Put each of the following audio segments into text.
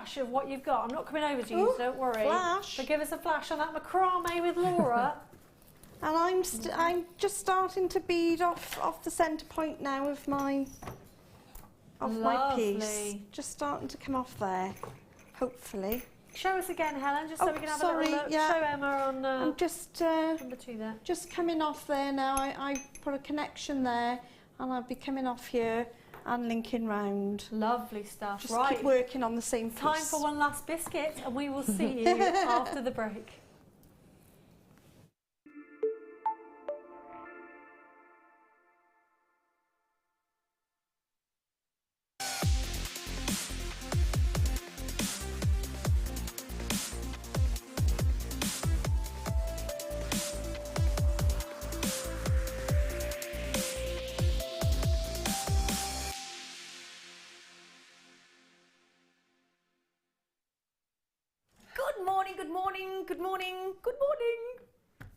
flash of what you've got? I'm not coming over to you, so don't worry. Flash. But give us a flash on that macrame with Laura. And I'm just starting to bead off the centre point now of my piece. Just starting to come off there, hopefully. Show us again, Helen, just so we can have a little look. Yeah. Show Emma on I'm just number 2 there. Just coming off there now. I put a connection there, and I'll be coming off here and linking round. Lovely stuff. Just keep working on the same piece. Time for one last biscuit, and we will see you after the break.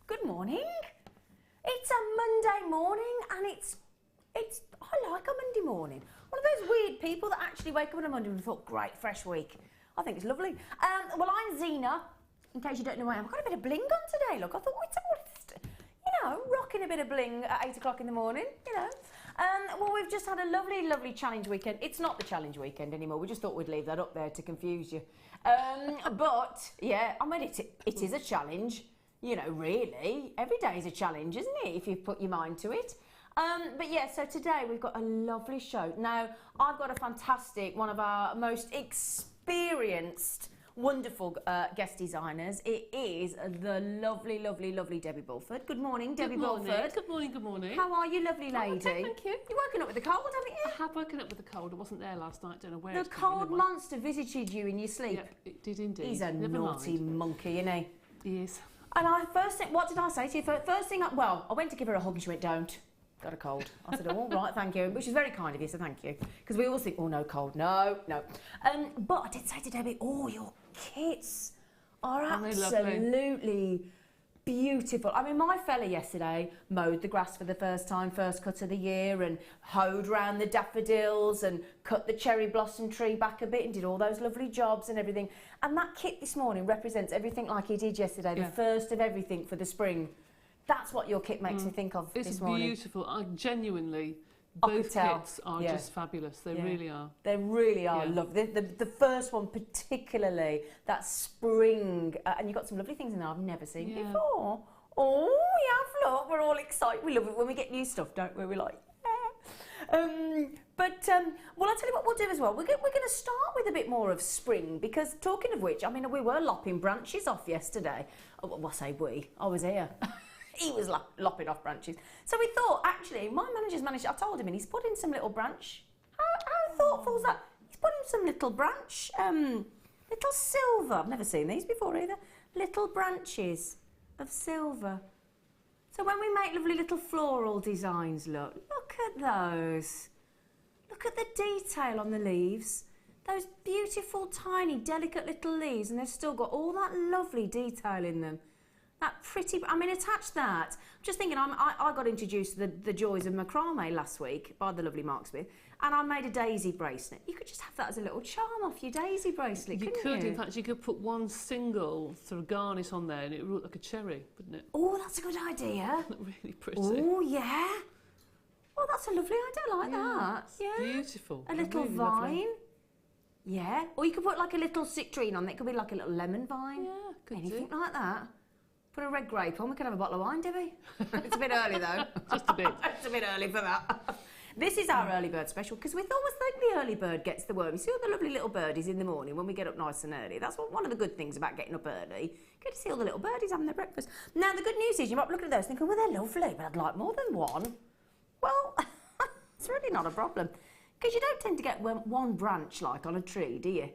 Good morning. It's a Monday morning, and I like a Monday morning. One of those weird people that actually wake up on a Monday and thought, great, fresh week. I think it's lovely. Well, I'm Zena. In case you don't know who I am, I've got a bit of bling on today. Look, I thought, rocking a bit of bling at 8 o'clock in the morning, Well, we've just had a lovely, lovely challenge weekend. It's not the challenge weekend anymore. We just thought we'd leave that up there to confuse you. But, yeah, I mean, it is a challenge, really. Every day is a challenge, isn't it, if you put your mind to it? But, yeah, so today we've got a lovely show. Now, I've got a fantastic, one of our most experienced, wonderful guest designers. It is the lovely, lovely, lovely Debbie Bulford. Good morning, Debbie Bulford. Good morning, good morning. How are you, lovely lady? Okay, thank you. You're woken up with a cold, haven't you? I have woken up with a cold. I wasn't there last night. Don't know where. The cold monster visited you in your sleep. Yep, it did indeed. He's a naughty monkey, isn't he? He is. And what did I say to you? First thing, I went to give her a hug and she went, don't. Got a cold. I said, oh, right, thank you. Which is very kind of you, so thank you. Because we always think, oh, no, cold. No. But I did say to Debbie, your kits are absolutely beautiful. I mean, my fella yesterday mowed the grass for the first time, first cut of the year, and hoed round the daffodils and cut the cherry blossom tree back a bit and did all those lovely jobs and everything. And that kit this morning represents everything like he did yesterday, the first of everything for the spring. That's what your kit makes me think of this morning. It's beautiful. I genuinely, both kits are just fabulous. They really are. They really are lovely. The first one particularly, that spring, and you've got some lovely things in there I've never seen before. Oh, we have, look, we're all excited. We love it when we get new stuff, don't we? We're like, well, I'll tell you what we'll do as well. We're going to start with a bit more of spring, because talking of which, I mean, we were lopping branches off yesterday. Oh, well, I say we, I was here. He was lopping off branches. So we thought, actually, my manager's managed, I told him, and he's put in some little branch. How thoughtful is that? He's put in some little branch, little silver. I've never seen these before either. Little branches of silver. So when we make lovely little floral designs, look at those. Look at the detail on the leaves. Those beautiful, tiny, delicate little leaves, and they've still got all that lovely detail in them. That pretty, I mean, attach that. I'm just thinking, I got introduced to the joys of macrame last week by the lovely Mark Smith, and I made a daisy bracelet. You could just have that as a little charm off your daisy bracelet, couldn't you? In fact, you could put one single sort of garnish on there and it would look like a cherry, wouldn't it? Oh, that's a good idea. Look really pretty. Oh, yeah. Oh, that's a lovely idea, I like that. Yeah. Beautiful. A little really vine. Lovely. Yeah. Or you could put like a little citrine on it. It could be like a little lemon vine. Yeah, could Anything like that. Put a red grape on, we could have a bottle of wine, Debbie. It's a bit early though. Just a bit. It's a bit early for that. This is our early bird special, because we always think the early bird gets the worm. You see all the lovely little birdies in the morning when we get up nice and early. That's one of the good things about getting up early. You get to see all the little birdies having their breakfast. Now the good news is you might be looking at those thinking, well, they're lovely, but I'd like more than one. Well, it's really not a problem, because you don't tend to get one branch like on a tree, do you?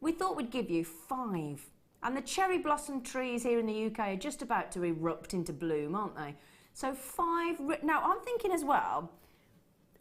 We thought we'd give you 5. And the cherry blossom trees here in the UK are just about to erupt into bloom, aren't they? So 5... Now, I'm thinking as well,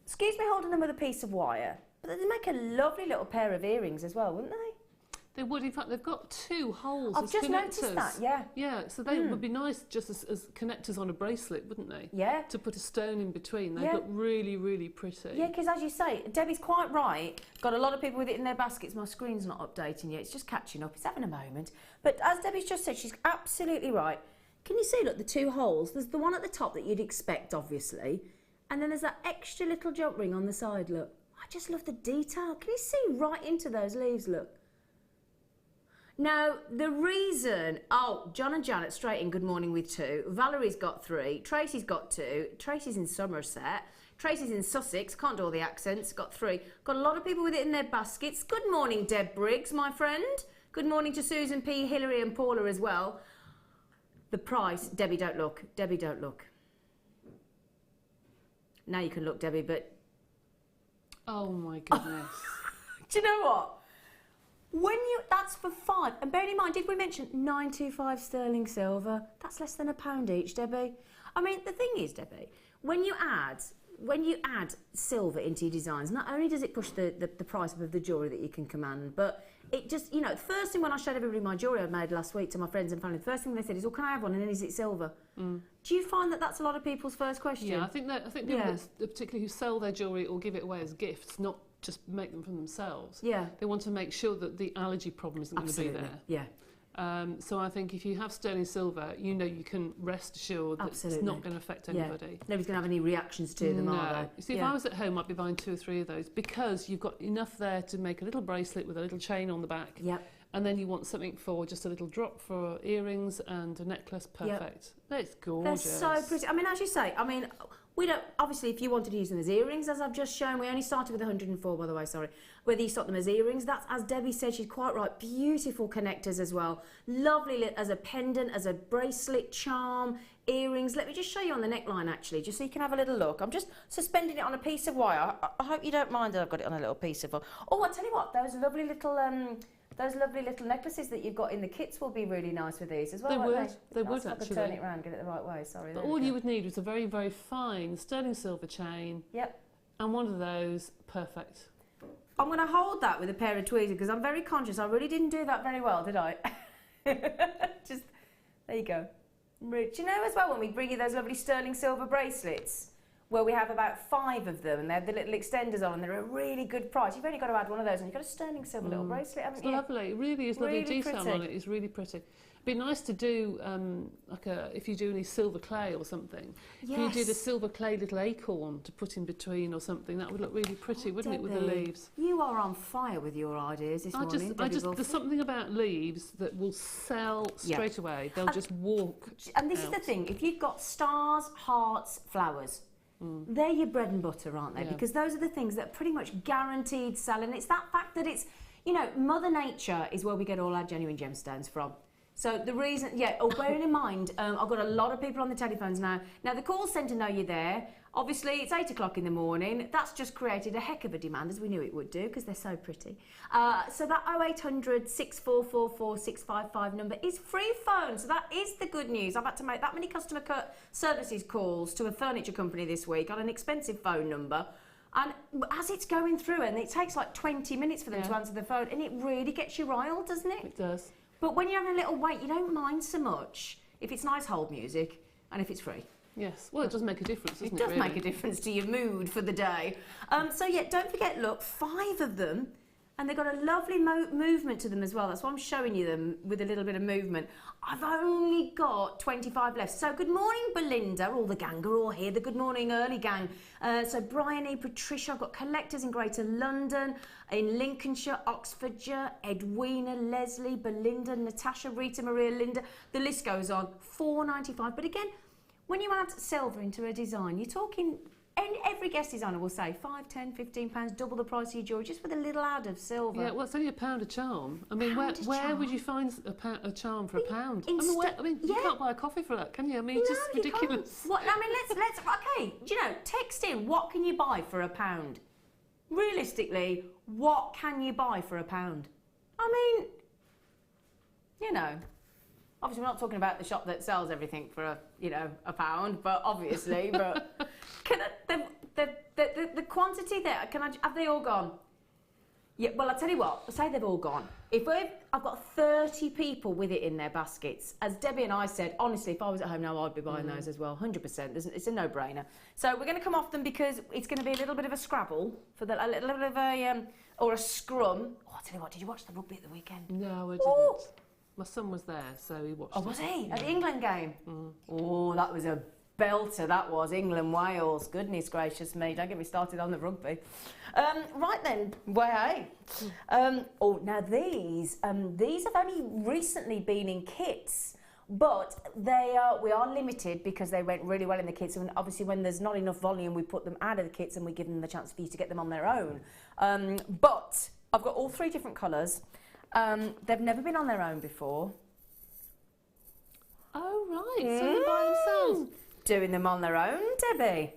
excuse me holding them with a piece of wire, but they'd make a lovely little pair of earrings as well, wouldn't they? They would. In fact, they've got 2 holes I've as just connectors. noticed that, yeah. Yeah, so they would be nice just as connectors on a bracelet, wouldn't they? Yeah. To put a stone in between. They Yeah. look really, really pretty. Yeah, because as you say, Debbie's quite right. Got a lot of people with it in their baskets. My screen's not updating yet. It's just catching up. It's having a moment. But as Debbie's just said, she's absolutely right. Can you see, look, the 2 holes? There's the one at the top that you'd expect, obviously. And then there's that extra little jump ring on the side, look. I just love the detail. Can you see right into those leaves, look? Now, the reason... Oh, John and Janet straight in, good morning with 2. Valerie's got 3. Tracy's got 2. Tracy's in Somerset. Tracy's in Sussex. Can't do all the accents. Got 3. Got a lot of people with it in their baskets. Good morning, Deb Briggs, my friend. Good morning to Susan P, Hilary and Paula as well. The price... Debbie, don't look. Debbie, don't look. Now you can look, Debbie, but... Oh, my goodness. Do you know what? That's for 5, and bearing in mind, did we mention 925 sterling silver? That's less than £1 each, Debbie. I mean, the thing is, Debbie, when you add silver into your designs, not only does it push the price of the jewellery that you can command, but it just, you know, the first thing when I showed everybody my jewellery I made last week to my friends and family, the first thing they said is, "Oh, can I have one? And then is it silver?" Do you find that that's a lot of people's first question? Yeah, I think people, particularly who sell their jewellery or give it away as gifts, not just make them for themselves. Yeah. They want to make sure that the allergy problem isn't going to be there. Yeah. So I think if you have sterling silver, you know you can rest assured that it's not going to affect anybody. Nobody's going to have any reactions to them, are they? You see, if I was at home, I'd be buying 2 or 3 of those because you've got enough there to make a little bracelet with a little chain on the back. Yep. And then you want something for just a little drop for earrings and a necklace. Perfect. Yep. It's gorgeous. They're so pretty. I mean, as you say, we don't, obviously, if you wanted to use them as earrings, as I've just shown, we only started with 104, by the way, sorry. Whether you stock them as earrings, that's, as Debbie said, she's quite right, beautiful connectors as well. Lovely as a pendant, as a bracelet, charm, earrings. Let me just show you on the neckline, actually, just so you can have a little look. I'm just suspending it on a piece of wire. I hope you don't mind that I've got it on a little piece of wire. Oh, I tell you what, those lovely little necklaces that you've got in the kits will be really nice with these as well. They would actually. actually. I could turn it around, get it the right way. Sorry. But all you would need was a very, very fine sterling silver chain. Yep. And one of those. Perfect. I'm going to hold that with a pair of tweezers because I'm very conscious. I really didn't do that very well, did I? Just there you go. Do you know as well when we bring you those lovely sterling silver bracelets? Where we have about 5 of them and they have the little extenders on and they're a really good price. You've only got to add one of those and you've got a sterling silver little bracelet, haven't you? It's lovely. It really is lovely Really detail pretty. on it. It's really pretty. It'd be nice to do, if you do any silver clay or something. Yes. If you did a silver clay little acorn to put in between or something, that would look really pretty, wouldn't it, with the Debbie, leaves? You are on fire with your ideas this morning, Debbie Bulford. There's something about leaves that will sell straight away. They'll just walk. And this is the thing, if you've got stars, hearts, flowers, they're your bread and butter, aren't they? Yeah. Because those are the things that are pretty much guaranteed selling. It's that fact that it's, you know, Mother Nature is where we get all our genuine gemstones from. So the reason, bearing in mind, I've got a lot of people on the telephones now. Now, the call centre know you're there. Obviously, it's 8 o'clock in the morning. That's just created a heck of a demand, as we knew it would do, because they're so pretty. So that 0800 6444 655 number is free phone. So that is the good news. I've had to make that many customer services calls to a furniture company this week on an expensive phone number. And as it's going through, and it takes like 20 minutes for them to answer the phone, and it really gets you riled, doesn't it? It does. But when you're having a little wait, you don't mind so much if it's nice hold music and if it's free. Yes, well, it does make a difference, doesn't it? It does make a difference to your mood for the day. So yeah, don't forget, look, 5 of them, and they've got a lovely movement to them as well. That's why I'm showing you them with a little bit of movement. I've only got 25 left. So good morning, Belinda. All the gang are all here. The good morning early gang. So Brian E, Patricia. I've got collectors in Greater London, in Lincolnshire, Oxfordshire, Edwina, Leslie, Belinda, Natasha, Rita, Maria, Linda. The list goes on. £4.95. But again, when you add silver into a design, you're talking, every guest designer will say £5, £10, £15, double the price of your jewellery, just with a little add of silver. Yeah, well, it's only £1 a charm. I mean, where would you find a charm for £1? You can't buy a coffee for that, can you? I mean, it's just ridiculous. What, I mean, let's okay, do you know, text in, what can you buy for £1? Realistically, what can you buy for £1? I mean, you know, obviously we're not talking about the shop that sells everything for £1, but obviously, but the quantity there, have they all gone? Yeah, well, I'll tell you what, say they've all gone. I've got 30 people with it in their baskets. As Debbie and I said, honestly, if I was at home now, I'd be buying those as well, 100%. It's a no-brainer. So we're going to come off them because it's going to be a little bit of a scrabble, a little bit of a, or a scrum. Oh, I'll tell you what, did you watch the rugby at the weekend? No, I didn't. Oh. My son was there, so he watched Oh, was he? Yeah. At the England game? Oh, that was a belter, that was. England-Wales. Goodness gracious me. Don't get me started on the rugby. Right then, way. Now these have only recently been in kits, but we are limited because they went really well in the kits. And obviously, when there's not enough volume, we put them out of the kits and we give them the chance for you to get them on their own. But I've got all 3 different colours. They've never been on their own before. Oh, right. So they're by themselves. Doing them on their own, Debbie.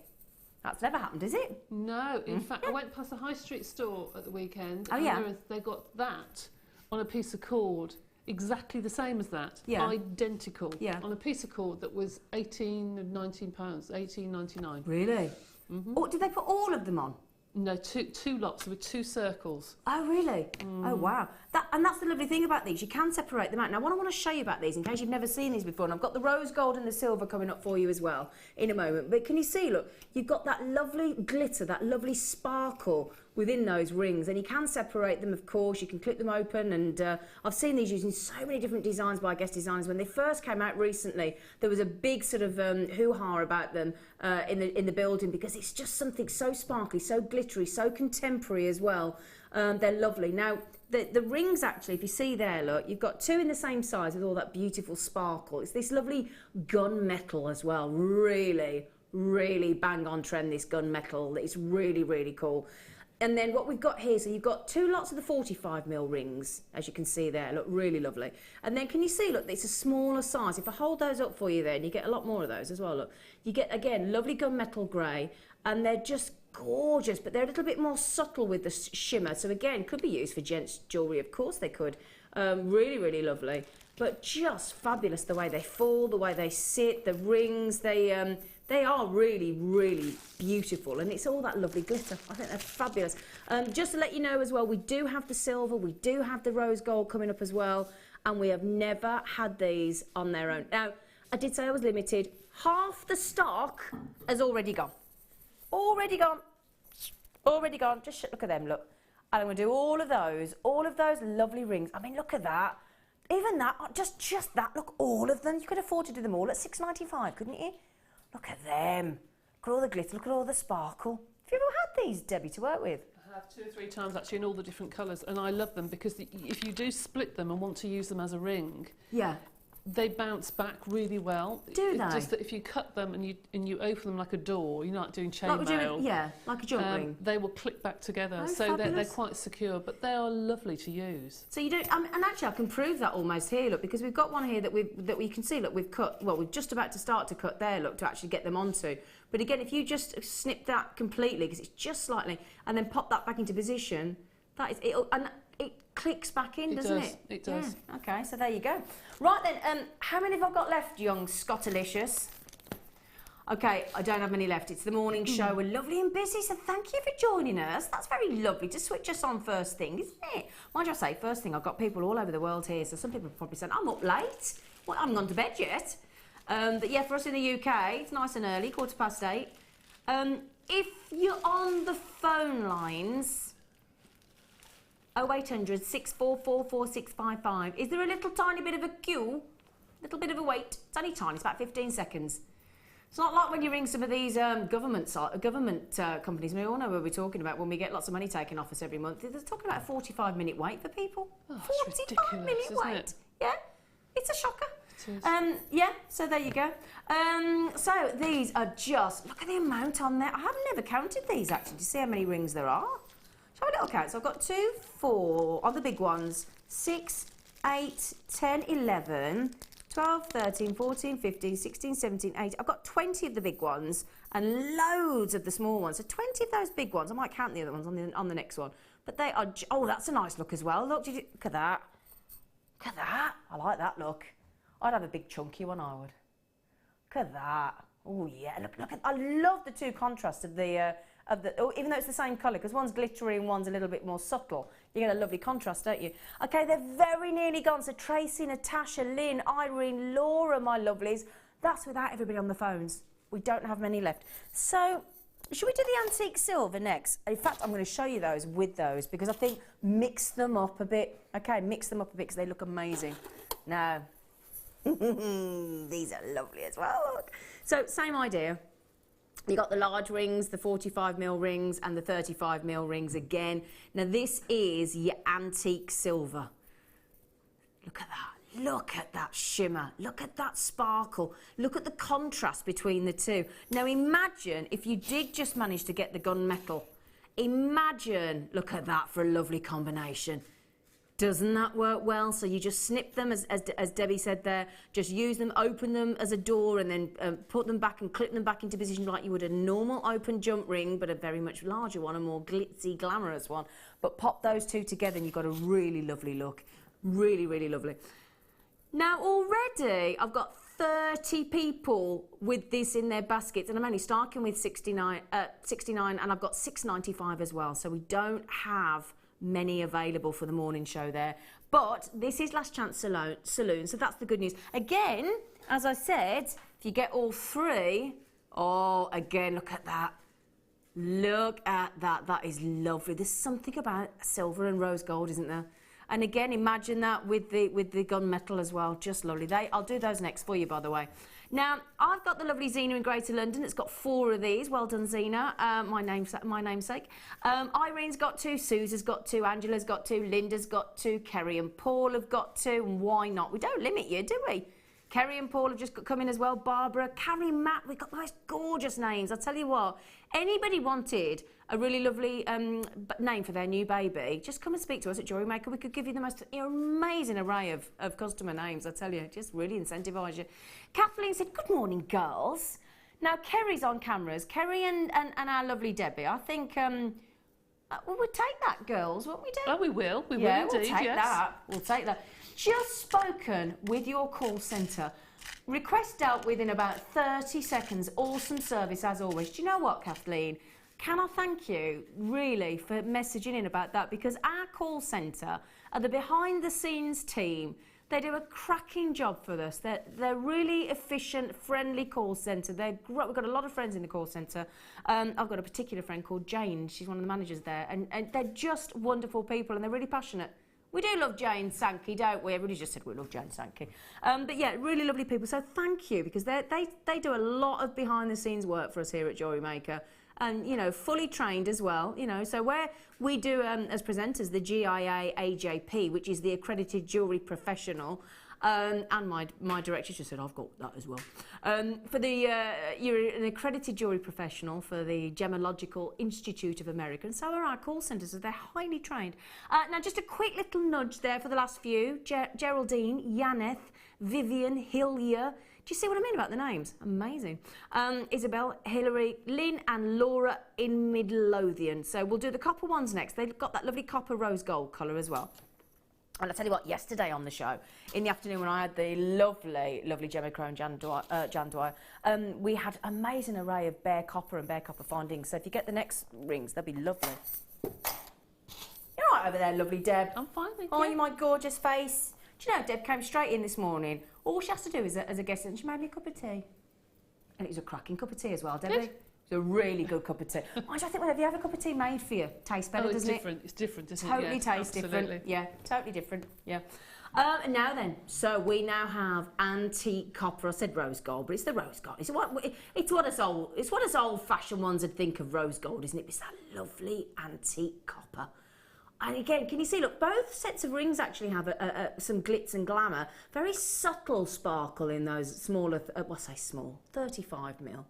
That's never happened, is it? No. In fact, I went past a high street store at the weekend. Oh, and yeah. They got that on a piece of cord, exactly the same as that. Yeah. Identical. Yeah. On a piece of cord that was £19, £18.99. Really? Mm-hmm. Oh, did they put all of them on? No, two lots with 2 circles. Oh, really? Oh, wow. And that's the lovely thing about these. You can separate them out. Now, what I want to show you about these, in case you've never seen these before, and I've got the rose gold and the silver coming up for you as well in a moment. But can you see, look, you've got that lovely glitter, that lovely sparkle within those rings, and you can separate them, of course. You can clip them open, and I've seen these used in so many different designs by guest designers. When they first came out recently, there was a big sort of hoo-ha about them in the building because it's just something so sparkly, so glittery, so contemporary as well. They're lovely. Now, the rings, actually, if you see there, look, you've got 2 in the same size with all that beautiful sparkle. It's this lovely gunmetal as well. Really, really bang on trend, this gunmetal. It's really, really cool. And then what we've got here, so you've got 2 lots of the 45mm rings, as you can see there, look really lovely. And then can you see, look, it's a smaller size. If I hold those up for you there, and you get a lot more of those as well, look. You get, again, lovely gunmetal grey, and they're just gorgeous, but they're a little bit more subtle with the shimmer. So again, could be used for gents' jewellery, of course they could. Really, really lovely. But just fabulous the way they fall, the way they sit, the rings, they are really, really beautiful, and it's all that lovely glitter. I think they're fabulous. Just to let you know as well, we do have the silver, we do have the rose gold coming up as well, and we have never had these on their own. Now, I did say I was limited. Half the stock has already gone. Already gone. Already gone. Just look at them, look. And I'm going to do all of those lovely rings. I mean, look at that. Even that, just that, look, all of them. You could afford to do them all at £6.95, couldn't you? Look at them. Look at all the glitter, look at all the sparkle. Have you ever had these, Debbie, to work with? I have 2 or 3 times actually in all the different colours, and I love them because if you do split them and want to use them as a ring, yeah, they bounce back really well. Do they? It's just that if you cut them and you open them like a door, you know, like doing chainmail. Yeah, like a jump ring. They will click back together, Oh, so they're fabulous. quite secure, but they are lovely to use. So you don't, and actually I can prove that almost here, look, because we've got one here that we can see, look, we've cut, well, we're just about to start to cut there, look, to actually get them onto. But again, if you just snip that completely, because it's just slightly, and then pop that back into position, that is, and it clicks back in, doesn't it? It does. Yeah. Okay, so there you go. Right then, how many have I got left, young Scottalicious? Okay, I don't have many left. It's the morning show. We're lovely and busy, so thank you for joining us. That's very lovely to switch us on first thing, isn't it? Mind you, I say first thing, I've got people all over the world here, so some people are probably saying, I'm up late. Well, I haven't gone to bed yet. But yeah, for us in the UK, it's nice and early, 8:15. If you're on the phone lines, 0800 644 4655. Is there a little tiny bit of a queue? Little bit of a wait? It's only tiny, it's about 15 seconds. It's not like when you ring some of these government companies. We all know what we're talking about when we get lots of money taken off us every month. They're talking about a 45-minute wait for people. Oh, 45-minute wait. It? Yeah, it's a shocker. It is. Yeah, so there you go. So these are just, look at the amount on there. I have never counted these actually to see how many rings there are. Shall we little count? So I've got 2, 4 on the big ones, 6, 8, 10, 11, 12, 13, 14, 15, 16, 17, 18. I've got 20 of the big ones and loads of the small ones. So 20 of those big ones. I might count the other ones on the next one. But they are, oh, that's a nice look as well. Look, look at that. Look at that. I like that look. I'd have a big chunky one, I would. Look at that. Oh, yeah. Look at, I love the 2 contrasts of the of the, or even though it's the same colour, because one's glittery and one's a little bit more subtle. You get a lovely contrast, don't you? Okay, they're very nearly gone. So Tracy, Natasha, Lynn, Irene, Laura, my lovelies. That's without everybody on the phones. We don't have many left. So should we do the antique silver next? In fact, I'm going to show you those with those, because I think mix them up a bit. Okay, mix them up a bit because they look amazing. Now, these are lovely as well. Look. So same idea. You got the large rings, the 45mm rings and the 35mm rings again. Now this is your antique silver. Look at that. Look at that shimmer. Look at that sparkle. Look at the contrast between the two. Now imagine if you did just manage to get the gunmetal. Imagine, look at that for a lovely combination. Doesn't that work well? So you just snip them, as Debbie said there, just use them, open them as a door and then put them back and clip them back into position like you would a normal open jump ring, but a very much larger one, a more glitzy, glamorous one. But pop those two together and you've got a really lovely look. Really, really lovely. Now already I've got 30 people with this in their baskets, and I'm only starting with 69 and I've got 6.95 as well. So we don't have many available for the morning show there, but this is last chance saloon, so that's the good news. Again, as I said, if you get all three, oh, again, look at that. Look at that. That is lovely. There's something about silver and rose gold, isn't there? And again, imagine that with the gunmetal as well. Just lovely. I'll do those next for you, by the way. Now, I've got the lovely Zena in Greater London. It's got 4 of these. Well done, Zena, my namesake. Irene's got 2, Susan's got 2, Angela's got 2, Linda's got 2, Kerry and Paul have got 2, and why not? We don't limit you, do we? Kerry and Paul have just come in as well. Barbara, Carrie, Matt, we've got the most gorgeous names. I'll tell you what, anybody wanted a really lovely name for their new baby, just come and speak to us at JewelleryMaker. We could give you the most amazing array of customer names, I tell you. Just really incentivise you. Kathleen said, good morning, girls. Now, Kerry's on cameras. Kerry and our lovely Debbie, I think... we'll take that, girls, won't we, Debbie? Oh, we will. We will indeed, we'll take yes. that. We'll take that. Just spoken with your call centre. Request dealt with in about 30 seconds. Awesome service, as always. Do you know what, Kathleen? Can I thank you, really, for messaging in about that? Because our call centre are the behind-the-scenes team. They do a cracking job for us. They're really efficient, friendly call centre. We've got a lot of friends in the call centre. I've got a particular friend called Jane. She's one of the managers there. And they're just wonderful people, and they're really passionate. We do love Jane Sankey, don't we? Everybody just said we love Jane Sankey. But yeah, really lovely people. So thank you, because they do a lot of behind-the-scenes work for us here at JewelleryMaker. And, you know, fully trained as well, you know. So where we do, as presenters, the GIA AJP, which is the Accredited Jewellery Professional, and my director just said, I've got that as well. For the, you're an accredited jewellery professional for the Gemological Institute of America, and so are our call centres, so they're highly trained. Now, just a quick little nudge there for the last few. Geraldine, Yaneth, Vivian, Hilya. Do you see what I mean about the names? Amazing. Isabel, Hilary, Lynn and Laura in Midlothian. So we'll do the copper ones next. They've got that lovely copper rose gold colour as well. And I'll tell you what, yesterday on the show, in the afternoon when I had the lovely Gemma Crow and Jan Dwyer, we had an amazing array of bare copper and bare copper findings. So if you get the next rings, they'll be lovely. You're right over there, lovely Deb. I'm fine, thank you. you. My gorgeous face. Do you know, Deb came straight in this morning. All she has to do is, as a guest, and she made me a cup of tea. And it was a cracking cup of tea as well, Debbie. Good. It's a really good cup of tea. I think whenever you have a cup of tea made for you, tastes better, doesn't it? It's different, isn't it? Totally Yeah, tastes absolutely. different. Yeah, totally different. Yeah. And now then, so we now have antique copper. I said rose gold, but it's the rose gold. It's what us old-fashioned ones would think of rose gold, isn't it? It's that lovely antique copper. And again, can you see, look, both sets of rings actually have some glitz and glamour. Very subtle sparkle in those smaller, what's I say small? 35mm.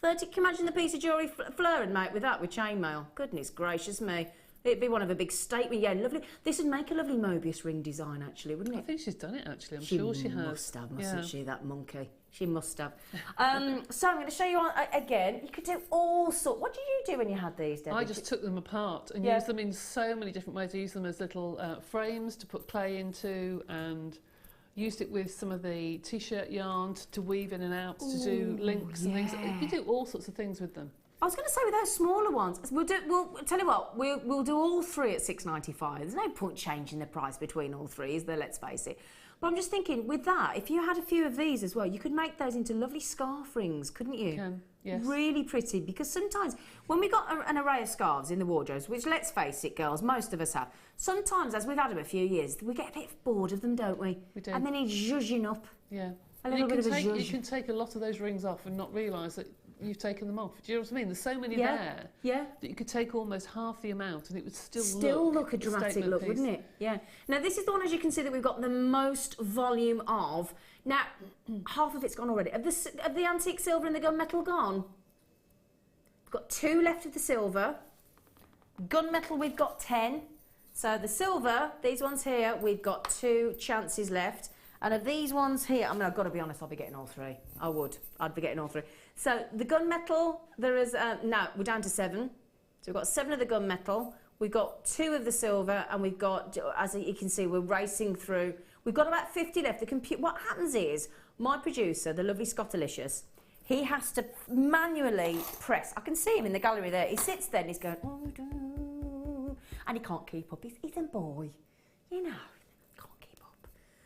30, can you imagine the piece of jewellery flirting, mate, with that, with chainmail? Goodness gracious me. It'd be one of a big statement. Yeah, lovely. This would make a lovely Mobius ring design, actually, wouldn't it? I think she's done it, actually. I'm sure she has. She must have, mustn't she, that monkey? She must have. So I'm going to show you again. You could do all sorts. What did you do when you had these, Debbie? I just took them apart and used them in so many different ways. I used them as little frames to put clay into, and used it with some of the t-shirt yarn to weave in and out, to do links and things. You do all sorts of things with them. I was going to say with those smaller ones, we'll tell you what, we'll do all three at £6.95. There's no point changing the price between all three, is there? Let's face it. But I'm just thinking, with that, if you had a few of these as well, you could make those into lovely scarf rings, couldn't you? You can, yes. Really pretty, because sometimes when we got an array of scarves in the wardrobes, which let's face it, girls, most of us have, sometimes as we've had them a few years, we get a bit bored of them, don't we? We do. And then it's zhuzhing up. Yeah. A little bit of a zhuzh. You can take a lot of those rings off and not realise that you've taken them off. Do you know what I mean? There's so many there that you could take almost half the amount and it would still look a dramatic look, wouldn't it? Yeah. Now this is the one, as you can see, that we've got the most volume of. Now half of it's gone already. Of the antique silver and the gunmetal gone. We've got 2 left of the silver. Gunmetal we've got 10. So the silver, these ones here, we've got 2 chances left. And of these ones here, I mean, I've got to be honest, I'll be getting all 3. I'd be getting all 3. So the gunmetal, there is, now we're down to 7. So we've got 7 of the gunmetal, we've got 2 of the silver, and we've got, as you can see, we're racing through. We've got about 50 left. What happens is, my producer, the lovely Scottalicious, he has to manually press. I can see him in the gallery there. He sits there and he's going, oh, and he can't keep up. He's a boy, you know.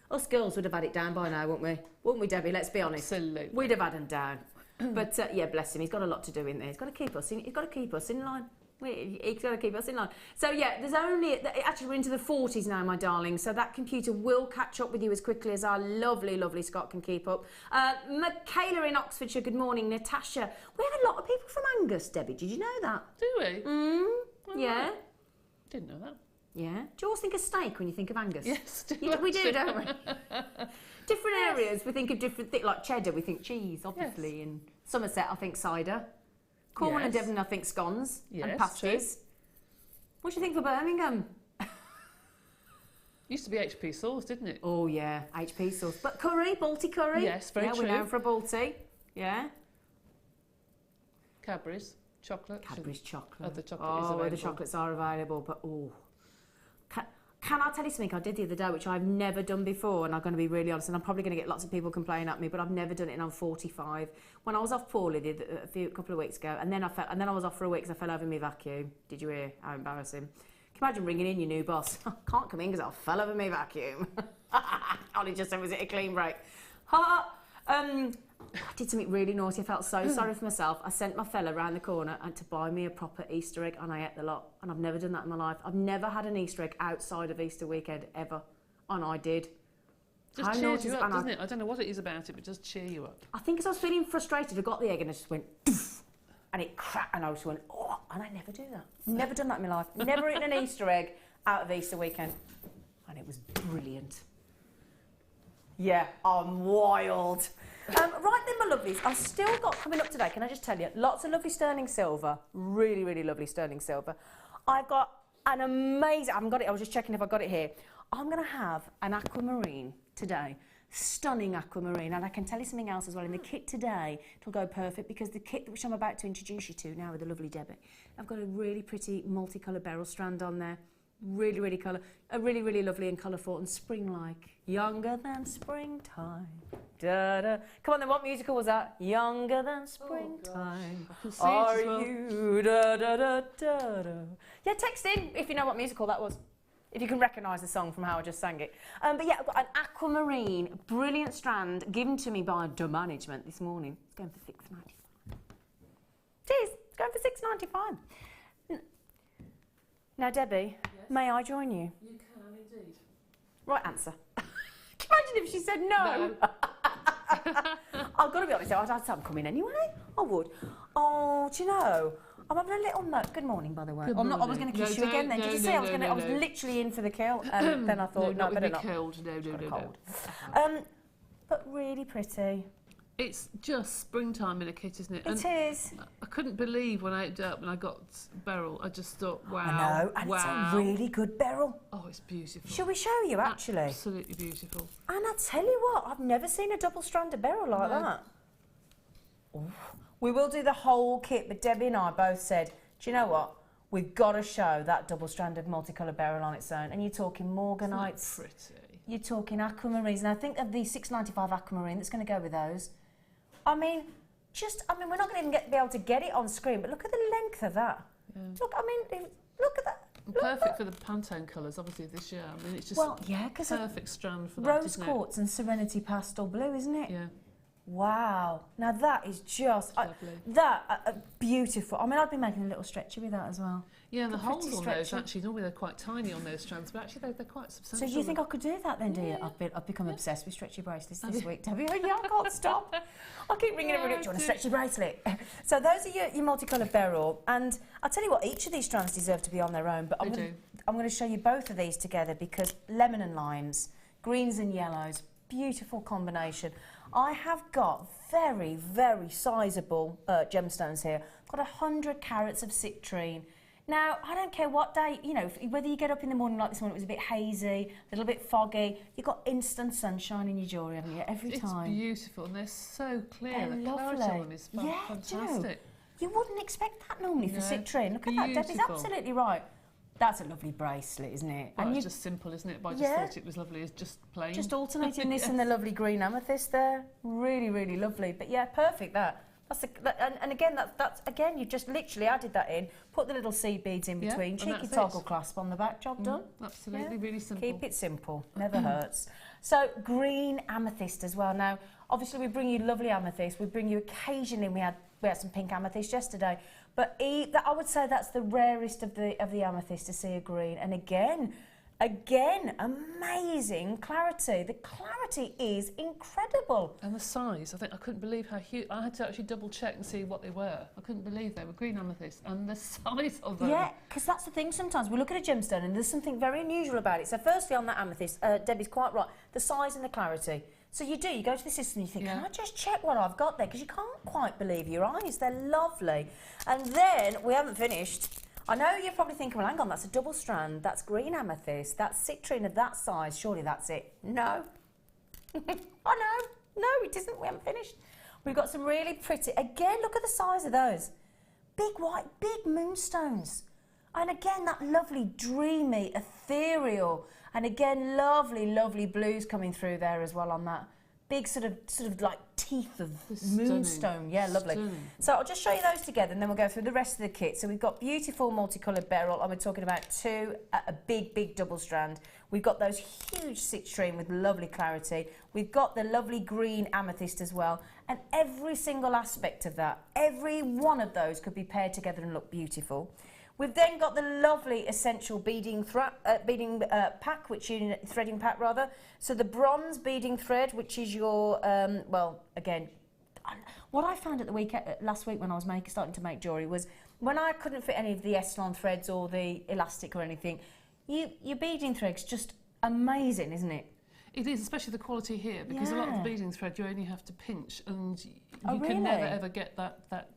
Us girls would have had it down by now, wouldn't we, Debbie? Let's be honest. Absolutely. We'd have had them down. But yeah, bless him. He's got a lot to do in there. He's got to keep us in. He's got to keep us in line. He's got to keep us in line. So yeah, there's only actually we're into the 40s now, my darling. So that computer will catch up with you as quickly as our lovely, lovely Scott can keep up. Michaela in Oxfordshire. Good morning, Natasha. We have a lot of people from Angus, Debbie. Did you know that? Do we? Yeah. Didn't know that. Yeah. Do you always think of steak when you think of Angus? Yes, we do, don't we? Different areas, we think of different things. Like cheddar, we think cheese, obviously. In Somerset, I think cider. Cornwall and Devon, I think scones and pasties. What do you think for Birmingham? Used to be HP sauce, didn't it? Oh, yeah, HP sauce. But curry, Balti curry. Yes, very true. We're known for a Balti. Yeah. Cadbury's chocolate. Cadbury's chocolate. Other chocolate is available. Other chocolates are available, but Can I tell you something I did the other day, which I've never done before, and I'm going to be really honest, and I'm probably going to get lots of people complaining at me, but I've never done it, and I'm 45. When I was off poorly a couple of weeks ago, and then I was off for a week because I fell over my vacuum. Did you hear? How embarrassing. Can you imagine ringing in your new boss? Can't come in because I fell over my vacuum. Ollie just said, was it a clean break? I did something really naughty. I felt so sorry for myself. I sent my fella round the corner and to buy me a proper Easter egg, and I ate the lot. And I've never done that in my life. I've never had an Easter egg outside of Easter weekend ever, and I did. Just cheers you up, doesn't it? I don't know what it is about it, but it does cheer you up. I think as I was feeling frustrated, I got the egg and I just went, doof, and it cracked, and I just went, oh, and I never do that. Never done that in my life. Never eaten an Easter egg out of Easter weekend, and it was brilliant. Yeah, I'm wild. Right then, my lovelies, I've still got coming up today, can I just tell you, lots of lovely sterling silver, really, really lovely sterling silver. I've got an amazing, I haven't got it, I was just checking if I got it here. I'm going to have an aquamarine today, stunning aquamarine, and I can tell you something else as well. In the kit today, it'll go perfect because the kit which I'm about to introduce you to now with the lovely Debbie, I've got a really pretty multicoloured beryl strand on there. Really, really really lovely and colourful and spring-like. Younger than springtime. Da da. Come on then, what musical was that? Younger than springtime. Are you? Da da da da da. Yeah, text in if you know what musical that was. If you can recognise the song from how I just sang it. But yeah, I've got an aquamarine, brilliant strand given to me by the management this morning. It's going for $6.95. Cheers, it's going for $6.95. Now, Debbie, may I join you? You can indeed. Right answer. Can you imagine if she said no? I've got to be honest, I'd say I'm coming anyway. I would. Oh, do you know? I'm having a little good morning, by the way. I was going to kiss you again then. Did you see? I was literally in for the kill, and then I thought, no, better not. Cold. No. But really pretty. It's just springtime in a kit, isn't it? It is. I couldn't believe when I opened it up and I got beryl. I just thought, wow. I know, and it's a really good beryl. Oh, it's beautiful. Shall we show you, actually? Absolutely beautiful. And I tell you what, I've never seen a double-stranded beryl like that. Ooh. We will do the whole kit, but Debbie and I both said, do you know what? We've got to show that double-stranded multicoloured beryl on its own. And you're talking morganites. Isn't that pretty? You're talking aquamarines. And I think of the $6.95 aquamarine that's going to go with those. I mean, just, I mean, we're not going to even be able to get it on screen, but look at the length of that. Yeah. Look, I mean, look at that. Perfect for the Pantone colours, obviously, this year. I mean, it's just perfect strand for that, Rose quartz and Serenity pastel blue, isn't it? Yeah. Wow. Now that is just beautiful. I mean, I'd be making a little stretcher with that as well. Yeah, and the Pretty holes on stretchy. those, actually, normally they're quite tiny on those strands, but actually they're quite So substantial. do you think I could do that then, do you? I've become obsessed with stretchy bracelets this week, Debbie. Yeah, I can't stop. I keep ringing everybody up, do you want a stretchy bracelet? So those are your multicoloured beryl. And I'll tell you what, each of these strands deserve to be on their own, but I'm going to show you both of these together because lemon and limes, greens and yellows, beautiful combination. I have got very, very sizable gemstones here. I've got 100 carats of citrine. Now, I don't care what day, you know, whether you get up in the morning like this morning, it was a bit hazy, a little bit foggy, you've got instant sunshine in your jewellery, haven't you, every time. It's beautiful, and they're so clear. They're the lovely. clarity on them is fantastic. You wouldn't expect that normally for No, citrine. Look at that, Debbie's beautiful. absolutely right. That's a lovely bracelet, isn't it? Well, and it's just simple, isn't it? But I just thought it was lovely. It's just plain. Just alternating this and the lovely green amethyst there. Really, really lovely. But yeah, perfect that. And again, that's again, you just literally added that in, put the little seed beads in between, cheeky toggle clasp on the back, job done. Absolutely, really simple. Keep it simple, never hurts. So green amethyst as well. Now, obviously we bring you lovely amethyst. We bring you occasionally, we had some pink amethyst yesterday, but I would say that's the rarest of the amethyst to see a green. And again, amazing clarity. The clarity is incredible. And the size, I couldn't believe how huge. I had to actually double check and see what they were. I couldn't believe they were green amethyst and the size of them. Yeah, because that's the thing sometimes. We look at a gemstone and there's something very unusual about it. So firstly on that amethyst, Debbie's quite right, the size and the clarity. So you go to the system and you think, can I just check what I've got there? Because you can't quite believe your eyes. They're lovely. And then, we haven't finished. I know you're probably thinking, well, hang on, that's a double strand. That's green amethyst. That's citrine of that size. Surely that's it. No. I know. No, it isn't. We haven't finished. We've got some really pretty... Again, look at the size of those. Big white, big moonstones. And again, that lovely, dreamy, ethereal... And again, lovely, lovely blues coming through there as well on that. Big sort of like teeth of moonstone. Yeah, lovely. Stunning. So I'll just show you those together and then we'll go through the rest of the kit. So we've got beautiful multicoloured beryl and we're talking about a big double strand. We've got those huge citrine with lovely clarity. We've got the lovely green amethyst as well. And every single aspect of that, every one of those could be paired together and look beautiful. We've then got the lovely essential beading pack, threading pack rather. So the bronze beading thread, which is your, well, again, what I found at the last week when I was starting to make jewellery was when I couldn't fit any of the Essilon threads or the elastic or anything, your beading thread's just amazing, isn't it? It is, especially the quality here, because a lot of the beading thread you only have to pinch and you really? can never ever get that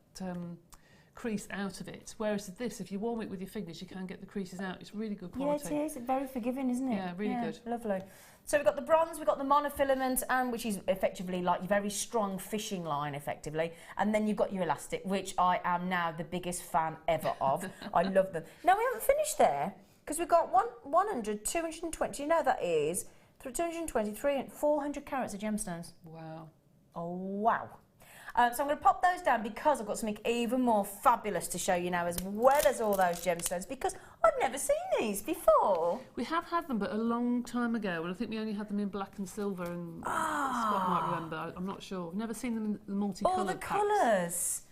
crease out of it. Whereas this, if you warm it with your fingers, you can get the creases out. It's really good quality. Yeah, it is. It's very forgiving, isn't it? Yeah, really good. Lovely. So we've got the bronze, we've got the monofilament, and which is effectively like your very strong fishing line, effectively. And then you've got your elastic, which I am now the biggest fan ever of. I love them. Now, we haven't finished there, because we've got 100, 220, you know that is, 220, 300, 400 carats of gemstones. Wow. Oh, wow. So I'm going to pop those down because I've got something even more fabulous to show you now, as well as all those gemstones, because I've never seen these before. We have had them, but a long time ago, and I think we only had them in black and silver, and Scott might remember, I'm not sure. I've never seen them in the multicoloured All the packs. colours.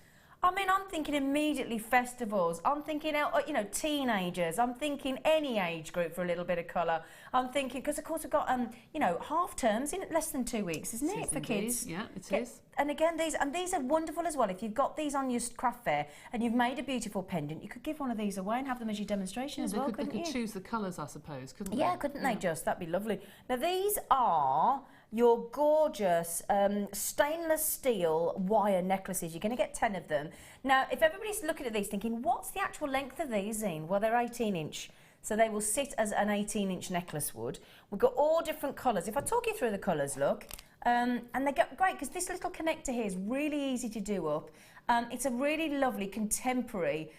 I mean, I'm thinking immediately festivals. I'm thinking, you know, teenagers. I'm thinking any age group for a little bit of colour. I'm thinking, because of course we've got, you know, half terms in less than 2 weeks, isn't it, for kids? Yeah, it is. And again, these are wonderful as well. If you've got these on your craft fair and you've made a beautiful pendant, you could give one of these away and have them as your demonstration as well, couldn't you? They could choose the colours, I suppose, couldn't they? Yeah, couldn't they just? That'd be lovely. Now, these are your gorgeous stainless steel wire necklaces. You're going to get 10 of them. Now, if everybody's looking at these thinking, what's the actual length of these, Zine? Well, they're 18-inch. So they will sit as an 18-inch necklace would. We've got all different colours. If I talk you through the colours, look. And they get great, because this little connector here is really easy to do up. It's a really lovely contemporary,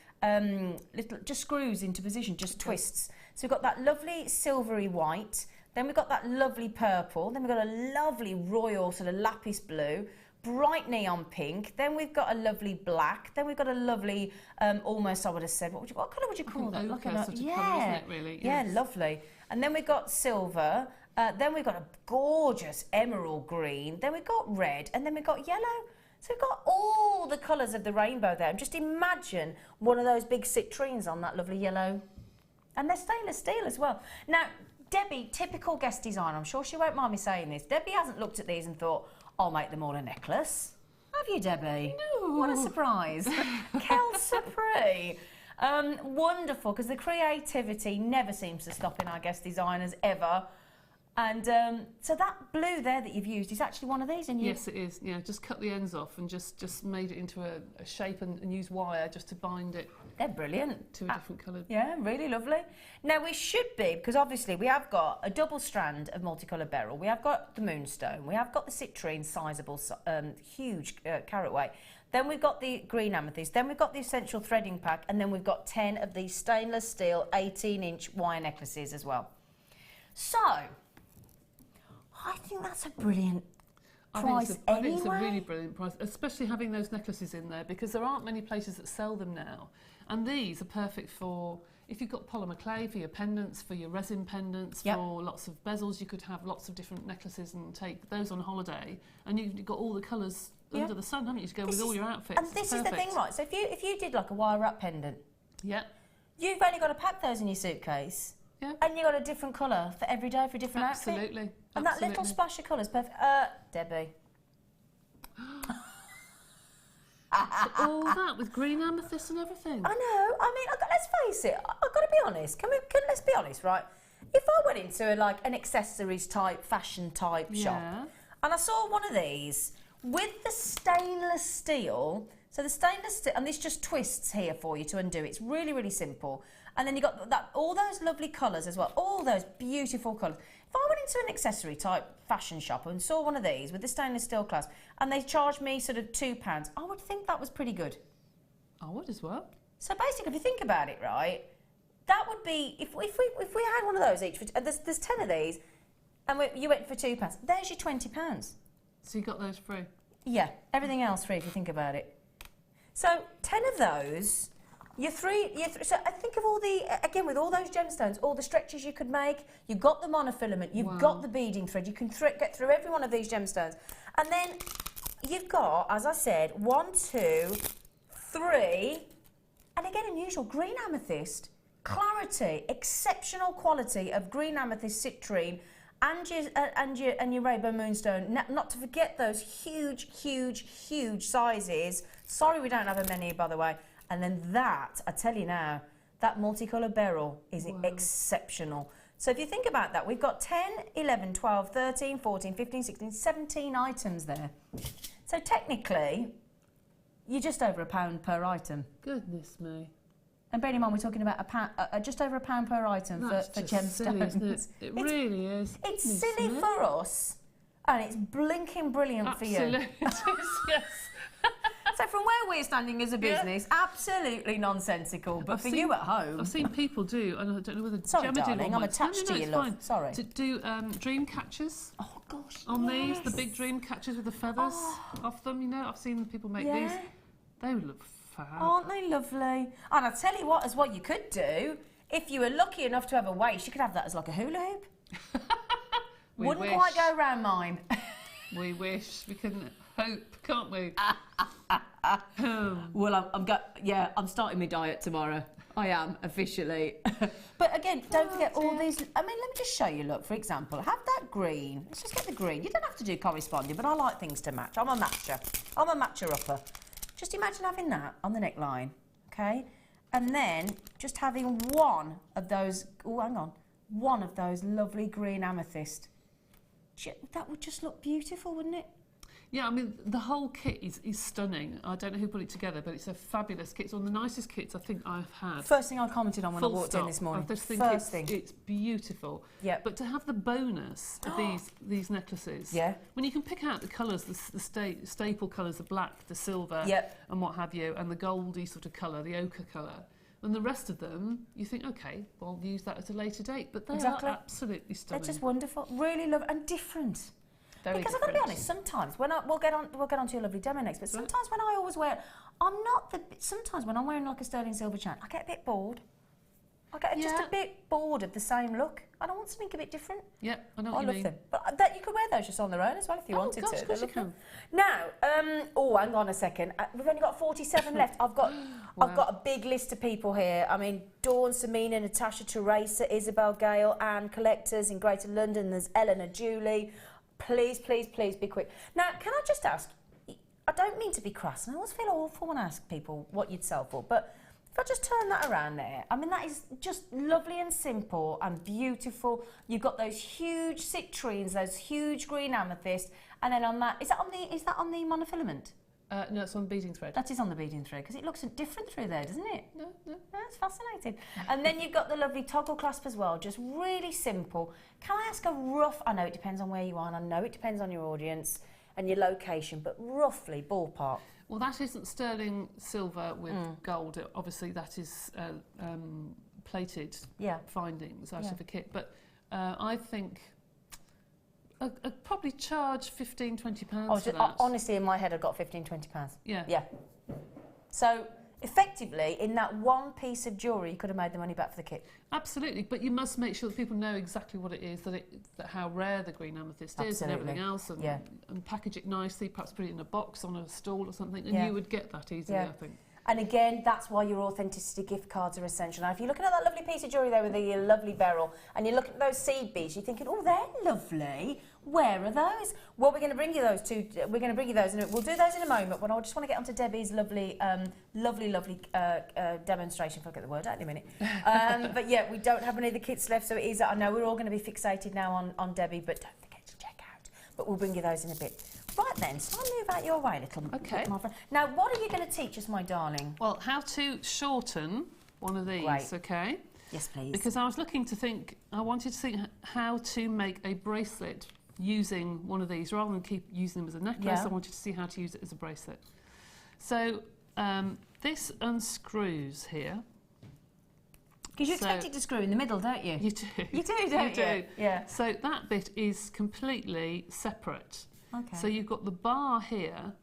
just screws into position, just twists. So we've got that lovely silvery white. Then we've got that lovely purple. Then we've got a lovely royal sort of lapis blue. bright neon pink. Then we've got a lovely black. Then we've got a lovely, almost I would have said, what colour would you call that? Ochre Like sort of colour, isn't it, really? Yeah, Yes. lovely. And then we've got silver. Then we've got a gorgeous emerald green. Then we've got red. And then we've got yellow. So we've got all the colours of the rainbow there. And just imagine one of those big citrines on that lovely yellow. And they're stainless steel as well. Now, Debbie, typical guest designer, I'm sure she won't mind me saying this. Debbie hasn't looked at these and thought, I'll make them all a necklace. Have you, Debbie? No. What a surprise. Quelle surprise. Wonderful, because the creativity never seems to stop in our guest designers, ever. And so that blue there that you've used is actually one of these, and you? Yes, it is. Yeah, just cut the ends off and just made it into a shape and use wire just to bind it They're brilliant. to a different colour. Yeah, really lovely. Now we should be, because obviously we have got a double strand of multicoloured beryl, we have got the moonstone, we have got the citrine, sizable, huge carat weight. Then we've got the green amethyst, then we've got the essential threading pack, and then we've got 10 of these stainless steel 18-inch wire necklaces as well. So, I think that's a brilliant price I think it's a anyway. really brilliant price, especially having those necklaces in there, because there aren't many places that sell them now. And these are perfect for, if you've got polymer clay, for your pendants, for your resin pendants, Yep. for lots of bezels. You could have lots of different necklaces and take those on holiday. And you've got all the colours Yeah. under the sun, haven't you, to go This with all is- your outfits. And this is the thing, right? So if you did like a wire wrap pendant, Yeah. you've only got to pack those in your suitcase. Yeah. And you've got a different colour for every day for a different outfit. Absolutely. And that little splash of colour is perfect. Debbie. So all that with green amethyst and everything. I know. I mean, let's face it. I've got to be honest. Let's be honest, right? If I went into an accessories type, fashion type shop, Yeah. and I saw one of these with the stainless steel. So the stainless steel, and this just twists here for you to undo. It's really, really simple. And then you got all those lovely colours as well. All those beautiful colours. If I went into an accessory type fashion shop and saw one of these with the stainless steel clasp, and they charged me sort of £2, I would think that was pretty good. I would as well. So basically, if you think about it, right, that would be if we had one of those each. There's 10 of these, and you went for £2. There's your £20. So you got those free. Yeah, everything else free if you think about it. So 10 of those. So I think of all the, again, with all those gemstones, all the stretches you could make, you've got the monofilament, you've got the beading thread, you can get through every one of these gemstones. And then you've got, as I said, 1, 2, 3, and again, unusual, green amethyst, clarity, exceptional quality of green amethyst citrine, and your rainbow moonstone. Not to forget those huge, huge, huge sizes. Sorry we don't have many, by the way. And then that, I tell you now, that multicoloured beryl is exceptional. So if you think about that, we've got 10, 11, 12, 13, 14, 15, 16, 17 items there. So technically, you're just over £1 per item. Goodness me. And bearing in mind, we're talking about just over £1 per item for That's just silly, gemstones. isn't it? It really is. It's Goodness silly me. for us, and it's blinking brilliant for you. Absolutely. Yes. So from where we're standing as a business, absolutely nonsensical. But for you at home, I've seen people do, and I don't know whether sorry, Gemma did darling, one I'm once. attached to it's you, love. fine. Sorry. To do dream catchers oh gosh, on these, the yes. big dream catchers with the feathers off them. You know, I've seen people make these. They would look fab. Aren't they lovely? And I tell you what, as what you could do, if you were lucky enough to have a waist, you could have that as like a hula hoop. We Wouldn't wish. quite go round mine. We wish. We can hope, can't we? Well, I'm starting my diet tomorrow. I am, officially. But again, don't forget all these. I mean, let me just show you, look, for example, have that green. Let's just get the green. You don't have to do corresponding, but I like things to match. I'm a matcher. I'm a matcher-upper. Just imagine having that on the neckline, okay? And then just having one of those, one of those lovely green amethyst. That would just look beautiful, wouldn't it? Yeah, I mean, the whole kit is stunning. I don't know who put it together, but it's a fabulous kit. It's one of the nicest kits I think I've had. First thing I commented on when I Full walked stop. in this morning. I just think First thing. it's beautiful. Yep. But to have the bonus of these necklaces, Yeah. when you can pick out the colours, the staple colours, the black, the silver, Yep. and what have you, and the goldy sort of colour, the ochre colour, and the rest of them, you think, okay, well, I'll use that at a later date. But they Exactly. are absolutely stunning. They're just wonderful. Really love and different. Very because I've different. got to be honest, sometimes when we'll get on to your lovely demo next, but sometimes when I always wear, sometimes when I'm wearing like a sterling silver chain, I get a bit bored. I get just a bit bored of the same look. I don't want something a bit different. Yeah, I know what you love mean. them. But that you could wear those just on their own as well if you wanted gosh, to. of course you They're can. Now, oh, hang on a second. We've only got 47 left. I've got a big list of people here. I mean, Dawn, Samina, Natasha, Teresa, Isabel, Gale, Anne, collectors in Greater London. There's Eleanor, Julie. Please, please, please be quick. Now, can I just ask? I don't mean to be crass, and I always feel awful when I ask people what you'd sell for, but if I just turn that around there, I mean, that is just lovely and simple and beautiful. You've got those huge citrines, those huge green amethyst, and then on that, is that on the monofilament? No, it's on beading thread. That is on the beading thread, because it looks different through there, doesn't it? No. That's fascinating. And then you've got the lovely toggle clasp as well, just really simple. Can I ask a rough, I know it depends on where you are, and I know it depends on your audience and your location, but roughly, ballpark. Well, that isn't sterling silver with gold. Obviously, that is plated findings out of a kit. But I think I'd probably charge £15, £20 for that. Honestly, in my head, I've got £15, £20. Yeah. Yeah. So, effectively, in that one piece of jewellery, you could have made the money back for the kit. Absolutely, but you must make sure that people know exactly what it is, that how rare the green amethyst is and everything else, and package it nicely, perhaps put it in a box on a stall or something, and you would get that easily, I think. And again, that's why your authenticity gift cards are essential. Now, if you're looking at that lovely piece of jewellery there with the lovely beryl, and you're looking at those seed beads, you're thinking, oh, they're lovely. Where are those? Well, we're going to bring you those too. We're going to bring you those, and we'll do those in a moment. But I just want to get onto Debbie's lovely demonstration. If I get the word out in a minute. But yeah, we don't have any of the kits left, so it is. I know we're all going to be fixated now on Debbie, but don't forget to check out. But we'll bring you those in a bit. Right then, so I'll move out your way, little my friend. Now, what are you going to teach us, my darling? Well, how to shorten one of these, okay? Yes, please. Because I wanted to think how to make a bracelet using one of these rather than keep using them as a necklace. I wanted to see how to use it as a bracelet. So this unscrews here. Because you expect it to screw in the middle, don't you? You do. You do, don't you? Yeah. So that bit is completely separate. Okay. So you've got the bar here,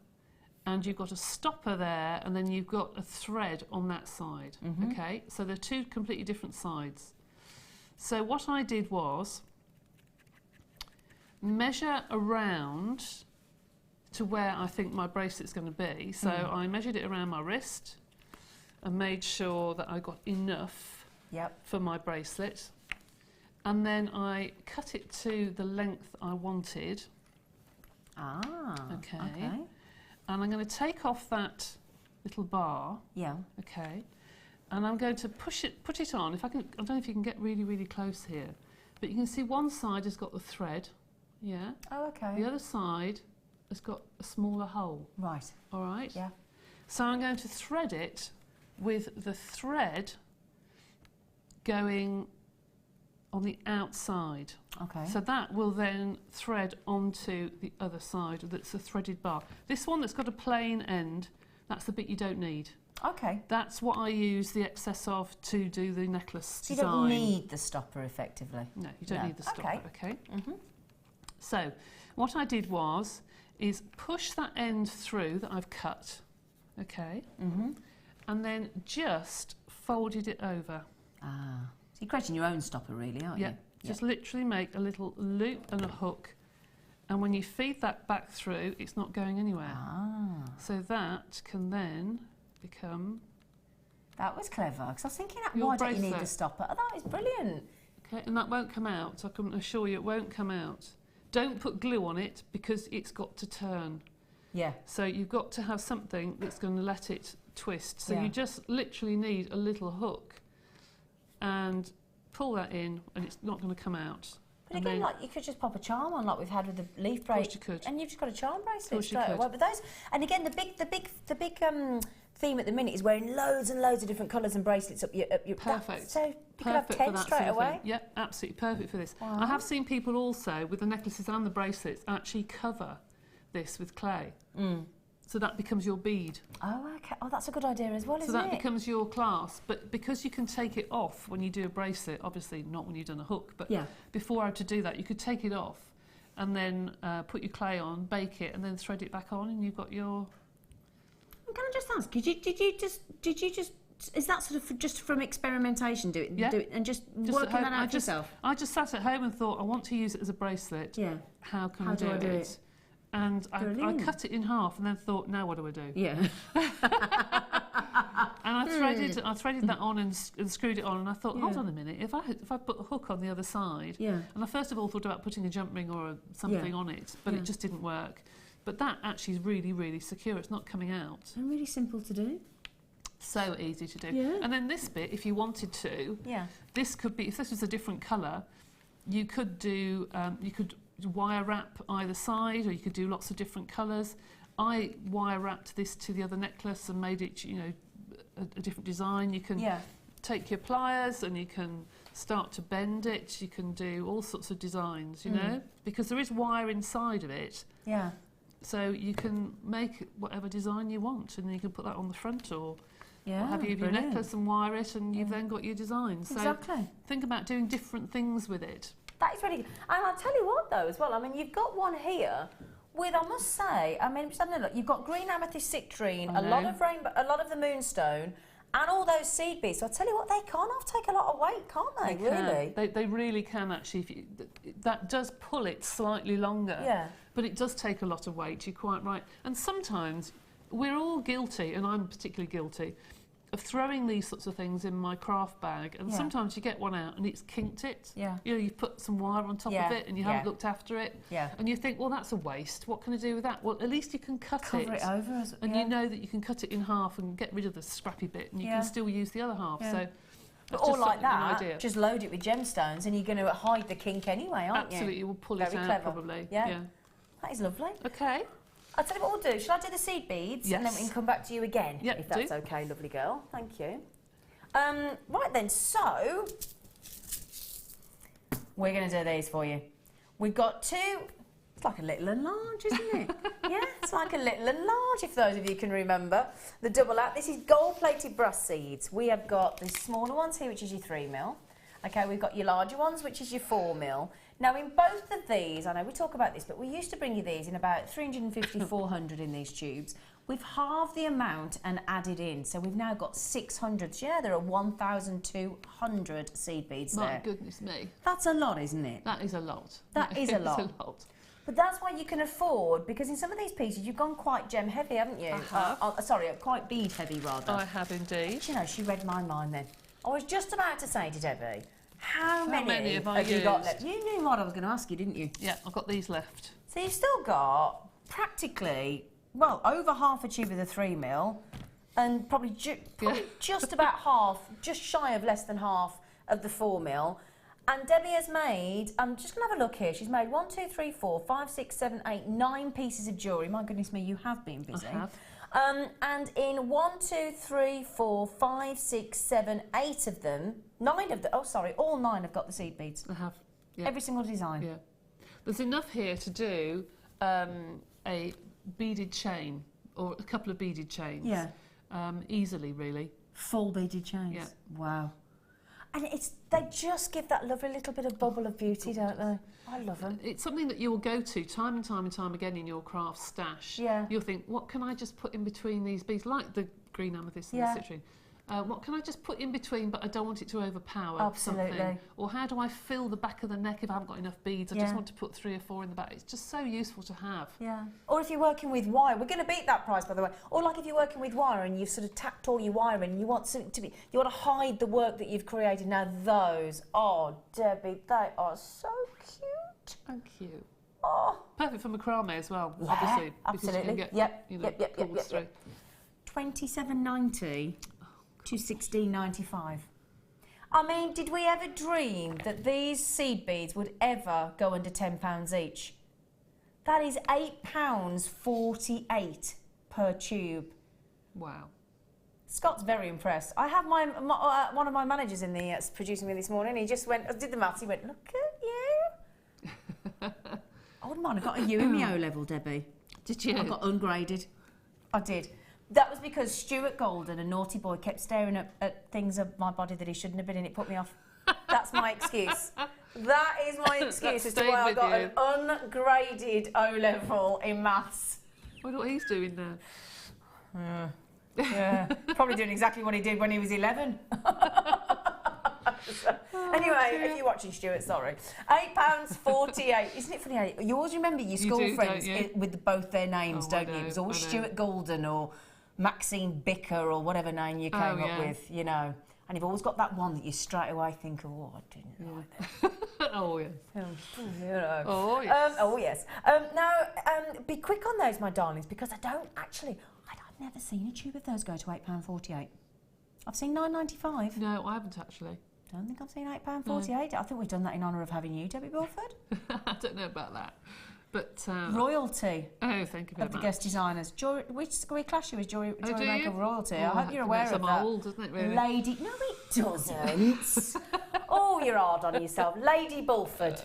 and you've got a stopper there, and then you've got a thread on that side. Okay. So they're two completely different sides. So what I did was measure around to where I think my bracelet's going to be. So I measured it around my wrist and made sure that I got enough for my bracelet. And then I cut it to the length I wanted. Okay. And I'm going to take off that little bar. Yeah. Okay. And I'm going to put it on. I don't know if you can get really, really close here, but you can see one side has got the thread. Yeah. Oh, okay. The other side has got a smaller hole. Right. All right. Yeah. So I'm going to thread it with the thread going on the outside. Okay. So that will then thread onto the other side. That's a threaded bar. This one that's got a plain end, that's the bit you don't need. Okay. That's what I use the excess of to do the necklace design. So you don't need the stopper, effectively? No, you don't need the stopper, okay? So what I did is push that end through that I've cut, okay? And then just folded it over. So you're creating your own stopper, really, aren't you? Just literally make a little loop and a hook, and when you feed that back through, it's not going anywhere. So that can then become... That was clever, because I was thinking, why don't you need the stopper? Oh, that is brilliant. Okay, and that won't come out, I can assure you it won't come out. Don't put glue on it, because it's got to turn. Yeah. So you've got to have something that's going to let it twist. So you just literally need a little hook and pull that in, and it's not going to come out. But again, like, you could just pop a charm on, like we've had with the leaf bracelet. Of course you could. And you've just got a charm bracelet straight away. But those, and again, the big theme at the minute is wearing loads and loads of different colours and bracelets up your perfect. So you could have 10 straight away. Yeah, absolutely perfect for this. Wow. I have seen people also with the necklaces and the bracelets actually cover this with clay. So that becomes your bead. Oh, okay. Oh, that's a good idea as well, isn't it? So that becomes your clasp. But because you can take it off when you do a bracelet, obviously not when you've done a hook, but before I had to do that, you could take it off and then put your clay on, bake it, and then thread it back on, and you've got your... Can I just ask, did you just is that sort of just from experimentation, do it and just working that out yourself? I just sat at home and thought, I want to use it as a bracelet. Yeah. How can I do it? And I cut it in half and then thought, now what do I do? Yeah. And I threaded that on and screwed it on, and I thought, hold on a minute, if I put the hook on the other side, and I first of all thought about putting a jump ring or something on it, but it just didn't work. But that actually is really, really secure. It's not coming out. And really simple to do. So easy to do. Yeah. And then this bit, if you wanted to, this could be, if this was a different colour, you could do, you could wire wrap either side, or you could do lots of different colours. I wire wrapped this to the other necklace and made it, you know, a different design. You can take your pliers and you can start to bend it. You can do all sorts of designs, you know, because there is wire inside of it. Yeah. So you can make whatever design you want, and then you can put that on the front or what have you of your brilliant. necklace and wire it, and you've then got your design. So Exactly. think about doing different things with it. That is really good. And I'll tell you what, though, as well, I mean, you've got one here with, I must say, I mean, just having a look, you've got green amethyst citrine, a lot of rainbow, a lot of the moonstone, and all those seed beads. So I tell you what, they can take a lot of weight, can't they? Really? They really can, actually. If you, that does pull it slightly longer. Yeah. But it does take a lot of weight, you're quite right. And sometimes we're all guilty, and I'm particularly guilty, of throwing these sorts of things in my craft bag, and sometimes you get one out and it's kinked it. Yeah. You know, you've put some wire on top of it and you haven't looked after it. Yeah. And you think, well, that's a waste. What can I do with that? Well, at least you can Cover it over. And you know that you can cut it in half and get rid of the scrappy bit, and you can still use the other half. So, but all like that, just load it with gemstones and you're going to hide the kink anyway, aren't you? Absolutely, we'll pull it out probably. Yeah. That is lovely. Okay. I'll tell you what we'll do. Shall I do the seed beads? Yes. And then we can come back to you again, if that's okay, lovely girl. Thank you. Right then, so we're going to do these for you. We've got two. It's like a little and large, isn't it? Yeah, it's like a little and large, if those of you can remember. The double out. This is gold-plated brass seeds. We have got the smaller ones here, which is your 3mm. Okay, we've got your larger ones, which is your 4mm. Now, in both of these, I know we talk about this, but we used to bring you these in about 350, 400 in these tubes. We've halved the amount and added in, so we've now got 600. So, yeah, there are 1,200 seed beads there. My goodness me. That's a lot, isn't it? That is a lot. That is a lot. But that's why you can afford, because in some of these pieces, you've gone quite gem heavy, haven't you? I have. Sorry, quite bead heavy, rather. I have indeed. Do you know, she read my mind then. I was just about to say to Debbie, how many have you got left? You knew what I was going to ask you, didn't you? Yeah, I've got these left. So you've still got practically, well, over half a tube of the 3mm, and probably just about half, just shy of less than half of the 4mm. And Debbie has made, I'm just going to have a look here, she's made 1, 2, 3, 4, 5, 6, 7, 8, 9 pieces of jewellery. My goodness me, you have been busy. I have. And in 1, 2, 3, 4, 5, 6, 7, 8 of them, 9 of them, oh sorry, all 9 have got the seed beads. I have. Yeah. Every single design. Yeah. There's enough here to do a beaded chain, or a couple of beaded chains. Yeah. Easily, really. Full beaded chains. Yeah. Wow. And they just give that lovely little bit of bubble of beauty, don't they? I love them. It's something that you'll go to time and time and time again in your craft stash. Yeah. You'll think, what can I just put in between these beads, like the green amethyst and the citrine? What can I just put in between, but I don't want it to overpower something? Or how do I fill the back of the neck if I haven't got enough beads? I just want to put 3 or 4 in the back. It's just so useful to have. Yeah. Or if you're working with wire, we're going to beat that price, by the way. Or like if you're working with wire and you've sort of tacked all your wire in and you want something to be, you want to hide the work that you've created. Now those, oh Debbie, they are so cute. Thank you. Oh. Perfect for macrame as well, Yeah, obviously. absolutely. Because you can get, cords through. $27.90 to $16.95. I mean, did we ever dream that these seed beads would ever go under £10 each? That is £8.48 per tube. Wow. Scott's very impressed. I have one of my managers in the producing me this morning. He just went, did the maths. He went, look at you. I wouldn't mind. I got a U in my O level, Debbie. Did you? I got ungraded. I did. That was because Stuart Golden, a naughty boy, kept staring at things of my body that he shouldn't have been in. It put me off. That's my excuse. That is my excuse as to why I got an ungraded O-level in maths. I wonder what he's doing now. Yeah, probably doing exactly what he did when he was 11. Anyway, if you're watching, Stuart, sorry. £8.48. Isn't it funny? You always remember your school friends with both their names, don't you? It was always Stuart Goulden or Maxine Bicker or whatever name you came up with, you know. And you've always got that one that you straight away think of, oh, I didn't like that. Oh, yes. You know. Oh, yes. Oh, yes. Now, be quick on those, my darlings, because I've never seen a tube of those go to £8.48. I've seen £9.95. No, I haven't actually. Don't think I've seen £8.48. No. I think we've done that in honour of having you, Debbie Bulford. I don't know about that. But royalty. Oh, thank you very much. Of the guest designers. We class you as JewelleryMaker royalty. I hope you're aware of that. It's old, doesn't it, really? Lady... No, it doesn't. Oh, you're hard on yourself. Lady Bulford.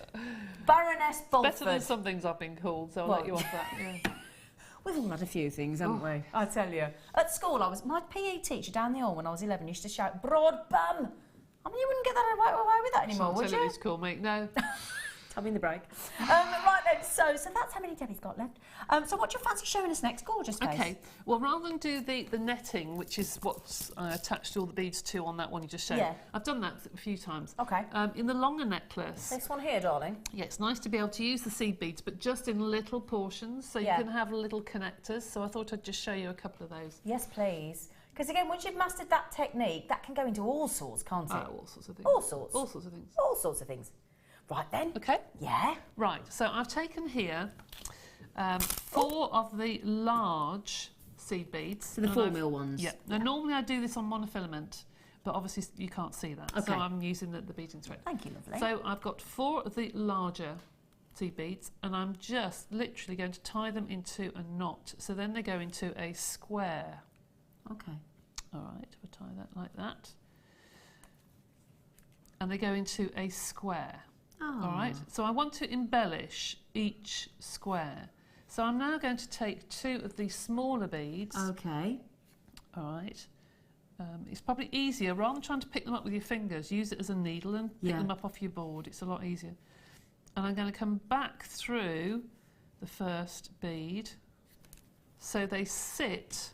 Baroness Bulford. Better than some things I've been called, so I'll let you off that. Yeah. We've all had a few things, haven't we? I tell you. At school, my PE teacher down the hall when I was 11 used to shout, broad bum. I mean, you wouldn't get that away with that anymore, would you? Tell you it's cool, mate. No. Tell me in the break. Right then, so that's how many Debbie's got left. So what do you fancy showing us next? Gorgeous face. Okay, well, rather than do the netting, which is what I attached all the beads to on that one you just showed, I've done that a few times. Okay. In the longer necklace... This one here, darling. Yeah, it's nice to be able to use the seed beads, but just in little portions, so you can have little connectors. So I thought I'd just show you a couple of those. Yes, please. Because again, once you've mastered that technique, that can go into all sorts, can't it? All sorts of things. All sorts. All sorts of things. All sorts of things. Right then. Okay. Yeah. Right, so I've taken here 4 of the large seed beads. So the 4mm ones? Yeah. Now, normally I do this on monofilament, but obviously you can't see that. Okay. So I'm using the beading thread. Thank you, lovely. So I've got 4 of the larger seed beads, and I'm just literally going to tie them into a knot. So then they go into a square. Okay. All right, we'll tie that like that. And they go into a square. Oh. All right, so I want to embellish each square. So I'm now going to take 2 of these smaller beads. Okay. All right. It's probably easier, rather than trying to pick them up with your fingers, use it as a needle and pick them up off your board. It's a lot easier. And I'm going to come back through the first bead. So they sit,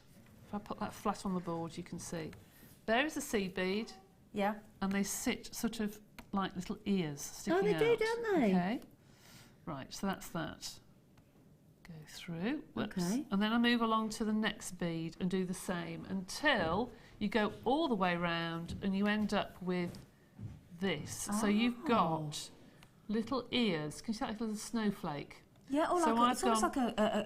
if I put that flat on the board, you can see. There is a seed bead. Yeah. And they sit sort of like little ears sticking out. Oh, they do, don't they? Okay. Right, so that's that. Go through. Whoops. Okay. And then I move along to the next bead and do the same until you go all the way round and you end up with this. So you've got little ears. Can you see that little snowflake? Yeah, or it's almost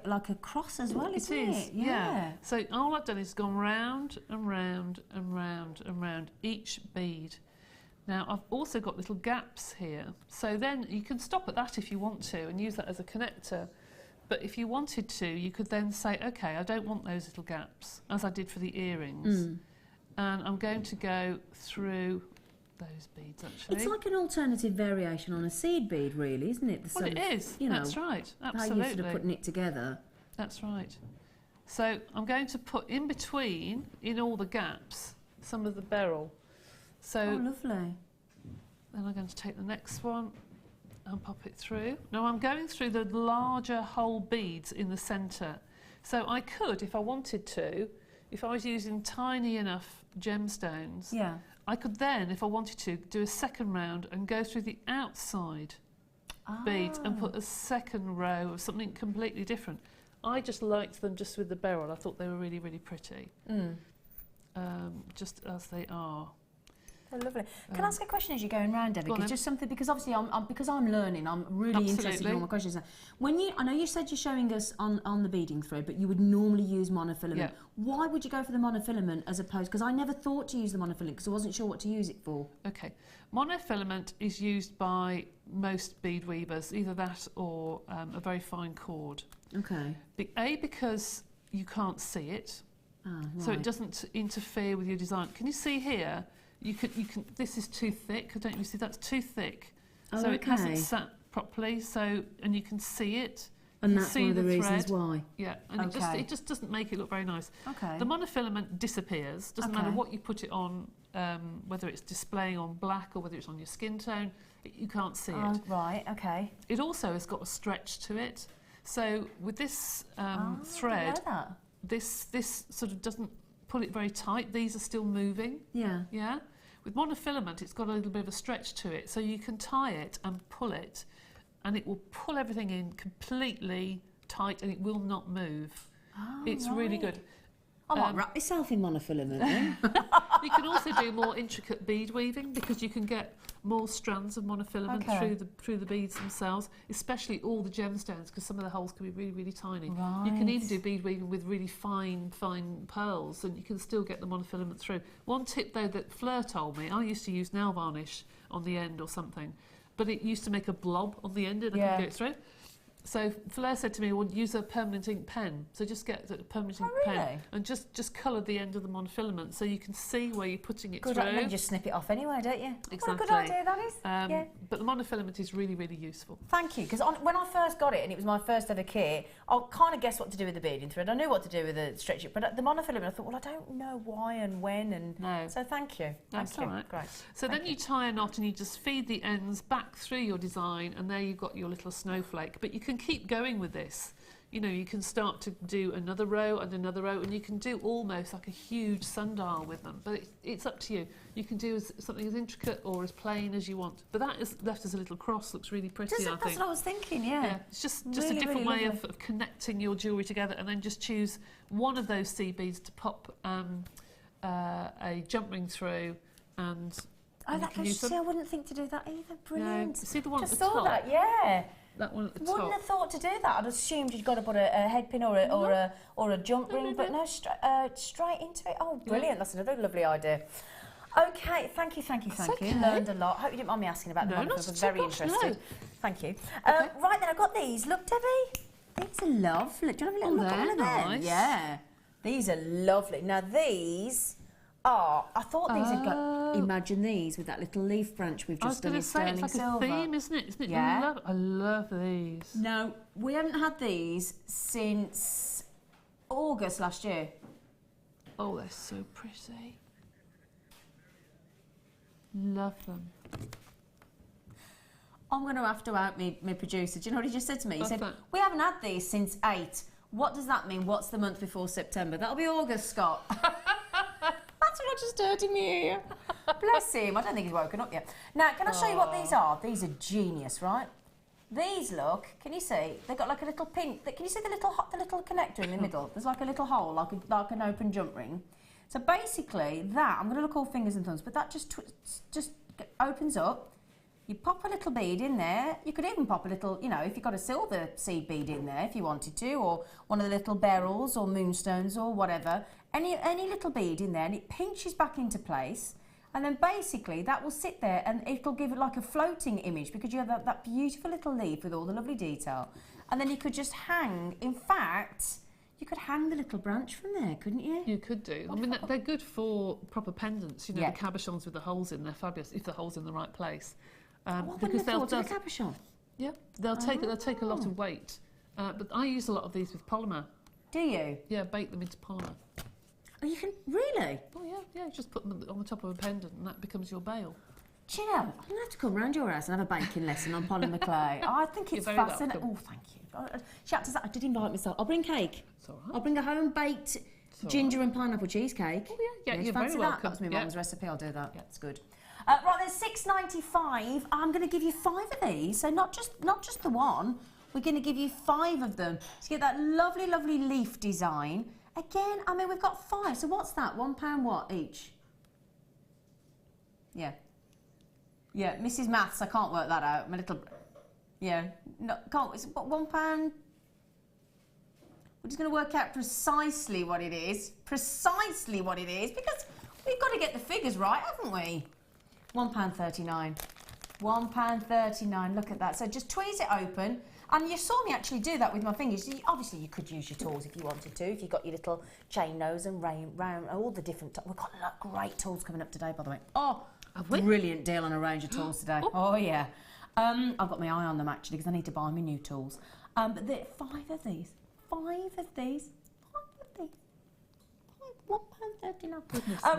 like a cross as well, isn't it? It is, yeah. So all I've done is gone round and round and round and round each bead. Now I've also got little gaps here, so then you can stop at that if you want to and use that as a connector. But if you wanted to, you could then say, okay, I don't want those little gaps, as I did for the earrings. And I'm going to go through those beads, actually. It's like an alternative variation on a seed bead, really, isn't it? Well, it is. That's right. Absolutely. How you're sort of putting it together. That's right. So I'm going to put in between, in all the gaps, some of the beryl. So oh, lovely. Then I'm going to take the next one and pop it through. Now I'm going through the larger whole beads in the centre. So I could, if I wanted to, if I was using tiny enough gemstones, I could then, if I wanted to, do a second round and go through the outside beads and put a second row of something completely different. I just liked them just with the beryl. I thought they were really, really pretty, just as they are. Oh, lovely. Can I ask a question as you're going round, Debbie? Because just something, because obviously I'm learning, I'm really interested in all my questions. I know you said you're showing us on the beading thread, but you would normally use monofilament. Yeah. Why would you go for the monofilament as opposed? Because I never thought to use the monofilament because I wasn't sure what to use it for. Okay, monofilament is used by most bead weavers, either that or a very fine cord. Okay. Because you can't see it, right. So it doesn't interfere with your design. Can you see here? You can. This is too thick. Don't you see? That's too thick. So it hasn't sat properly. So and you can see it. And that's one of the reasons why. Yeah, and it just doesn't make it look very nice. Okay. The monofilament disappears. Doesn't matter what you put it on, whether it's displaying on black or whether it's on your skin tone, you can't see it. Right, okay. It also has got a stretch to it. So with this thread, this sort of doesn't pull it very tight. These are still moving. Yeah. Yeah. With monofilament, it's got a little bit of a stretch to it, so you can tie it and pull it, and it will pull everything in completely tight, and it will not move. It's really good. I might wrap myself in monofilament then. You can also do more intricate bead weaving because you can get more strands of monofilament through the beads themselves, especially all the gemstones, because some of the holes can be really, really tiny. Right. You can even do bead weaving with really fine pearls, and you can still get the monofilament through. One tip though that Fleur told me, I used to use nail varnish on the end or something, but it used to make a blob on the end and I couldn't get it through. So Fleur said to me, well, use a permanent ink pen. So just get a permanent ink pen and just colour the end of the monofilament so you can see where you're putting it through. Then you just snip it off anyway, don't you? Exactly. What a good idea that is. But the monofilament is really, really useful. Thank you, because when I first got it, and it was my first ever kit, I kind of guessed what to do with the beading thread. I knew what to do with the stretch it, but the monofilament, I thought, well, I don't know why and when, and so thank you. That's all right. Great. So then you tie a knot and you just feed the ends back through your design, and there you've got your little snowflake. But you can keep going with this. You know, you can start to do another row and another row, and you can do almost like a huge sundial with them. But it's up to you. You can do something as intricate or as plain as you want. But that is left as a little cross, looks really pretty, I think. That's what I was thinking, yeah. It's just really, a different way of connecting your jewellery together, and then just choose one of those seed beads to pop a jump ring through, and I wouldn't think to do that either. Brilliant. No. See the one just at the top? Saw that, yeah. That one at the top. Wouldn't have thought to do that. I'd assumed you'd got to put a head pin or a jump ring, but no, straight into it. Oh, brilliant! That's another lovely idea. Okay, thank you. Learned a lot. Hope you didn't mind me asking about the monofilament. I was very interested. No. Thank you. Right then, I've got these. Look, Debbie. These are lovely. Do you want to have a little look at one of them? Yeah. These are lovely. Now these are. I thought these had got. Imagine these with that little leaf branch we've just done in sterling silver. It's like a theme, isn't it? Isn't it? Yeah. I love these. No, we haven't had these since August last year. Oh, they're so pretty. Love them. I'm going to have to out me producer. Do you know what he just said to me? He said, we haven't had these since 8. What does that mean? What's the month before September? That'll be August, Scott. That's what I just heard in your ear. Bless him. I don't think he's woken up yet. Now, can I show you what these are? These are genius, right? These look. Can you see? They've got like a little pin. Can you see the little connector in the middle? There's like a little hole, like an open jump ring. So basically, that I'm going to look all fingers and thumbs, but that just opens up. You pop a little bead in there. You could even pop a little, you know, if you've got a silver seed bead in there, if you wanted to, or one of the little beryls or moonstones or whatever. Any little bead in there, and it pinches back into place. And then basically that will sit there and it'll give it like a floating image because you have that beautiful little leaf with all the lovely detail. And then you could just hang, in fact, you could hang the little branch from there, couldn't you? You could do. I mean, they're good for proper pendants, you know, the cabochons with the holes in, they're fabulous if the hole's in the right place. Because they'll do a cabochon. Yeah, they'll take a lot of weight. But I use a lot of these with polymer. Do you? Yeah, bake them into polymer. Oh, you can really? Oh yeah, just put them on the top of a pendant and that becomes your Bale. Do you know, I'm going to have to come round your house and have a baking lesson on polymer clay. I think it's fascinating. Oh, thank you. I did invite myself. I'll bring cake. It's all right. I'll bring a home-baked ginger and pineapple cheesecake. Oh yeah, you're fancy very welcome. That was my mum's recipe. I'll do that. Yeah, it's good. Right, there's $6.95. I'm going to give you 5 of these. So not just the one. We're going to give you 5 of them to get that lovely, lovely leaf design. Again, I mean, we've got 5. So what's that? £1 what each? Yeah. Yeah, Mrs. Maths, I can't work that out. My little... Yeah, no, can't... It's £1. We're just going to work out precisely what it is. Precisely what it is, because we've got to get the figures right, haven't we? £1.39. £1.39, look at that. So just tweeze it open. And you saw me actually do that with my fingers. Obviously, you could use your tools if you wanted to, if you've got your little chain nose and round, all the different... We've got great tools coming up today, by the way. Oh, a brilliant deal on a range of tools today. Oh, yeah. I've got my eye on them actually because I need to buy me new tools. But there are 5 of these. £1.39.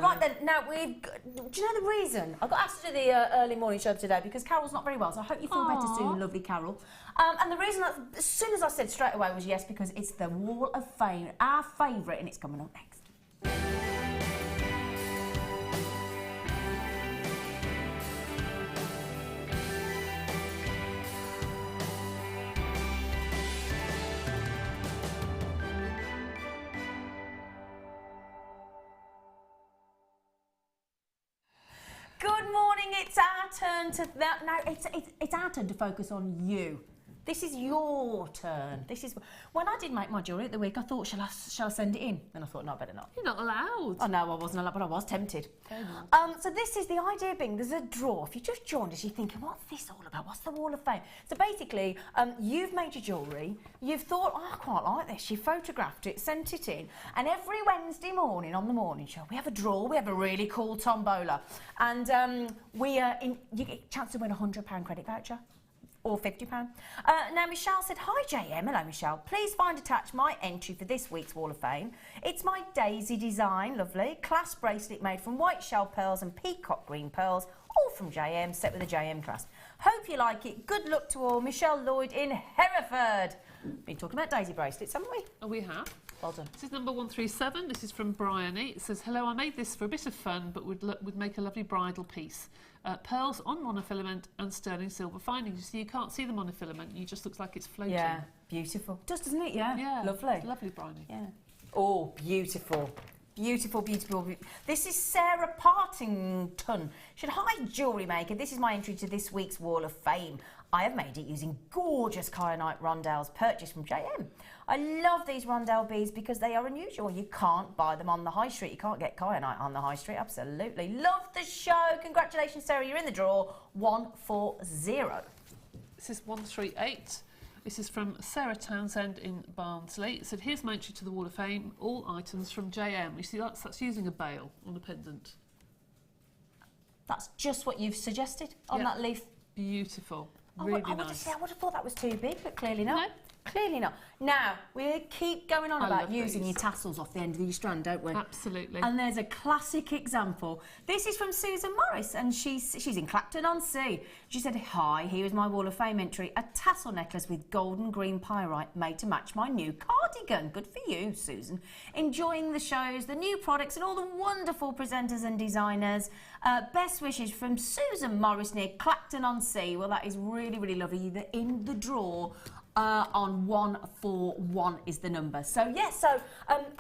Right then, now do you know the reason? I got asked to do the early morning show today because Carol's not very well, so I hope you feel better soon, lovely Carol. And the reason, as soon as I said straight away, was yes, because it's the Wall of Fame, our favourite, and it's coming up next. Good morning, it's our turn to it's our turn to focus on you. This is your turn. This is when I did make my jewellery at the week. I thought, shall I send it in? Then I thought, no, better not. You're not allowed. Oh no, I wasn't allowed, but I was tempted. So this is the idea being there's a draw. If you just joined us, you're thinking, what's this all about? What's the Wall of Fame? So basically, you've made your jewellery. You've thought, oh, I quite like this. You photographed it, sent it in, and every Wednesday morning on the morning show, we have a draw. We have a really cool tombola, and you get a chance to win a £100 credit voucher. Or £50. Now, Michelle said, hi, JM. Hello, Michelle. Please find attached my entry for this week's Wall of Fame. It's my daisy design, lovely, clasp bracelet made from white shell pearls and peacock green pearls, all from JM, set with a JM clasp. Hope you like it. Good luck to all. Michelle Lloyd in Hereford. Been talking about daisy bracelets, haven't we? Oh, we have. Well done. This is number 137. This is from Bryony. It says, hello, I made this for a bit of fun, but would make a lovely bridal piece. Pearls on monofilament and sterling silver findings. So you can't see the monofilament. You just looks like it's floating. Yeah, beautiful. Does, doesn't it? Yeah. Yeah. Lovely. It's lovely, Bryony. Yeah. Oh, beautiful. Beautiful, beautiful. This is Sarah Partington. She said, hi, Jewellery Maker. This is my entry to this week's Wall of Fame. I have made it using gorgeous kyanite rondelles purchased from JM. I love these rondelle beads because they are unusual. You can't buy them on the high street. You can't get kyanite on the high street. Absolutely. Love the show. Congratulations, Sarah. You're in the draw. 140. This is 138. This is from Sarah Townsend in Barnsley. It said, here's my entry to the Wall of Fame, all items from JM. You see, that's using a Bale on a pendant. That's just what you've suggested on that leaf. Beautiful. Oh, really I nice. I would have thought that was too big, but clearly not. No. Clearly not. Now, we keep going on I about love using these. your tassels off the end of your strand, don't we? Absolutely. And there's a classic example. This is from Susan Morris, and she's in Clacton-on-Sea. She said, hi, here is my Wall of Fame entry, a tassel necklace with golden green pyrite made to match my new cardigan. Good for you, Susan. Enjoying the shows, the new products, and all the wonderful presenters and designers. Best wishes from Susan Morris near Clacton-on-Sea. Well, that is really, really lovely. You're in the draw. On 141 is the number. So yes,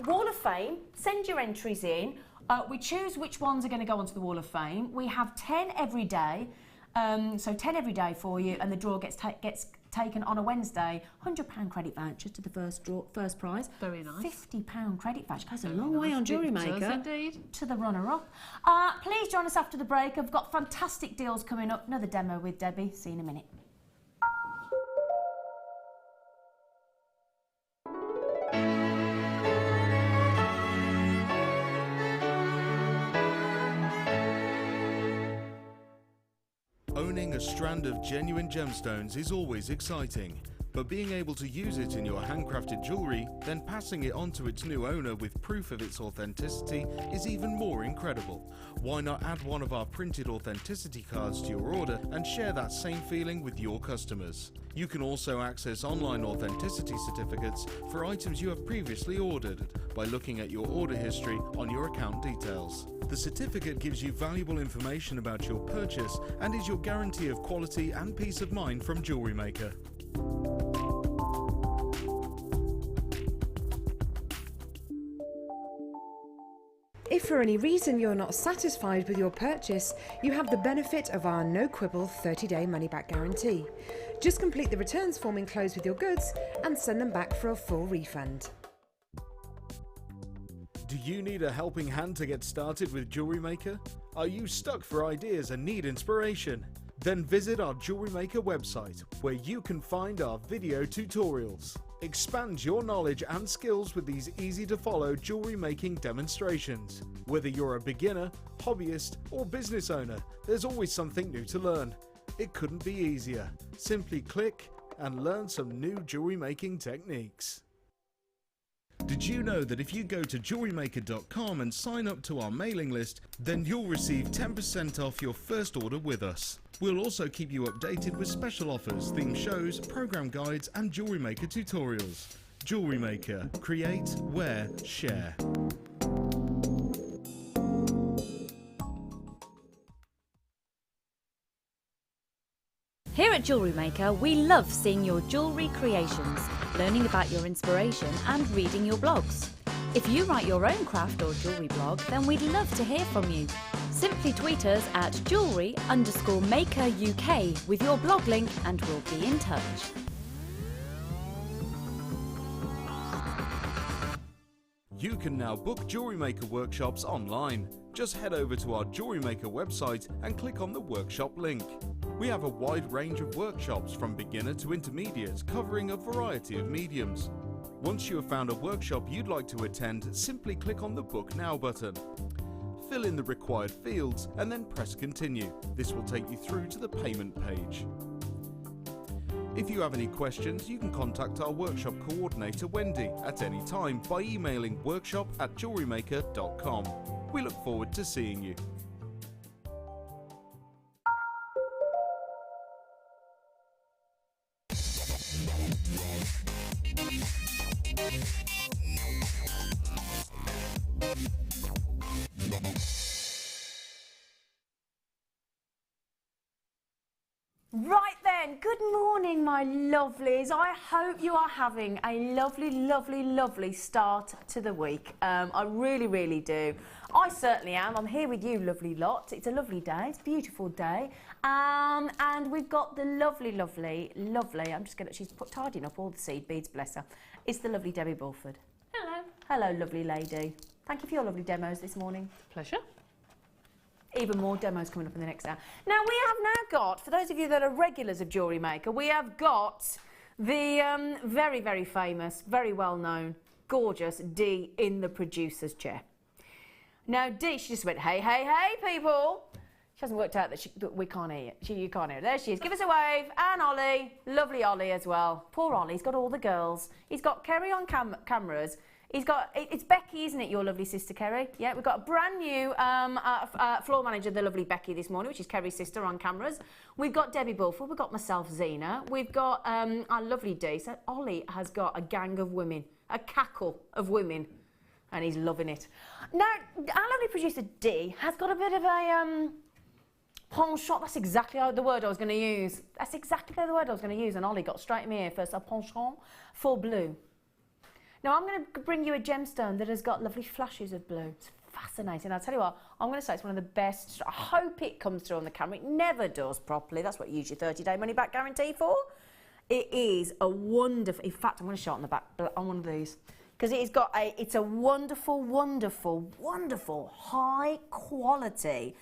Wall of Fame, send your entries in. We choose which ones are going to go onto the Wall of Fame. We have 10 every day, so 10 every day for you, and the draw gets taken on a Wednesday. £100 credit voucher to the first prize. Very nice. £50 credit voucher. Goes a long way on Jewellery Maker. It does indeed. To the runner-up. Please join us after the break. I've got fantastic deals coming up. Another demo with Debbie. See you in a minute. Owning a strand of genuine gemstones is always exciting, but being able to use it in your handcrafted jewellery, then passing it on to its new owner with proof of its authenticity is even more incredible. Why not add one of our printed authenticity cards to your order and share that same feeling with your customers? You can also access online authenticity certificates for items you have previously ordered by looking at your order history on your account details. The certificate gives you valuable information about your purchase and is your guarantee of quality and peace of mind from Jewellery Maker. If for any reason you're not satisfied with your purchase, you have the benefit of our no quibble 30-day money-back guarantee. Just complete the returns form enclosed with your goods and send them back for a full refund. Do you need a helping hand to get started with Jewellery Maker? Are you stuck for ideas and need inspiration? Then visit our Jewellery Maker website, where you can find our video tutorials. Expand your knowledge and skills with these easy-to-follow jewellery making demonstrations. Whether you're a beginner, hobbyist, or business owner, there's always something new to learn. It couldn't be easier. Simply click and learn some new jewellery making techniques. Did you know that if you go to JewelleryMaker.com and sign up to our mailing list, then you'll receive 10% off your first order with us. We'll also keep you updated with special offers, theme shows, program guides and Jewellery Maker tutorials. Jewellery Maker. Create, wear, share. Here at Jewellery Maker, we love seeing your jewellery creations, learning about your inspiration and reading your blogs. If you write your own craft or jewellery blog, then we'd love to hear from you. Simply tweet us at jewellery_maker UK with your blog link and we'll be in touch. You can now book Jewellery Maker workshops online. Just head over to our Jewellery Maker website and click on the workshop link. We have a wide range of workshops from beginner to intermediate, covering a variety of mediums. Once you have found a workshop you'd like to attend, simply click on the Book Now button. Fill in the required fields and then press Continue. This will take you through to the payment page. If you have any questions, you can contact our workshop coordinator Wendy at any time by emailing workshop@jewellerymaker.com. We look forward to seeing you. Right then, good morning my lovelies. I hope you are having a lovely, lovely, lovely start to the week. I really, really do. I certainly am. I'm here with you, lovely lot. It's a lovely day. It's a beautiful day. And we've got the lovely, lovely, lovely, she's tidying up all the seed beads, bless her. It's the lovely Debbie Bulford. Hello. Hello, lovely lady. Thank you for your lovely demos this morning. Pleasure. Even more demos coming up in the next hour. Now, we have now got, for those of you that are regulars of Jewellery Maker, we have got the very, very famous, very well-known, gorgeous Dee in the producer's chair. Now, Dee, she just went, hey, hey, hey, people. She hasn't worked out that we can't hear you. You can't hear her. There she is. Give us a wave. And Ollie. Lovely Ollie as well. Poor Ollie. He's got all the girls. He's got Kerry on cameras. He's got, it's Becky, isn't it, your lovely sister, Kerry? Yeah, we've got a brand new floor manager, the lovely Becky, this morning, which is Kerry's sister on cameras. We've got Debbie Bulford, we've got myself, Zena. We've got our lovely Dee. So Ollie has got a gang of women, a cackle of women, and he's loving it. Now, our lovely producer, Dee, has got a bit of a penchant. That's exactly the word I was going to use. That's exactly the word I was going to use, and Ollie got straight in my ear first, a penchant for blue. Now, I'm going to bring you a gemstone that has got lovely flashes of blue. It's fascinating. I'll tell you what, I'm going to say it's one of the best. I hope it comes through on the camera. It never does properly. That's what you use your 30-day money-back guarantee for. It is a wonderful... In fact, I'm going to show it on the back on one of these. Because it's a wonderful, wonderful, wonderful, high-quality,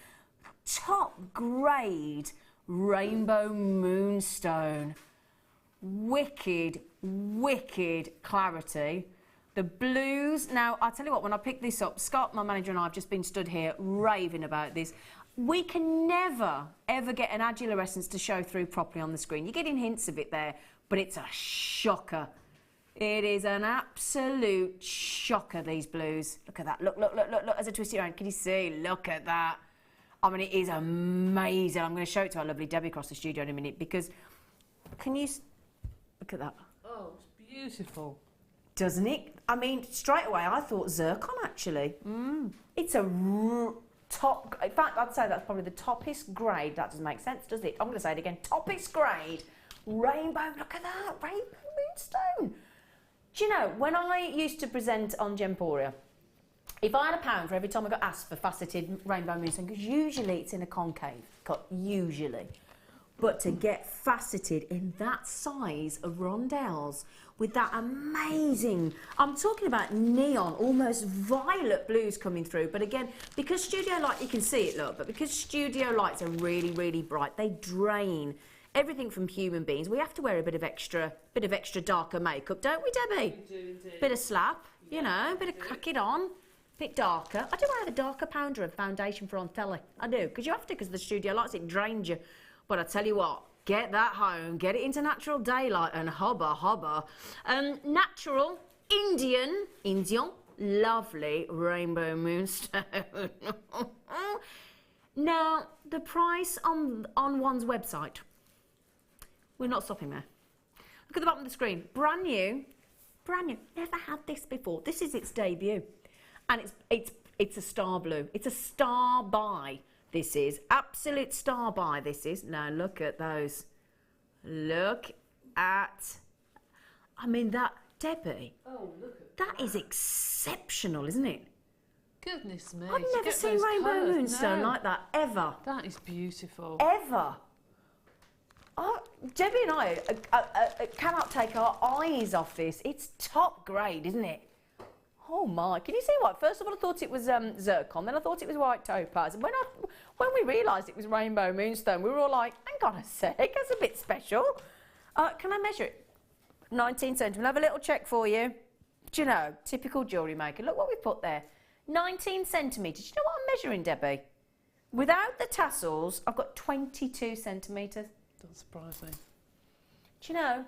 top-grade rainbow moonstone. Wicked, wicked clarity. The blues, now I'll tell you what, when I picked this up, Scott, my manager, and I have just been stood here raving about this. We can never, ever get an Adular Essence to show through properly on the screen. You're getting hints of it there, but it's a shocker. It is an absolute shocker, these blues. Look at that, look, look, look, look, look, as I twist it around, can you see? Look at that. I mean, it is amazing. I'm going to show it to our lovely Debbie across the studio in a minute, because, can you... Look at that. Oh, it's beautiful. Doesn't it? I mean, straight away, I thought zircon, actually. It's a top... In fact, I'd say that's probably the toppest grade. That doesn't make sense, does it? I'm going to say it again. Toppest grade. Rainbow. Look at that. Rainbow moonstone. Do you know, when I used to present on Gemporia, if I had £1 for every time I got asked for faceted rainbow moonstone, because usually it's in a concave cut, usually. But to get faceted in that size of rondelles with that amazing, I'm talking about neon, almost violet blues coming through. But again, because studio light, you can see it, look, but because studio lights are really, really bright, they drain everything from human beings. We have to wear a bit of extra darker makeup, don't we, Debbie? We do indeed. Bit of slap, you know, bit of crack it on. Bit darker. I do have a darker powder of foundation for on telly. I do, because you have to, because the studio lights, it drains you. But I tell you what, get that home, get it into natural daylight and hubba. Natural, Indian, lovely rainbow moonstone. Now, the price on one's website, we're not stopping there. Look at the bottom of the screen, brand new, never had this before. This is its debut, and it's a star blue. It's a star buy. This is absolute star buy. This is. Now look at those. Look at. I mean that, Debbie. Oh, look at that is exceptional, isn't it? Goodness me. I've never seen rainbow moonstone like that ever. That is beautiful. Ever. Oh, Debbie and I cannot take our eyes off this. It's top grade, isn't it? Oh my, can you see what? First of all, I thought it was zircon, then I thought it was white topaz. And when we realised it was rainbow moonstone, we were all like, hang on a sec, that's a bit special. Can I measure it? 19 centimetres. I'll have a little check for you. Do you know, typical jewellery maker. Look what we put there. 19 centimetres. Do you know what I'm measuring, Debbie? Without the tassels, I've got 22 centimetres. Doesn't surprise me. Do you know,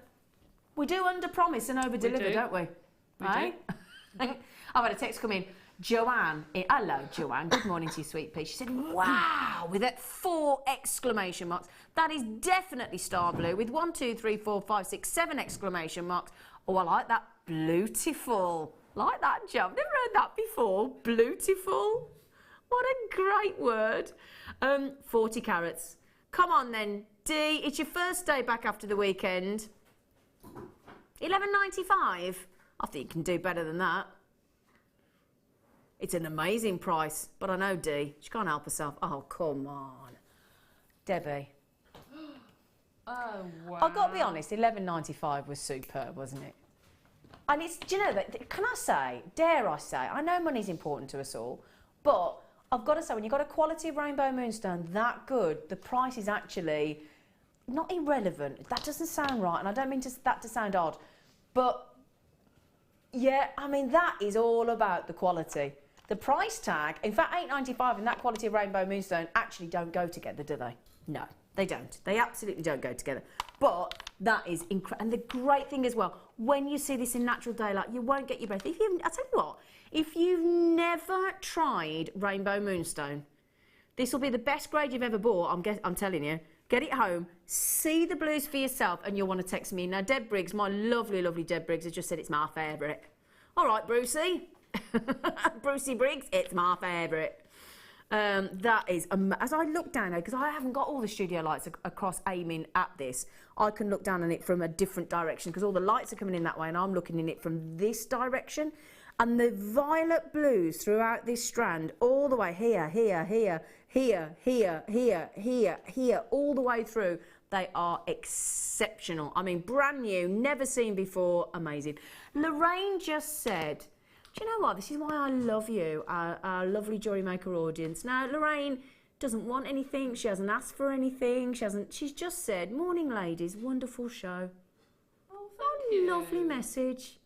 we do under-promise and over-deliver, don't we? We right? do. I've had a text come in. Joanne, hello Joanne, good morning to you, sweet pea. She said, wow, with that 4 exclamation marks. That is definitely star blue with 1, 2, 3, 4, 5, 6, 7 exclamation marks. Oh, I like that. Beautiful. Like that, Jo. I've never heard that before. Beautiful. What a great word. 40 carats. Come on then, D. It's your first day back after the weekend. $11.95. I think you can do better than that. It's an amazing price, but I know D. She can't help herself. Oh, come on. Debbie. Oh, wow. I've got to be honest, $11.95 was superb, wasn't it? And it's, do you know, that? Can I say, dare I say, I know money's important to us all, but I've got to say, when you've got a quality of rainbow moonstone that good, the price is actually not irrelevant. That doesn't sound right, and I don't mean that to sound odd, but yeah, I mean, that is all about the quality. The price tag, in fact, $8.95 and that quality of rainbow moonstone actually don't go together, do they? No, they don't. They absolutely don't go together. But that is incredible. And the great thing as well, when you see this in natural daylight, you won't get your breath. I tell you what, if you've never tried rainbow moonstone, this will be the best grade you've ever bought, I'm telling you. Get it home, see the blues for yourself, and you'll want to text me. Now, Deb Briggs, my lovely, lovely Deb Briggs, has just said it's my favourite. All right, Brucey. Brucey Briggs, it's my favourite. That is, as I look down, because I haven't got all the studio lights across aiming at this, I can look down on it from a different direction because all the lights are coming in that way and I'm looking in it from this direction. And the violet blues throughout this strand, all the way here, all the way through, they are exceptional. I mean, brand new, never seen before, amazing. Lorraine just said, do you know what? This is why I love you, our lovely JewelleryMaker audience. Now, Lorraine doesn't want anything. She hasn't asked for anything. She's just said, morning, ladies, wonderful show. Oh, thank you. Lovely message.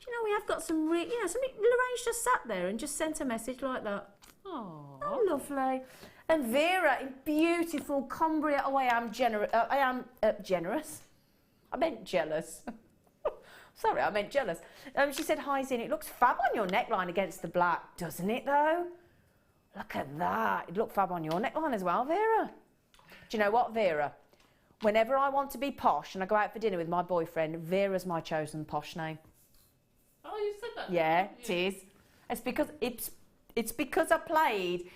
Do you know, we have got some really, Lorraine's just sat there and just sent a message like that. Oh, lovely. And Vera in beautiful Cumbria. Oh, I am generous. I meant jealous. Sorry, I meant jealous. She said, hi, Zin, it looks fab on your neckline against the black, doesn't it, though? Look at that. It looked fab on your neckline as well, Vera. Do you know what, Vera? Whenever I want to be posh and I go out for dinner with my boyfriend, Vera's my chosen posh name. Oh, you said that? Yeah, it is. It's because I played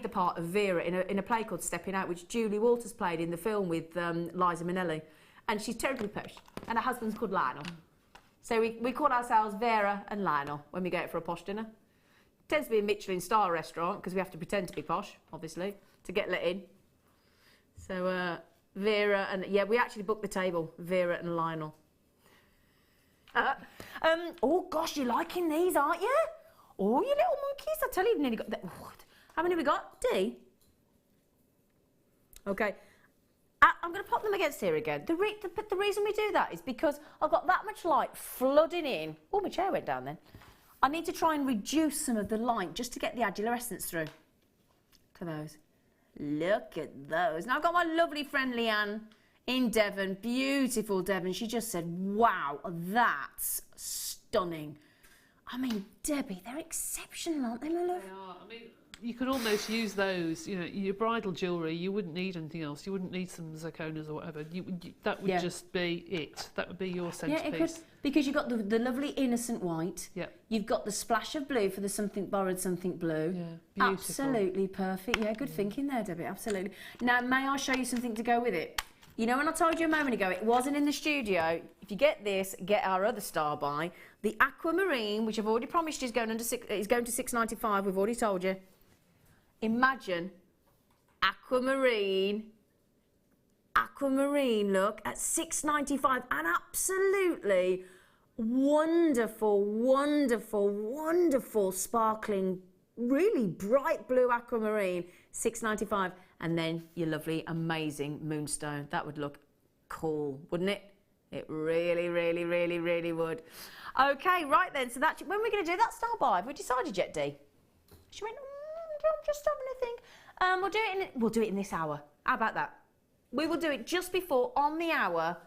the part of Vera in a play called Stepping Out, which Julie Walters played in the film with Liza Minnelli. And she's terribly posh. And her husband's called Lionel. So we call ourselves Vera and Lionel when we go out for a posh dinner. It tends to be a Michelin star restaurant because we have to pretend to be posh, obviously, to get let in. So Vera and, yeah, we actually booked the table, Vera and Lionel. Oh gosh, you're liking these, aren't you? Oh, you little monkeys, I tell you, you've nearly got that. How many have we got? D? Okay. I'm going to pop them against here again. The reason we do that is because I've got that much light flooding in. Oh, my chair went down then. I need to try and reduce some of the light just to get the adolescence through. Look at those. Look at those. Now I've got my lovely friend Leanne in Devon, beautiful Devon. She just said, wow, that's stunning. I mean, Debbie, they're exceptional, aren't they, my love? They are. I mean, you could almost use those, you know, your bridal jewellery. You wouldn't need anything else. You wouldn't need some zirconias or whatever. That would just be it. That would be your centrepiece. Yeah, it could, because you've got the lovely innocent white. Yeah. You've got the splash of blue for the something borrowed, something blue. Yeah, beautiful. Absolutely perfect. Yeah, good thinking there, Debbie. Absolutely. Now, may I show you something to go with it? You know, when I told you a moment ago, it wasn't in the studio. If you get this, get our other star buy, the aquamarine, which I've already promised you is going to $6.95. We've already told you. Imagine aquamarine, look, at $6.95, and absolutely wonderful, wonderful, wonderful, sparkling, really bright blue aquamarine, $6.95, and then your lovely, amazing moonstone. That would look cool, wouldn't it? It really, really, really, really would. Okay, right then, so that's, when are we going to do that star buy? Have we decided yet, Dee? She went, I'm just having a think. We'll do it in this hour. How about that? We will do it just before, on the hour,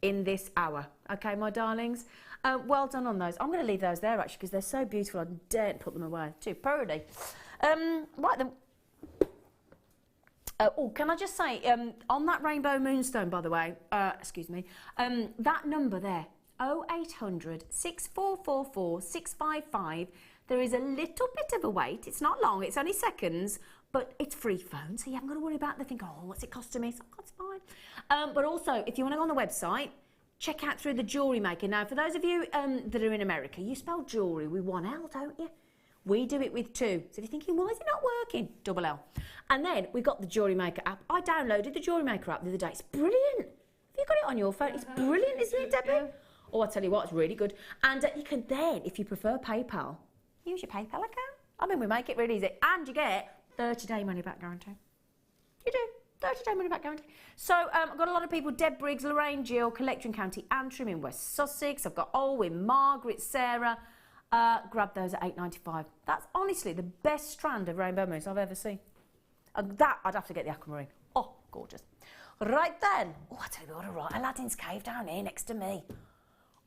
in this hour. Okay, my darlings? Well done on those. I'm going to leave those there, actually, because they're so beautiful. I daren't put them away. Too pretty. Right then. Oh, can I just say, on that rainbow moonstone, by the way, excuse me, that number there, 0800 6444 655, there is a little bit of a wait. It's not long, it's only seconds, but it's free phone, so you haven't got to worry about the thing, oh, what's it costing me? So that's fine. But also, if you want to go on the website, check out through the JewelleryMaker. Now, for those of you that are in America, you spell jewellery with one L, don't you? We do it with two. So if you're thinking, why is it not working? Double L. And then we've got the JewelleryMaker app. I downloaded the JewelleryMaker app the other day. It's brilliant. Have you got it on your phone? It's brilliant, isn't it, Debbie? Yeah. Oh, I tell you what, it's really good. And you can then, if you prefer PayPal, use your PayPal account. I mean, we make it really easy. And you get 30-day money-back guarantee. You do. 30-day money-back guarantee. So I've got a lot of people, Deb Briggs, Lorraine Jill, Collector in County Antrim in West Sussex. I've got Olwyn, Margaret, Sarah. Grab those at $8.95. That's honestly the best strand of rainbow mousse I've ever seen. That, I'd have to get the aquamarine. Oh, gorgeous. Right then. Oh, I tell you what, all right. Aladdin's Cave down here next to me.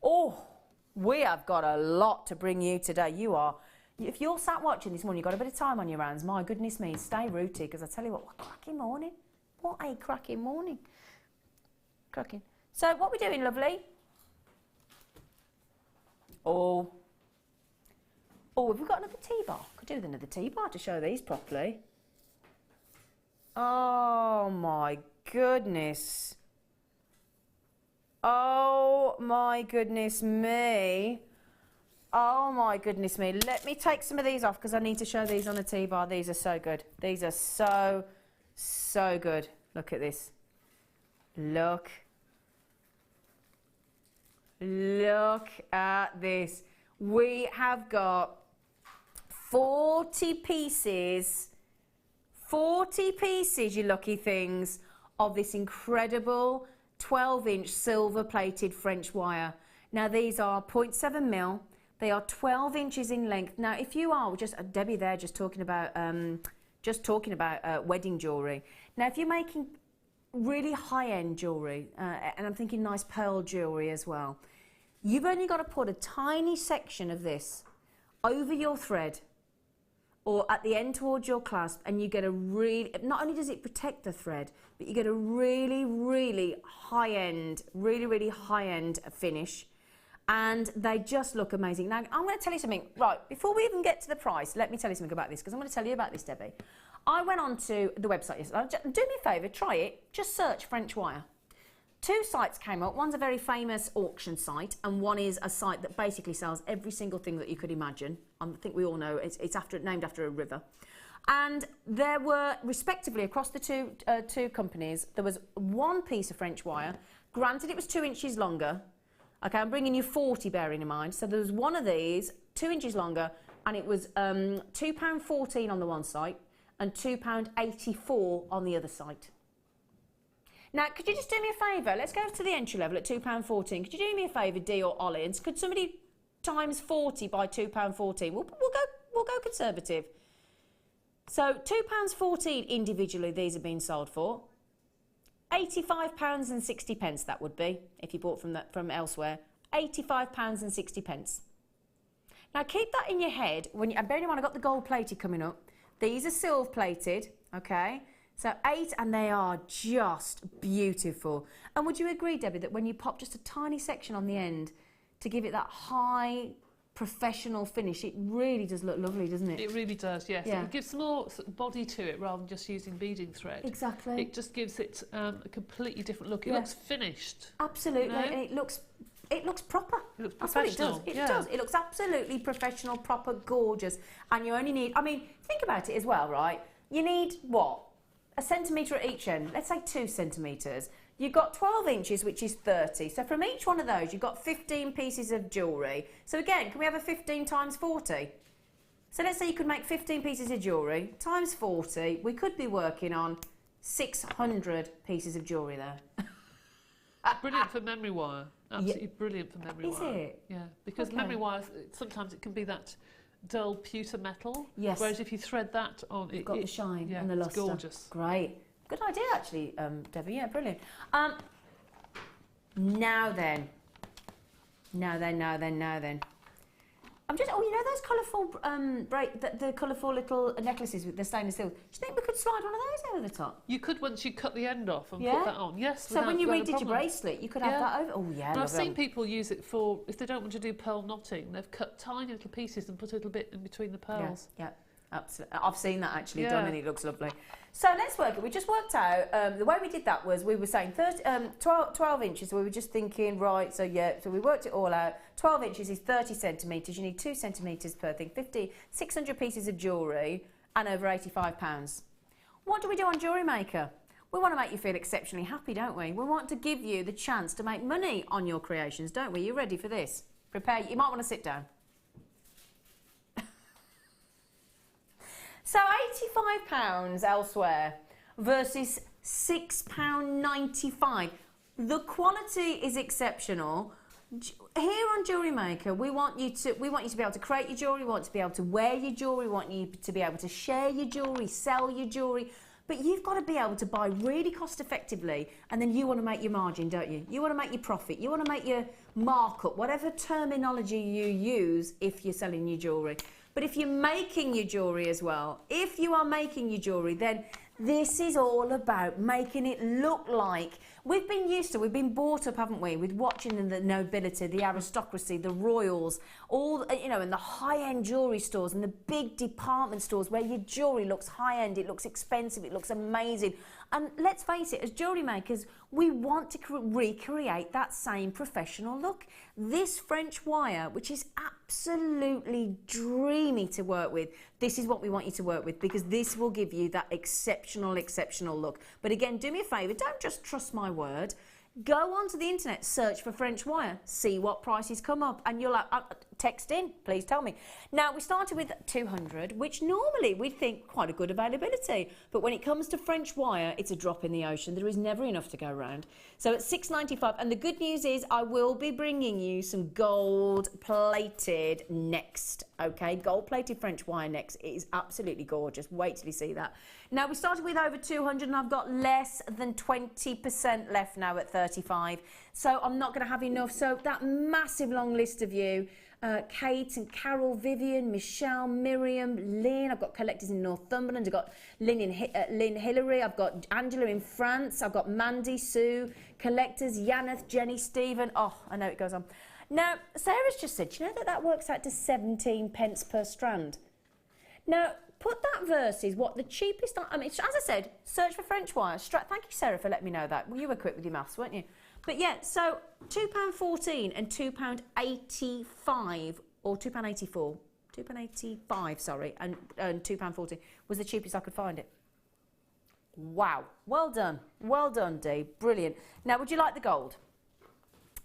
Oh, we have got a lot to bring you today. If you're sat watching this morning, you've got a bit of time on your hands. My goodness me, stay rooted, because I tell you what a cracking morning. What a cracking morning. Cracking. So, what we're doing, lovely? Oh, have we got another T-bar? Could do with another T-bar to show these properly. Oh, my goodness. Oh, my goodness me. Oh, my goodness me. Let me take some of these off, because I need to show these on the T-bar. These are so good. These are so, so good. Look at this. Look. Look at this. We have got 40 pieces, you lucky things, of this incredible 12-inch silver-plated French wire. Now, these are 0.7 mil. They are 12 inches in length. Now, if you are, just Debbie there, just talking about wedding jewellery. Now, if you're making really high-end jewellery, and I'm thinking nice pearl jewellery as well, you've only got to put a tiny section of this over your thread or at the end towards your clasp, and you get a really, not only does it protect the thread, but you get a really, really high-end, really high-end finish, and they just look amazing. Now, I'm going to tell you something. Right, before we even get to the price, let me tell you something about this, because I'm going to tell you about this, Debbie. I went on to the website yesterday. Do me a favour, try it. Just search French wire. Two sites came up. One's a very famous auction site, and one is a site that basically sells every single thing that you could imagine. I think we all know it's named after a river. And there were, respectively, across the two companies, there was one piece of French wire. Granted, it was 2 inches longer. Okay, I'm bringing you 40, bearing in mind. So there was one of these, 2 inches longer, and it was £2.14 on the one site and £2.84 on the other site. Now, could you just do me a favour? Let's go to the entry level at £2.14. Could you do me a favour, Dee or Ollie? And could somebody times 40 by £2.14? We'll go conservative. So £2.14 individually these are being sold for. £85.60 that would be if you bought from elsewhere. £85.60. Now keep that in your head when you, and bear in mind I've got the gold plated coming up. These are silver plated, okay? So 8 and they are just beautiful. And would you agree, Debbie, that when you pop just a tiny section on the end to give it that high professional finish, it really does look lovely, doesn't it? It really does, yes. Yeah. It gives more body to it rather than just using beading thread. Exactly. It just gives it a completely different look. It looks finished. Absolutely, You know? and it looks proper. It looks That's what it professional. does. It does. It looks absolutely professional, proper, gorgeous. And you only need, I mean, think about it as well, right? You need, what? A centimetre at each end. Let's say 2 centimetres. You've got 12 inches, which is 30. So from each one of those, you've got 15 pieces of jewellery. So again, can we have a 15 times 40? So let's say you could make 15 pieces of jewellery times 40. We could be working on 600 pieces of jewellery there. Brilliant for memory wire. Absolutely brilliant for memory wire. Is it? Yeah, because memory wire, sometimes it can be that dull pewter metal. Yes. Whereas if you thread that on, You've got the shine and the it's lustre. gorgeous. Great. Good idea, actually, Debbie. Yeah, brilliant. Now then. I'm just, you know those colourful, the colourful little necklaces with the stainless steel? Do you think we could slide one of those over the top? You could once you cut the end off and put that on. Yes. So when you without a redid your problem. bracelet, you could have that over. Oh yeah. And I've seen people use it for if they don't want to do pearl knotting. They've cut tiny little pieces and put a little bit in between the pearls. Yeah. Absolutely. I've seen that actually done and it looks lovely. So let's work it. We just worked out, the way we did that was we were saying 12 inches. So we were just thinking, right, so we worked it all out. 12 inches is 30 centimetres. You need 2 centimetres per thing, 600 pieces of jewellery and over £85. What do we do on JewelleryMaker? We want to make you feel exceptionally happy, don't we? We want to give you the chance to make money on your creations, don't we? You ready for this? Prepare. You might want to sit down. So £85 elsewhere versus £6.95. The quality is exceptional. Here on JewelleryMaker, we want you to be able to create your jewellery, we want to be able to wear your jewellery, we want you to be able to share your jewellery, sell your jewellery. But you've got to be able to buy really cost effectively, and then you want to make your margin, don't you? You want to make your profit, you want to make your markup, whatever terminology you use if you're selling your jewellery. But if you're making your jewellery as well, if you are making your jewellery, then this is all about making it look like we've been brought up, haven't we, with watching the nobility, the aristocracy, the royals, all, you know, in the high-end jewellery stores and the big department stores where your jewellery looks high-end, it looks expensive, it looks amazing. And let's face it, as jewellery makers, we want to recreate that same professional look. This French wire, which is absolutely dreamy to work with, this is what we want you to work with because this will give you that exceptional look. But again, do me a favour, don't just trust my word. Go onto the internet, search for French wire, see what prices come up, and you'll text in, please tell me. Now, we started with 200, which normally we'd think quite a good availability, but when it comes to French wire, it's a drop in the ocean. There is never enough to go around. So at £6.95, and the good news is I will be bringing you some gold-plated next, okay? Gold-plated French wire next. It is absolutely gorgeous. Wait till you see that. Now, we started with over 200, and I've got less than 20% left now at 35. So I'm not going to have enough. So that massive long list of you, Kate and Carol, Vivian, Michelle, Miriam, Lynn. I've got collectors in Northumberland. I've got Lynn Hillary. I've got Angela in France. I've got Mandy, Sue, collectors, Yaneth, Jenny, Stephen. Oh, I know it goes on. Now, Sarah's just said, you know that works out to 17 pence per strand? Now, put that versus what the cheapest, I mean, as I said, search for French wire. Thank you, Sarah, for letting me know that. Well, you were quick with your maths, weren't you? But yeah, so £2.14 and £2.85 or £2.84, £2.85, sorry, and £2.14 was the cheapest I could find it. Wow, well done, Dee, brilliant. Now, would you like the gold?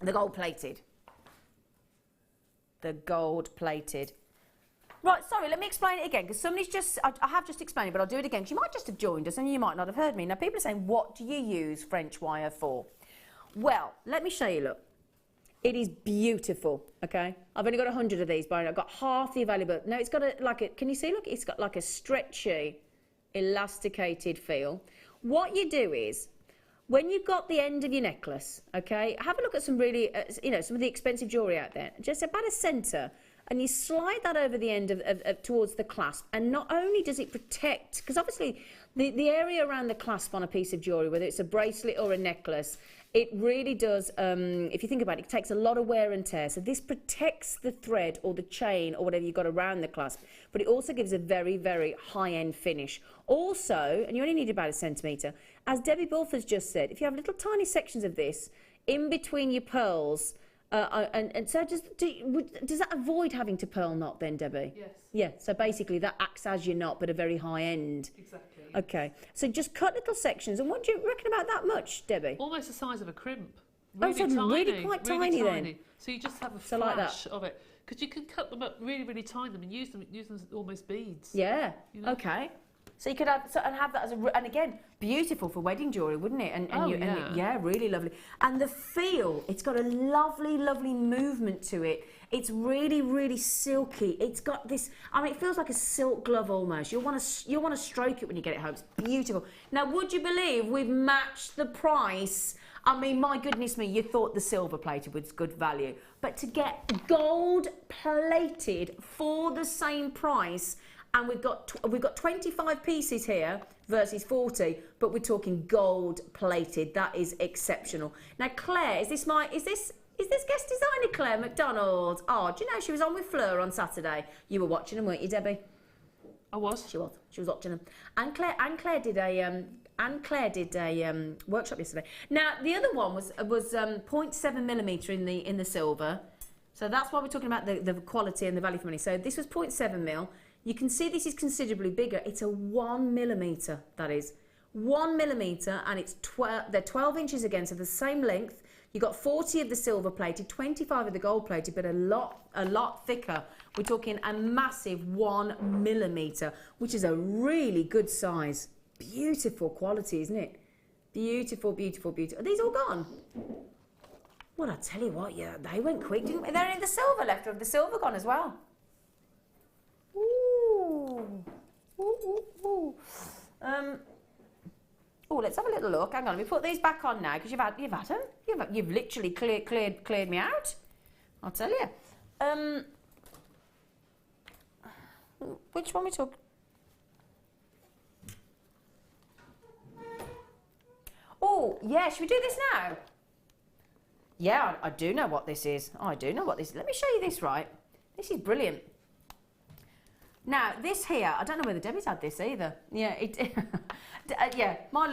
The gold plated. The gold plated. Right, sorry, let me explain it again, because somebody's just, I have just explained it, but I'll do it again. You might just have joined us and you might not have heard me. Now, people are saying, what do you use French wire for? Well, let me show you, look. It is beautiful, okay? I've only got 100 of these, but I've got half the available. No, it's got can you see, look, it's got like a stretchy, elasticated feel. What you do is, when you've got the end of your necklace, okay, have a look at some really, some of the expensive jewellery out there, just about a centre, and you slide that over the end of towards the clasp, and not only does it protect, because obviously the area around the clasp on a piece of jewellery, whether it's a bracelet or a necklace, it really does, if you think about it, it takes a lot of wear and tear. So this protects the thread or the chain or whatever you've got around the clasp, but it also gives a very, very high-end finish. Also, and you only need about a centimetre, as Debbie Bulford's just said, if you have little tiny sections of this in between your pearls, and so does that avoid having to pearl knot then, Debbie? Yes. Yeah, so basically that acts as your knot, but a very high end. Exactly. Okay, so just cut little sections. And what do you reckon about that much, Debbie? Almost the size of a crimp. Really tiny. Really quite tiny then. So you just have a so flash like of it. Because you can cut them up really, really tiny them and use them as almost beads. Yeah, you know? Okay. So you could have that as and again, beautiful for wedding jewellery, wouldn't it? And yeah, really lovely. And the feel, it's got a lovely, lovely movement to it. It's really, really silky. It's got this, it feels like a silk glove almost. You'll want to stroke it when you get it home. It's beautiful. Now, would you believe we've matched the price? My goodness me, you thought the silver plated was good value. But to get gold plated for the same price, and we've got 25 pieces here versus 40, but we're talking gold plated. That is exceptional. Now, Claire, is this guest designer Claire McDonald? Oh, do you know she was on with Fleur on Saturday? You were watching them, weren't you, Debbie? I was. She was watching them. And Claire did a workshop yesterday. Now the other one was 0.7 millimetre in the silver. So that's why we're talking about the quality and the value for money. So this was 0.7 mil. You can see this is considerably bigger. It's a 1 millimetre, that is. 1 millimetre, and they're 12 inches again, so the same length. You've got 40 of the silver plated, 25 of the gold plated, but a lot thicker. We're talking a massive 1 millimetre, which is a really good size. Beautiful quality, isn't it? Beautiful, beautiful, beautiful. Are these all gone? Well, I tell you what, yeah, they went quick, didn't they? They're in the silver left, or have the silver gone as well? Ooh. Ooh, ooh, ooh. Oh, let's have a little look. Hang on, let me put these back on now, because you've had them. You've literally cleared me out. I'll tell you. Which one we took? Oh, yeah. Should we do this now? Yeah, I do know what this is. Oh, I do know what this is. Let me show you this. Right. This is brilliant. Now, this here, I don't know whether Debbie's had this either. Yeah, yeah, my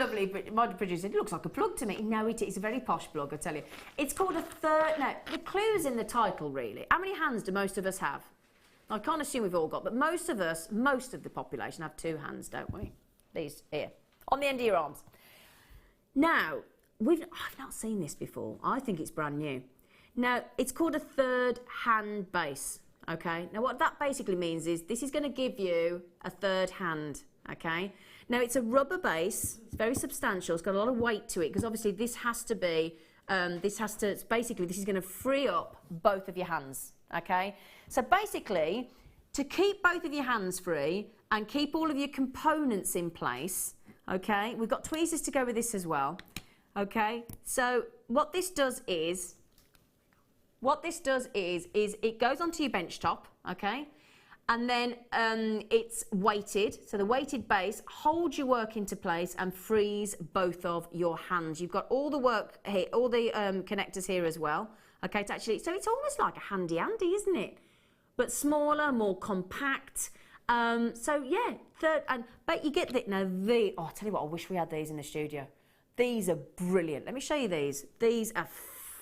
producer, it looks like a plug to me. No, it's a very posh plug, I tell you. It's called a third, no, the clue's in the title, really. How many hands do most of us have? I can't assume we've all got, but most of the population have 2 hands, don't we? These here, on the end of your arms. Now, I've not seen this before. I think it's brand new. Now, it's called a third hand base. Okay, now what that basically means is this is going to give you a third hand, okay? Now it's a rubber base, it's very substantial, it's got a lot of weight to it, because obviously this has to be, this is going to free up both of your hands, okay? So basically, to keep both of your hands free and keep all of your components in place, okay, we've got tweezers to go with this as well, okay? So what this does is it goes onto your bench top, okay? And then it's weighted. So the weighted base holds your work into place and frees both of your hands. You've got all the work here, all the connectors here as well, okay? So it's almost like a handy-andy, isn't it? But smaller, more compact. So yeah, but you get oh, I'll tell you what, I wish we had these in the studio. These are brilliant. Let me show you these. These are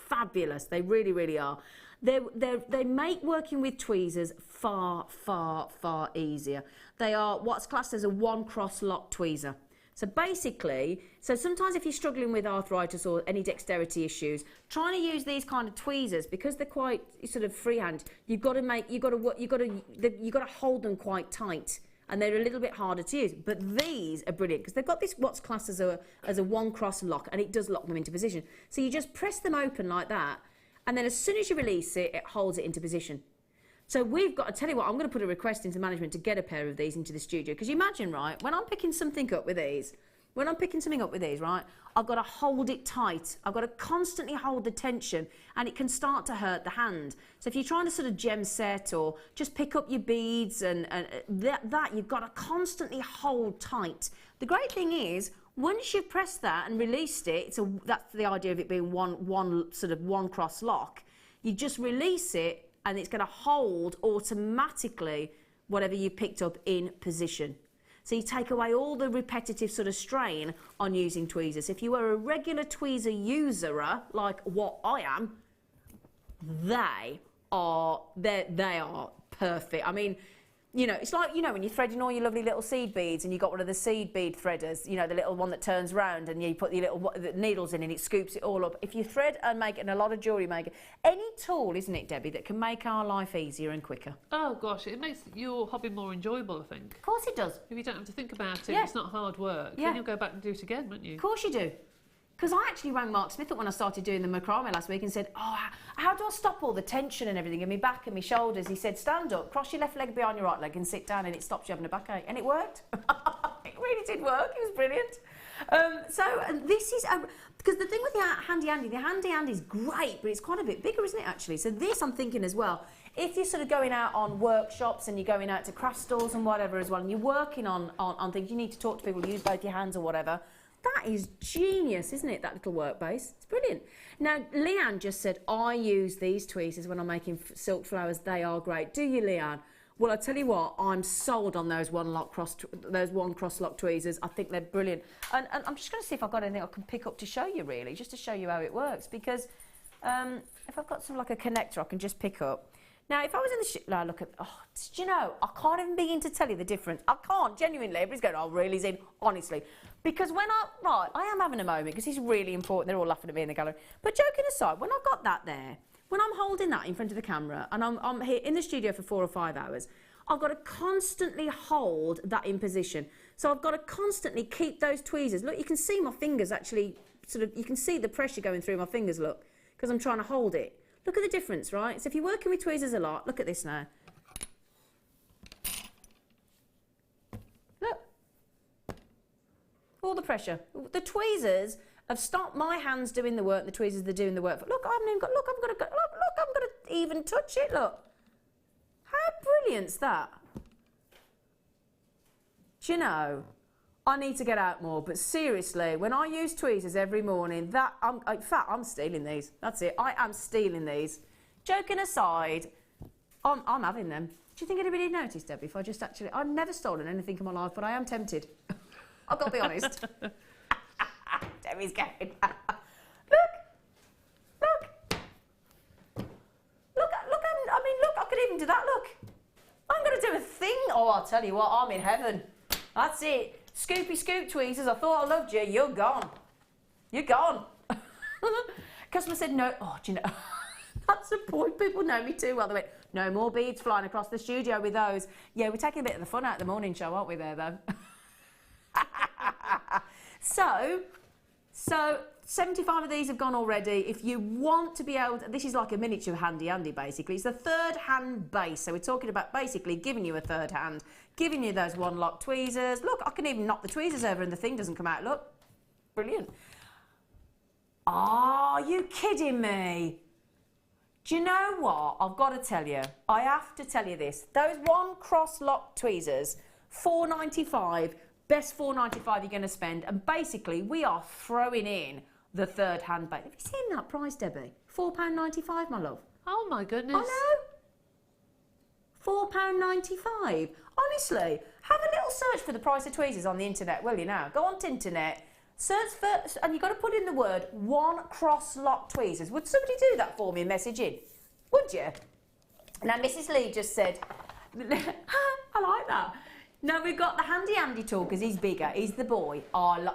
fabulous. They really, really are. They make working with tweezers far, far, far easier. They are what's classed as a 1-cross lock tweezer. So basically, sometimes if you're struggling with arthritis or any dexterity issues, trying to use these kind of tweezers, because they're quite sort of freehand, you've got to hold them quite tight. And they're a little bit harder to use, but these are brilliant because they've got this what's classed as a 1-cross lock, and it does lock them into position. So you just press them open like that, and then as soon as you release it, it holds it into position. So we've got to tell you what, I'm going to put a request into management to get a pair of these into the studio. Because you imagine, right, when I'm picking something up with these, right, I've got to hold it tight. I've got to constantly hold the tension, and it can start to hurt the hand. So if you're trying to sort of gem set or just pick up your beads and that you've got to constantly hold tight. The great thing is, once you've pressed that and released it, that's the idea of it being one cross lock. You just release it, and it's going to hold automatically whatever you picked up in position. So you take away all the repetitive sort of strain on using tweezers. If you were a regular tweezer user, like what I am, they are perfect. I mean, you know, it's like, you know, when you're threading all your lovely little seed beads and you got one of the seed bead threaders, you know, the little one that turns round and you put your little needles in and it scoops it all up. If you thread and make, and a lot of jewellery maker, any tool, isn't it, Debbie, that can make our life easier and quicker? Oh gosh, it makes your hobby more enjoyable, I think. Of course it does. If you don't have to think about it, Yeah. it's not hard work, Yeah. then you'll go back and do it again, won't you? Of course you do. Because I actually rang Mark Smith up when I started doing the macrame last week and said, oh, how do I stop all the tension and everything in my back and my shoulders? He said, stand up, cross your left leg behind your right leg and sit down, and it stops you having a backache. And it worked. It really did work. It was brilliant. And this is, because the thing with the handy Andy is great, but it's quite a bit bigger, isn't it, actually? So this, I'm thinking as well, if you're sort of going out on workshops and you're going out to craft stores and whatever as well, and you're working on things, you need to talk to people, use both your hands or whatever, that is genius, isn't it, that little work base? It's brilliant. Now, Leanne just said, I use these tweezers when I'm making silk flowers. They are great. Do you, Leanne? Well, I tell you what, I'm sold on those one cross lock tweezers. I think they're brilliant. And I'm just going to see if I've got anything I can pick up to show you, really, just to show you how it works. Because if I've got something like a connector, I can just pick up. Now, if I was in the look at, do you know, I can't even begin to tell you the difference. I can't, genuinely. Everybody's going, oh, really, Zin? Honestly. Because when I am having a moment, because it's really important. They're all laughing at me in the gallery. But joking aside, when I've got that there, when I'm holding that in front of the camera, and I'm here in the studio for 4 or 5 hours, I've got to constantly hold that in position. So I've got to constantly keep those tweezers. Look, you can see my fingers actually, you can see the pressure going through my fingers, look, because I'm trying to hold it. Look at the difference, right? So if you're working with tweezers a lot, look at this now. Look. All the pressure. The tweezers have stopped my hands doing the work, the tweezers are doing the work. Look, I haven't even got, look, I'm going to even touch it, look. How brilliant's that? Do you know, I need to get out more, but seriously, when I use tweezers every morning, in fact, I'm stealing these. That's it. I am stealing these. Joking aside, I'm having them. Do you think anybody would notice, Debbie, if I just actually... I've never stolen anything in my life, but I am tempted. I've got to be honest. Debbie's going. Look, I could even do that, look. I'm going to do a thing. Oh, I'll tell you what, I'm in heaven. That's it. Scoopy scoop tweezers, I thought I loved you. You're gone. You're gone. Customer said no. Oh, do you know? That's the point. People know me too well. They went, no more beads flying across the studio with those. Yeah, we're taking a bit of the fun out of the morning show, aren't we there, though? So 75 of these have gone already. If you want to be able to, this is like a miniature handy Andy basically. It's a third hand base. So we're talking about basically giving you a third hand, giving you those one lock tweezers. Look, I can even knock the tweezers over and the thing doesn't come out. Look, brilliant. Are you kidding me? Do you know what? I've got to tell you. I have to tell you this. Those one cross lock tweezers, $4.95. Best $4.95 you're going to spend, and basically we are throwing in the third hand base. Have you seen that price, Debbie? £4.95, my love. Oh my goodness. I know. £4.95. Honestly, have a little search for the price of tweezers on the internet, will you now? Go on to internet, search for, and you've got to put in the word one cross lock tweezers. Would somebody do that for me and message in? Would you? Now, Mrs. Lee just said, I like that. No, we've got the Handy Andy tool because he's bigger. He's the boy. Can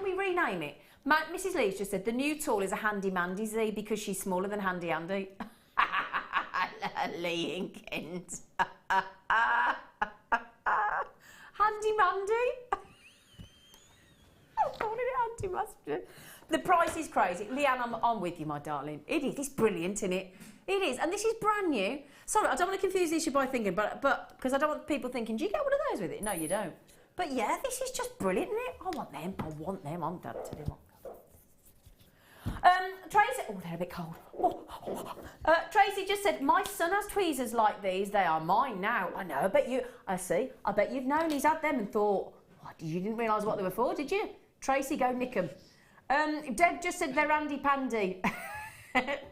we rename it? Mrs. Lee's just said the new tool is a Handy Mandy Z because she's smaller than Handy Andy. Lee in Kent. Handy Mandy. I'm calling it Handy Mustard. The price is crazy. Leanne, I'm with you, my darling. It is. It's brilliant, isn't it? It is, and this is brand new. Sorry, I don't want to confuse the issue by thinking, but because I don't want people thinking, do you get one of those with it? No, you don't. But yeah, this is just brilliant, isn't it? I want them. I want them. I'm done to them. Tracy, oh, they're a bit cold. Tracy just said, my son has tweezers like these. They are mine now. I know. I bet you've known he's had them and thought, what, you didn't realise what they were for, did you? Tracy, go nick them. Deb just said they're handy pandy.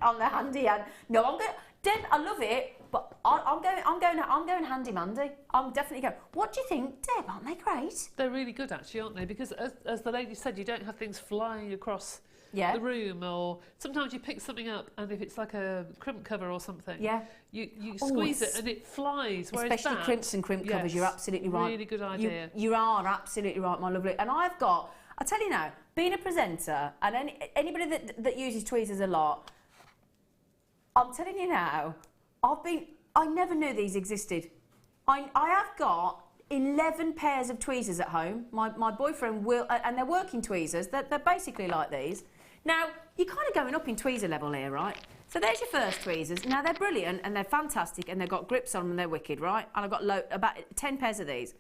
On the handy hand. No, I'm going. Deb, I love it, but I'm going handy mandy. I'm definitely going. What do you think, Deb? Aren't they great? They're really good, actually, aren't they? Because as the lady said, you don't have things flying across the room, or sometimes you pick something up, and if it's like a crimp cover or something, you squeeze it and it flies. Especially crimps and crimp covers. You're absolutely right. Really good idea. You are absolutely right, my lovely. And I tell you now, being a presenter and anybody that uses tweezers a lot, I'm telling you now, I never knew these existed. I have got 11 pairs of tweezers at home. My boyfriend will, and they're working tweezers. They're basically like these. Now, you're kind of going up in tweezer level here, right? So there's your first tweezers. Now, they're brilliant and they're fantastic and they've got grips on them and they're wicked, right? And I've got about 10 pairs of these.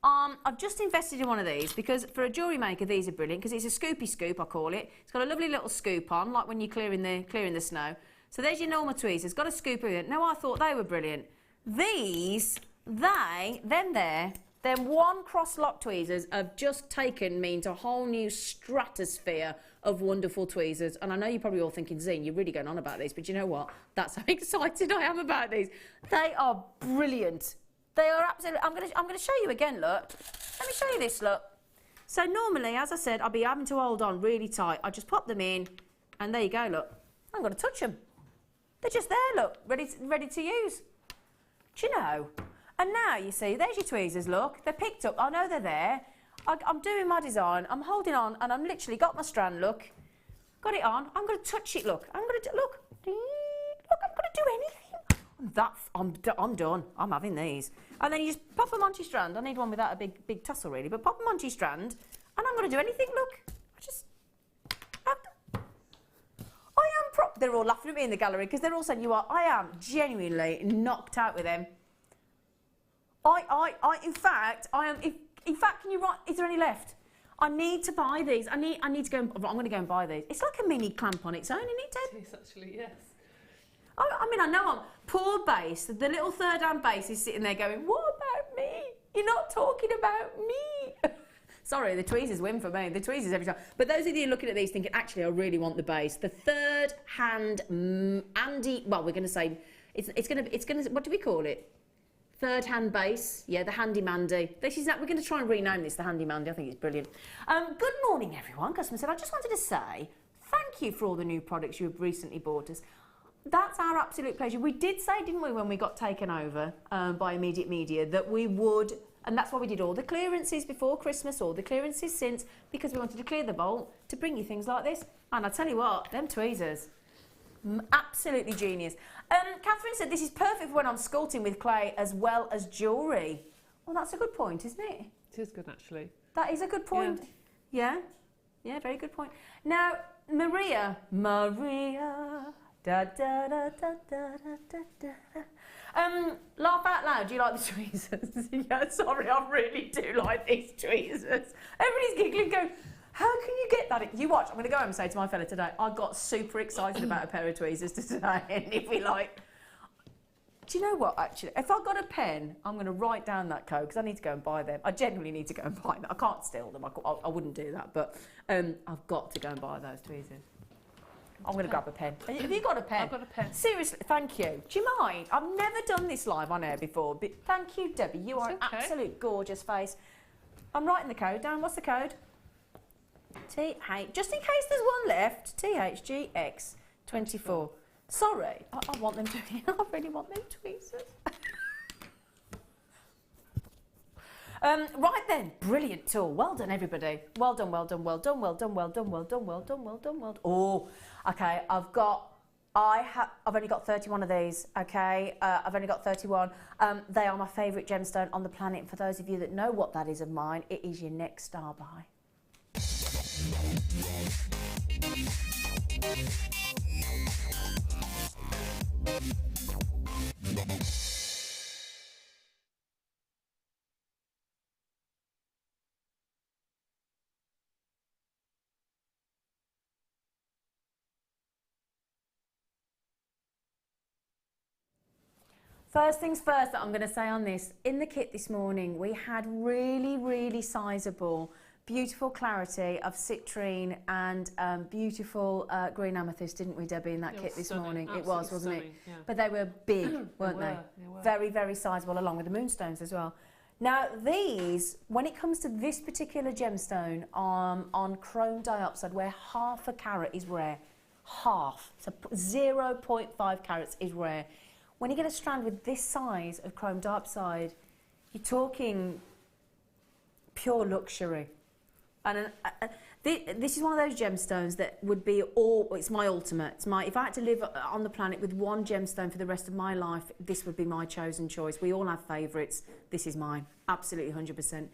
I've just invested in one of these because for a jewellery maker, these are brilliant because it's a scoopy scoop, I call it. It's got a lovely little scoop on, like when you're clearing the snow. So there's your normal tweezers, got a scoop in it. Now, I thought they were brilliant. These, them one cross-lock tweezers have just taken me into a whole new stratosphere of wonderful tweezers. And I know you're probably all thinking, Zine, you're really going on about these, but you know what? That's how excited I am about these. They are brilliant. They are absolutely... I'm going to show you again, look. Let me show you this, look. So normally, as I said, I'll be having to hold on really tight. I just pop them in, and there you go, look. I'm going to touch them. They're just there, look, ready to use. Do you know? And now, you see, there's your tweezers, look. They're picked up. I know they're there. I'm doing my design. I'm holding on, and I'm literally got my strand, look. Got it on. I'm going to touch it, look. I'm going to, look. Look, I'm going to do anything. I'm done. I'm having these. And then you just pop them onto your strand. I need one without a big tussle, really, but pop them onto your strand, and I'm going to do anything, look. They're all laughing at me in the gallery because they're all saying I am genuinely knocked out with them. In fact, can you write, is there any left? I need to buy these. I need to go, I'm going to go and buy these. It's like a mini clamp on its own, isn't it, Deb? It is actually, yes. I mean, I know poor base, the little third-hand base is sitting there going, what about me? You're not talking about me. Sorry, the tweezers win for me. The tweezers every time. But those of you looking at these thinking, actually, I really want the base. The third hand Andy. Well, we're going to say it's going to. What do we call it? Third hand base. Yeah, the handy mandy. This is that. We're going to try and rename this the handy mandy. I think it's brilliant. Good morning, everyone. Customer said, I just wanted to say thank you for all the new products you have recently bought us. That's our absolute pleasure. We did say, didn't we, when we got taken over by Immediate Media, that we would. And that's why we did all the clearances before Christmas, all the clearances since, because we wanted to clear the vault to bring you things like this. And I tell you what, them tweezers, absolutely genius. Catherine said, this is perfect for when I'm sculpting with clay as well as jewellery. Well, that's a good point, isn't it? It is good, actually. That is a good point. Yeah, very good point. Now, Maria, da da da da da da da. Laugh out loud, do you like the tweezers? Yeah, sorry, I really do like these tweezers. Everybody's giggling, going, how can you get that? You watch, I'm going to go home and say to my fella today, I got super excited about a pair of tweezers today, and if we like... Do you know what, actually? If I got a pen, I'm going to write down that code, because I need to go and buy them. I genuinely need to go and buy them. I can't steal them, I wouldn't do that, but I've got to go and buy those tweezers. I'm going to grab a pen. Have you got a pen? I've got a pen. Seriously, thank you. Do you mind? I've never done this live on air before, but thank you, Debbie. You are an absolute gorgeous face. I'm writing the code down. What's the code? TH. Just in case there's one left. THGX24. Sorry, I want them to. I really want them tweezers. Right then, brilliant tool. Well done, everybody. Well done, well done, well done, well done, well done, well done, well done, well done, well done. Oh, okay. I've only got 31 of these. Okay, I've only got 31. They are my favourite gemstone on the planet. For those of you that know what that is of mine, it is your next star buy. First things first that I'm going to say on this, in the kit this morning we had really sizable, beautiful clarity of citrine and beautiful green amethyst, didn't we, Debbie, in that kit this morning? It was, wasn't it? Yeah. But they were big, weren't they? Very, very sizable, along with the moonstones as well. Now these, when it comes to this particular gemstone on chrome dioxide, where half a carat is rare, half, so 0.5 carats is rare. When you get a strand with this size of chrome dioxide, you're talking pure luxury. And this is one of those gemstones that would be it's my ultimate. If I had to live on the planet with one gemstone for the rest of my life, this would be my chosen choice. We all have favourites. This is mine, absolutely 100%.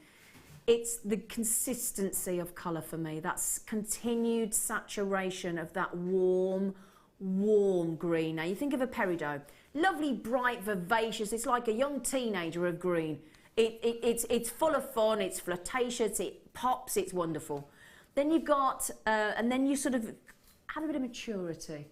It's the consistency of colour for me. That's continued saturation of that warm green. Now you think of a peridot. Lovely, bright, vivacious. It's like a young teenager of green. It's full of fun. It's flirtatious. It pops. It's wonderful. Then you've got, and then you sort of add a bit of maturity.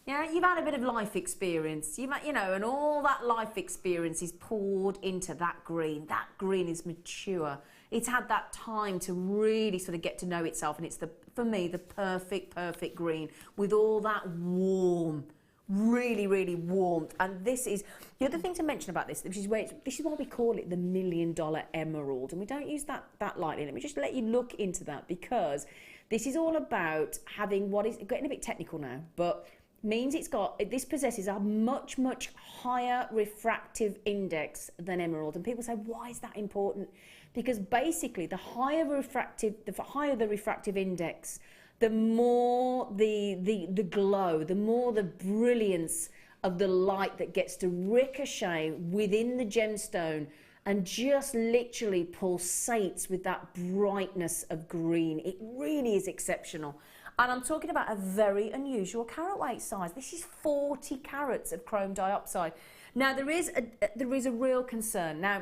Yeah, you've had a bit of life experience. You've had, and all that life experience is poured into that green. That green is mature. It's had that time to really sort of get to know itself, and it's for me the perfect green with all that warm. Really warmth. And this is the other thing to mention about this, this is why we call it the $1 million emerald, and we don't use that lightly. Let me just let you look into that, because this is all about having what is getting a bit technical now, but means this possesses a much higher refractive index than emerald. And people say, why is that important? Because basically the higher the refractive index, the more the glow, the more the brilliance of the light that gets to ricochet within the gemstone and just literally pulsates with that brightness of green. It really is exceptional. And I'm talking about a very unusual carat weight size. This is 40 carats of chrome dioxide. Now there is a real concern. Now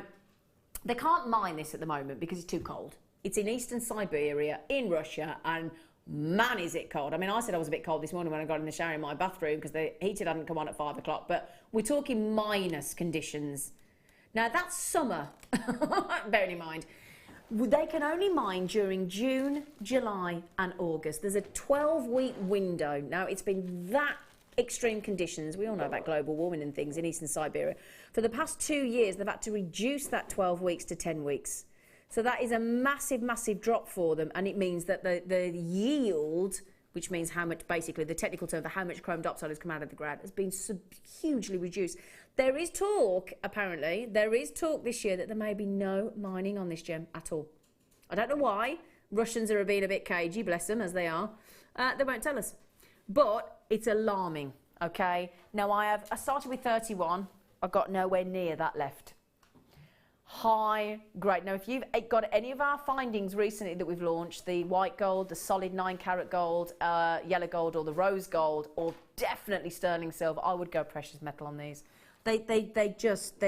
they can't mine this at the moment because it's too cold. It's in eastern Siberia, in Russia, and man, is it cold. I mean, I said I was a bit cold this morning when I got in the shower in my bathroom because the heater hadn't come on at 5 o'clock, but we're talking minus conditions. Now, that's summer, bearing in mind. They can only mine during June, July and August. There's a 12-week window. Now, it's been that extreme conditions. We all know about global warming and things in eastern Siberia. For the past 2 years, they've had to reduce that 12 weeks to 10 weeks. So that is a massive drop for them, and it means that the yield, which means how much, basically the technical term for how much chrome dioxide has come out of the ground, has been hugely reduced. There is talk, apparently, this year that there may be no mining on this gem at all. I don't know why. Russians are being a bit cagey, bless them, as they are. They won't tell us. But it's alarming, okay? Now, I started with 31. I've got nowhere near that left. High grade. Now, if you've got any of our findings recently that we've launched, the white gold, the solid 9 carat gold, yellow gold, or the rose gold, or definitely sterling silver, I would go precious metal on these. They just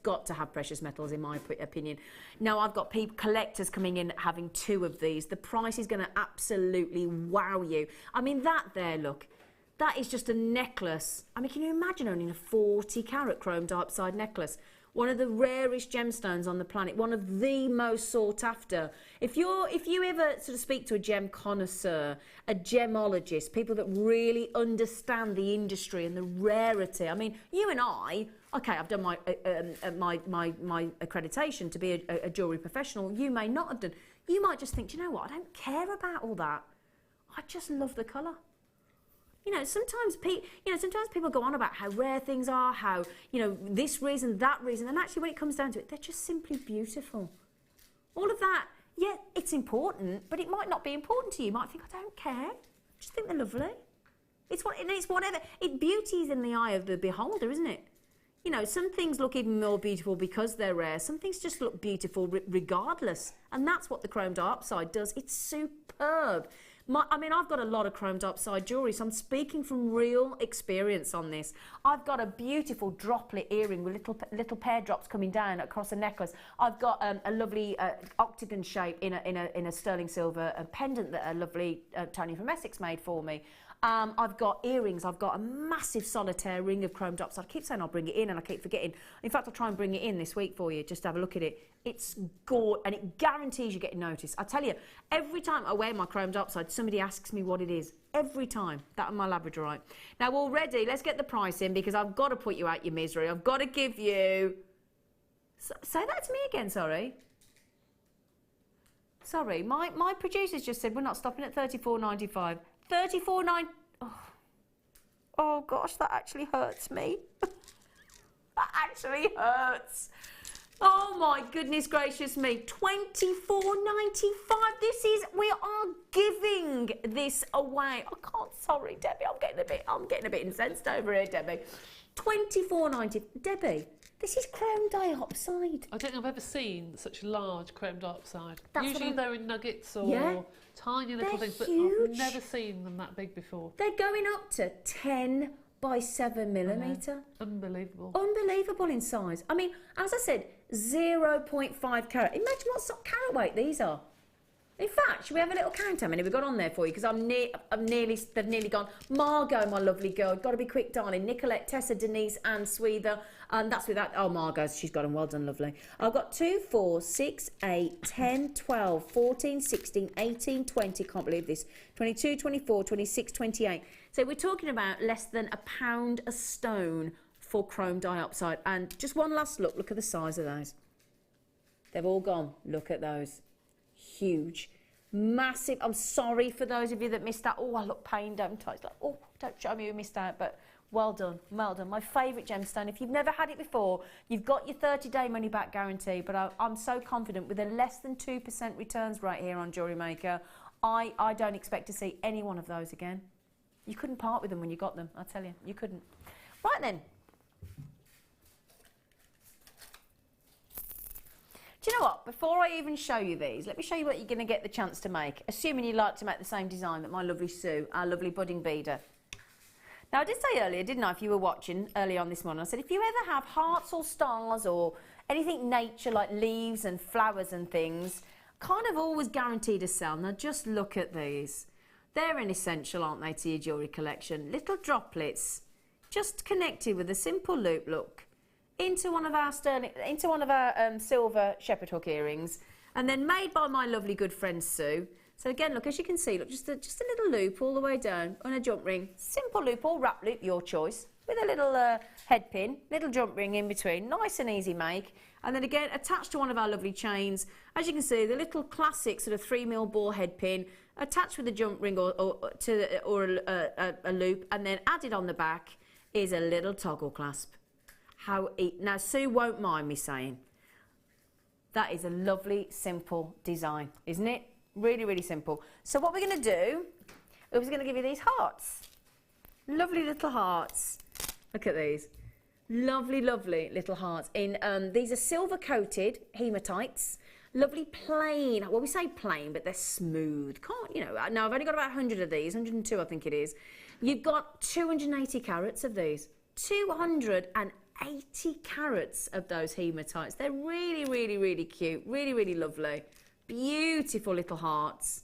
got to have precious metals, in my opinion. Now, I've got collectors coming in having 2 of these. The price is going to absolutely wow you. I mean, that there, look, that is just a necklace. I mean, can you imagine owning a 40 carat chrome dioxide necklace? One of the rarest gemstones on the planet, one of the most sought after. If you ever sort of speak to a gem connoisseur, a gemologist, people that really understand the industry and the rarity. I mean, you and I, okay, I've done my accreditation to be a jewellery professional. You may not have done. You might just think, do you know what? I don't care about all that. I just love the colour. Sometimes people go on about how rare things are, how, this reason, that reason, and actually when it comes down to it, they're just simply beautiful. All of that, yeah, it's important, but it might not be important to you. You might think, I don't care. I just think they're lovely. It's whatever. Beauty is in the eye of the beholder, isn't it? Some things look even more beautiful because they're rare. Some things just look beautiful regardless. And that's what the chrome dioxide does. It's superb. I mean, I've got a lot of chromed upside jewellery, so I'm speaking from real experience on this. I've got a beautiful droplet earring with little pear drops coming down across a necklace. I've got a lovely octagon shape in a sterling silver pendant that a lovely Tony from Essex made for me. I've got earrings. I've got a massive solitaire ring of chromed upside. I keep saying I'll bring it in and I keep forgetting. In fact, I'll try and bring it in this week for you, just to have a look at it. It's gorgeous and it guarantees you get noticed. I tell you, every time I wear my chromed upside, somebody asks me what it is. Every time. That and my Labradorite. Now already, let's get the price in because I've got to put you out your misery. I've got to give you... Say that to me again, sorry. Sorry, my producers just said we're not stopping at $34.95. $34.95. Oh gosh, that actually hurts me. That actually hurts. Oh my goodness gracious me. $24.95. We are giving this away. I can't, sorry Debbie, I'm getting a bit incensed over here, Debbie. $24.90. Debbie, this is chrome dioxide. I don't think I've ever seen such large chrome dioxide. Usually they're in nuggets or tiny little things, but huge. I've never seen them that big before. They're going up to 10 by 7 millimetre. Unbelievable. Unbelievable in size. I mean, as I said, 0.5 carat. Imagine what sort of carat weight these are. In fact, should we have a little count how many we've got on there for you? Because they've nearly gone. Margot, my lovely girl, got to be quick, darling. Nicolette, Tessa, Denise, Anne, Swether. And that's without, oh, Margot, she's got them. Well done, lovely. I've got 2, 4, 6, 8, 10, 12, 14, 16, 18, 20. Can't believe this. 22, 24, 26, 28. So we're talking about less than £1 a stone for chrome dioxide. And just one last look. Look at the size of those. They've all gone. Look at those. Huge, massive. I'm sorry for those of you that missed out. Oh, I look pained, don't I? It's like, oh, don't show me who missed out, but well done, well done. My favourite gemstone. If you've never had it before, you've got your 30-day money-back guarantee, but I'm so confident with a less than 2% returns right here on Jewellery Maker, I don't expect to see any one of those again. You couldn't part with them when you got them, I tell you, you couldn't. Right then. Do you know what? Before I even show you these, let me show you what you're going to get the chance to make, assuming you like to make the same design that my lovely Sue, our lovely budding beader. Now, I did say earlier, didn't I, if you were watching early on this morning, I said if you ever have hearts or stars or anything nature like leaves and flowers and things, kind of always guaranteed a sell. Now, just look at these. They're an essential, aren't they, to your jewellery collection? Little droplets, just connected with a simple loop, look. Into one of our silver shepherd hook earrings, and then made by my lovely good friend Sue. So again, look, as you can see, look, just a little loop all the way down on a jump ring. Simple loop or wrap loop, your choice, with a little head pin, little jump ring in between, nice and easy make. And then again, attached to one of our lovely chains, as you can see, the little classic sort of 3mm ball head pin, attached with a jump ring or a loop, and then added on the back is a little toggle clasp. Now, Sue won't mind me saying, that is a lovely, simple design, isn't it? Really, really simple. So what we're going to do is we're going to give you these hearts. Lovely little hearts. Look at these. Lovely, lovely little hearts. These are silver-coated hematites. Lovely plain. Well, we say plain, but they're smooth. Now, I've only got about 100 of these, 102 I think it is. You've got 280 carats of these. 280 carats of those hematites. They're really, really, really cute. Really, really lovely. Beautiful little hearts.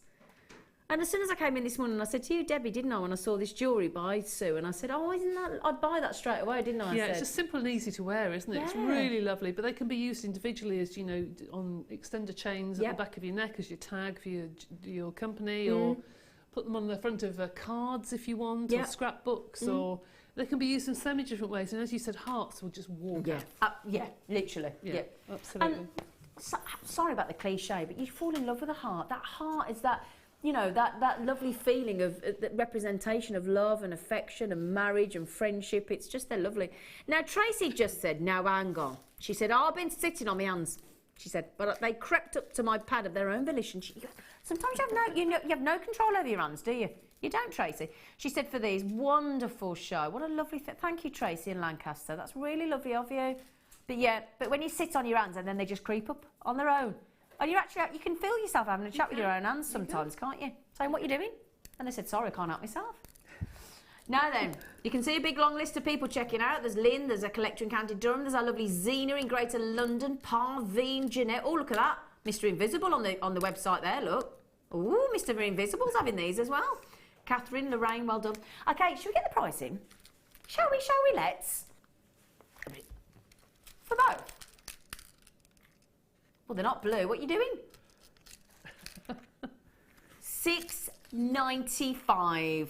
And as soon as I came in this morning, I said to you, Debbie, didn't I, when I saw this jewellery by Sue, and I said, oh, isn't that, I'd buy that straight away, didn't I? Yeah, it's just simple and easy to wear, isn't it? Yeah. It's really lovely, but they can be used individually as, you know, on extender chains at the back of your neck as your tag for your company, or put them on the front of cards if you want, or scrapbooks, or they can be used in so many different ways. And as you said, hearts will just walk out. Yeah, literally. Yeah, absolutely. And sorry about the cliche, but you fall in love with a heart. That heart is that, you know, that lovely feeling of that representation of love and affection and marriage and friendship. It's just, they're lovely. Now, Tracy just said, now hang on. She said, I've been sitting on my hands. She said, but they crept up to my pad of their own volition. Sometimes you have no control over your hands, do you? You don't, Tracy. She said, for these, wonderful show. What a lovely thing. Thank you, Tracy in Lancaster. That's really lovely of you. But when you sit on your hands and then they just creep up on their own. And you can feel yourself having a chat with your own hands sometimes, can't you? Saying what you're doing. And they said, sorry, I can't help myself. Now then, you can see a big long list of people checking out. There's Lynn, there's a collector in County Durham, there's our lovely Zena in Greater London, Parveen, Jeanette. Oh, look at that. Mr. Invisible on the website there, look. Ooh, Mr. Invisible's having these as well. Catherine, Lorraine, well done. Okay, should we get the pricing? Shall we, let's? For both. Well, they're not blue. What are you doing? $6.95.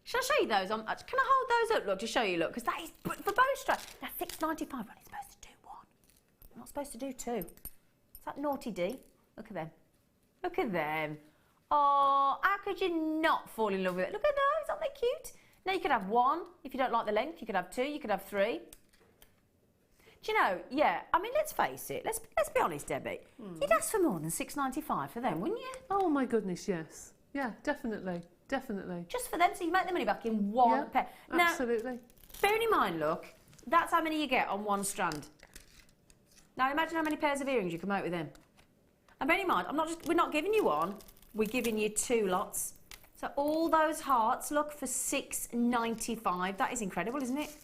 Shall I show you those? Can I hold those up, look, to show you, look? Because that is for both strands. Now, $6.95, we're only supposed to do one. We're not supposed to do two. Is that naughty D? Look at them. Look at them. Oh, how could you not fall in love with it? Look at those, aren't they cute? Now, you could have one. If you don't like the length, you could have two, you could have three. Do you know, yeah, I mean, let's face it. Let's be honest, Debbie. You'd ask for more than $6.95 for them, wouldn't you? Oh, my goodness, yes. Yeah, definitely. Definitely. Just for them, so you make the money back in one pair. Now, absolutely. Bearing in mind, look, that's how many you get on one strand. Now, imagine how many pairs of earrings you can make with them. And bearing in mind, we're not giving you one, we're giving you two lots. So all those hearts, look, for $6.95. That is incredible, isn't it?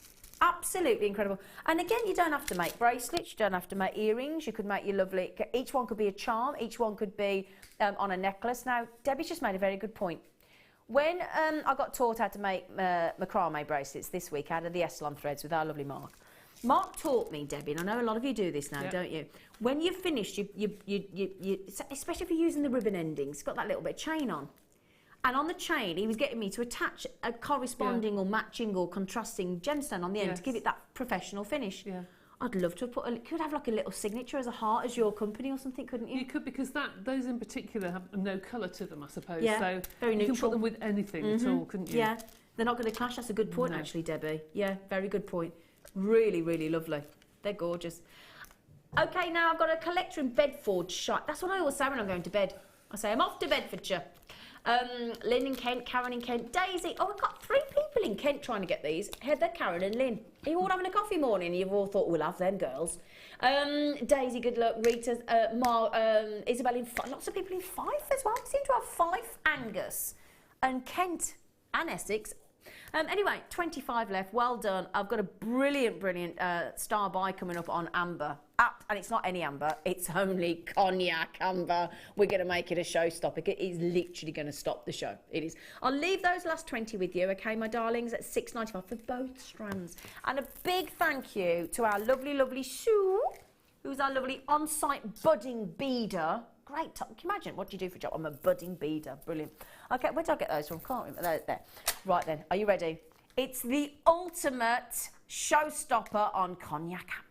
Absolutely incredible. And again, you don't have to make bracelets, you don't have to make earrings, you could make your lovely, each one could be a charm, each one could be on a necklace. Now, Debbie's just made a very good point. When I got taught how to make macrame bracelets this week out of the Essalon threads with our lovely Mark. Mark taught me, Debbie, and I know a lot of you do this now, don't you? When you've finished, you especially if you're using the ribbon endings, it's got that little bit of chain on. And on the chain, he was getting me to attach a corresponding or matching or contrasting gemstone on the end to give it that professional finish. Yeah. I'd love to have could have like a little signature as a heart as your company or something, couldn't you? You could, because those in particular have no colour to them, I suppose. Yeah, so very neutral. You can put them with anything at all, couldn't you? Yeah, they're not going to clash. That's a good point, actually, Debbie. Yeah, very good point. Really, really lovely. They're gorgeous. Okay, now I've got a collector in Bedford. That's what I always say when I'm going to bed. I say, I'm off to Bedfordshire. Lynn in Kent, Karen in Kent, Daisy. Oh, I've got 3 people in Kent trying to get these. Heather, Karen and Lynn. Are you all having a coffee morning? You've all thought, we'll have them girls. Daisy, good luck. Rita, Isabel in Fife. Lots of people in Fife as well. We seem to have Fife, Angus and Kent and Essex. Anyway, 25 left. Well done. I've got a brilliant star buy coming up on amber. And it's not any amber. It's only cognac amber. We're going to make it a showstopper. It is literally going to stop the show. It is. I'll leave those last 20 with you, okay, my darlings, at $6.95 for both strands. And a big thank you to our lovely, lovely Sue, who's our lovely on-site budding beader. Great. Can you imagine? What do you do for a job? I'm a budding beader. Brilliant. Okay, where did I get those from? Can't remember. There. Right then. Are you ready? It's the ultimate showstopper on cognac amber.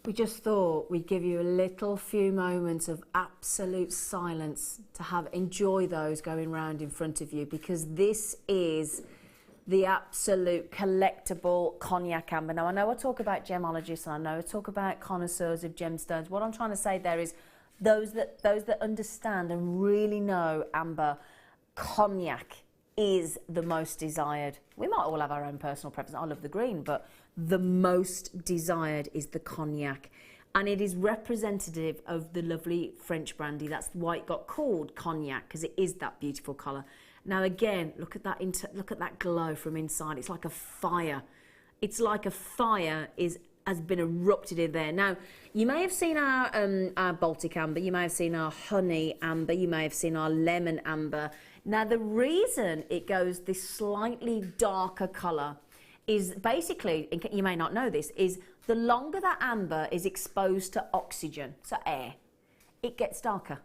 We just thought we'd give you a little few moments of absolute silence to enjoy those going round in front of you, because this is the absolute collectible cognac amber. Now, I know I talk about gemologists and I know I talk about connoisseurs of gemstones. What I'm trying to say there is those that understand and really know amber, cognac is the most desired. We might all have our own personal preference. I love the green, but the most desired is the cognac, and it is representative of the lovely French brandy. That's why it got called cognac, because it is that beautiful colour. Now again, look at that glow from inside. It's like a fire. It's like a fire has been erupted in there. Now, you may have seen our Baltic amber, you may have seen our honey amber, you may have seen our lemon amber. Now, the reason it goes this slightly darker colour is basically, you may not know this, is the longer that amber is exposed to oxygen, so air, it gets darker.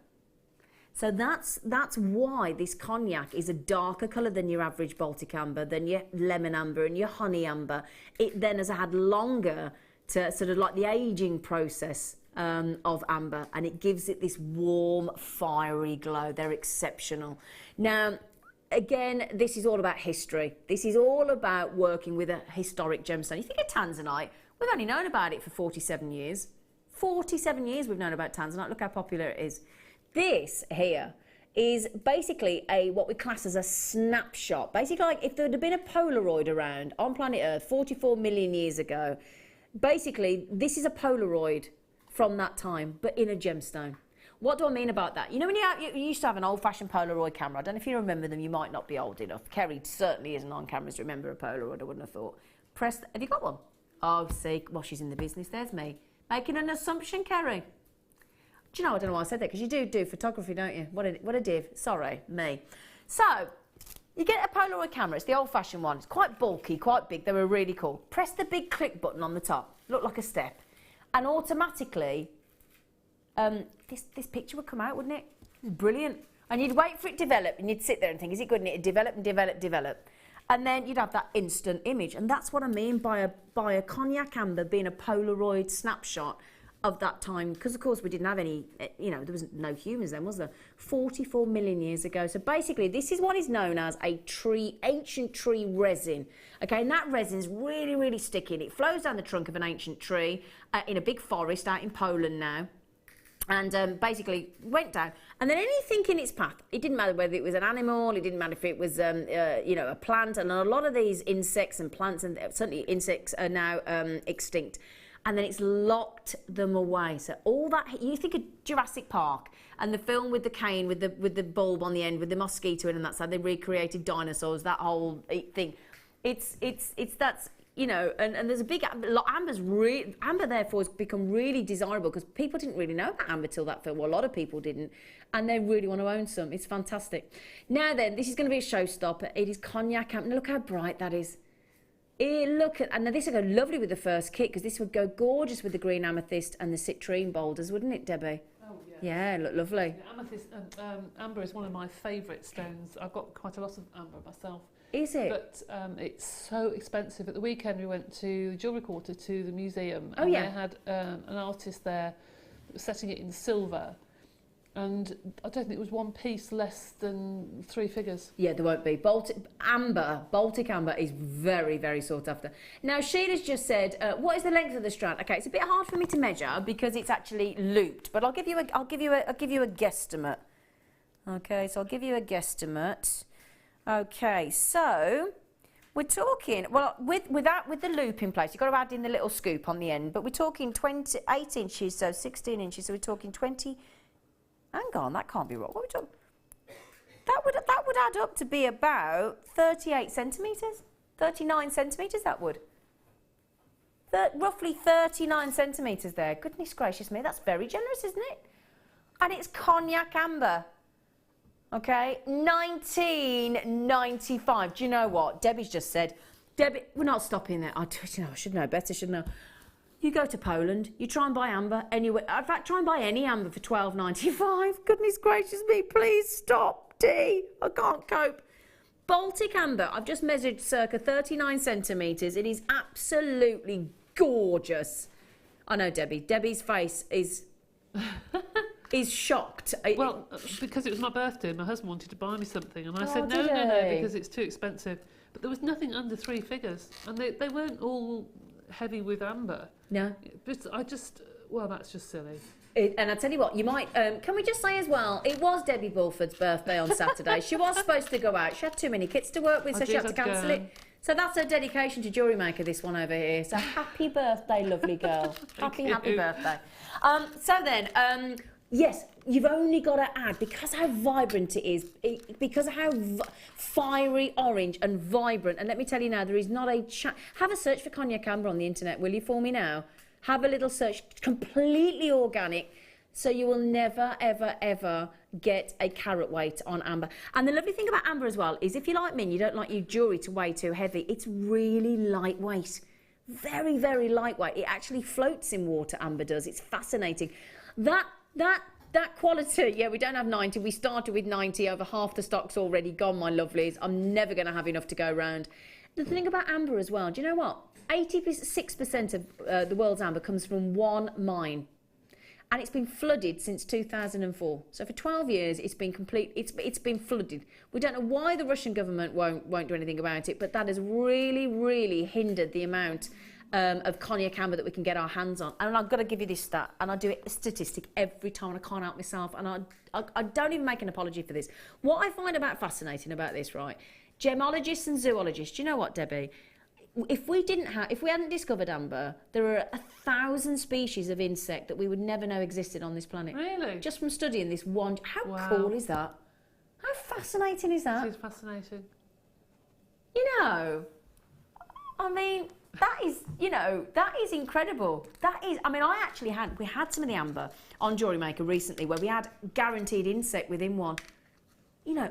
So that's why this cognac is a darker colour than your average Baltic amber, than your lemon amber and your honey amber. It then has had longer to sort of like the aging process of amber, and it gives it this warm, fiery glow. They're exceptional. Now, again, this is all about history. This is all about working with a historic gemstone. You think of tanzanite, we've only known about it for 47 years. 47 years we've known about tanzanite. Look how popular it is. This here is basically what we class as a snapshot. Basically, like if there had been a Polaroid around on planet Earth 44 million years ago, basically this is a Polaroid from that time, but in a gemstone. What do I mean about that? You know when you used to have an old-fashioned Polaroid camera. I don't know if you remember them. You might not be old enough. Kerry certainly isn't on cameras to remember a Polaroid, I wouldn't have thought. Have you got one? Oh, see, well, she's in the business. There's me. Making an assumption, Kerry. Do you know, I don't know why I said that, because you do photography, don't you? What a div. Sorry, me. So, you get a Polaroid camera. It's the old-fashioned one. It's quite bulky, quite big. They were really cool. Press the big click button on the top. Look like a step. And automatically, this picture would come out, wouldn't it? Brilliant. And you'd wait for it to develop, and you'd sit there and think, is it good? And it'd develop and develop, develop. And then you'd have that instant image. And that's what I mean by a cognac amber being a Polaroid snapshot of that time. Because, of course, we didn't have any, you know, there was no humans then, was there? 44 million years ago. So basically, this is what is known as a ancient tree resin. Okay, and that resin's really, really sticky. And it flows down the trunk of an ancient tree in a big forest out in Poland now. And basically went down, and then anything in its path, it didn't matter whether it was an animal, it didn't matter if it was you know, a plant, and a lot of these insects and plants, and certainly insects, are now extinct, and then it's locked them away. So all that, you think of Jurassic Park and the film with the cane with the bulb on the end with the mosquito in, and that's how they recreated dinosaurs, that whole thing. It's that's, you know, and there's a big amber therefore has become really desirable, because people didn't really know about amber till that film. Well, a lot of people didn't, and they really want to own some. It's fantastic. Now then, this is going to be a showstopper. It is cognac amber. Look how bright that is. And now this would go lovely with the first kit, because this would go gorgeous with the green amethyst and the citrine boulders, wouldn't it, Debbie? Oh, yeah. Yeah, look lovely. Yeah, amethyst, amber is one of my favourite stones. I've got quite a lot of amber myself. Is it? But it's so expensive. At the weekend, we went to the Jewellery Quarter, to the museum. Oh, and yeah. they had an artist there that was setting it in silver. And I don't think it was one piece less than 3 figures. Yeah, there won't be. Baltic amber is very, very sought after. Now, Sheila's just said, what is the length of the strand? Okay, it's a bit hard for me to measure because it's actually looped, but I'll give you a guesstimate. Okay, so I'll give you a guesstimate. Okay, so we're talking, well, with the loop in place, you've got to add in the little scoop on the end, but we're talking 8 inches, so 16 inches, so we're talking 20. Hang on, that can't be wrong. What are we talking? That would add up to be about 38 centimetres, 39 centimetres. That would. Roughly 39 centimetres there. Goodness gracious me, that's very generous, isn't it? And it's cognac amber. Okay, 1995. Do you know what? Debbie's just said. Debbie, we're not stopping there. I should know better, shouldn't I? You go to Poland, you try and buy amber anywhere. In fact, try and buy any amber for £12.95. Goodness gracious me, please stop, Dee. I can't cope. Baltic amber, I've just measured circa 39 centimetres. It is absolutely gorgeous. I know, Debbie. Debbie's face is shocked. Well, because it was my birthday, my husband wanted to buy me something, and I said, did no, he? because it's too expensive. But there was nothing under 3 figures, and they weren't all heavy with amber. No. But that's just silly. And I tell you what, you might, can we just say as well, it was Debbie Bulford's birthday on Saturday. She was supposed to go out. She had too many kits to work with, so she had to cancel it. So that's her dedication to JewelleryMaker, this one over here. So happy birthday, lovely girl. happy birthday. Yes, you've only got to add, because how vibrant it is, because of how fiery orange and vibrant, and let me tell you now, there is not a have a search for cognac amber on the internet, will you, for me now? Have a little search, completely organic, so you will never, ever, ever get a carat weight on amber. And the lovely thing about amber as well is, if you're like me and you don't like your jewellery to weigh too heavy, it's really lightweight. Very, very lightweight. It actually floats in water, amber does. It's fascinating. That that quality, yeah, we don't have 90. We started with 90. Over half the stock's already gone, my lovelies. I'm never going to have enough to go around. The thing about amber as well, do you know what? 86% of the world's amber comes from one mine. And it's been flooded since 2004. So for 12 years, it's been it's been flooded. We don't know why the Russian government won't do anything about it, but that has really, really hindered the amount of cognac amber that we can get our hands on. And I've got to give you this stat, and I do it a statistic every time, and I can't help myself, and I don't even make an apology for this. What I find fascinating about this, right? Gemologists and zoologists, do you know what, Debbie? If we hadn't discovered amber, there are 1,000 species of insect that we would never know existed on this planet. Really? Just from studying this one. How cool is that? How fascinating is that? It is fascinating. You know, I mean, that is incredible. We had some of the amber on JewelleryMaker recently where we had guaranteed insect within one.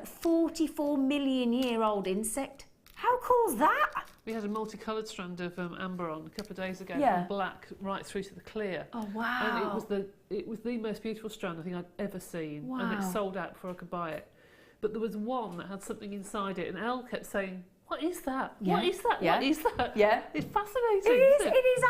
44 million year old insect. How cool's that? We had a multicoloured strand of amber on a couple of days ago, Yeah. from black right through to the clear. Oh wow! And it was the most beautiful strand I think I'd ever seen, Wow. and it sold out before I could buy it. But there was one that had something inside it, and Elle kept saying, "What is that? Yeah. What is that? Yeah. What is that?" Yeah. It's fascinating. It Isn't is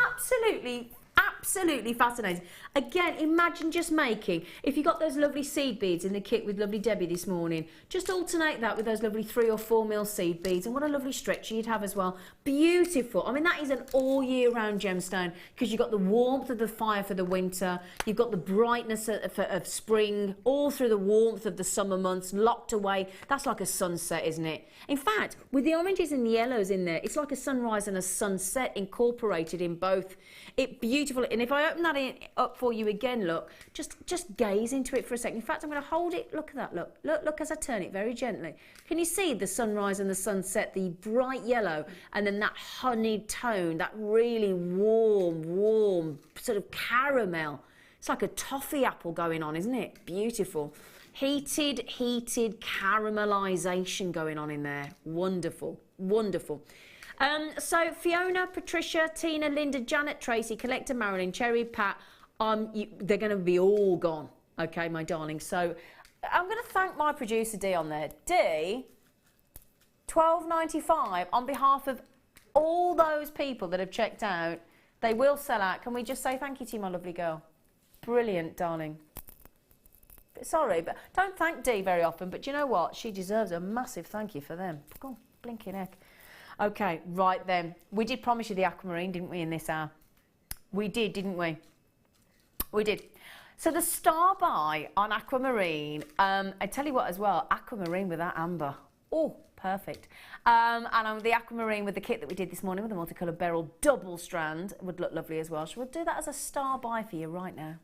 absolutely fascinating. Again, imagine just making, if you got those lovely seed beads in the kit with lovely Debbie this morning, just alternate that with those lovely 3 or 4 mil seed beads, and what a lovely stretcher you'd have as well. Beautiful. I mean, that is an all year round gemstone, because you've got the warmth of the fire for the winter, you've got the brightness of spring, all through the warmth of the summer months, locked away. That's like a sunset, isn't it? In fact, with the oranges and the yellows in there, it's like a sunrise and a sunset incorporated in both. It beautiful. And if I open that up for you again, look, just gaze into it for a second. In fact, I'm going to hold it. Look at that. Look as I turn it very gently. Can you see the sunrise and the sunset, the bright yellow, and then that honeyed tone, that really warm sort of caramel. It's like a toffee apple going on, isn't it? Beautiful. Heated caramelization going on in there. Wonderful. So Fiona, Patricia, Tina, Linda, Janet, Tracy, Collector, Marilyn, Cherry, Pat, they're going to be all gone. Okay, my darling. So I'm going to thank my producer D on there. D, $12.95 on behalf of all those people that have checked out. They will sell out. Can we just say thank you to you, my lovely girl? Brilliant, darling. Sorry, but don't thank Dee very often, but you know what? She deserves a massive thank you for them. Go on, blinking heck. Okay, right then. We did promise you the aquamarine, didn't we, in this hour? We did, didn't we? We did. So the star buy on aquamarine, I tell you what as well, aquamarine with that amber. Oh, perfect. And the aquamarine with the kit that we did this morning with the multicoloured beryl double strand would look lovely as well. So we'll do that as a star buy for you right now.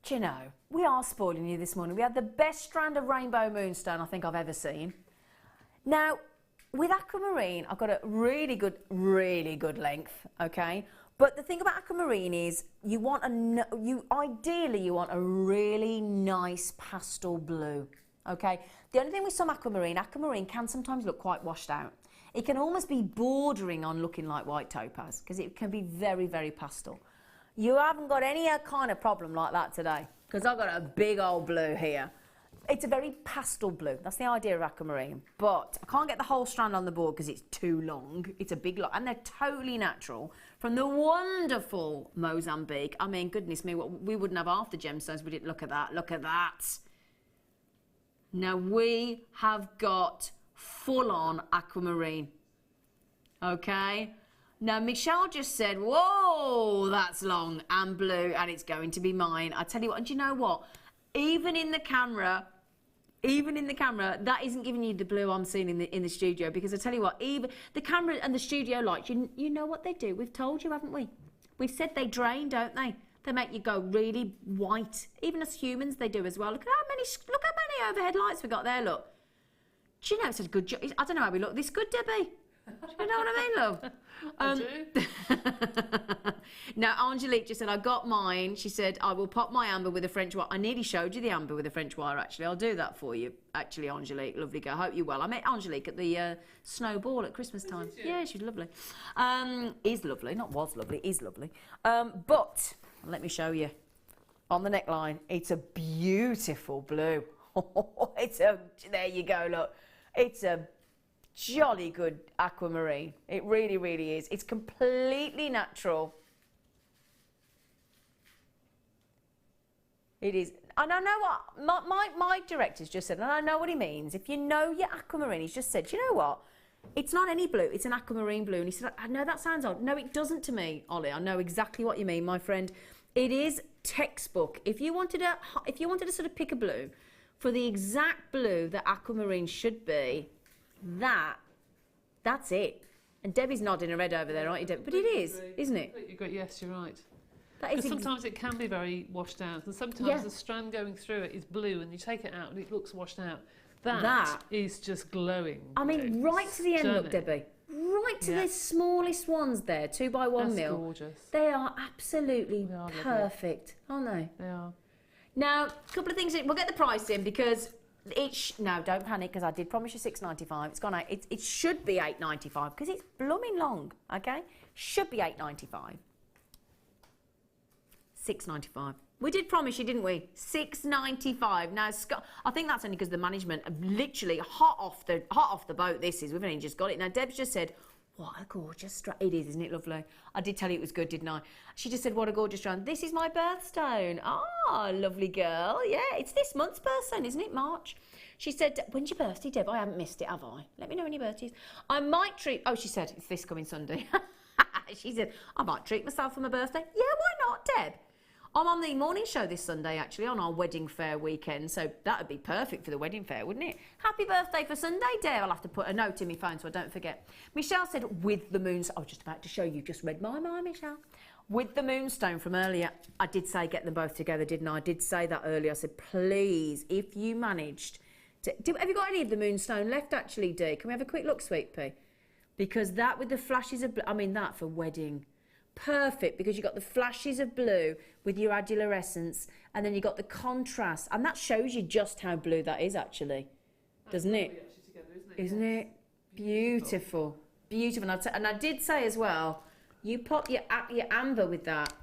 Do you know, we are spoiling you this morning. We had the best strand of rainbow moonstone I think I've ever seen. Now, with aquamarine, I've got a really good length, okay? But the thing about aquamarine is ideally you want a really nice pastel blue, okay? The only thing with some aquamarine can sometimes look quite washed out. It can almost be bordering on looking like white topaz because it can be very, very pastel. You haven't got any kind of problem like that today because I've got a big old blue here. It's a very pastel blue. That's the idea of aquamarine. But I can't get the whole strand on the board because it's too long. It's a big lot. And they're totally natural from the wonderful Mozambique. I mean, goodness me, we wouldn't have half the gemstones. We didn't look at that. Look at that. Now, we have got full-on aquamarine. Okay? Now, Michelle just said, whoa, that's long and blue, and it's going to be mine. I tell you what, and do you know what? Even in the camera, that isn't giving you the blue I'm seeing in the studio, because I tell you what, even the camera and the studio lights, you know what they do. We've told you, haven't we? We've said they drain, don't they? They make you go really white. Even as humans, they do as well. Look how many overhead lights we got there, look. Do you know it's a good job? I don't know how we look this good, Debbie. Do you know what I mean, love? I do. Now, Angelique just said, I got mine. She said, I will pop my amber with a French wire. I nearly showed you the amber with a French wire, actually. I'll do that for you, actually, Angelique. Lovely girl. Hope you're well. I met Angelique at the snowball at Christmas time. Yeah, she's lovely. Is lovely. Not was lovely. Is lovely. But let me show you. On the neckline, it's a beautiful blue. There you go, look. It's a jolly good aquamarine. It really, really is. It's completely natural. It is. And I know what my director's just said, and I know what he means. If you know your aquamarine, he's just said, you know what? It's not any blue, it's an aquamarine blue. And he said, I know that sounds odd. No, it doesn't to me, Ollie. I know exactly what you mean, my friend. It is textbook. If you wanted to sort of pick a blue for the exact blue that aquamarine should be, that's it. And Debbie's nodding her head over there, aren't you, Debbie? But it is, isn't it? Yes, you're right. Because sometimes it can be very washed out, and sometimes the strand going through it is blue, and you take it out and it looks washed out. That is just glowing. I mean, right to the end, look, Debbie. Right to the smallest ones there, 2x1 mil. Gorgeous. They are absolutely perfect, aren't they? They are. Now, a couple of things. We'll get the price in because no, don't panic because I did promise you $6.95. It's gone out. It should be $8.95 because it's blooming long. Okay, should be $8.95. $6.95. We did promise you, didn't we? $6.95. Now, Scott, I think that's only because the management are literally hot off the boat. This is. We've only just got it. Now, Deb's just said, what a gorgeous strand. It is, isn't it lovely? I did tell you it was good, didn't I? She just said, what a gorgeous strand. This is my birthstone. Ah, lovely girl. Yeah, it's this month's birthstone, isn't it? March. She said, when's your birthday, Deb? I haven't missed it, have I? Let me know when your birthday is. I might treat... Oh, she said, it's this coming Sunday. She said, I might treat myself for my birthday. Yeah, why not, Deb? I'm on the morning show this Sunday, actually, on our wedding fair weekend, so that would be perfect for the wedding fair, wouldn't it? Happy birthday for Sunday, Dave. I'll have to put a note in my phone so I don't forget. Michelle said, with the moonstone. I was just about to show you, just read my mind, Michelle. With the moonstone from earlier, I did say get them both together, didn't I? I did say that earlier. I said, please, if you managed to... have you got any of the moonstone left, actually, Dee? Can we have a quick look, Sweet Pea? Because that with the flashes of... I mean, that for wedding... Perfect, because you've got the flashes of blue with your adulorescence, and then you've got the contrast, and that shows you just how blue that is, actually, doesn't it? Isn't it? Beautiful. Beautiful. And I did say as well, you pop your amber with that.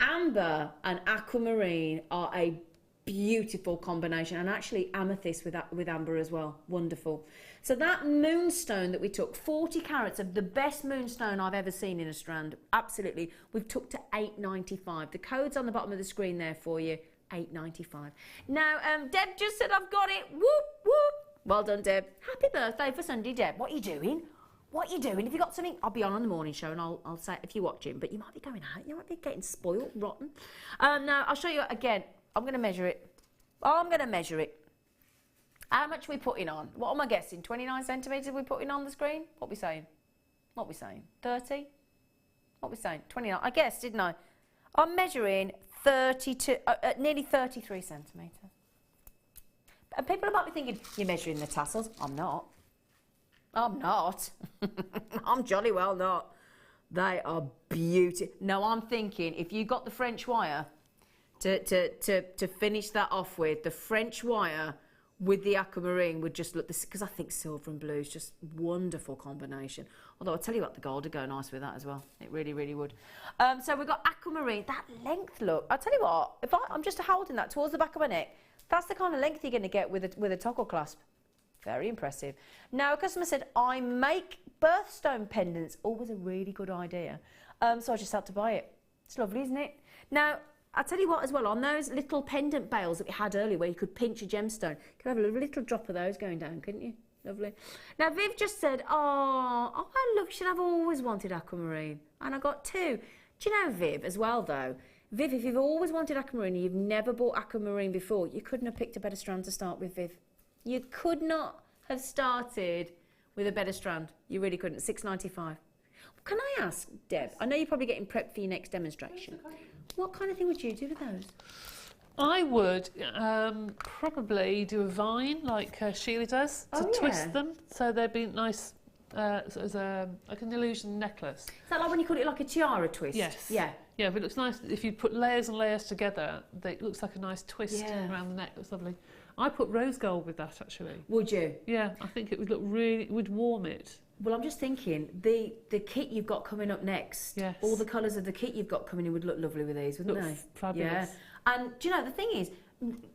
Amber and aquamarine are a beautiful combination, and actually amethyst with amber as well. Wonderful. So that moonstone that we took, 40 carats of the best moonstone I've ever seen in a strand. Absolutely. We've took to $8.95. The code's on the bottom of the screen there for you. $8.95. Now, Deb just said I've got it. Whoop, whoop. Well done, Deb. Happy birthday for Sunday, Deb. What are you doing? What are you doing? If you got something, I'll be on the morning show and I'll say if you're watching, but you might be going out. You might be getting spoiled, rotten. Now, I'll show you again. I'm going to measure it. I'm going to measure it. How much are we putting on? What am I guessing? 29 centimetres we're putting on the screen? What are we saying? What are we saying? 30? What are we saying? 29. I guessed, didn't I? I'm measuring 32, nearly 33 centimetres. And people might be thinking, you're measuring the tassels. I'm not. I'm not. I'm jolly well not. They are beautiful. No, I'm thinking if you got the French wire to finish that off with, the French wire with the aquamarine would just look, because I think silver and blue is just wonderful combination. Although I'll tell you what, the gold would go nice with that as well. It really, really would. So we've got aquamarine, that length look. I'll tell you what, if I'm just holding that towards the back of my neck, that's the kind of length you're going to get with a toggle clasp. Very impressive. Now, a customer said, I make birthstone pendants. Always a really good idea. So I just had to buy it. It's lovely, isn't it? Now, I'll tell you what as well, on those little pendant bales that we had earlier where you could pinch a gemstone, you could have a little drop of those going down, couldn't you? Lovely. Now, Viv just said, oh, I love you, I've always wanted aquamarine. And I got two. Do you know, Viv, as well, though? Viv, if you've always wanted aquamarine and you've never bought aquamarine before, you couldn't have picked a better strand to start with, Viv. You could not have started with a better strand. You really couldn't. $6.95. Can I ask, Deb, I know you're probably getting prepped for your next demonstration. What kind of thing would you do with those? I would probably do a vine like Sheila does to twist them so they'd be nice as a like an illusion necklace. Is that like when you call it like a tiara twist? Yes. Yeah. Yeah, but it looks nice if you put layers and layers together. It looks like a nice twist around the neck. It's lovely. I put rose gold with that actually. Would you? Yeah, I think it would look really, would warm it. Well, I'm just thinking the kit you've got coming up next. Yes. All the colours of the kit you've got coming in would look lovely with these, wouldn't they? Fabulous. Yeah. And do you know the thing is,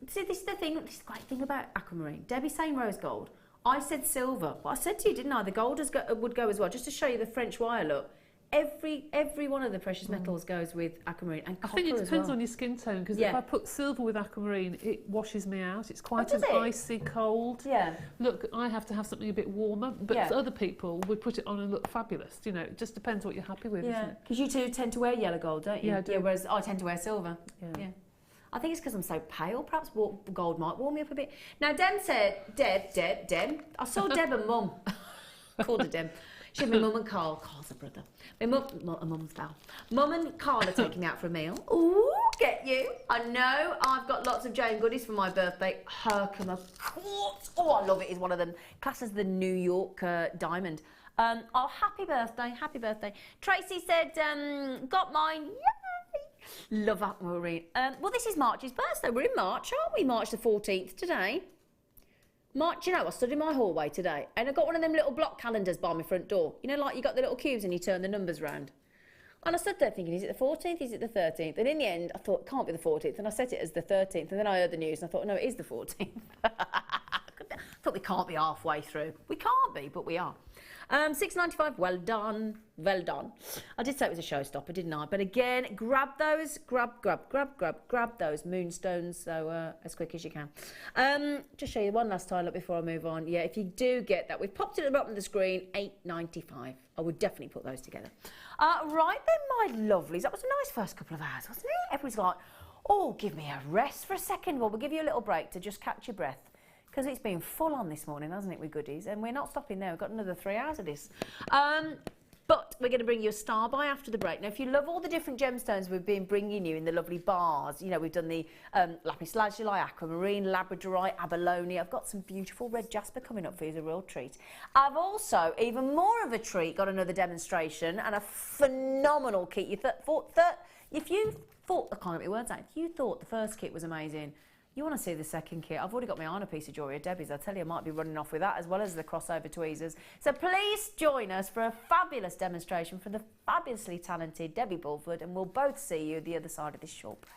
see, this is the thing. This is the great thing about aquamarine. Debbie's saying rose gold. I said silver, but I said to you, didn't I? The gold would go as well, just to show you the French wire look. Every one of the precious metals goes with aquamarine and copper. I think it depends on your skin tone, because if I put silver with aquamarine, it washes me out. It's quite icy cold. Yeah. Look, I have to have something a bit warmer, but other people would put it on and look fabulous. You know, it just depends what you're happy with. Yeah, because you two tend to wear yellow gold, don't you? Yeah, I do. Yeah, whereas I tend to wear silver. Yeah. I think it's because I'm so pale. Perhaps gold might warm me up a bit. Now, Dem said, Dem. I saw Deb and Mum. Called her Dem. She had my mum and Carl. Carl's her brother. My mum's Val. Mum and Carl are taking me out for a meal. Ooh, get you. I know I've got lots of Jane goodies for my birthday. Herkimer quartz. Oh, I love it. It's one of them. Classed as the New York diamond. Oh, happy birthday. Happy birthday. Tracy said, got mine. Yay. Love aquamarine. Well, this is March's birthday. We're in March, aren't we? March the 14th today. March, you know, I stood in my hallway today and I got one of them little block calendars by my front door. You know, like you got the little cubes and you turn the numbers round. And I stood there thinking, is it the 14th, is it the 13th? And in the end, I thought, it can't be the 14th. And I set it as the 13th. And then I heard the news and I thought, no, it is the 14th. I thought we can't be halfway through. We can't be, but we are. £6.95, well done, well done. I did say it was a showstopper, didn't I? But again, grab those, grab those moonstones so as quick as you can. Just show you one last time before I move on. Yeah, if you do get that, we've popped it at the bottom of the screen, £8.95. I would definitely put those together. Right then, my lovelies, that was a nice first couple of hours, wasn't it? Everybody's like, oh, give me a rest for a second. Well, we'll give you a little break to just catch your breath. Because it's been full on this morning, hasn't it, with goodies? And we're not stopping there. We've got another 3 hours of this. But we're going to bring you a star by after the break. Now, if you love all the different gemstones we've been bringing you in the lovely bars, you know, we've done the lapis lazuli, aquamarine, labradorite, abalone. I've got some beautiful red jasper coming up for you as a real treat. I've also, even more of a treat, got another demonstration and a phenomenal kit. If you thought, I can't get my words out, if you thought the first kit was amazing, you want to see the second kit. I've already got my eye on a piece of jewellery at Debbie's. I tell you, I might be running off with that as well as the crossover tweezers. So please join us for a fabulous demonstration from the fabulously talented Debbie Bulford, and we'll both see you at the other side of this short break.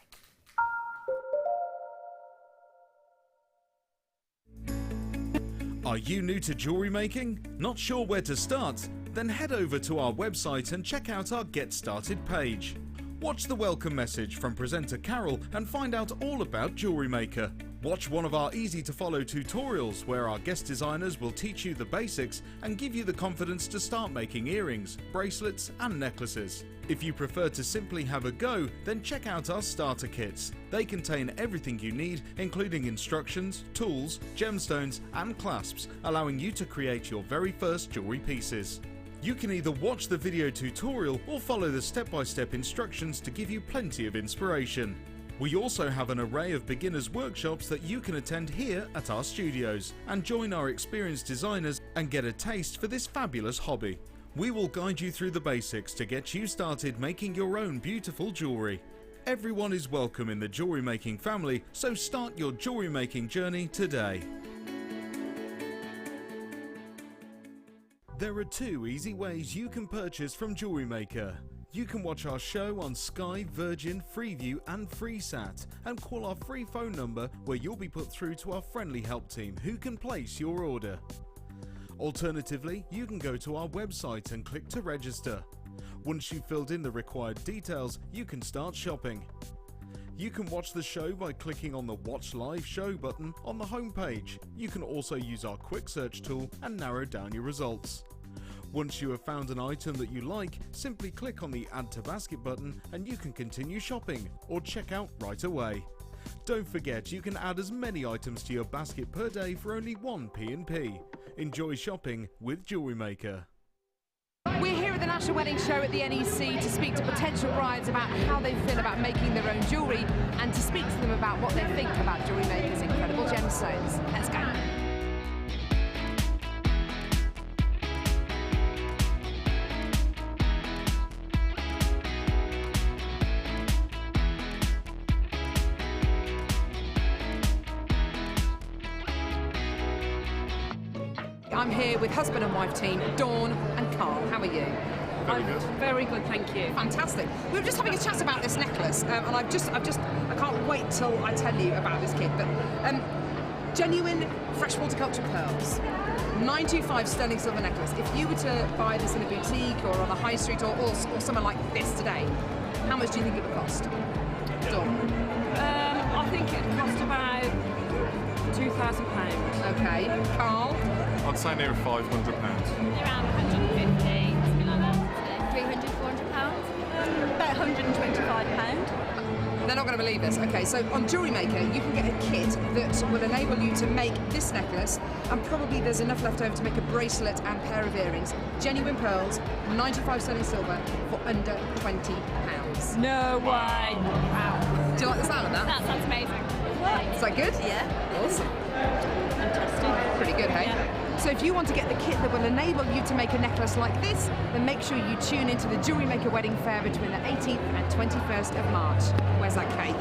Are you new to jewellery making? Not sure where to start? Then head over to our website and check out our Get Started page. Watch the welcome message from presenter Carol and find out all about JewelleryMaker. Watch one of our easy-to-follow tutorials where our guest designers will teach you the basics and give you the confidence to start making earrings, bracelets and necklaces. If you prefer to simply have a go, then check out our starter kits. They contain everything you need, including instructions, tools, gemstones and clasps, allowing you to create your very first jewellery pieces. You can either watch the video tutorial or follow the step-by-step instructions to give you plenty of inspiration. We also have an array of beginners workshops that you can attend here at our studios and join our experienced designers and get a taste for this fabulous hobby. We will guide you through the basics to get you started making your own beautiful jewellery. Everyone is welcome in the jewellery making family, so start your jewellery making journey today. There are 2 easy ways you can purchase from JewelleryMaker. You can watch our show on Sky, Virgin, Freeview and FreeSat and call our free phone number where you'll be put through to our friendly help team who can place your order. Alternatively, you can go to our website and click to register. Once you've filled in the required details, you can start shopping. You can watch the show by clicking on the Watch Live Show button on the homepage. You can also use our quick search tool and narrow down your results. Once you have found an item that you like, simply click on the Add to Basket button and you can continue shopping or check out right away. Don't forget, you can add as many items to your basket per day for only 1 P&P. Enjoy shopping with JewelleryMaker. We're here at the National Wedding Show at the NEC to speak to potential brides about how they feel about making their own jewellery and to speak to them about what they think about JewelleryMaker's incredible gemstones. Let's go. I'm here with husband and wife team, Dawn and Carl. How are you? Very good. Very good, thank you. Fantastic. We were just having a chat about this necklace, and I can't wait till I tell you about this kit. But genuine freshwater culture pearls, 925 sterling silver necklace. If you were to buy this in a boutique or on a high street or somewhere like this today, how much do you think it would cost? Dawn? I think it would cost about £2,000. Okay. Carl? I'd say near £500. Around 150, something like that. 300, 400 pounds. About £125. They're not going to believe this. Okay, so on JewelleryMaker, you can get a kit that will enable you to make this necklace, and probably there's enough left over to make a bracelet and pair of earrings. Genuine pearls, 95 sterling silver for under £20. No way. Wow. Do you like the sound of that? That sounds amazing. Is that good? Yeah. Awesome. Fantastic. Pretty good, hey? Yeah. So if you want to get the kit that will enable you to make a necklace like this, then make sure you tune into the JewelleryMaker Wedding Fair between the 18th and 21st of March. Where's that cake?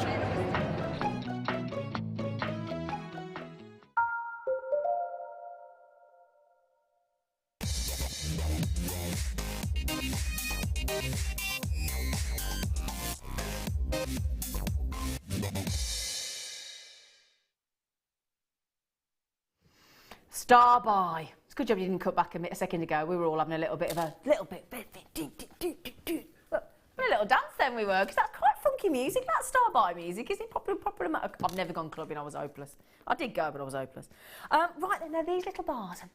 Star by. It's a good job you didn't cut back a second ago. We were all having a little bit, a little dance then we were, because that's quite funky music, that Star by music. Is it proper? I've never gone clubbing, I was hopeless. I did go, but I was hopeless. Right then, now these little bars are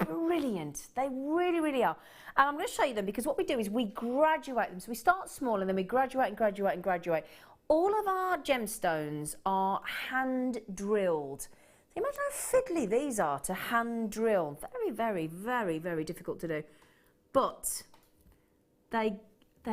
brilliant. They really, really are. And I'm going to show you them, because what we do is we graduate them. So we start small and then we graduate and graduate and graduate. All of our gemstones are hand drilled. Imagine how fiddly these are to hand drill. Very, very, very, very difficult to do. But they're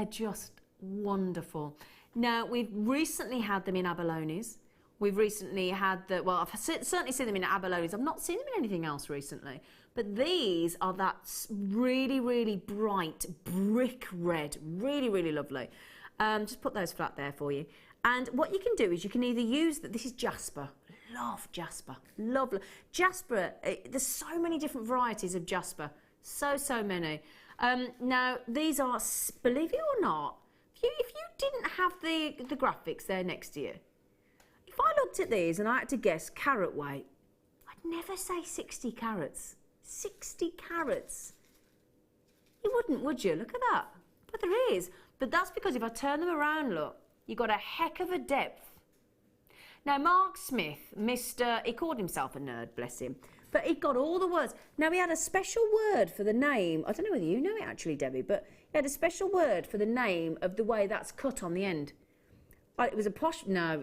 just wonderful. Now, we've recently had them in abalones. We've recently had well, I've certainly seen them in abalones. I've not seen them in anything else recently. But these are that really, really bright brick red. Really, really lovely. Just put those flat there for you. And what you can do is you can either use, this is jasper. Love jasper, lovely. Jasper, there's so many different varieties of jasper, so many. Now, these are, believe it or not, if you didn't have the graphics there next to you, if I looked at these and I had to guess carat weight, I'd never say 60 carats. 60 carats. You wouldn't, would you? Look at that. But there is. But that's because if I turn them around, look, you've got a heck of a depth. Now, Mark Smith, he called himself a nerd, bless him, but he got all the words. Now, he had a special word for the name. I don't know whether you know it, actually, Debbie, but he had a special word for the name of the way that's cut on the end. It was a posh... No,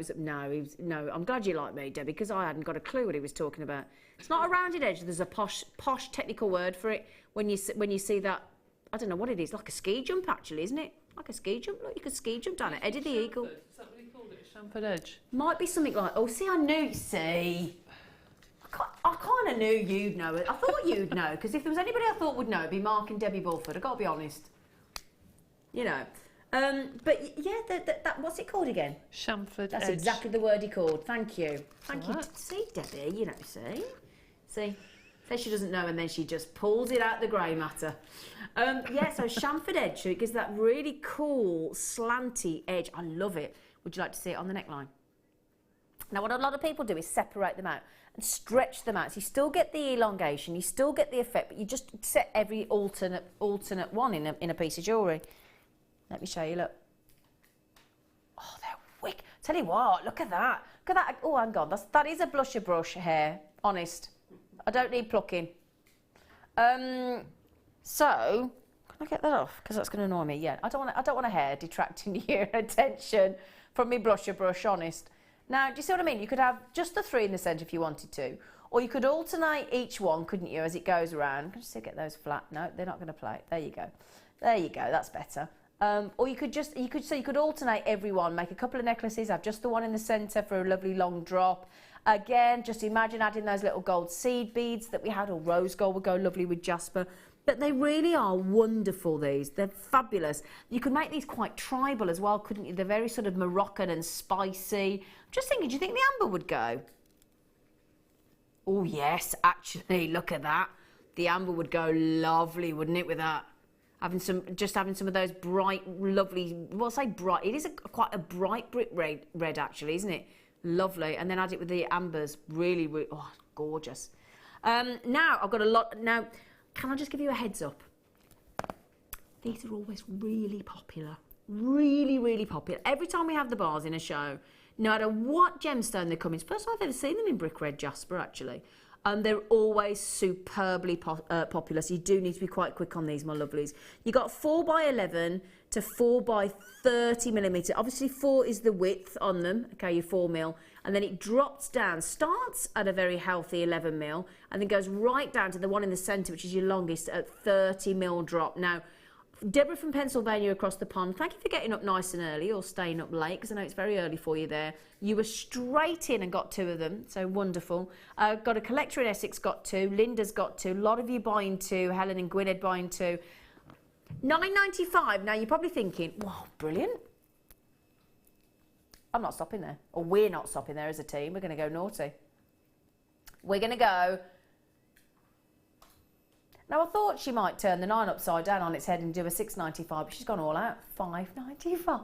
I'm glad you like me, Debbie, because I hadn't got a clue what he was talking about. It's not a rounded edge. There's a posh technical word for it when you see that... I don't know what it is, like a ski jump, actually, isn't it? Like a ski jump. Look, you could ski jump down it. Eddie the Eagle. Is that what you called it? Chamfered edge? Might be something like... Oh, see, I knew... See... I kind of knew you'd know it. I thought you'd know, because if there was anybody I thought would know, it'd be Mark and Debbie Bulford. I've got to be honest. You know. But, yeah, that what's it called again? Chamfered edge. That's exactly the word he called. Thank you. Thank you. Right. See, Debbie, you know, see? See? Says she doesn't know, and then she just pulls it out the grey matter. Yeah, so chamfered edge, so it gives that really cool, slanty edge. I love it. Would you like to see it on the neckline? Now, what a lot of people do is separate them out and stretch them out. So you still get the elongation, you still get the effect, but you just set every alternate one in a piece of jewellery. Let me show you, look. Oh, they're wicked. Tell you what, look at that. Look at that. Oh, hang on. That is a blusher brush hair, honest. I don't need plucking. So, can I get that off? Because that's going to annoy me. Yeah, I don't want a hair detracting your attention from me blusher brush, honest. Now, do you see what I mean? You could have just the three in the centre if you wanted to, or you could alternate each one, couldn't you, as it goes around? Can I just get those flat? No, they're not going to play. There you go. There you go. That's better. Or you could alternate every one, make a couple of necklaces, have just the one in the centre for a lovely long drop. Again, just imagine adding those little gold seed beads that we had, or rose gold would go lovely with jasper. But they really are wonderful, these. They're fabulous. You could make these quite tribal as well, couldn't you? They're very sort of Moroccan and spicy. I'm just thinking, do you think the amber would go? Oh, yes, actually, look at that. The amber would go lovely, wouldn't it, with that? Having some of those bright, lovely, well, I say bright, it is quite a bright brick red actually, isn't it? Lovely. And then add it with the ambers, really, really, oh, gorgeous. Now, I've got a lot, now, can I just give you a heads up? These are always really popular. Really, really popular. Every time we have the bars in a show, no matter what gemstone they come in, it's the first time I've ever seen them in brick red jasper, actually. They're always superbly popular, so you do need to be quite quick on these, my lovelies. You got 4x11 to 4x30 millimetre. Obviously, 4 is the width on them, okay, your 4 mil, and then it drops down, starts at a very healthy 11 mil, and then goes right down to the one in the centre, which is your longest, at 30 mil drop. Now, Deborah from Pennsylvania across the pond, thank you for getting up nice and early or staying up late, because I know it's very early for you there. You were straight in and got 2 of them, so wonderful. Got a collector in Essex, got 2. Linda's got 2. A lot of you buying 2. Helen and Gwynedd buying 2. $9.95. Now you're probably thinking, wow, brilliant. I'm not stopping there, or we're not stopping there as a team. We're going to go naughty. We're going to go. Now, I thought she might turn the 9 upside down on its head and do a $6.95, but she's gone all out. $5.95.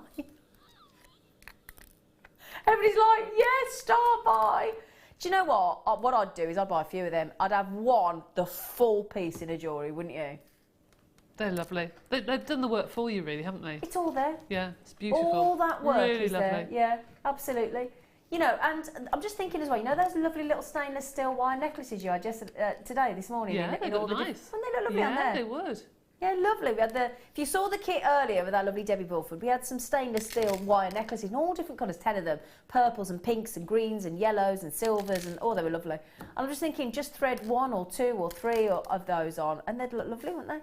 Everybody's like, yes, start buy. Do you know what? What I'd do is I'd buy a few of them. I'd have one, the full piece in a jewellery, wouldn't you? They're lovely. They've done the work for you, really, haven't they? It's all there. Yeah, it's beautiful. All that work really is lovely. there. Yeah, absolutely. You know, and I'm just thinking as well, you know those lovely little stainless steel wire necklaces you had just this morning? Yeah, they look nice. Wouldn't they look lovely on there? Yeah, they would. Yeah, lovely. We had if you saw the kit earlier with that lovely Debbie Bulford, we had some stainless steel wire necklaces in all different colours, 10 of them, purples and pinks and greens and yellows and silvers, and they were lovely. And I'm just thinking, just thread 1 or 2 or 3 of those on, and they'd look lovely, wouldn't they?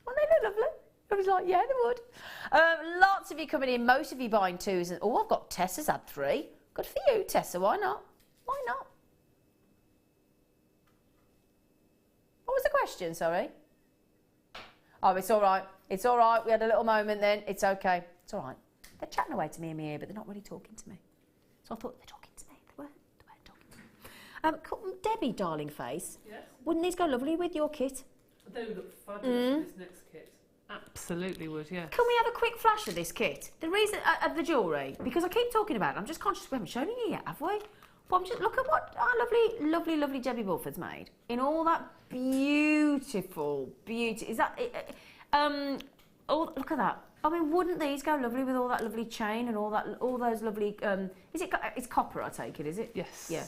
Wouldn't they look lovely? I was like, yeah, they would. Lots of you coming in, most of you buying 2s, and I've got Tessa's had 3. Good for you, Tessa, why not? Why not? What was the question, sorry? Oh, it's all right. It's all right. We had a little moment then. It's okay. It's all right. They're chatting away to me in my ear, but they're not really talking to me. So I thought they're talking to me. They weren't talking to me. Debbie, darling face. Yes? Wouldn't these go lovely with your kit? They would look fabulous with this next kit. Absolutely would, yes. Can we have a quick flash of this kit? The reason of the jewellery, because I keep talking about it, I'm just conscious we haven't shown it yet, have we? But look at what our lovely Debbie Bulford's made in all that beautiful beauty. Is that look at that. I mean, wouldn't these go lovely with all that lovely chain and all those lovely? It's copper, I take it, is it? Yes. Yeah.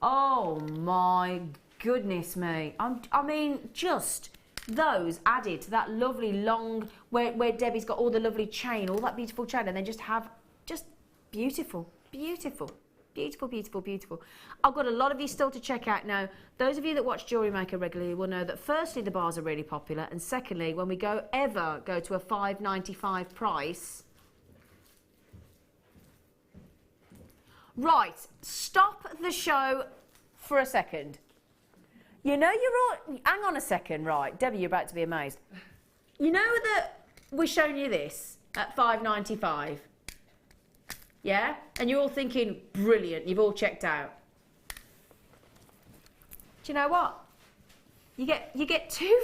Oh my goodness me! I mean, just. Those added to that lovely long, where Debbie's got all the lovely chain, all that beautiful chain, and then just beautiful, beautiful, beautiful, beautiful, beautiful. I've got a lot of you still to check out now. Those of you that watch JewelleryMaker regularly will know that firstly, the bars are really popular, and secondly, when we ever go to a $5.95 price. Right, stop the show for a second. You know you're all... Hang on a second, right. Debbie, you're about to be amazed. You know that we're showing you this at $5.95? Yeah? And you're all thinking, brilliant, you've all checked out. Do you know what? You get 2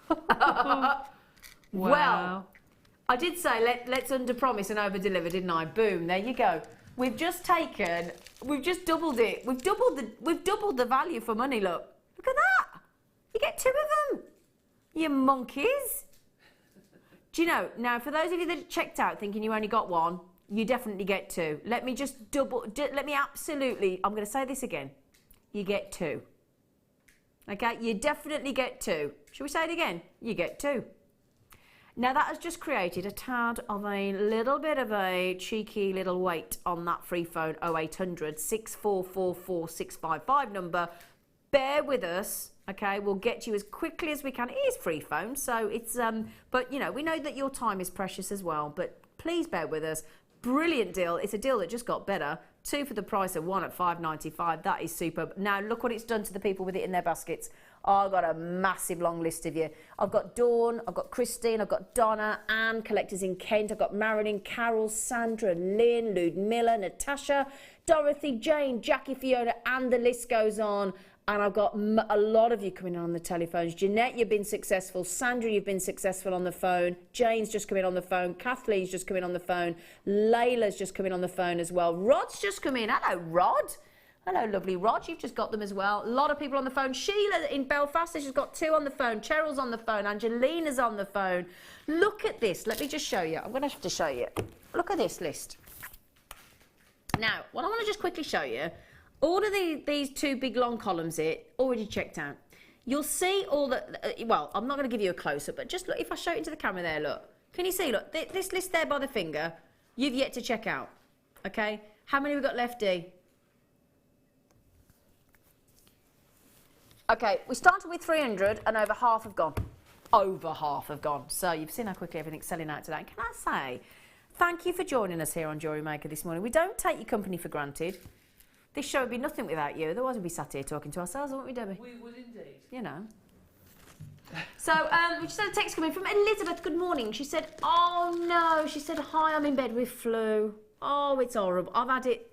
for $5.95? Wow. Well, I did say let's under-promise and over-deliver, didn't I? Boom, there you go. We've just doubled it. We've doubled the value for money, look. Look at that. You get 2 of them. You monkeys. Do you know, now for those of you that checked out thinking you only got 1, you definitely get 2. Let me just I'm going to say this again. You get 2. Okay, you definitely get 2. Shall we say it again? You get 2. Now that has just created a tad of a little bit of a cheeky little wait on that free phone 0800 6444 655 number. Bear with us, okay? We'll get to you as quickly as we can. It is free phone, so it's but you know, we know that your time is precious as well, but please bear with us. Brilliant deal. It's a deal that just got better. 2 for the price of 1 at £5.95. That is superb. Now look what it's done to the people with it in their baskets. Oh, I've got a massive long list of you. I've got Dawn, I've got Christine, I've got Donna, Anne, collectors in Kent, I've got Marilyn, Carol, Sandra, Lynn, Ludmilla, Natasha, Dorothy, Jane, Jackie, Fiona, and the list goes on. And I've got a lot of you coming in on the telephones. Jeanette, you've been successful. Sandra, you've been successful on the phone. Jane's just come in on the phone. Kathleen's just come in on the phone. Layla's just come in on the phone as well. Rod's just come in. Hello, Rod. Hello, lovely Rod. You've just got them as well. A lot of people on the phone. Sheila in Belfast, she's got 2 on the phone. Cheryl's on the phone. Angelina's on the phone. Look at this. Let me just show you. I'm going to have to show you. Look at this list. Now, what I want to just quickly show you, all of these 2 big long columns here, already checked out. You'll see all the, well, I'm not going to give you a close-up, but just look, if I show it into the camera there, look. Can you see, look, this list there by the finger, you've yet to check out, okay? How many have we got left, Dee? Okay, we started with 300 and over half have gone. Over half have gone. So you've seen how quickly everything's selling out today. And can I say, thank you for joining us here on JewelleryMaker this morning. We don't take your company for granted. This show would be nothing without you. Otherwise we'd be sat here talking to ourselves, wouldn't we, Debbie? We would indeed. You know. So, we just had a text coming from Elizabeth. Good morning. She said, oh no. She said, hi, I'm in bed with flu. Oh, it's horrible. I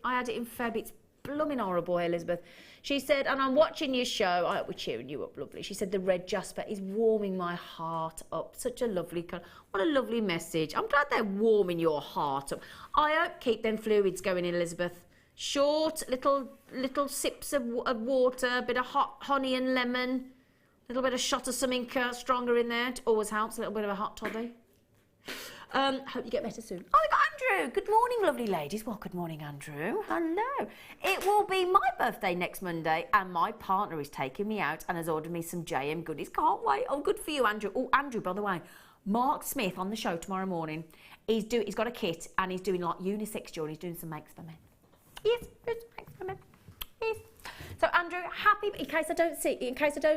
had it in Feb. It's blooming horrible, Elizabeth. She said, and I'm watching your show. I hope we're cheering you up, lovely. She said, the red jasper is warming my heart up. Such a lovely colour. What a lovely message. I'm glad they're warming your heart up. I hope keep them fluids going in, Elizabeth. Short, little sips of water, a bit of hot honey and lemon, a little bit of shot of something stronger in there. It always helps, a little bit of a hot toddy. Hope you get better soon. Oh, we got Andrew. Good morning, lovely ladies. Well, good morning, Andrew. Hello. It will be my birthday next Monday, and my partner is taking me out and has ordered me some JM goodies. Can't wait. Oh, good for you, Andrew. Oh, Andrew, by the way, Mark Smith on the show tomorrow morning. He's got a kit, and he's doing like unisex jewelry. He's doing some makes for men. Yes, makes for men. Yes. So Andrew, happy in case I don't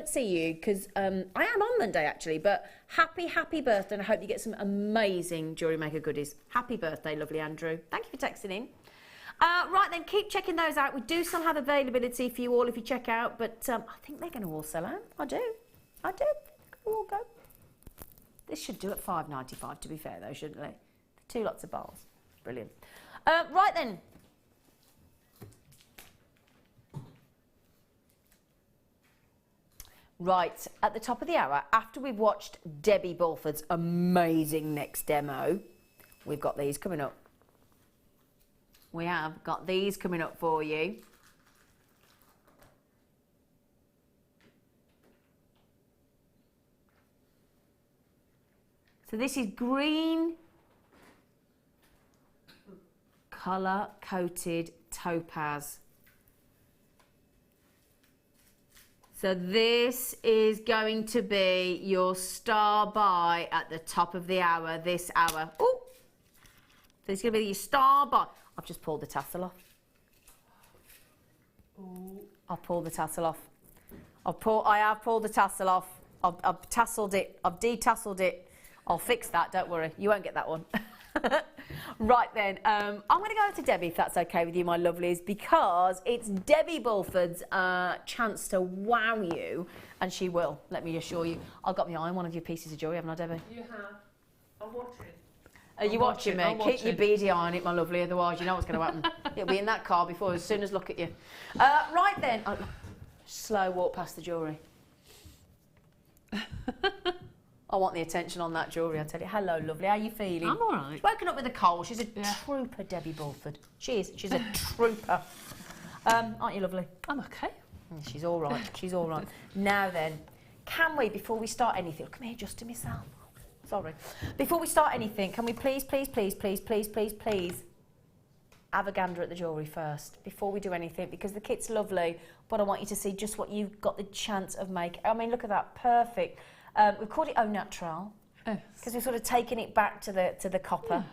see you, because I am on Monday actually, but happy birthday, and I hope you get some amazing JewelleryMaker goodies. Happy birthday, lovely Andrew. Thank you for texting in. Right then, keep checking those out. We do still have availability for you all if you check out, but I think they're going to all sell out. I do. They're going to all go. This should do at £5.95 to be fair though, shouldn't they? 2 lots of bars. Brilliant. Right then. Right, at the top of the hour, after we've watched Debbie Bulford's amazing next demo, we've got these coming up. We have got these coming up for you. So this is green colour-coated topaz. So this is going to be your star buy at the top of the hour, this hour. Oh, so it's going to be your star buy. I've just pulled the tassel off. Ooh. I've pulled the tassel off. I have pulled the tassel off. I've tasseled it. I've detasseled it. I'll fix that, don't worry. You won't get that one. Right then, I'm going to go to Debbie if that's okay with you, my lovelies, because it's Debbie Bulford's chance to wow you, and she will, let me assure you. I've got my eye on one of your pieces of jewellery, haven't I, Debbie? You have. I'm watching. Are you watching me? Keep your beady eye on it, my lovely, otherwise you know what's going to happen. It'll be in that car before as soon as look at you. Right then, slow walk past the jewellery. I want the attention on that jewellery, I tell you. Hello, lovely. How are you feeling? I'm all right. She's woken up with a cold. She's a trooper, Debbie Bulford. She is. She's a trooper. Aren't you lovely? I'm okay. She's all right. She's all right. Now then, can we, before we start anything... Come here, just to myself. Sorry. Before we start anything, can we please have a gander at the jewellery first, before we do anything, because the kit's lovely, but I want you to see just what you've got the chance of making. I mean, look at that. Perfect. We've called it Au Naturel, because we've sort of taken it back to the copper.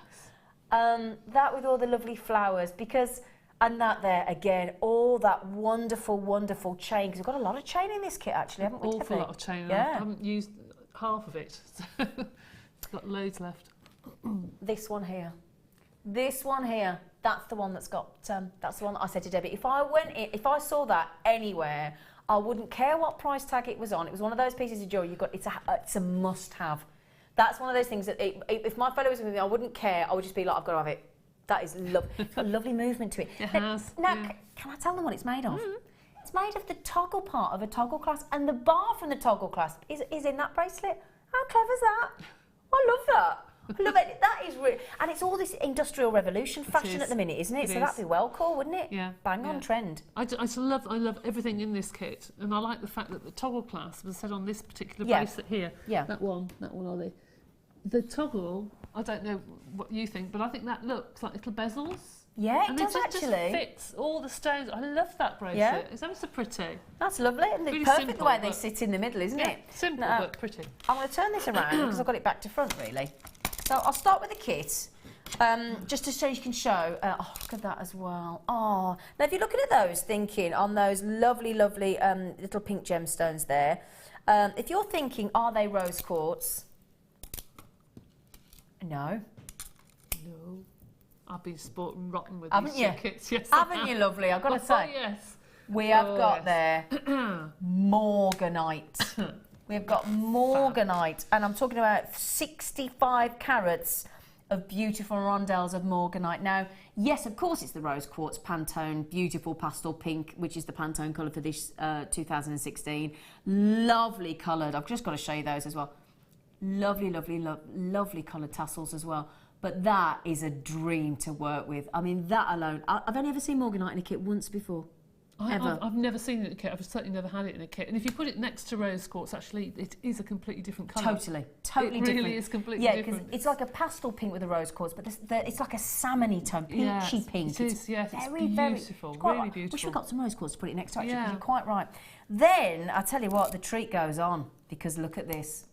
Yes. That with all the lovely flowers, because, and that there, again, all that wonderful, wonderful chain, because we've got a lot of chain in this kit, actually, haven't we? Awful lot of chain. Yeah. I haven't used half of it, so got loads left. This one here. This one here. That's the one that's got. That's the one that I said to Debbie. If I saw that anywhere, I wouldn't care what price tag it was on. It was one of those pieces of jewelry it's a must-have. That's one of those things that if my fellow was with me, I wouldn't care. I would just be like, I've got to have it. That is lovely. It's got a lovely movement to it. It has. Now, can I tell them what it's made of? It's made of the toggle part of a toggle clasp, and the bar from the toggle clasp is in that bracelet. How clever's that? I love that. I love it. That is really, and it's all this industrial revolution fashion at the minute, isn't it? So that'd be well cool, wouldn't it? Yeah. Bang on trend. I love everything in this kit, and I like the fact that the toggle clasp, as I said on this particular bracelet here, that one on the toggle. I don't know what you think, but I think that looks like little bezels. Yeah, and it does actually. Just fits all the stones. I love that bracelet. Yeah. It's ever so pretty. That's lovely, and Really it's perfect simple, the way they sit in the middle, isn't it? Simple but pretty. I'm going to turn this around because I've got it back to front, really. So I'll start with the kit, just so you can show. Oh, look at that as well. Oh, now if you're looking at those, thinking on those lovely, lovely little pink gemstones there, if you're thinking, are they rose quartz? No. No. I've been sporting rotten with Haven't these you? kits. Yes, Haven't you, lovely? I've got to say. Yes. We have got there morganite. We've got morganite, and I'm talking about 65 carats of beautiful rondelles of morganite. Now, yes, of course, it's the rose quartz Pantone, beautiful pastel pink, which is the Pantone colour for this 2016. Lovely coloured. I've just got to show you those as well. Lovely, lovely, lovely coloured tassels as well. But that is a dream to work with. I mean, that alone. I've only ever seen morganite in a kit once before. I've never seen it in a kit. I've certainly never had it in a kit. And if you put it next to rose quartz, actually, it is a completely different colour. Totally different. It really is completely different. Yeah, because it's like a pastel pink with a rose quartz, but it's like a salmony tone, peachy pink. It is, yes. Very, it's beautiful, really beautiful. Wish we got some rose quartz to put it next to, actually, because you're quite right. Then, I tell you what, the treat goes on, because look at this.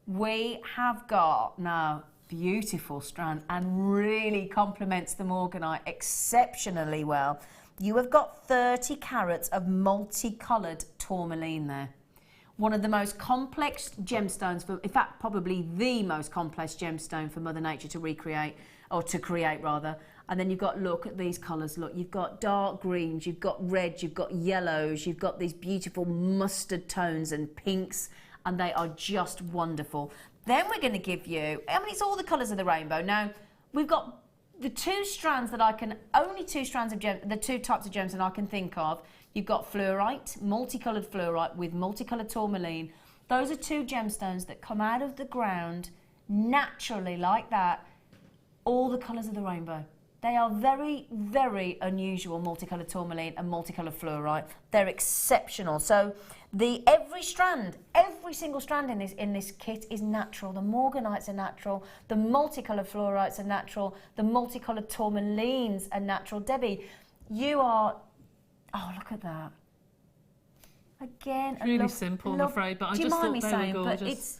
We have got now beautiful strand and really complements the morganite exceptionally well. You have got 30 carats of multicoloured tourmaline there. One of the most complex gemstones, in fact, probably the most complex gemstone for Mother Nature to recreate, or to create rather. And then you've got, look at these colours, look, you've got dark greens, you've got reds, you've got yellows, you've got these beautiful mustard tones and pinks, and they are just wonderful. Then we're going to give you, I mean, it's all the colours of the rainbow. Now, we've got the two strands that I can, only two strands of the two types of gems that I can think of. You've got fluorite, multicoloured fluorite with multicoloured tourmaline. Those are two gemstones that come out of the ground naturally like that, all the colours of the rainbow. They are very, very unusual, multicoloured tourmaline and multicoloured fluorite. They're exceptional. So every single strand in this kit is natural. The morganites are natural. The multicoloured fluorites are natural. The multicoloured tourmalines are natural. Debbie, you are... Oh, look at that. Again, it's really simple, I'm afraid, but I just thought they were gorgeous.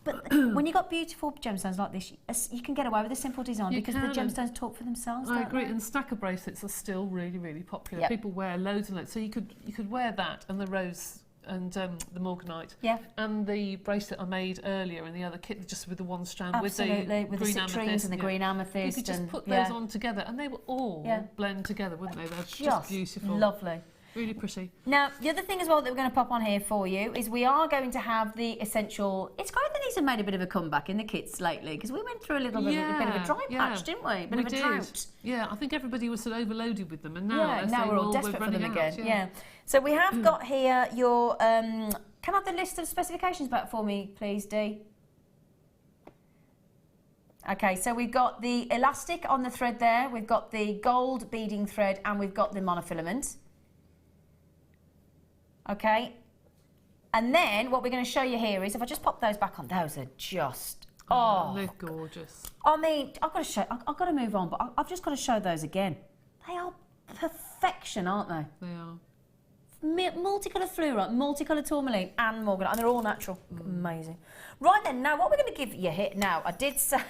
But when you've got beautiful gemstones like this, you can get away with a simple design because the gemstones talk for themselves. I agree, and stacker bracelets are still really, really popular. Yep. People wear loads and loads. So you could wear that and the rose and the morganite. Yeah. And the bracelet I made earlier in the other kit, just with the one strand, absolutely, with the green citrines amethyst and the green amethyst. You could just put those on together, and they will all blend together, wouldn't they? They're just beautiful, lovely. Really pretty. Now, the other thing as well that we're going to pop on here for you is we are going to have the essential... It's great that these have made a bit of a comeback in the kits lately because we went through a bit of a dry patch, didn't we? A bit of a drought. Yeah, I think everybody was sort of overloaded with them, and now we're all desperate for them again. Yeah. So we have got here your... can I have the list of specifications back for me, please, Dee? Okay, so we've got the elastic on the thread there, we've got the gold beading thread, and we've got the monofilament. Okay, and then what we're going to show you here is, if I just pop those back on, those are just, they're gorgeous. I mean, I've got to move on, but I've just got to show those again. They are perfection, aren't they? They are. Multicoloured fluorite, multicoloured tourmaline, and morganite, and they're all natural. Amazing. Right then, now what we're going to give you here, now I did say,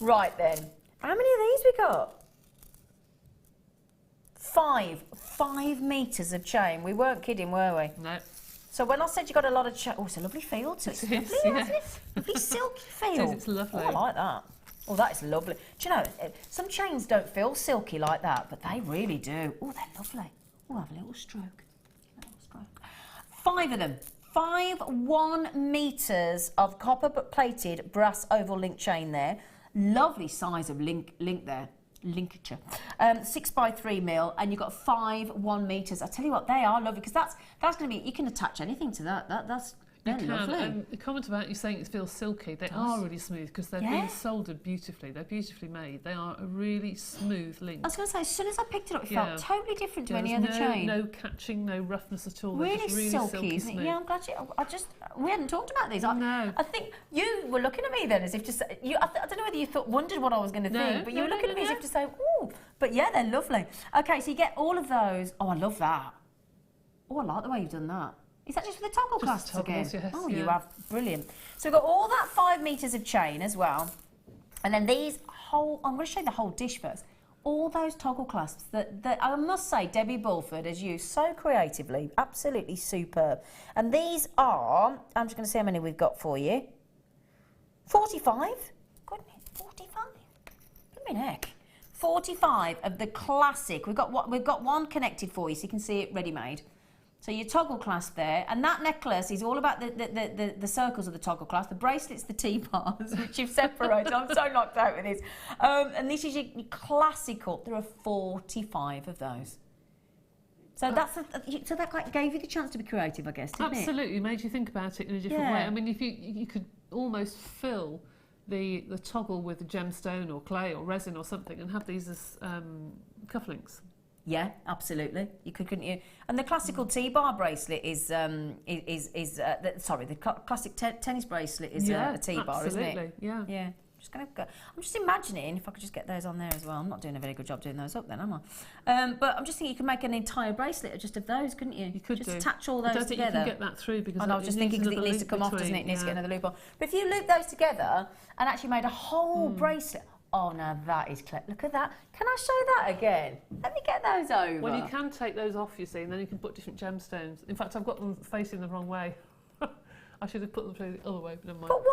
right then, how many of these we got? 5 metres of chain. We weren't kidding, were we? No. So when I said you got a lot of chain, it's a lovely feel to it. It's lovely, isn't it? Lovely silky feel. It's lovely. Oh, I like that. Oh, that is lovely. Do you know, some chains don't feel silky like that, but they really do. Oh, they're lovely. Oh, have a little stroke. 5 of them. 5 1 metres of copper but plated brass oval link chain there. Lovely size of link there. Linkage. 6x3 mil, and you've got 5 1 metres. I tell you what, they are lovely because that's going to be. You can attach anything to that. That's you can. lovely. And the comment about you saying it feels silky, they are really smooth because they're being soldered beautifully. They're beautifully made. They are a really smooth link. I was going to say, as soon as I picked it up, it felt totally different to any other chain. No catching, no roughness at all. Really, just really silky, isn't it? smooth. Yeah, I'm glad we hadn't talked about these. I think you were looking at me then as if to say, I don't know whether you wondered what I was going to think, but you were looking at me as if to say, ooh, but yeah, they're lovely. Okay, so you get all of those. Oh, I love that. Oh, I like the way you've done that. Is that just for the toggle clasps again? Yes, oh, you have. Brilliant. So we've got all that 5 metres of chain as well. And then these I'm going to show you the whole dish first. All those toggle clasps that I must say Debbie Bulford has used so creatively. Absolutely superb. And these are, I'm just going to see how many we've got for you. 45? Goodness, 45? Blimey heck. 45 of the classic. We've got one connected for you so you can see it ready-made. So your toggle clasp there, and that necklace is all about the circles of the toggle clasp, the bracelets, the T-bars, which you've separated. I'm so knocked out with this. And this is your classical. There are 45 of those. So so that gave you the chance to be creative, I guess, didn't it? Absolutely, made you think about it in a different way. I mean, if you could almost fill the toggle with a gemstone or clay or resin or something, and have these as cufflinks. Yeah, absolutely. You could, couldn't you? And the classical T-bar bracelet is the classic tennis bracelet is a T-bar, isn't it? Yeah. Yeah. I'm just imagining if I could just get those on there as well. I'm not doing a very good job doing those up then, am I? But I'm just thinking you could make an entire bracelet just of those, couldn't you? You could just attach all those together. I don't think you can get that through because I was just thinking because it needs to come off, doesn't it? It needs to get another loop on. But if you loop those together and actually made a whole bracelet. Oh, now that is clever. Look at that. Can I show that again? Let me get those over. Well, you can take those off, you see, and then you can put different gemstones. In fact, I've got them facing the wrong way. I should have put them through the other way, but never mind. But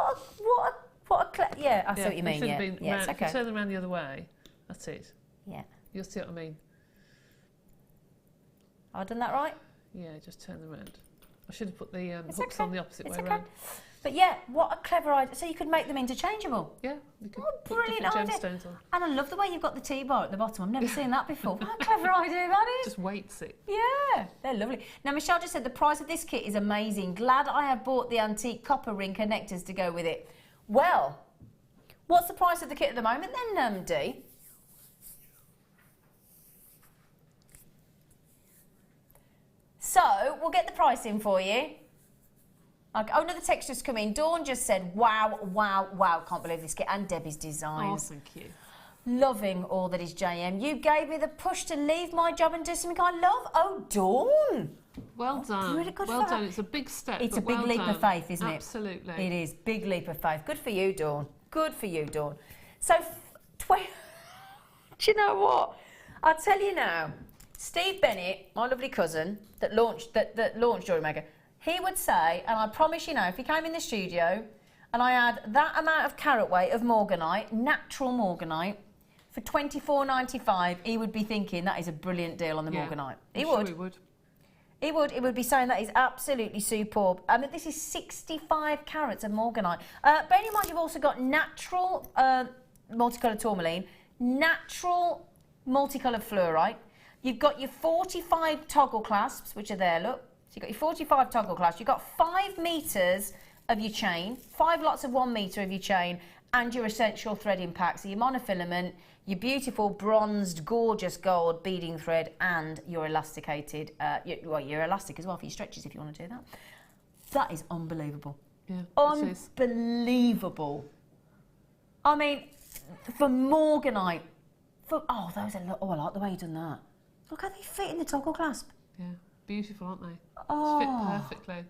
what a clever... Yeah, I see what you mean, yeah. It's okay. If you turn them around the other way, that's it. Yeah. You'll see what I mean. Have I done that right? Yeah, just turn them around. I should have put the hooks on the opposite way around. But yeah, what a clever idea. So you could make them interchangeable. Yeah, you could put brilliant different idea. gemstones on. And I love the way you've got the T-bar at the bottom. I've never seen that before. What a clever idea that is. Just weights it. Yeah, they're lovely. Now, Michelle just said the price of this kit is amazing. Glad I have bought the antique copper ring connectors to go with it. Well, what's the price of the kit at the moment then, Dee? So, we'll get the price in for you. Okay. Oh, another text just come in. Dawn just said, wow, wow, wow, can't believe this kit. And Debbie's designs. Oh, thank you. Loving all that is JM. You gave me the push to leave my job and do something I love. Oh, Dawn. Well done. Really good well done. It's a big step. It's a big leap of faith, isn't it? Absolutely. It is. Big leap of faith. Good for you, Dawn. Good for you, Dawn. So, do you know what? I'll tell you now. Steve Bennett, my lovely cousin, that launched JewelleryMaker, he would say, and I promise you now, if he came in the studio and I had that amount of carat weight of morganite, natural morganite, for $24.95, he would be thinking that is a brilliant deal on the morganite. He would. Sure he would. He would be saying that is absolutely superb. I mean, this is 65 carats of morganite. Bearing in mind, you've also got natural multicoloured tourmaline, natural multicoloured fluorite. You've got your 45 toggle clasps, which are there, look. So you've got your 45 toggle clasps. You've got 5 metres of your chain, 5 lots of 1 metre of your chain, and your essential threading pack. So your monofilament, your beautiful bronzed, gorgeous gold beading thread, and your elasticated, your elastic as well for your stretches if you want to do that. That is unbelievable. Yeah, unbelievable. I mean, for morganite, those are, I like the way you've done that. Look how they fit in the toggle clasp. Yeah, beautiful, aren't they? Oh. Fit perfectly.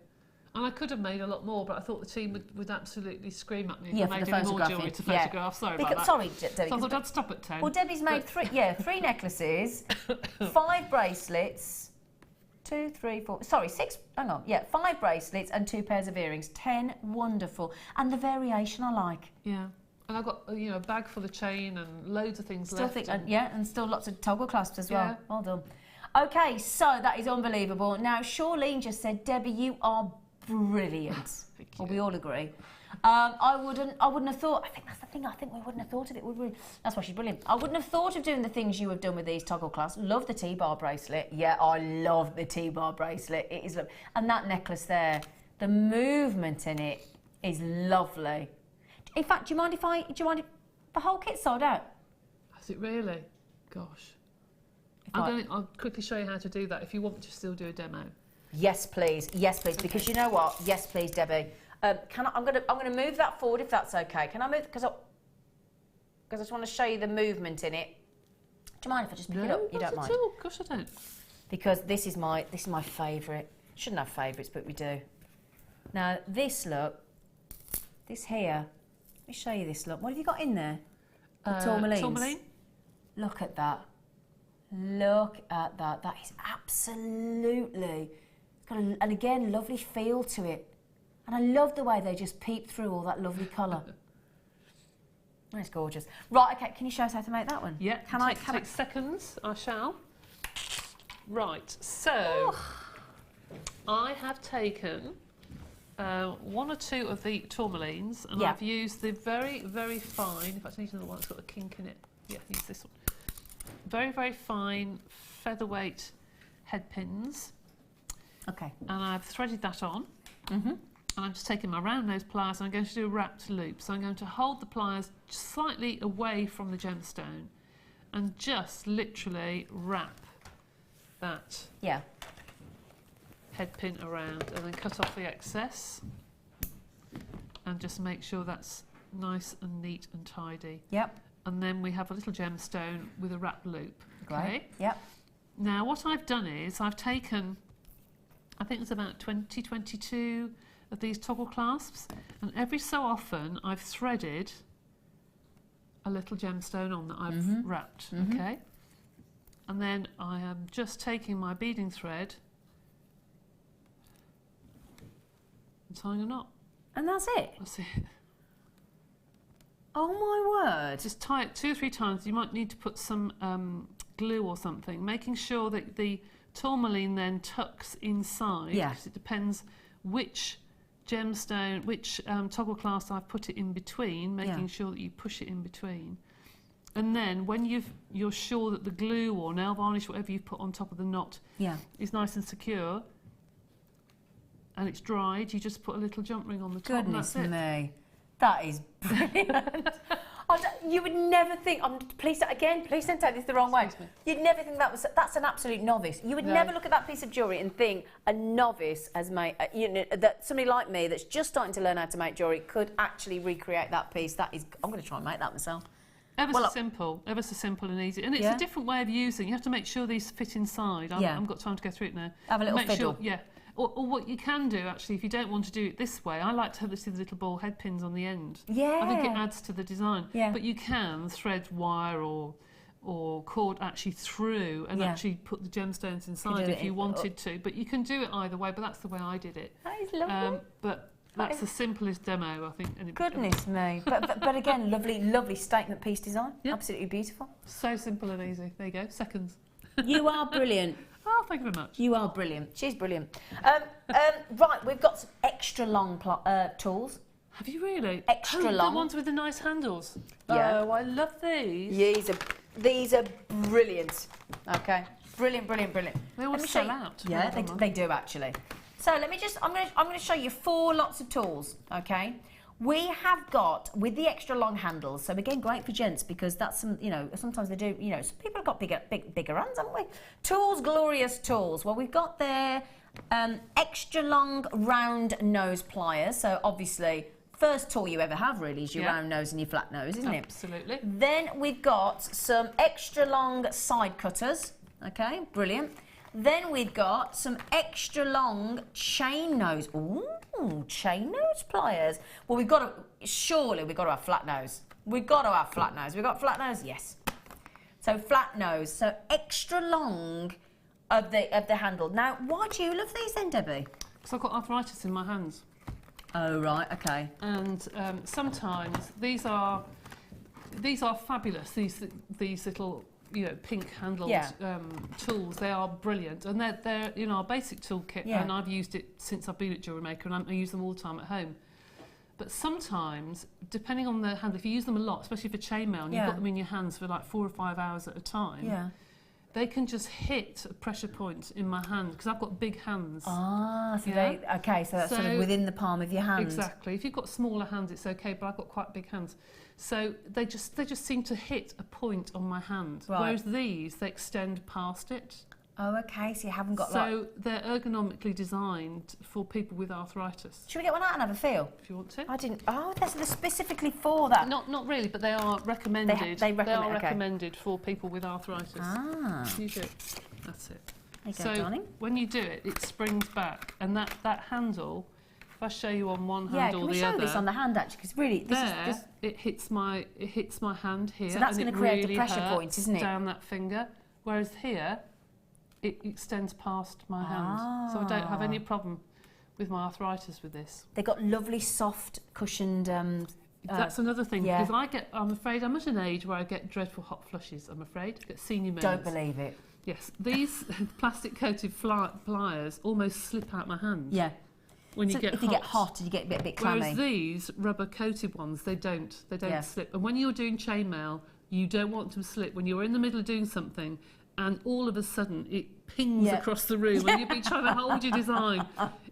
And I could have made a lot more, but I thought the team would absolutely scream at me if I made any more jewellery to photograph. Sorry about that. Sorry, Debbie. So I thought I'd stop at 10. Well, Debbie's made 3 necklaces, 5 bracelets, 2, 3, 4, sorry, 6, hang on, 5 bracelets and 2 pairs of earrings. 10, wonderful. And the variation I like. Yeah. And I've got, you know, a bag full of chain and loads of things Still left. and still lots of toggle clasps as well. Well done. Okay, so that is unbelievable. Now, Charlene just said, Debbie, you are brilliant. Well, we all agree. I wouldn't have thought. I think that's the thing. I think we wouldn't have thought of it, would we? That's why she's brilliant. I wouldn't have thought of doing the things you have done with these toggle clasps. Love the T-bar bracelet. Yeah, I love the T-bar bracelet. It is lovely. And that necklace there, the movement in it is lovely. In fact, do you mind if the whole kit's sold out? Has it really? Gosh. I'll quickly show you how to do that if you want to still do a demo. Yes, please. Yes, please. Okay. Because you know what? Yes, please, Debbie. I'm gonna move that forward if that's okay. Can I move? Because I just want to show you the movement in it. Do you mind if I just pick it up? You don't mind? No, of course I don't. Because this is my favourite. Shouldn't have favourites, but we do. Now this look, this here. Let me show you this look. What have you got in there? The tourmalines. Tourmaline. Look at that. Look at that. That is absolutely. It's got and again, lovely feel to it. And I love the way they just peep through all that lovely colour. That's gorgeous. Right, okay, can you show us how to make that one? Yeah, can I take seconds? I shall. Right, so I have taken 1 or 2 of the tourmalines and I've used the very, very fine, in fact I need another one that's got a kink in it. Yeah, use this one. Very, very fine featherweight head pins. Okay. And I've threaded that on. And I'm just taking my round nose pliers and I'm going to do a wrapped loop. So I'm going to hold the pliers slightly away from the gemstone and just literally wrap that head pin around and then cut off the excess and just make sure that's nice and neat and tidy. Yep. And then we have a little gemstone with a wrapped loop. Okay. Great. Yep. Now what I've done is I've taken, I think it's about 22 of these toggle clasps, and every so often I've threaded a little gemstone on that I've wrapped, okay? And then I am just taking my beading thread and tying a knot. And that's it? That's it. Oh my word. Just tie it 2 or 3 times. You might need to put some glue or something, making sure that the tourmaline then tucks inside, because it depends which gemstone, which toggle clasp I've put it in between, making sure that you push it in between. And then when you're sure that the glue or nail varnish, whatever you've put on top of the knot is nice and secure and it's dried, you just put a little jump ring on the top. Goodness me. That is brilliant. You would never think, please don't take this the wrong way. You'd never think that's an absolute novice. You would never look at that piece of jewellery and think a novice has made, that somebody like me that's just starting to learn how to make jewellery could actually recreate that piece. That is, I'm going to try and make that myself. Ever so simple and easy. And it's a different way of using. You have to make sure these fit inside. I haven't got time to go through it now. Have a little fiddle. Or what you can do, actually, if you don't want to do it this way, I like to have the little ball head pins on the end. Yeah. I think it adds to the design. Yeah. But you can thread wire or cord actually through and actually put the gemstones inside if you wanted to. But you can do it either way, but that's the way I did it. That is lovely. But that's the simplest demo, I think. Goodness me. But again, lovely statement piece design. Yep. Absolutely beautiful. So simple and easy. There you go, seconds. You are brilliant. Oh, thank you very much. You are brilliant. She's brilliant. Right, we've got some extra long tools. Have you really? Extra long. The ones with the nice handles. Yeah. Oh, I love these. These are brilliant. Okay. Brilliant. They always sell out. Yeah, they do actually. So let me just, I'm going to show you 4 lots of tools, okay? We have got, with the extra long handles, so again, great for gents because that's some, sometimes they do, some people have got bigger hands, haven't we? Tools, glorious tools. Well, we've got there extra long round nose pliers. So obviously, first tool you ever have really is your round nose and your flat nose, isn't it? Absolutely. Then we've got some extra long side cutters. Okay, brilliant. Then we've got some extra long chain nose. Ooh, chain nose pliers. Well, we've got to have flat nose. We've got to have flat nose. We've got flat nose? Yes. So flat nose. So extra long of the handle. Now, why do you love these then, Debbie? Because I've got arthritis in my hands. Oh, right, okay. And sometimes these are these are fabulous. These little, you know, pink handled tools. They are brilliant, and they're you know, our basic toolkit. Yeah. And I've used it since I've been at JewelleryMaker, and I use them all the time at home. But sometimes, depending on the handle, if you use them a lot, especially for chainmail, and you've got them in your hands for like 4 or 5 hours at a time, they can just hit a pressure point in my hand, because I've got big hands. Ah, so so that's sort of within the palm of your hand. Exactly. If you've got smaller hands, it's okay, but I've got quite big hands. So they just seem to hit a point on my hand. Right. Whereas these, they extend past it. Oh, okay, so you haven't got So they're ergonomically designed for people with arthritis. Should we get one out and have a feel? If you want to. I didn't... Oh, they're specifically for that. Not really, but they are recommended. They are okay. recommended for people with arthritis. Ah. You do it. That's it. There you go, darling. When you do it, it springs back, and that handle, if I show you on one hand or the other... Yeah, can we show this on the hand, actually? Because really, it hits my hand here. So that's going to create a pressure point, isn't it? Down that finger. Whereas here, it extends past my hand. So I don't have any problem with my arthritis with this. They've got lovely, soft, cushioned... that's another thing, because I'm afraid I'm at an age where I get dreadful hot flushes, I'm afraid. I get senior maids. Don't believe it. Yes, these plastic-coated pliers almost slip out my hand. Yeah. When you get if you get hot, you get a bit clammy. Whereas these rubber-coated ones, they don't slip. And when you're doing chainmail, you don't want them to slip. When you're in the middle of doing something, and all of a sudden it pings across the room, and you've been trying to hold your design,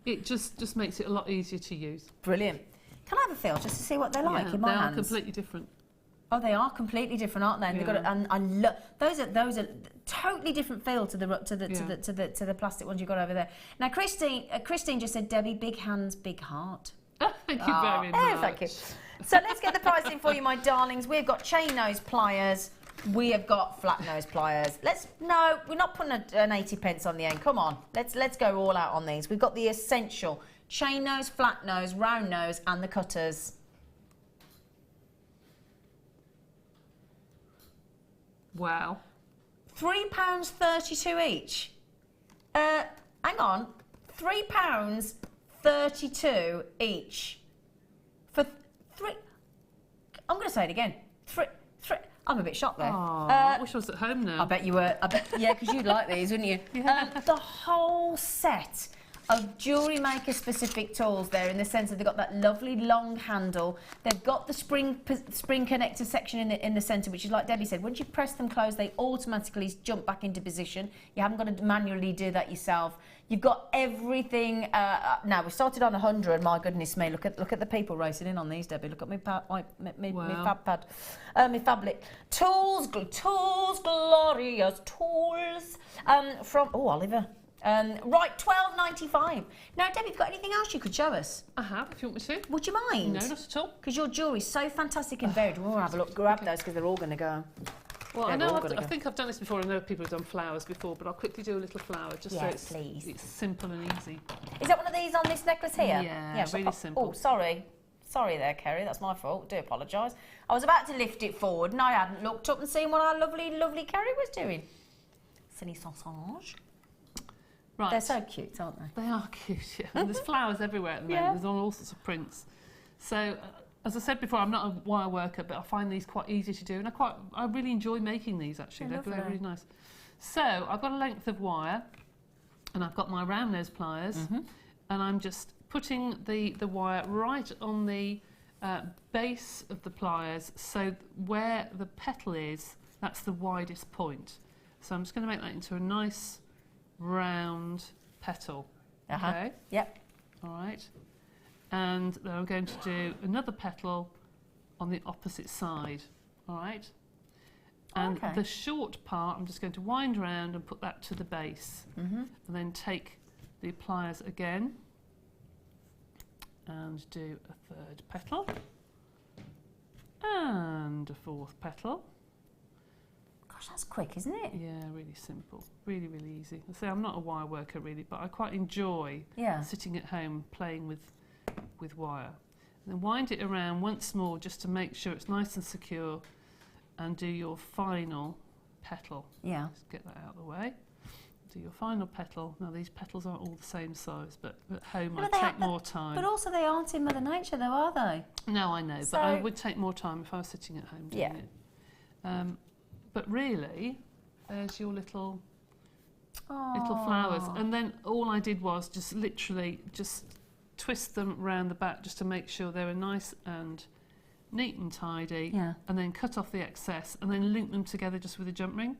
it just makes it a lot easier to use. Brilliant. Can I have a feel just to see what they're like in my hands? They are completely different. Oh, they are completely different, aren't they? And they've got and I love those are totally different feel to the plastic ones you've got over there. Now, Christine just said, Debbie, big hands, big heart. Oh, thank you very much. Thank you. So let's get the pricing for you, my darlings. We've got chain nose pliers. We have got flat nose pliers. No, we're not putting an 80 pence on the end. Come on, let's go all out on these. We've got the essential chain nose, flat nose, round nose, and the cutters. Wow. £3.32 each. Hang on, £3.32 each for three. I'm going to say it again. Three. I'm a bit shocked there. I wish I was at home now. I bet you were. Yeah, because you'd like these, wouldn't you? The whole set of JewelleryMaker specific tools there, in the sense that they've got that lovely long handle. They've got the spring connector section in the centre, which is like Debbie said. Once you press them closed, they automatically jump back into position. You haven't got to manually do that yourself. You've got everything. Now we started on 100. My goodness me! Look at the people racing in on these, Debbie. Look at me fab pad, me phablet. Tools, glorious tools. From Oliver. Right, £12.95. Now, Debbie, have you got anything else you could show us? I have, if you want me to. Would you mind? No, not at all. Because your jewellery's so fantastic and varied. We'll have a look, grab those, because they're all going to go. Well, I think I've done this before. I know people have done flowers before, but I'll quickly do a little flower, just so it's simple and easy. Is that one of these on this necklace here? Yeah, really simple. Oh, sorry. Sorry there, Kerry. That's my fault. Do apologise. I was about to lift it forward, and I hadn't looked up and seen what our lovely, lovely Kerry was doing. Silly sausage. Right. They're so cute, aren't they? They are cute, yeah. And there's flowers everywhere at the moment. There's all sorts of prints. So, as I said before, I'm not a wire worker, but I find these quite easy to do, and I really enjoy making these, actually. They're really nice. So, I've got a length of wire, and I've got my round nose pliers, and I'm just putting the wire right on the base of the pliers, so where the petal is, that's the widest point. So I'm just going to make that into a nice round petal. Okay? Yep. All right. And then I'm going to do another petal on the opposite side. All right. And the short part, I'm just going to wind around and put that to the base. And then take the pliers again and do a third petal and a fourth petal. Gosh, that's quick, isn't it? Yeah, really simple. Really, really easy. I say I'm not a wire worker really, but I quite enjoy sitting at home playing with wire. And then wind it around once more just to make sure it's nice and secure, and do your final petal. Yeah. Just get that out of the way. Do your final petal. Now these petals aren't all the same size, but at home I take more time. But also they aren't in Mother Nature though, are they? No, I know, but I would take more time if I was sitting at home doing it. But really, there's your little flowers. And then all I did was just literally just twist them around the back just to make sure they were nice and neat and tidy. Yeah. And then cut off the excess and then link them together just with a jump ring.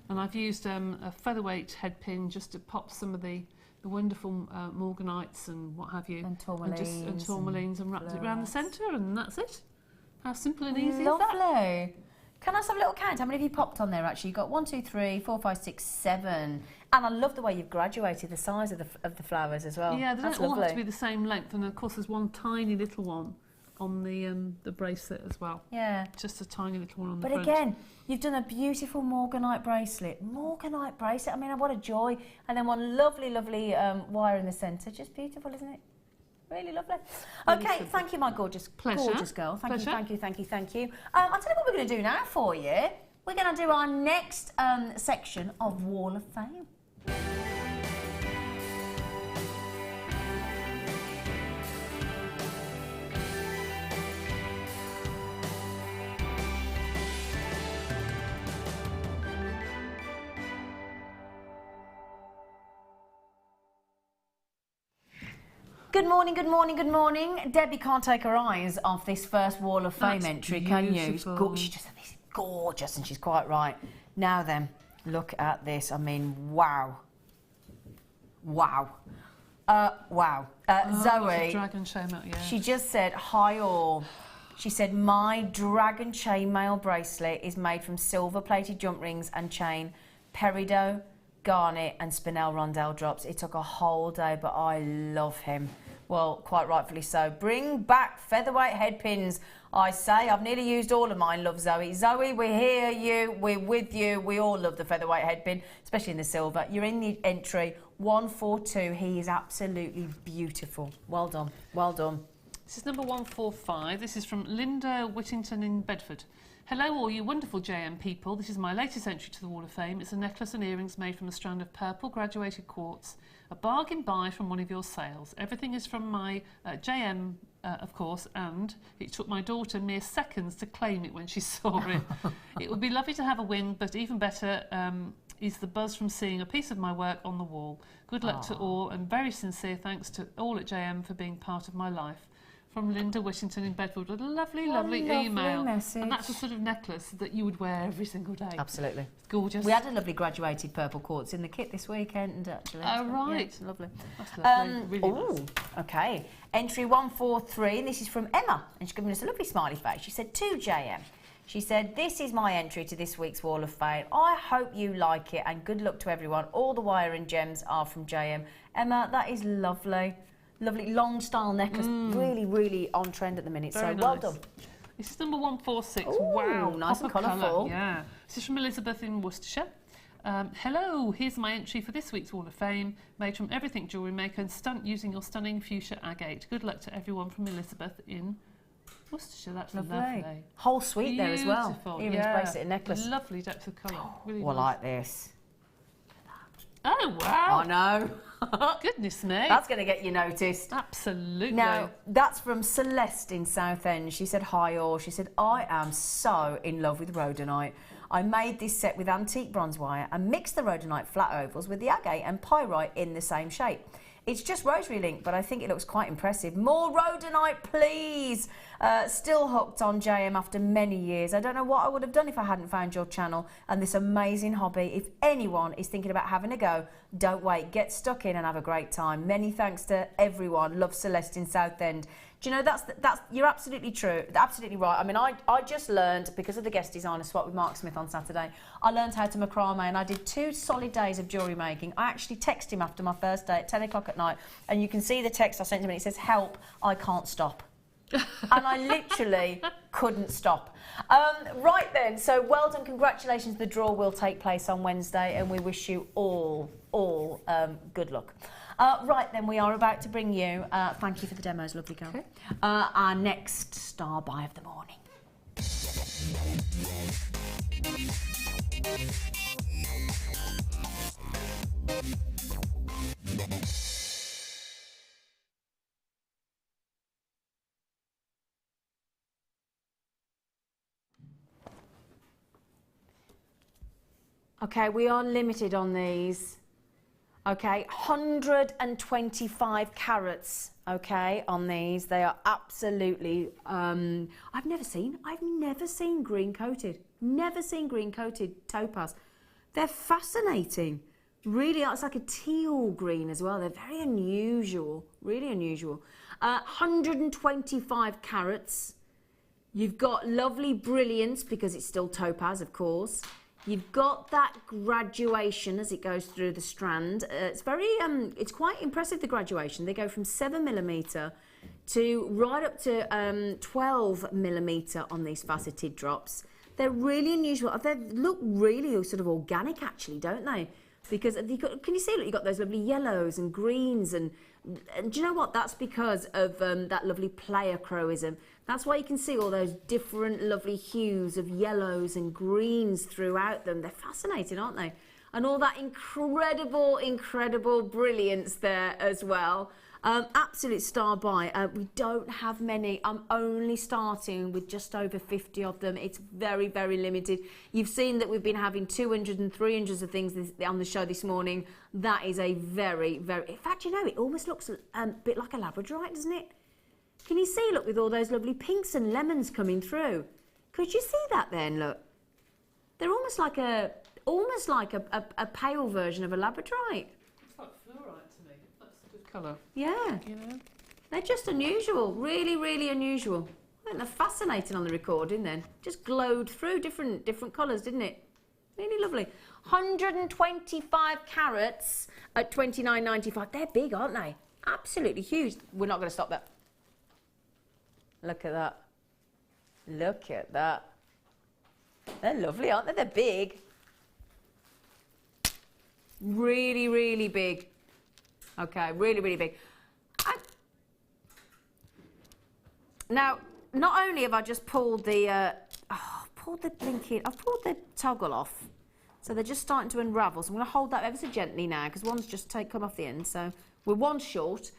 And I've used a featherweight head pin just to pop some of the wonderful morganites and what have you. And tourmalines. And tourmalines and wrapped it around the centre, and that's it. How simple and easy is that? Lovely. Can I just have a little count? How many have you popped on there actually? You've got 1, 2, 3, 4, 5, 6, 7. And I love the way you've graduated the size of the flowers as well. Yeah, they That's don't all lovely. have to be the same length. And of course there's one tiny little one on the bracelet as well. Yeah. Just a tiny little one on the But front. again, you've done a beautiful morganite bracelet. Morganite bracelet, I mean, what a joy. And then one lovely, lovely wire in the centre. Just beautiful, isn't it? Really lovely. Okay, thank you, my gorgeous girl. Thank you, thank you, thank you, thank you. I'll tell you what we're going to do now for you. We're going to do our next section of Wall of Fame. Good morning, good morning, good morning. Debbie can't take her eyes off this first Wall of Fame entry, can you? She just said, this is gorgeous, and she's quite right. Now then, look at this. I mean, wow. Wow. Wow. Zoe, dragon chainmail, yeah. she just said, hi all. She said, my dragon chainmail bracelet is made from silver-plated jump rings and chain, peridot, garnet and spinel rondelle drops. It took a whole day, but I love him. Well, quite rightfully so. Bring back featherweight head pins, I say. I've nearly used all of mine, love Zoe. Zoe, we hear you, we're with you. We all love the featherweight head pin, especially in the silver. You're in the entry 142. He is absolutely beautiful. Well done, well done. This is number 145. This is from Linda Whittington in Bedford. Hello all you wonderful JM people. This is my latest entry to the Wall of Fame. It's a necklace and earrings made from a strand of purple graduated quartz. A bargain buy from one of your sales. Everything is from my JM, of course, and it took my daughter mere seconds to claim it when she saw it. It would be lovely to have a win, but even better is the buzz from seeing a piece of my work on the wall. Good luck to all, and very sincere thanks to all at JM for being part of my life. From Linda Whittington in Bedford. What a lovely, lovely email. Message. And that's the sort of necklace that you would wear every single day. Absolutely. Gorgeous. We had a lovely graduated purple quartz in the kit this weekend, actually. Oh, right. Yeah, it's lovely. That's lovely. Really nice. Okay. Entry 143, and this is from Emma, and she's given us a lovely smiley face. She said, to JM. She said, this is my entry to this week's Wall of Fame. I hope you like it, and good luck to everyone. All the wire and gems are from JM. Emma, that is lovely. Lovely long style necklace, really, really on trend at the minute. Very so nice. well done. This is number 146. Ooh, wow, nice and copper colourful. colour. Yeah. This is from Elizabeth in Worcestershire. Hello, here's my entry for this week's Wall of Fame, made from everything jewellery maker and using your stunning fuchsia agate. Good luck to everyone from Elizabeth in Worcestershire. That's lovely. Whole suite there as well. Beautiful, Earrings, bracelet and necklace. Lovely depth of colour. Really Well, nice. like this. Oh, wow. I know. Goodness me. That's going to get you noticed. Absolutely. Now, that's from Celeste in Southend. She said, hi all. She said, I am so in love with rhodonite. I made this set with antique bronze wire and mixed the rhodonite flat ovals with the agate and pyrite in the same shape. It's just rosary link, but I think it looks quite impressive. More rhodonite, please! Still hooked on JM after many years. I don't know what I would have done if I hadn't found your channel and this amazing hobby. If anyone is thinking about having a go, don't wait. Get stuck in and have a great time. Many thanks to everyone. Love, Celeste in Southend. Do you know, that's you're absolutely true, absolutely right. I mean, I just learned, because of the guest designer swap with Mark Smith on Saturday, I learned how to macrame, and I did 2 solid days of jewellery making. I actually texted him after my first day at 10 o'clock at night, and you can see the text I sent him, and it says, help, I can't stop. And I literally couldn't stop. Right then, so well done, congratulations. The draw will take place on Wednesday, and we wish you all good luck. Right then, we are about to bring you, thank you for the demos, lovely girl, our next star buy of the morning. Okay, we are limited on these. Okay, 125 carats, okay, on these. They are absolutely, I've never seen green coated. Never seen green coated topaz. They're fascinating. Really, it's like a teal green as well. They're very unusual, really unusual. 125 carats. You've got lovely brilliance because it's still topaz, of course. You've got that graduation as it goes through the strand. It's very, it's quite impressive, the graduation. They go from 7mm to right up to 12mm on these faceted drops. They're really unusual. They look really sort of organic, actually, don't they? Because can you see? Look, you've got those lovely yellows and greens, and do you know what? That's because of that lovely pleiochroism. That's why you can see all those different lovely hues of yellows and greens throughout them. They're fascinating, aren't they? And all that incredible, incredible brilliance there as well. Absolute star buy. We don't have many. I'm only starting with just over 50 of them. It's very, very limited. You've seen that we've been having 200 and 300s of things on the show this morning. That is a very, very... In fact, you know, it almost looks a bit like a labradorite, doesn't it? Can you see, look, with all those lovely pinks and lemons coming through? Could you see that then, look? They're almost like a pale version of a labradorite. It's like fluorite to me. That's a good colour. Yeah. You know? They're just unusual. Really, really unusual. I think they're fascinating on the recording then. Just glowed through different colours, didn't it? Really lovely. 125 carats at $29.95. They're big, aren't they? Absolutely huge. We're not going to stop that. Look at that. Look at that. They're lovely, aren't they? They're big. Really, really big. Okay, really, really big. Now, not only have I just pulled the, I've pulled the toggle off. So they're just starting to unravel. So I'm going to hold that ever so gently now because one's just come off the end. So we're one short.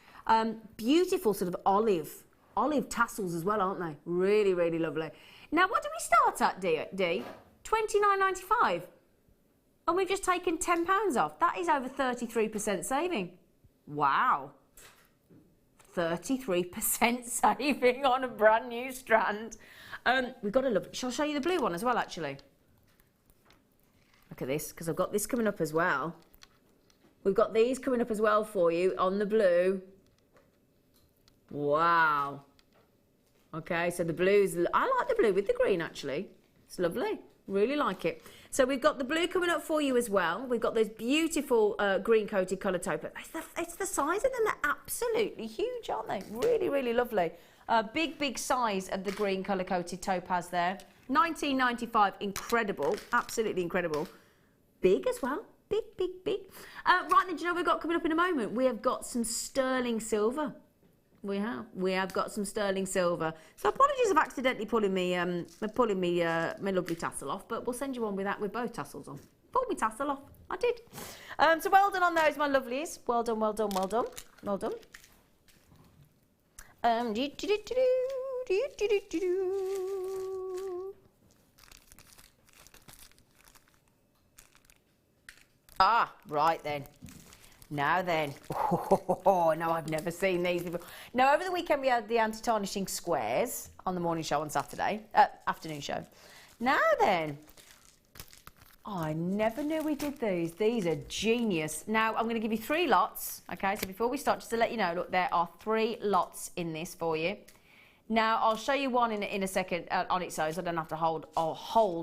Beautiful sort of olive tassels as well, aren't they? Really, really lovely. Now, what do we start at, D? $29.95. And we've just taken £10 off. That is over 33% saving. Wow. 33% saving on a brand new strand. We've got to love... Shall I show you the blue one as well, actually? Look at this, because I've got this coming up as well. We've got these coming up as well for you on the blue. Wow. Okay, so the blues, I like the blue with the green actually. It's lovely, really like it. So we've got the blue coming up for you as well. We've got those beautiful green coated colour topaz. It's the size of them, they're absolutely huge, aren't they? Really, really lovely. Big, big size of the green colour coated topaz there. $19.95, incredible, absolutely incredible. Big as well, big, big, big. Right then, do you know what we've got coming up in a moment? We have got some sterling silver. We have got some sterling silver. So apologies for accidentally pulling me my lovely tassel off, but we'll send you one with that with both tassels on. Pulled my tassel off, I did. So well done on those, my lovelies. Well done, well done, well done, well done. Ah, right then. Now then, oh, no, I've never seen these before. Now, over the weekend, we had the anti-tarnishing squares on the morning show on Saturday, afternoon show. Now then, oh, I never knew we did these. These are genius. Now, I'm going to give you 3 lots, okay? So before we start, just to let you know, look, there are 3 lots in this for you. Now, I'll show you one in a second on its own, so I don't have to hold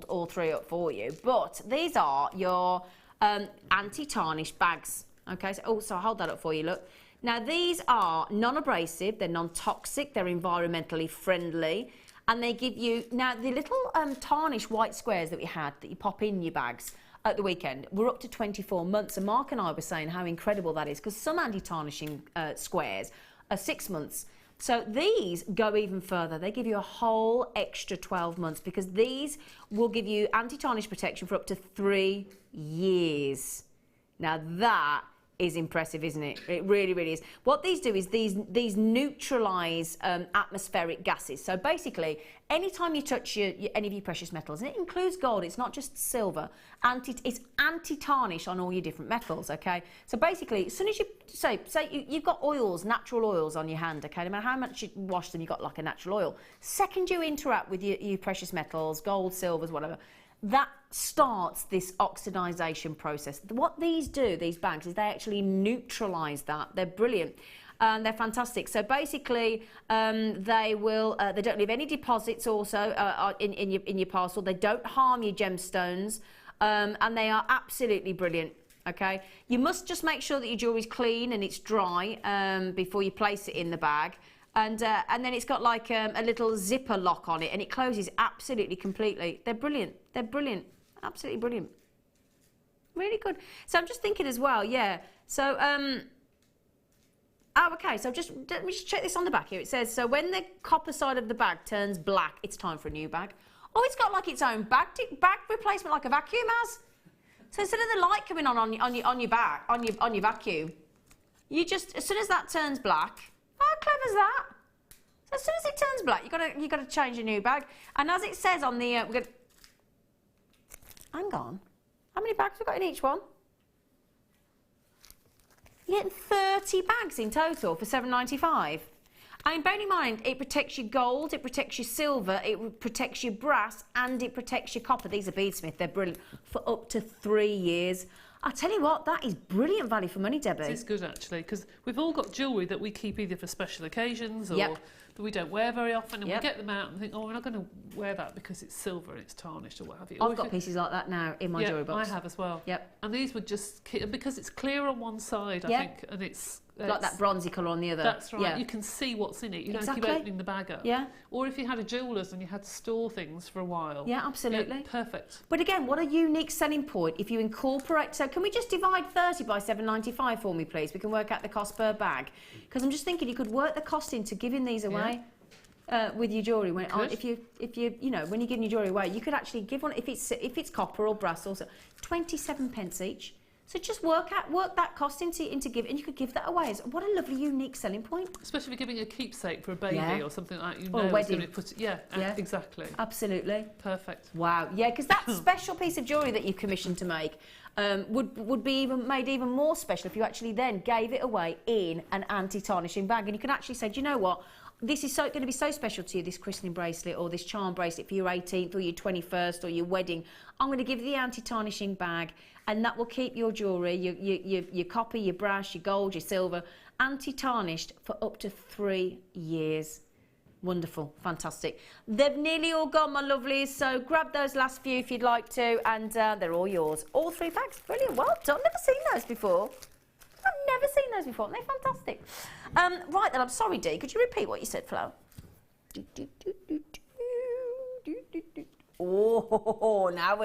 all 3 up for you. But these are your anti-tarnish bags. Okay, so I'll hold that up for you, look. Now, these are non-abrasive, they're non-toxic, they're environmentally friendly, and they give you... Now, the little tarnish white squares that we had that you pop in your bags at the weekend were up to 24 months, and Mark and I were saying how incredible that is, because some anti-tarnishing squares are 6 months. So these go even further. They give you a whole extra 12 months, because these will give you anti-tarnish protection for up to 3 years. Now, that is impressive, isn't it? It really, really is. What these do is these neutralise atmospheric gases. So basically, anytime you touch any of your precious metals, and it includes gold, it's not just silver, it's anti-tarnish on all your different metals, okay? So basically, as soon as you, say you've got oils, natural oils on your hand, okay? No matter how much you wash them, you've got like a natural oil. Second you interact with your precious metals, gold, silvers, whatever, that starts this oxidization process. What these do, these bags, is they actually neutralize that. They're brilliant. They're fantastic. So basically, they don't leave any deposits also in your parcel. They don't harm your gemstones, and they are absolutely brilliant. Okay, you must just make sure that your jewellery's clean and it's dry before you place it in the bag. And then it's got like a little zipper lock on it, and it closes absolutely completely. They're brilliant. They're brilliant. Absolutely brilliant. Really good. So I'm just thinking as well, yeah. So, okay, so let me just check this on the back here. It says, so when the copper side of the bag turns black, it's time for a new bag. Oh, it's got like its own bag replacement, like a vacuum has. So instead of the light coming on your vacuum, you just, as soon as that turns black, how clever is that? So as soon as it turns black, you got to change a new bag. And as it says on the, hang on, how many bags have we got in each one? You're getting 30 bags in total for $7.95. I mean, bearing in mind, it protects your gold, it protects your silver, it protects your brass, and it protects your copper. These are beadsmith, they're brilliant, for up to 3 years. I tell you what, that is brilliant value for money, Debbie. It's good actually, because we've all got jewellery that we keep either for special occasions or that we don't wear very often, and we get them out and think, oh, we're not going to wear that because it's silver and it's tarnished or what have you. I've got pieces like that now in my jewellery box. I have as well. Yep. And these would just, because it's clear on one side, I think, and it's like that bronzy colour on the other. That's right. Yeah. You can see what's in it. You don't keep opening the bag up. Yeah. Or if you had a jeweller's and you had to store things for a while. Yeah, absolutely. Yeah, perfect. But again, what a unique selling point if you incorporate. So can we just divide 30 by $7.95 for me, please? We can work out the cost per bag. Because I'm just thinking you could work the cost into giving these away. With your jewellery, if you know, when you're giving your jewellery away, you could actually give one if it's copper or brass, also 27 pence each. So just work that cost into give, and you could give that away. What a lovely, unique selling point. Especially if you're giving a keepsake for a baby or something like that. You know, or a wedding. Exactly. Absolutely. Perfect. Wow. Yeah, because that special piece of jewellery that you commissioned to make would be made even more special if you actually then gave it away in an anti-tarnishing bag, and you can actually say, do you know what? This is going to be so special to you, this christening bracelet or this charm bracelet for your 18th or your 21st or your wedding. I'm going to give you the anti-tarnishing bag, and that will keep your jewellery, your copper, your brass, your gold, your silver, anti-tarnished for up to 3 years. Wonderful, fantastic. They've nearly all gone, my lovelies, so grab those last few if you'd like to, and they're all yours. All 3 bags, brilliant, well done. Never seen those before. I've never seen those before, and they're fantastic. Right then, I'm sorry, Dee, could you repeat what you said, Flo? Oh, now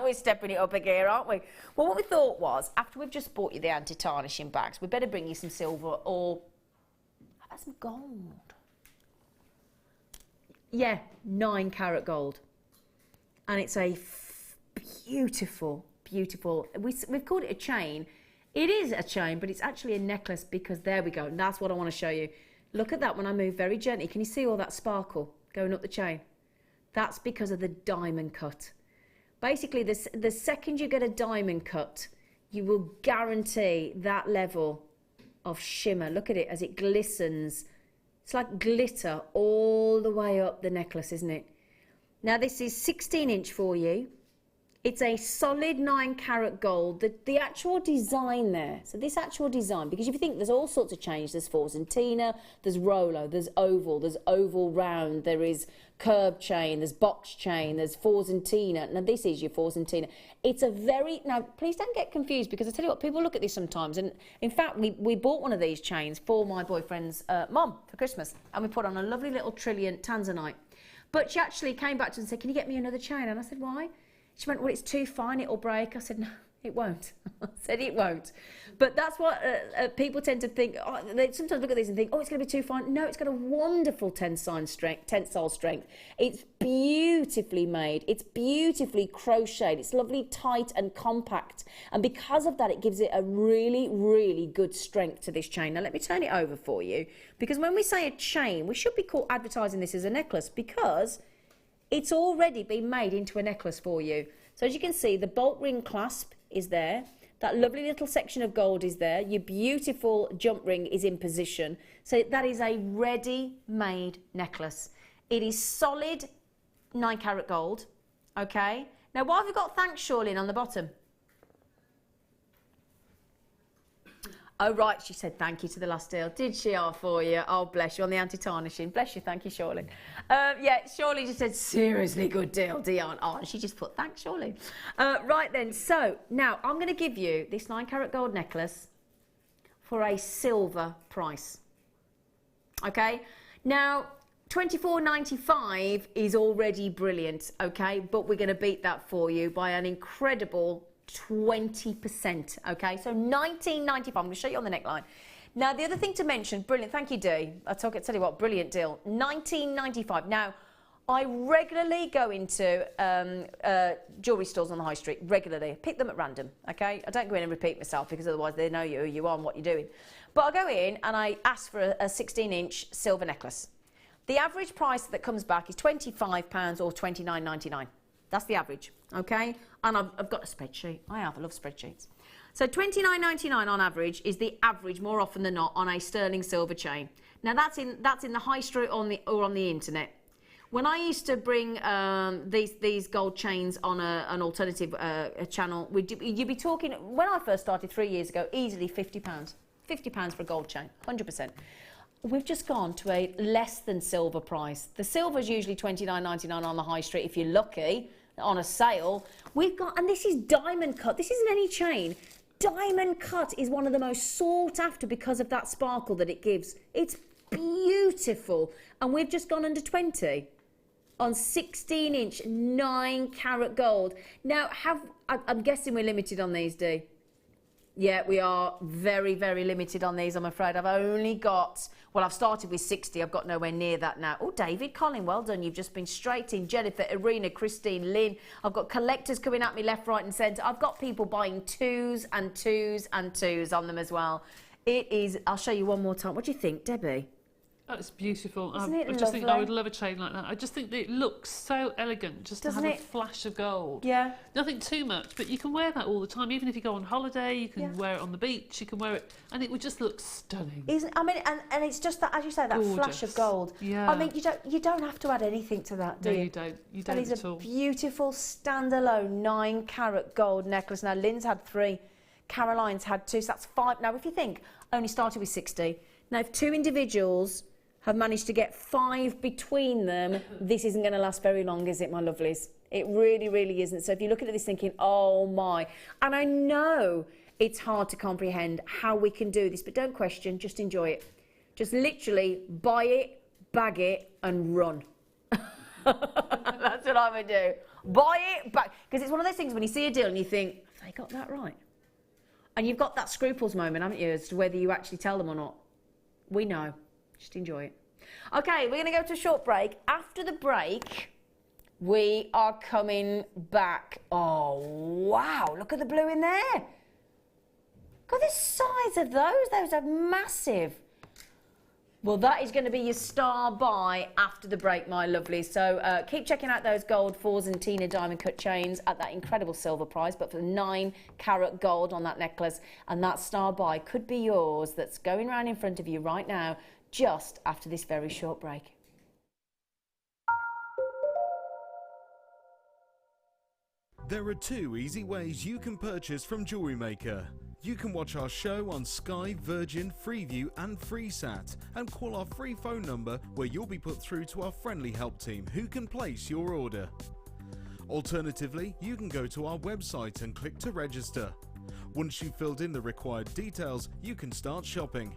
we're stepping it up again, aren't we? Well, what we thought was, after we've just bought you the anti-tarnishing bags, we better bring you some silver or how about some gold? Yeah, 9 carat gold. And it's a beautiful, beautiful, we've called it a chain. It is a chain, but it's actually a necklace because there we go. And that's what I want to show you. Look at that when I move very gently. Can you see all that sparkle going up the chain? That's because of the diamond cut. Basically, the second you get a diamond cut, you will guarantee that level of shimmer. Look at it as it glistens. It's like glitter all the way up the necklace, isn't it? Now, this is 16-inch for you. It's a solid 9 carat gold. The actual design there, so this actual design, because if you think there's all sorts of change, there's Forzentina, there's Rolo, there's oval round, there is curved chain, there's box chain, there's Forzentina. Now this is your Forzentina. It's a now please don't get confused, because I tell you what, people look at this sometimes, and in fact we bought one of these chains for my boyfriend's mum for Christmas, and we put on a lovely little trilliant tanzanite. But she actually came back to us and said, can you get me another chain? And I said, why? She went, well, it's too fine, it'll break. I said, no, It won't. I said it won't. But that's what people tend to think. Oh, they sometimes look at these and think, oh, it's going to be too fine. No, it's got a wonderful tensile strength. It's beautifully made. It's beautifully crocheted. It's lovely, tight and compact. And because of that, it gives it a really, really good strength to this chain. Now, let me turn it over for you. Because when we say a chain, we should be advertising this as a necklace because it's already been made into a necklace for you. So as you can see, the bolt ring clasp is there. That lovely little section of gold is there. Your beautiful jump ring is in position. So that is a ready-made necklace. It is solid 9 carat gold, okay? Now, why have we got thanks, Charlene, on the bottom? Oh, right, she said thank you to the last deal. Did she? Oh, for you. Oh, bless you, on the anti-tarnishing. Bless you, thank you, Charlene. Yeah, Charlene just said, seriously good deal, Dion. Oh, and she just put thanks, Charlene. Right then, so now I'm going to give you this 9 carat gold necklace for a silver price. Okay? Now, $24.95 is already brilliant, okay? But we're going to beat that for you by an incredible 20%, okay? So $19.95. I'm going to show you on the neckline. Now, the other thing to mention, brilliant, thank you, Dee. I'll tell you what, brilliant deal. $19.95. Now, I regularly go into jewellery stores on the high street, regularly. Pick them at random, okay? I don't go in and repeat myself because otherwise they know you, who you are and what you're doing. But I go in and I ask for a 16-inch silver necklace. The average price that comes back is £25 or $29.99. That's the average, okay? And I've got a spreadsheet. I love spreadsheets. So $29.99 on average is the average, more often than not, on a sterling silver chain. Now that's in the high street or on the internet. When I used to bring these gold chains on an alternative channel, you'd be talking, when I first started 3 years ago, easily £50. £50 for a gold chain, 100%. We've just gone to a less than silver price. The silver is usually $29.99 on the high street if you're lucky, on a sale. We've got, and this is diamond cut. This isn't any chain. Diamond cut is one of the most sought after because of that sparkle that it gives. It's beautiful. And we've just gone under 20 on 16-inch 9 carat gold. Now, I'm guessing we're limited on these, Dee. Yeah, we are very, very limited on these, I'm afraid. I've only got, well, I've started with 60. I've got nowhere near that now. Oh, David, Colin, well done. You've just been straight in. Jennifer, Irina, Christine, Lynn. I've got collectors coming at me left, right and centre. I've got people buying 2s and 2s and 2s on them as well. It is, I'll show you one more time. What do you think, Debbie? Oh, it's beautiful. Isn't it I just think I would love a chain like that. I just think that it looks so elegant just to have a flash of gold. Yeah. Nothing too much, but you can wear that all the time. Even if you go on holiday, you can wear it on the beach, you can wear it, and it would just look stunning. I mean, and it's just that, as you say, that gorgeous flash of gold. Yeah. I mean, you don't have to add anything to that, do you? No, you don't. You don't at all. That is a beautiful standalone 9 carat gold necklace. Now, Lynn's had 3, Caroline's had 2, so that's 5. Now, if you think, only started with 60. Now, if 2 individuals have managed to get 5 between them, this isn't going to last very long, is it, my lovelies? It really, really isn't. So if you're looking at this thinking, oh my, and I know it's hard to comprehend how we can do this, but don't question, just enjoy it. Just literally buy it, bag it, and run. That's what I would do. Buy it, bag, because it's one of those things when you see a deal and you think, have they got that right? And you've got that scruples moment, haven't you, as to whether you actually tell them or not. We know. Just enjoy it. Okay, we're going to go to a short break. After the break, we are coming back. Oh, wow. Look at the blue in there. Look at the size of those. Those are massive. Well, that is going to be your star buy after the break, my lovely. So keep checking out those gold 4s and Tina diamond cut chains at that incredible silver price, but for the 9 carat gold on that necklace. And that star buy could be yours. That's going around in front of you right now, just after this very short break. There are 2 easy ways you can purchase from JewelleryMaker. You can watch our show on Sky, Virgin, Freeview and FreeSat and call our free phone number where you'll be put through to our friendly help team who can place your order. Alternatively, you can go to our website and click to register. Once you've filled in the required details, you can start shopping.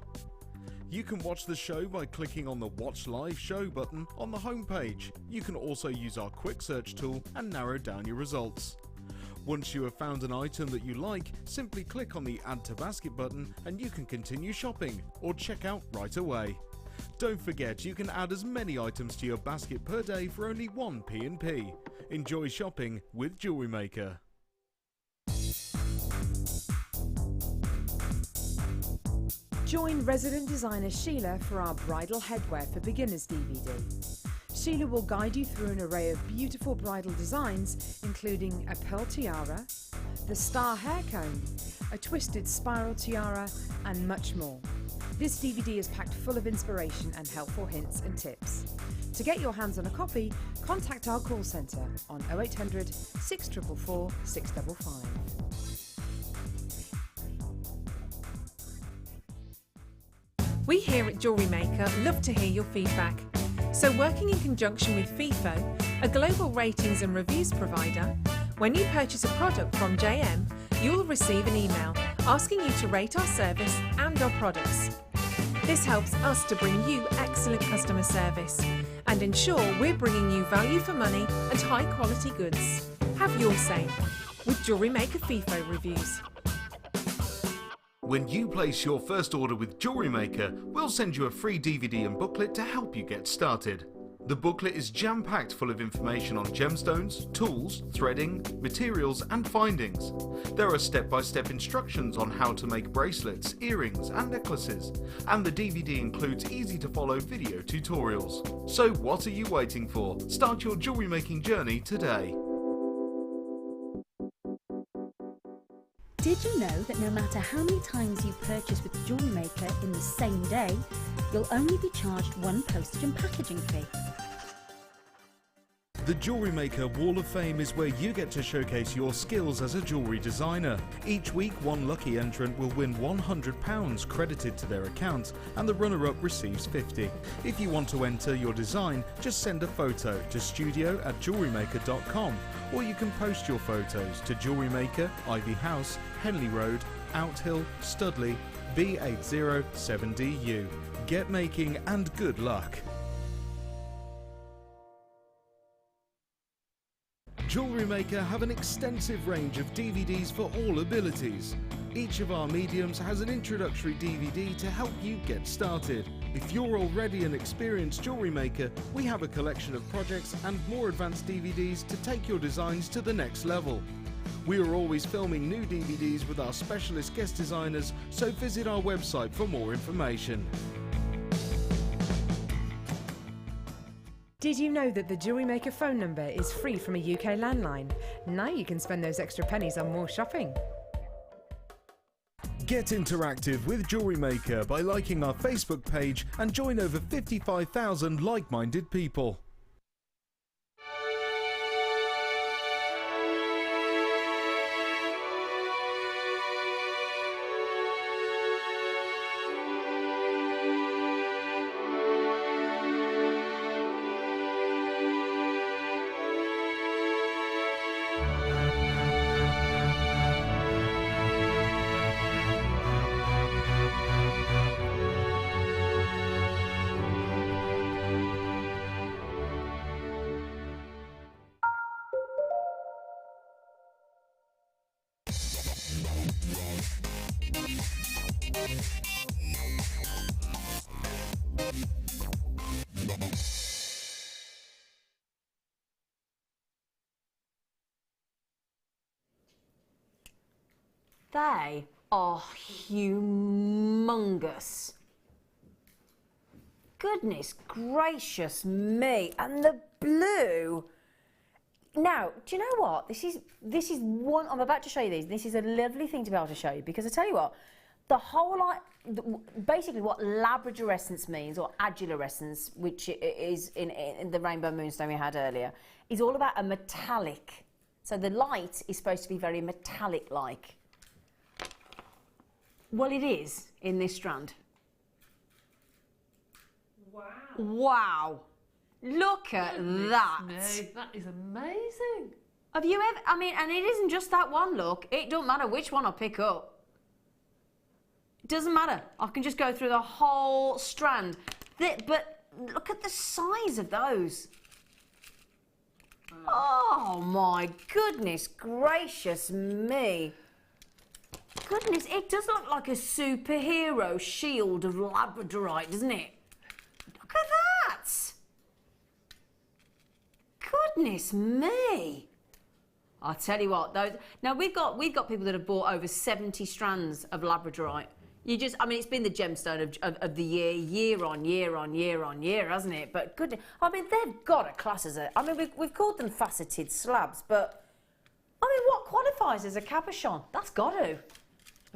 You can watch the show by clicking on the Watch Live Show button on the homepage. You can also use our quick search tool and narrow down your results. Once you have found an item that you like, simply click on the Add to Basket button and you can continue shopping or check out right away. Don't forget, you can add as many items to your basket per day for only 1 P&P. Enjoy shopping with JewelleryMaker. Join resident designer Sheila for our Bridal Headwear for Beginners DVD. Sheila will guide you through an array of beautiful bridal designs, including a pearl tiara, the star hair comb, a twisted spiral tiara, and much more. This DVD is packed full of inspiration and helpful hints and tips. To get your hands on a copy, contact our call centre on 0800 644 655. We here at JewelleryMaker love to hear your feedback. So working in conjunction with FIFO, a global ratings and reviews provider, when you purchase a product from JM, you will receive an email asking you to rate our service and our products. This helps us to bring you excellent customer service and ensure we're bringing you value for money and high quality goods. Have your say with JewelleryMaker FIFO reviews. When you place your first order with JewelleryMaker, we'll send you a free DVD and booklet to help you get started. The booklet is jam-packed full of information on gemstones, tools, threading, materials and findings. There are step-by-step instructions on how to make bracelets, earrings and necklaces, and the DVD includes easy-to-follow video tutorials. So what are you waiting for? Start your jewellery making journey today. Did you know that no matter how many times you purchase with JewelleryMaker in the same day, you'll only be charged one postage and packaging fee? The JewelleryMaker Wall of Fame is where you get to showcase your skills as a jewellery designer. Each week, one lucky entrant will win £100 credited to their account, and the runner-up receives £50. If you want to enter your design, just send a photo to studio@jewellerymaker.com, or you can post your photos to JewelleryMaker, Ivy House, Henley Road, Outhill, Studley, B807DU. Get making and good luck. JewelleryMaker have an extensive range of DVDs for all abilities. Each of our mediums has an introductory DVD to help you get started. If you're already an experienced jewellery maker, we have a collection of projects and more advanced DVDs to take your designs to the next level. We are always filming new DVDs with our specialist guest designers, so visit our website for more information. Did you know that the JewelleryMaker phone number is free from a UK landline? Now you can spend those extra pennies on more shopping. Get interactive with JewelleryMaker by liking our Facebook page and join over 55,000 like-minded people. They are humongous. Goodness gracious me. And the blue. Now, do you know what? This is one, I'm about to show you these. This is a lovely thing to be able to show you, because I tell you what, the whole, basically what labradorescence means, or adularescence, which is in the rainbow moonstone we had earlier, is all about a metallic. So the light is supposed to be very metallic-like. Well, it is in this strand. Wow. Wow. Look at that. Me, that is amazing. Have you ever, I mean, and it isn't just that one look. It don't matter which one I pick up. It doesn't matter. I can just go through the whole strand. But look at the size of those. Oh my goodness gracious me. Goodness, it does look like a superhero shield of labradorite, doesn't it? Look at that. Goodness me. I'll tell you what, those. Now we've got people that have bought over 70 strands of labradorite. I mean, it's been the gemstone of the year on year on year on year, hasn't it? But goodness, I mean, they've got a class as a. I mean, we've called them faceted slabs, but I mean, what qualifies as a cabochon? That's got to.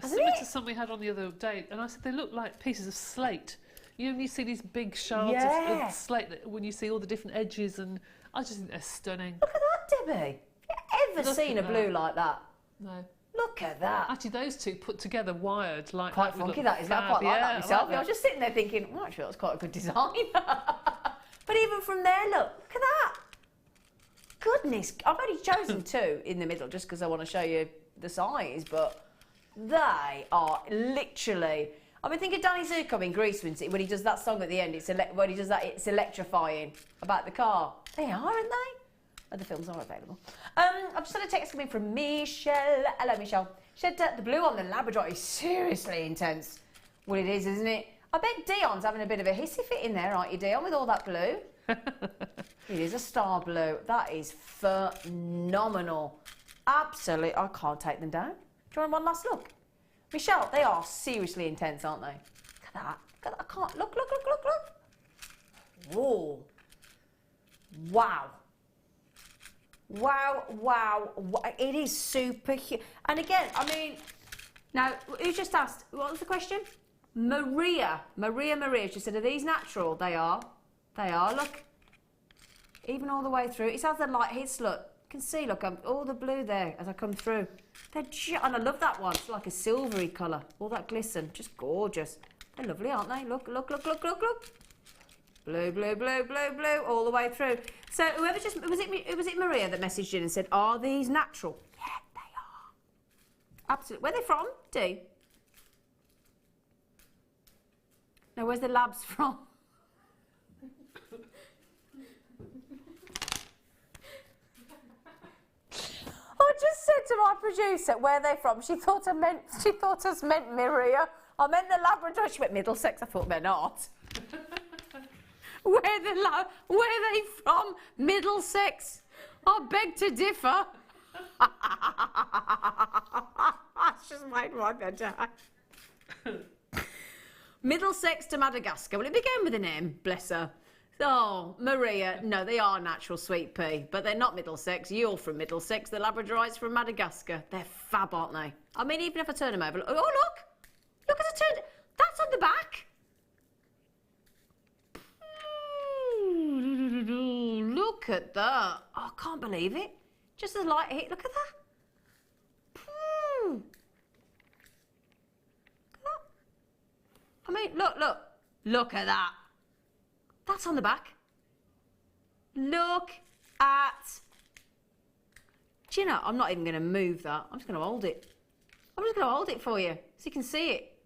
Similar to something we had on the other day, and I said they look like pieces of slate. You only see these big shards of slate when you see all the different edges, and I just think they're stunning. Look at that, Debbie. Have you ever seen a blue like that? No. Look at that. Actually, those two put together, wired, like quite funky. That is. I quite like that myself. I was just sitting there thinking, well, actually, that's quite a good design. But even from there, look at that. Goodness, I've only chosen two in the middle just because I want to show you the size, but they are literally. I mean, think of Danny Zuko in Grease when he does that song at the end. When he does that, it's electrifying about the car. They are, aren't they? The films are available. I've just had a text coming from Michelle. Hello, Michelle. She said the blue on the Labrador is seriously intense. Well, it is, isn't it? I bet Dion's having a bit of a hissy fit in there, aren't you, Dion, with all that blue? It is a star blue. That is phenomenal. Absolutely. I can't take them down. Do you want one last look? Michelle, they are seriously intense, aren't they? Look at that. Look at that. I can't. Look. Whoa. Wow. Wow. It is super cute. And again, I mean, now, who just asked, what was the question? Maria. She said, are these natural? They are. Look. Even all the way through. It has the light hits, look. You can see, look, all the blue there as I come through. And I love that one. It's like a silvery colour. All that glisten. Just gorgeous. They're lovely, aren't they? Look. Blue, all the way through. So whoever was it Maria that messaged in and said, are these natural? Yeah, they are. Absolutely. Where are they from? D. No, where's the labs from? I just said to my producer, where are they from? She thought us meant Maria. I meant the Labrador. She went Middlesex. I thought they're not. Where are they from? Middlesex? I beg to differ. That's just made my better. Middlesex to Madagascar. Well, it began with an M, bless her. Oh, Maria. No, they are natural, sweet pea, but they're not Middlesex. You're from Middlesex. The Labradorites from Madagascar. They're fab, aren't they? I mean, even if I turn them over. Oh, look! Look at the turn. That's on the back. Look at that. Oh, I can't believe it. Just as light hit. Look at that. Look at that. I mean, look at that. That's on the back. Look at. Do you know, I'm not even going to move that. I'm just going to hold it. I'm just going to hold it for you so you can see it.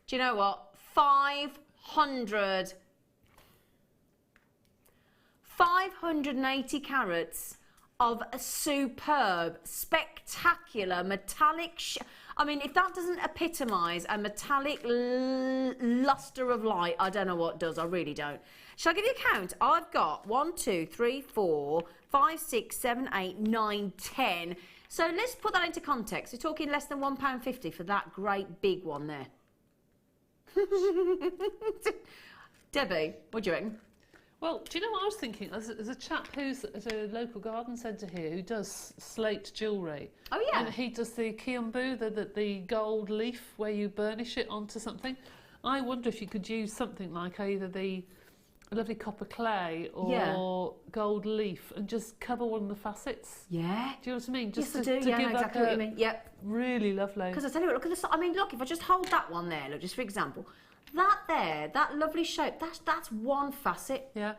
Do you know what? 580 carats of a superb, spectacular, metallic... I mean, if that doesn't epitomise a metallic lustre of light, I don't know what does. I really don't. Shall I give you a count? I've got 1, 2, 3, 4, 5, 6, 7, 8, 9, 10. So let's put that into context. We're talking less than £1.50 for that great big one there. Debbie, what do you reckon? Well, do you know what I was thinking? There's a chap who's at a local garden centre here who does slate jewellery. Oh, yeah. And he does the kiambu, the gold leaf where you burnish it onto something. I wonder if you could use something like either the lovely copper clay or gold leaf and just cover one of the facets. Yeah. Do you know what I mean? Just yes, I do. To yeah, give I know exactly what you mean. Yep. Really lovely. Because I tell you what, look at the. I mean, look, if I just hold that one there, look, just for example. That there, that lovely shape, that's one facet. Yeah.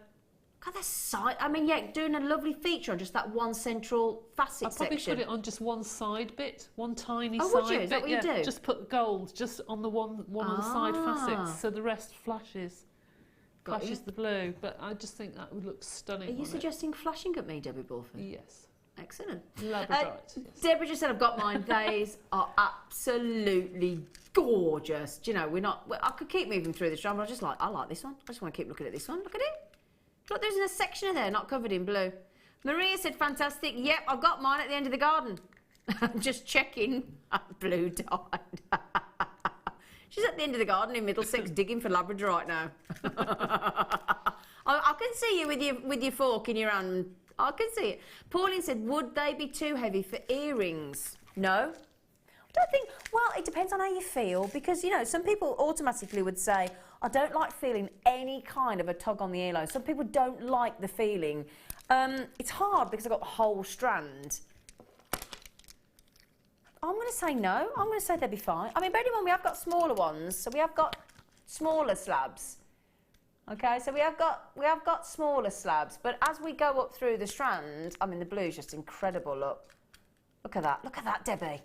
God, that's side. I mean, yeah, doing a lovely feature on just that one central facet section. I'd probably put it on just one side bit, one tiny side would you? bit. Is that what you do? Just put gold just on the one of the side facets, so the rest flashes. flashes the blue, but I just think that would look stunning. Are you suggesting flashing at me, Debbie Bulford? Yes. Excellent. Labradorite. Yes. Deborah just said, I've got mine. These are absolutely gorgeous. Do you know, I could keep moving through the strand, but I like this one. I just want to keep looking at this one. Look at it. Look, there's a section of there not covered in blue. Maria said, fantastic. Yep, I've got mine at the end of the garden. I'm just checking. Blue died. She's at the end of the garden in Middlesex digging for labradorite now. I can see you with your fork in your hand. I can see it. Pauline said, would they be too heavy for earrings? No. I don't think, well, it depends on how you feel, because, you know, some people automatically would say, I don't like feeling any kind of a tug on the earlobe. Some people don't like the feeling. It's hard because I've got the whole strand. I'm going to say no. I'm going to say they'd be fine. I mean, bear in mind, we have got smaller ones, so we have got smaller slabs. Okay, so we have got smaller slabs, but as we go up through the strand, I mean, the blue's just incredible. Look at that, Debbie.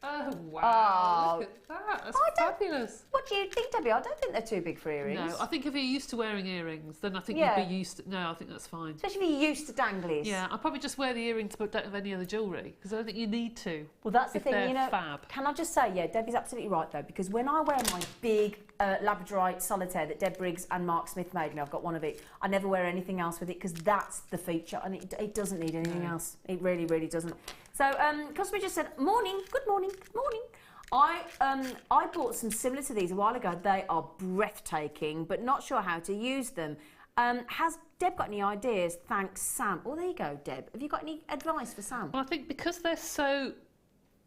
Oh wow! Oh, look at that. That's fabulous. What do you think, Debbie? I don't think they're too big for earrings. No, I think if you're used to wearing earrings, then I think you'd be used to. No, I think that's fine. Especially if you're used to danglies. Yeah, I'll probably just wear the earrings, but don't have any other jewellery because I don't think you need to. Well, that's the thing, they're you know. Fab. Can I just say, yeah, Debbie's absolutely right though, because when I wear my big labradorite solitaire that Deb Briggs and Mark Smith made me, I've got one of it. I never wear anything else with it because that's the feature, and it doesn't need anything else. It really, really doesn't. So, customer just said, morning, good morning, good morning. I bought some similar to these a while ago. They are breathtaking, but not sure how to use them. Has Deb got any ideas? Thanks, Sam. Oh, there you go, Deb. Have you got any advice for Sam? Well, I think because they're so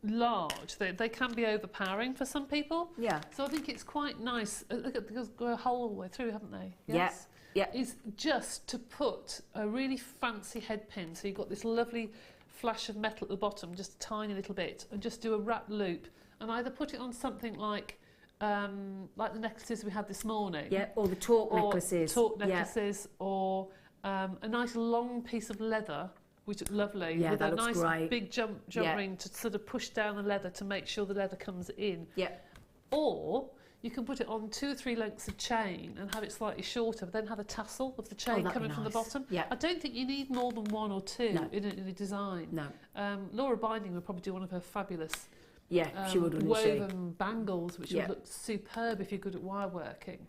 large, they can be overpowering for some people. Yeah. So I think it's quite nice. Look at, they've got a hole all the way through, haven't they? Yes. Yeah. Is just to put a really fancy head pin. So you've got this lovely flash of metal at the bottom, just a tiny little bit, and just do a wrap loop. And either put it on something like the necklaces we had this morning. Yeah, or the torque necklaces. Torque necklaces, or a nice long piece of leather, which is lovely. Yeah, with that a looks nice great. big jump ring to sort of push down the leather to make sure the leather comes in. Yeah. Or you can put it on 2 or 3 lengths of chain and have it slightly shorter, but then have a tassel of the chain coming from the bottom. Yeah. I don't think you need more than 1 or 2 in a design. No. Laura Binding would probably do one of her fabulous she would, wouldn't she? woven bangles, which would look superb if you're good at wire working.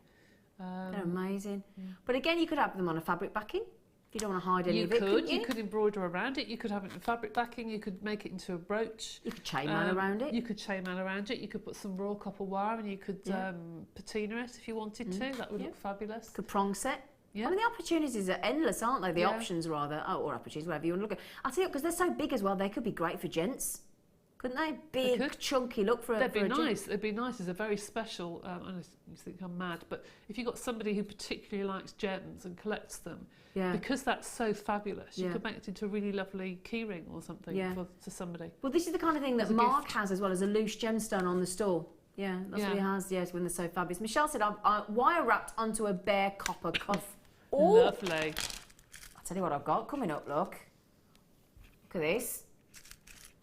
They're amazing. But again, you could have them on a fabric backing. If you don't want to hide any of it, you could embroider around it. You could have it in fabric backing. You could make it into a brooch. You could chainmail around it. You could chainmail around it. You could put some raw copper wire and you could patina it if you wanted to. That would look fabulous. Could prong set. Yeah. I mean, the opportunities are endless, aren't they? The options, rather. Oh, or opportunities, whatever you want to look at. I'll tell you, because they're so big as well, they could be great for gents. Couldn't they? Big, chunky look for a They'd be nice. They'd be nice as a very special. I know you think I'm mad, but if you've got somebody who particularly likes gems and collects them, because that's so fabulous, you could make it into a really lovely keyring or something to somebody. Well, this is the kind of thing that Mark has as well as a loose gemstone on the store. Yeah, that's what he has. Yes, when they're so fabulous. Michelle said, I wire wrapped onto a bare copper cuff. Lovely. I'll tell you what I've got coming up. Look at this.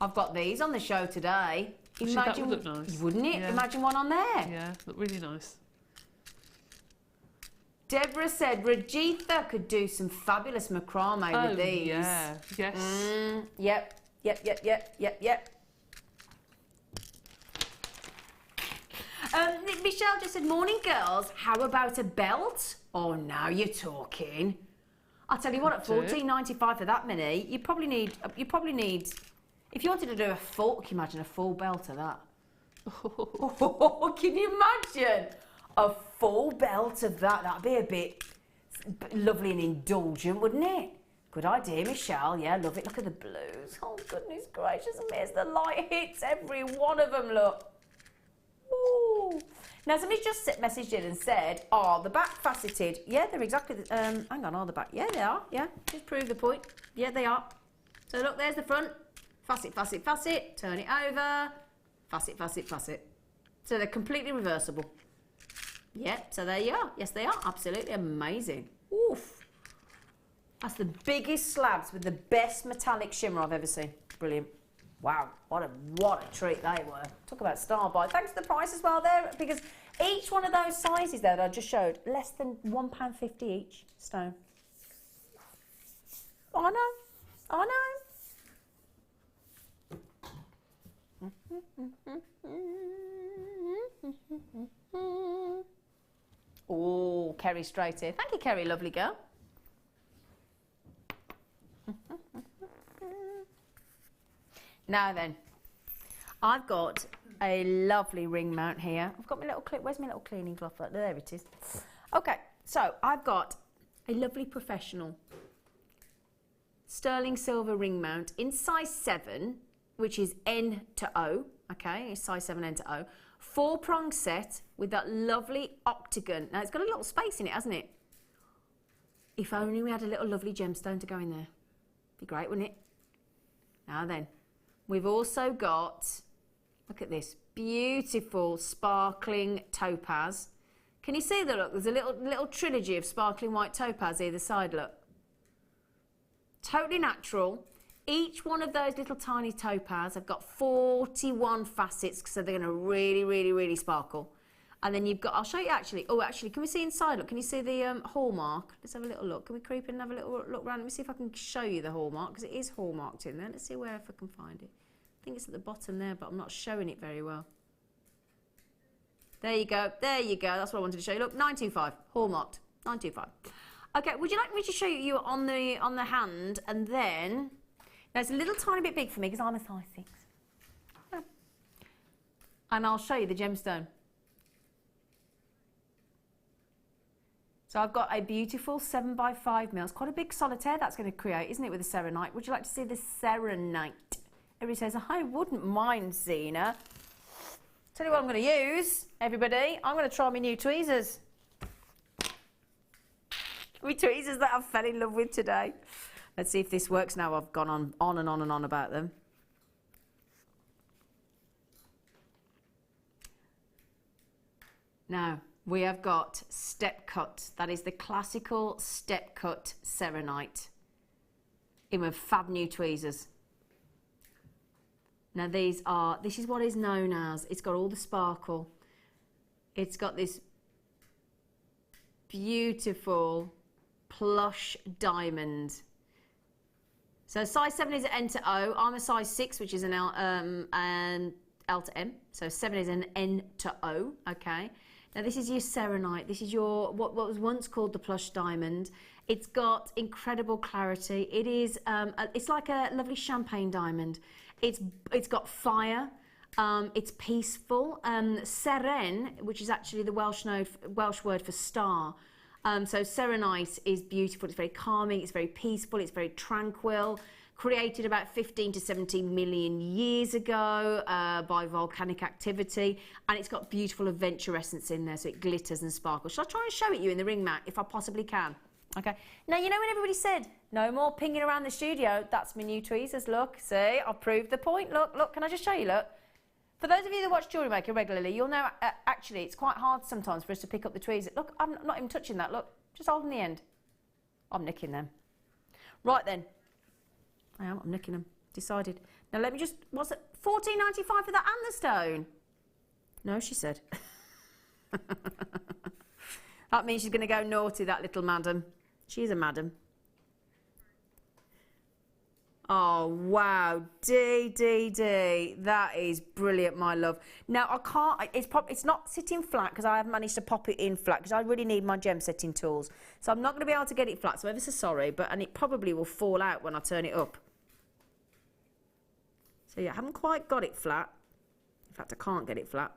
I've got these on the show today. Imagine, that would look nice. Wouldn't it? Yeah. Imagine one on there. Yeah, look really nice. Deborah said Rajitha could do some fabulous macrame with these. Yeah, yes. Yep. Michelle just said, morning girls, how about a belt? Oh, now you're talking. I'll tell you what, at $14.95 for that many, you probably need, if you wanted to do a full, can you imagine a full belt of that? Can you imagine a full belt of that? That'd be a bit lovely and indulgent, wouldn't it? Good idea, Michelle. Yeah, love it. Look at the blues. Oh, goodness gracious. And as the light hits every one of them, look. Ooh. Now, somebody's just messaged in and said, oh, the back faceted. Yeah, they're exactly, hang on, the back. Yeah, they are. Yeah, just prove the point. Yeah, they are. So look, there's the front. Facet, facet, facet. Turn it over. Facet, facet, facet. So they're completely reversible. Yep, so there you are. Yes, they are. Absolutely amazing. Oof. That's the biggest slabs with the best metallic shimmer I've ever seen. Brilliant. Wow, what a treat they were. Talk about star buy. Thanks for the price as well there, because Each one of those sizes there that I just showed, less than £1.50 each stone. I know. Oh, Kerry straight here. Thank you, Kerry, lovely girl. Now then, I've got a lovely ring mount here. I've got my little clip. Where's my little cleaning cloth? There it is. Okay, so I've got a lovely professional sterling silver ring mount in size 7, which is N to O. Okay, it's size 7 N to O. 4-prong set with that lovely octagon. Now it's got a little space in it, hasn't it? If only we had a little lovely gemstone to go in there. Be great, wouldn't it? Now then, we've also got, look at this, beautiful sparkling topaz. Can you see that? Look, there's a little trilogy of sparkling white topaz either side, look. Totally natural. Each one of those little tiny topaz have got 41 facets, so they're going to really, really, really sparkle. And then you've got, I'll show you actually. Oh, actually, can we see inside? Look, can you see the hallmark? Let's have a little look. Can we creep in and have a little look around? Let me see if I can show you the hallmark, because it is hallmarked in there. Let's see where if I can find it. I think it's at the bottom there, but I'm not showing it very well. There you go. There you go. That's what I wanted to show you. Look, 925, hallmarked, 925. Okay, would you like me to show you on the hand, and then, now it's a little tiny bit big for me because I'm a size 6. Yeah. And I'll show you the gemstone. So I've got a beautiful 7x5 mils, quite a big solitaire that's going to create, isn't it, with the serenite? Would you like to see the serenite? Everybody says, I wouldn't mind, Zena. Tell you what I'm going to use, everybody. I'm going to try my new tweezers. My tweezers that I fell in love with today. Let's see if this works now. I've gone on and on and on about them. Now, we have got step cut. That is the classical step cut serenite in with fab new tweezers. Now this is what is known as, it's got all the sparkle. It's got this beautiful plush diamond. So size 7 is an N to O. I'm a size 6, which is an L to M. So 7 is an N to O, okay? Now this is your serenite. This is your what was once called the plush diamond. It's got incredible clarity. It is it's like a lovely champagne diamond. It's got fire. It's peaceful. Seren, which is actually the Welsh word for star. So serenite is beautiful. It's very calming. It's very peaceful. It's very tranquil. Created about 15 to 17 million years ago by volcanic activity, and it's got beautiful adventurescence in there, so it glitters and sparkles. Shall I try and show it you in the ring mat if I possibly can? Okay. Now, you know when everybody said, no more pinging around the studio, that's my new tweezers, look, see, I'll prove the point, look, can I just show you, look? For those of you that watch JewelleryMaker regularly, you'll know, actually, it's quite hard sometimes for us to pick up the tweezers. Look, I'm not even touching that, look, just holding the end. I'm nicking them. Right then. I'm nicking them. Decided. Now let me just, what's it? $14.95 for that and the stone. No, she said. That means she's going to go naughty, that little madam. She's a madam. Oh, wow. D. That is brilliant, my love. Now, I can't, it's not sitting flat because I haven't managed to pop it in flat because I really need my gem setting tools. So I'm not going to be able to get it flat, so I'm ever so sorry, and it probably will fall out when I turn it up. So yeah, I haven't quite got it flat. In fact, I can't get it flat.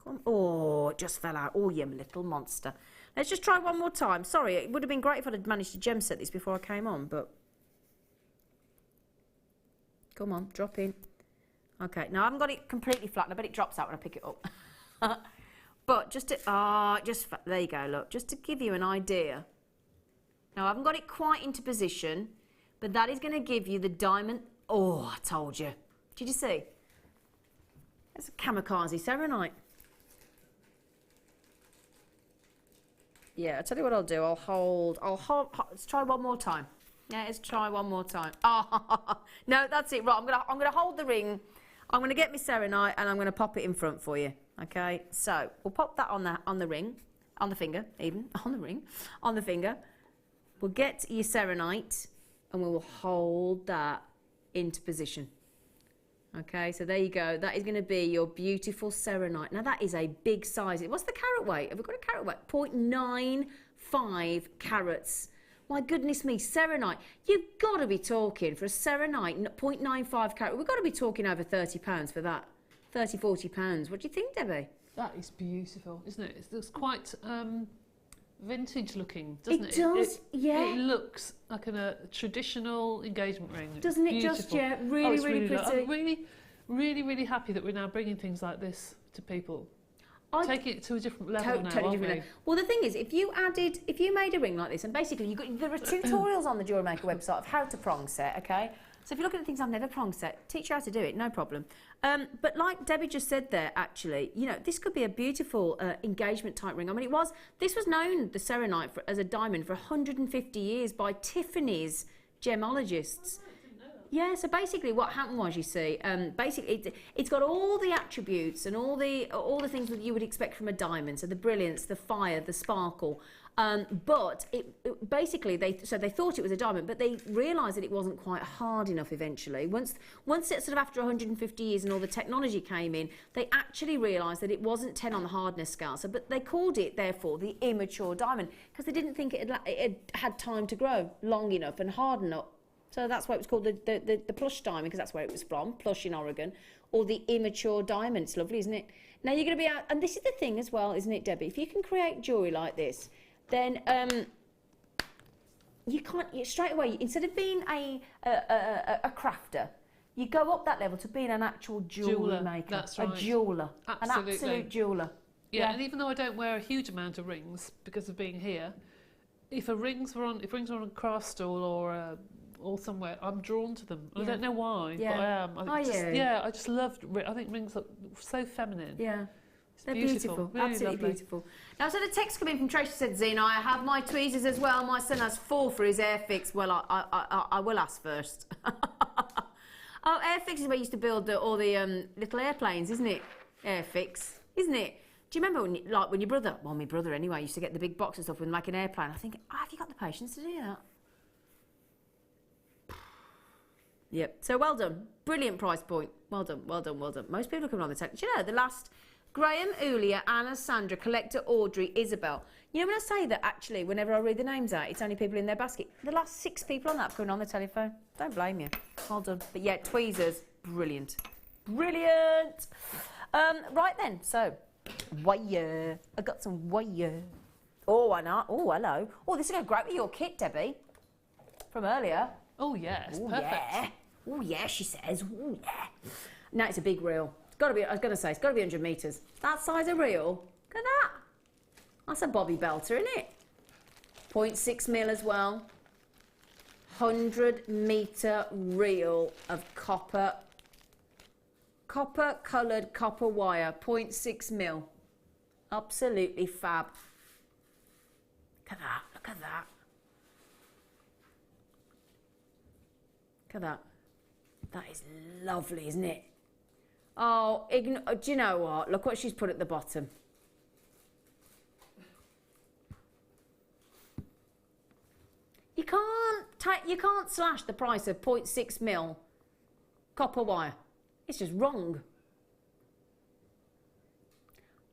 Come on. Oh, it just fell out. Oh, you little monster. Let's just try one more time. Sorry, it would have been great if I'd have managed to gem set this before I came on, but... Come on, drop in. Okay, now I haven't got it completely flat. I bet it drops out when I pick it up. But just to... there you go, look. Just to give you an idea. Now, I haven't got it quite into position, but that is going to give you the diamond... Oh, I told you. Did you see? That's a kamikaze serenite. Yeah, I'll tell you what I'll do. I'll hold. Let's try one more time. Yeah, let's try one more time. Oh, no, that's it. Right, I'm gonna hold the ring. I'm gonna get my serenite and I'm gonna pop it in front for you. Okay, so we'll pop that on the ring, on the finger, even on the ring, on the finger. We'll get your selenite and we will hold that into position. Okay, so there you go. That is going to be your beautiful selenite. Now that is a big size. What's the carat weight? Have we got a carat weight? 0.95 carats. My goodness me, selenite. You've got to be talking for a selenite, 0.95 carat. We've got to be talking over £30 for that. 30, 40 pounds. What do you think, Debbie? That is beautiful, isn't it? It looks quite vintage looking, doesn't it? It does, yeah. It looks like a traditional engagement ring. Doesn't it just, yeah, really, really pretty. I'm really happy that we're now bringing things like this to people. Take it to a different level now, totally different level. Well, the thing is, if you made a ring like this, and basically there are tutorials on the JewelleryMaker website of how to prong set, okay? So if you're looking at things I've never prong set, teach you how to do it, no problem. But like Debbie just said there, actually, you know, this could be a beautiful engagement type ring. I mean, this was known, the selenite, as a diamond for 150 years by Tiffany's gemologists. Yeah, so basically what happened was, you see, basically it's got all the attributes and all the things that you would expect from a diamond. So the brilliance, the fire, the sparkle. But basically they thought it was a diamond, but they realised that it wasn't quite hard enough eventually. Once it sort of after 150 years and all the technology came in, they actually realised that it wasn't 10 on the hardness scale. So, but they called it therefore the immature diamond because they didn't think it had time to grow long enough and harden up. So that's why it was called the plush diamond, because that's where it was from, Plush in Oregon, or the immature diamond. It's lovely, isn't it? Now you're going to be out, and this is the thing as well, isn't it, Debbie? If you can create jewellery like this, then you can't straight away. Instead of being a crafter, you go up that level to being an actual jewellery maker. That's right. A jeweller, absolutely. An absolute jeweller. Yeah, and even though I don't wear a huge amount of rings because of being here, if rings were on a craft stall or somewhere, I'm drawn to them. Yeah. I don't know why, but I am. I just love. I think rings are so feminine. Yeah. They're beautiful. Really absolutely lovely. Beautiful. Now, so the text come in from Tracy said, Zena, I have my tweezers as well. My son has 4 for his Airfix. Well, I will ask first. Oh, Airfix is where you used to build all the little airplanes, isn't it? Airfix, isn't it? Do you remember when your brother, well, my brother anyway, used to get the big box and stuff with like an airplane? I think, have you got the patience to do that? Yep. So well done. Brilliant price point. Well done, well done, well done. Most people are coming on the text. You know, the last... Graham, Ulia, Anna, Sandra, Collector, Audrey, Isabel. You know when I say that, actually, whenever I read the names out, it's only people in their basket. The last 6 people on that coming on the telephone. Don't blame you. Well done. But yeah, tweezers, brilliant. Brilliant. Right then, so, wire. I got some wire. Oh, I know. Oh, hello. Oh, this is going to go great with your kit, Debbie. From earlier. Oh, yes, ooh, perfect. Yeah. Oh, yeah, she says. Oh, yeah. Now it's a big reel. Got to be, I was going to say, it's got to be 100 metres. That size of reel, look at that. That's a Bobby Belter, isn't it? 0.6 mil as well. 100 metre reel of copper coloured copper wire, 0.6 mil. Absolutely fab. Look at that, look at that. Look at that. That is lovely, isn't it? Oh, do you know what? Look what she's put at the bottom. You can't slash the price of 0.6 mil copper wire. It's just wrong.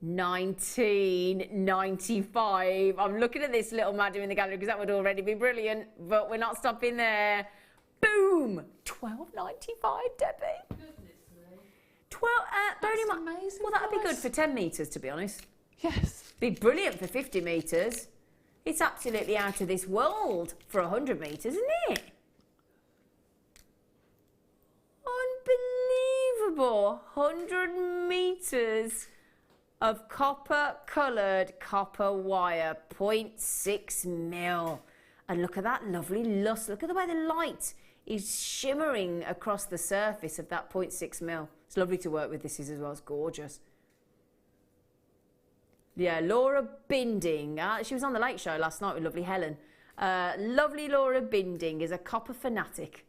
£19.95. I'm looking at this little madam in the gallery because that would already be brilliant, but we're not stopping there. Boom! £12.95, Debbie. That's amazing. Well, that'd be good for 10 metres, to be honest. Yes. Be brilliant for 50 metres. It's absolutely out of this world for 100 metres, isn't it? Unbelievable. 100 metres of copper-coloured copper wire, 0.6 mil. And look at that lovely luster. Look at the way the light is shimmering across the surface of that 0.6 mil. It's lovely to work with. This as well. It's gorgeous. Yeah, Laura Binding. She was on the Late Show last night with lovely Helen. Lovely Laura Binding is a copper fanatic.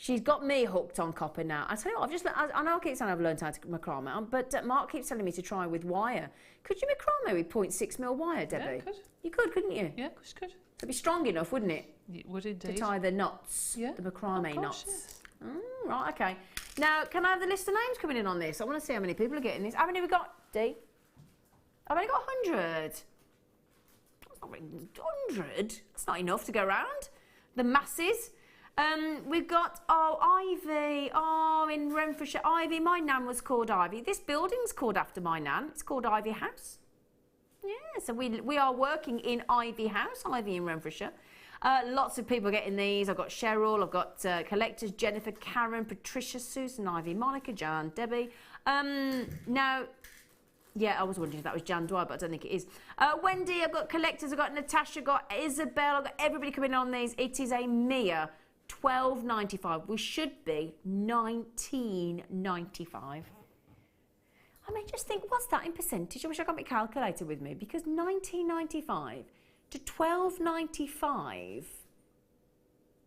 She's got me hooked on copper now. I tell you what, I know I keep saying I've learned how to macrame, but Mark keeps telling me to try with wire. Could you macrame with 0.6mm wire, Debbie? Yeah, I could. You could, couldn't you? Yeah, of course you could. It'd be strong enough, wouldn't it? It would indeed. To tie the knots, yeah. the macrame knots. Yes. Right, okay. Now, can I have the list of names coming in on this? I want to see how many people are getting this. How many have we got, Dee? I've only got 100. That's not really 100. That's not enough to go around. The masses. We've got, Ivy, in Renfrewshire. Ivy, my nan was called Ivy. This building's called after my nan. It's called Ivy House. Yeah, so we are working in Ivy House, Ivy in Renfrewshire. Lots of people getting these. I've got Cheryl, I've got collectors, Jennifer, Karen, Patricia, Susan, Ivy, Monica, Jan, Debbie. Now, yeah, I was wondering if that was Jan Dwyer, but I don't think it is. Wendy, I've got collectors, I've got Natasha, I've got Isabel, I've got everybody coming in on these. It is a mere $12.95. We should be $19.95. I mean, just think, what's that in percentage? I wish I got my calculator with me, because $19.95 to $12.95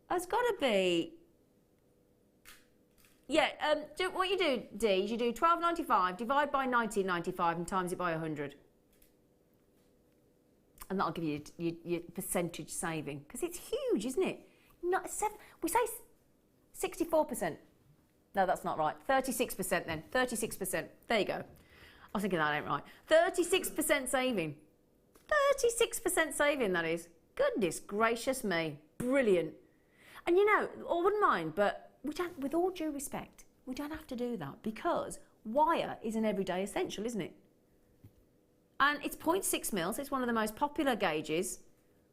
has got to be... Yeah, what you do, Dee, is you do $12.95, divide by $19.95 and times it by 100. And that'll give you your percentage saving, because it's huge, isn't it? We say 64%. No, that's not right. 36% then. 36%. There you go. I was thinking that ain't right. 36% saving. 36% saving, that is. Goodness gracious me. Brilliant. And you know, I wouldn't mind, but we don't, with all due respect, we don't have to do that, because wire is an everyday essential, isn't it? And it's 0.6mm, so it's one of the most popular gauges.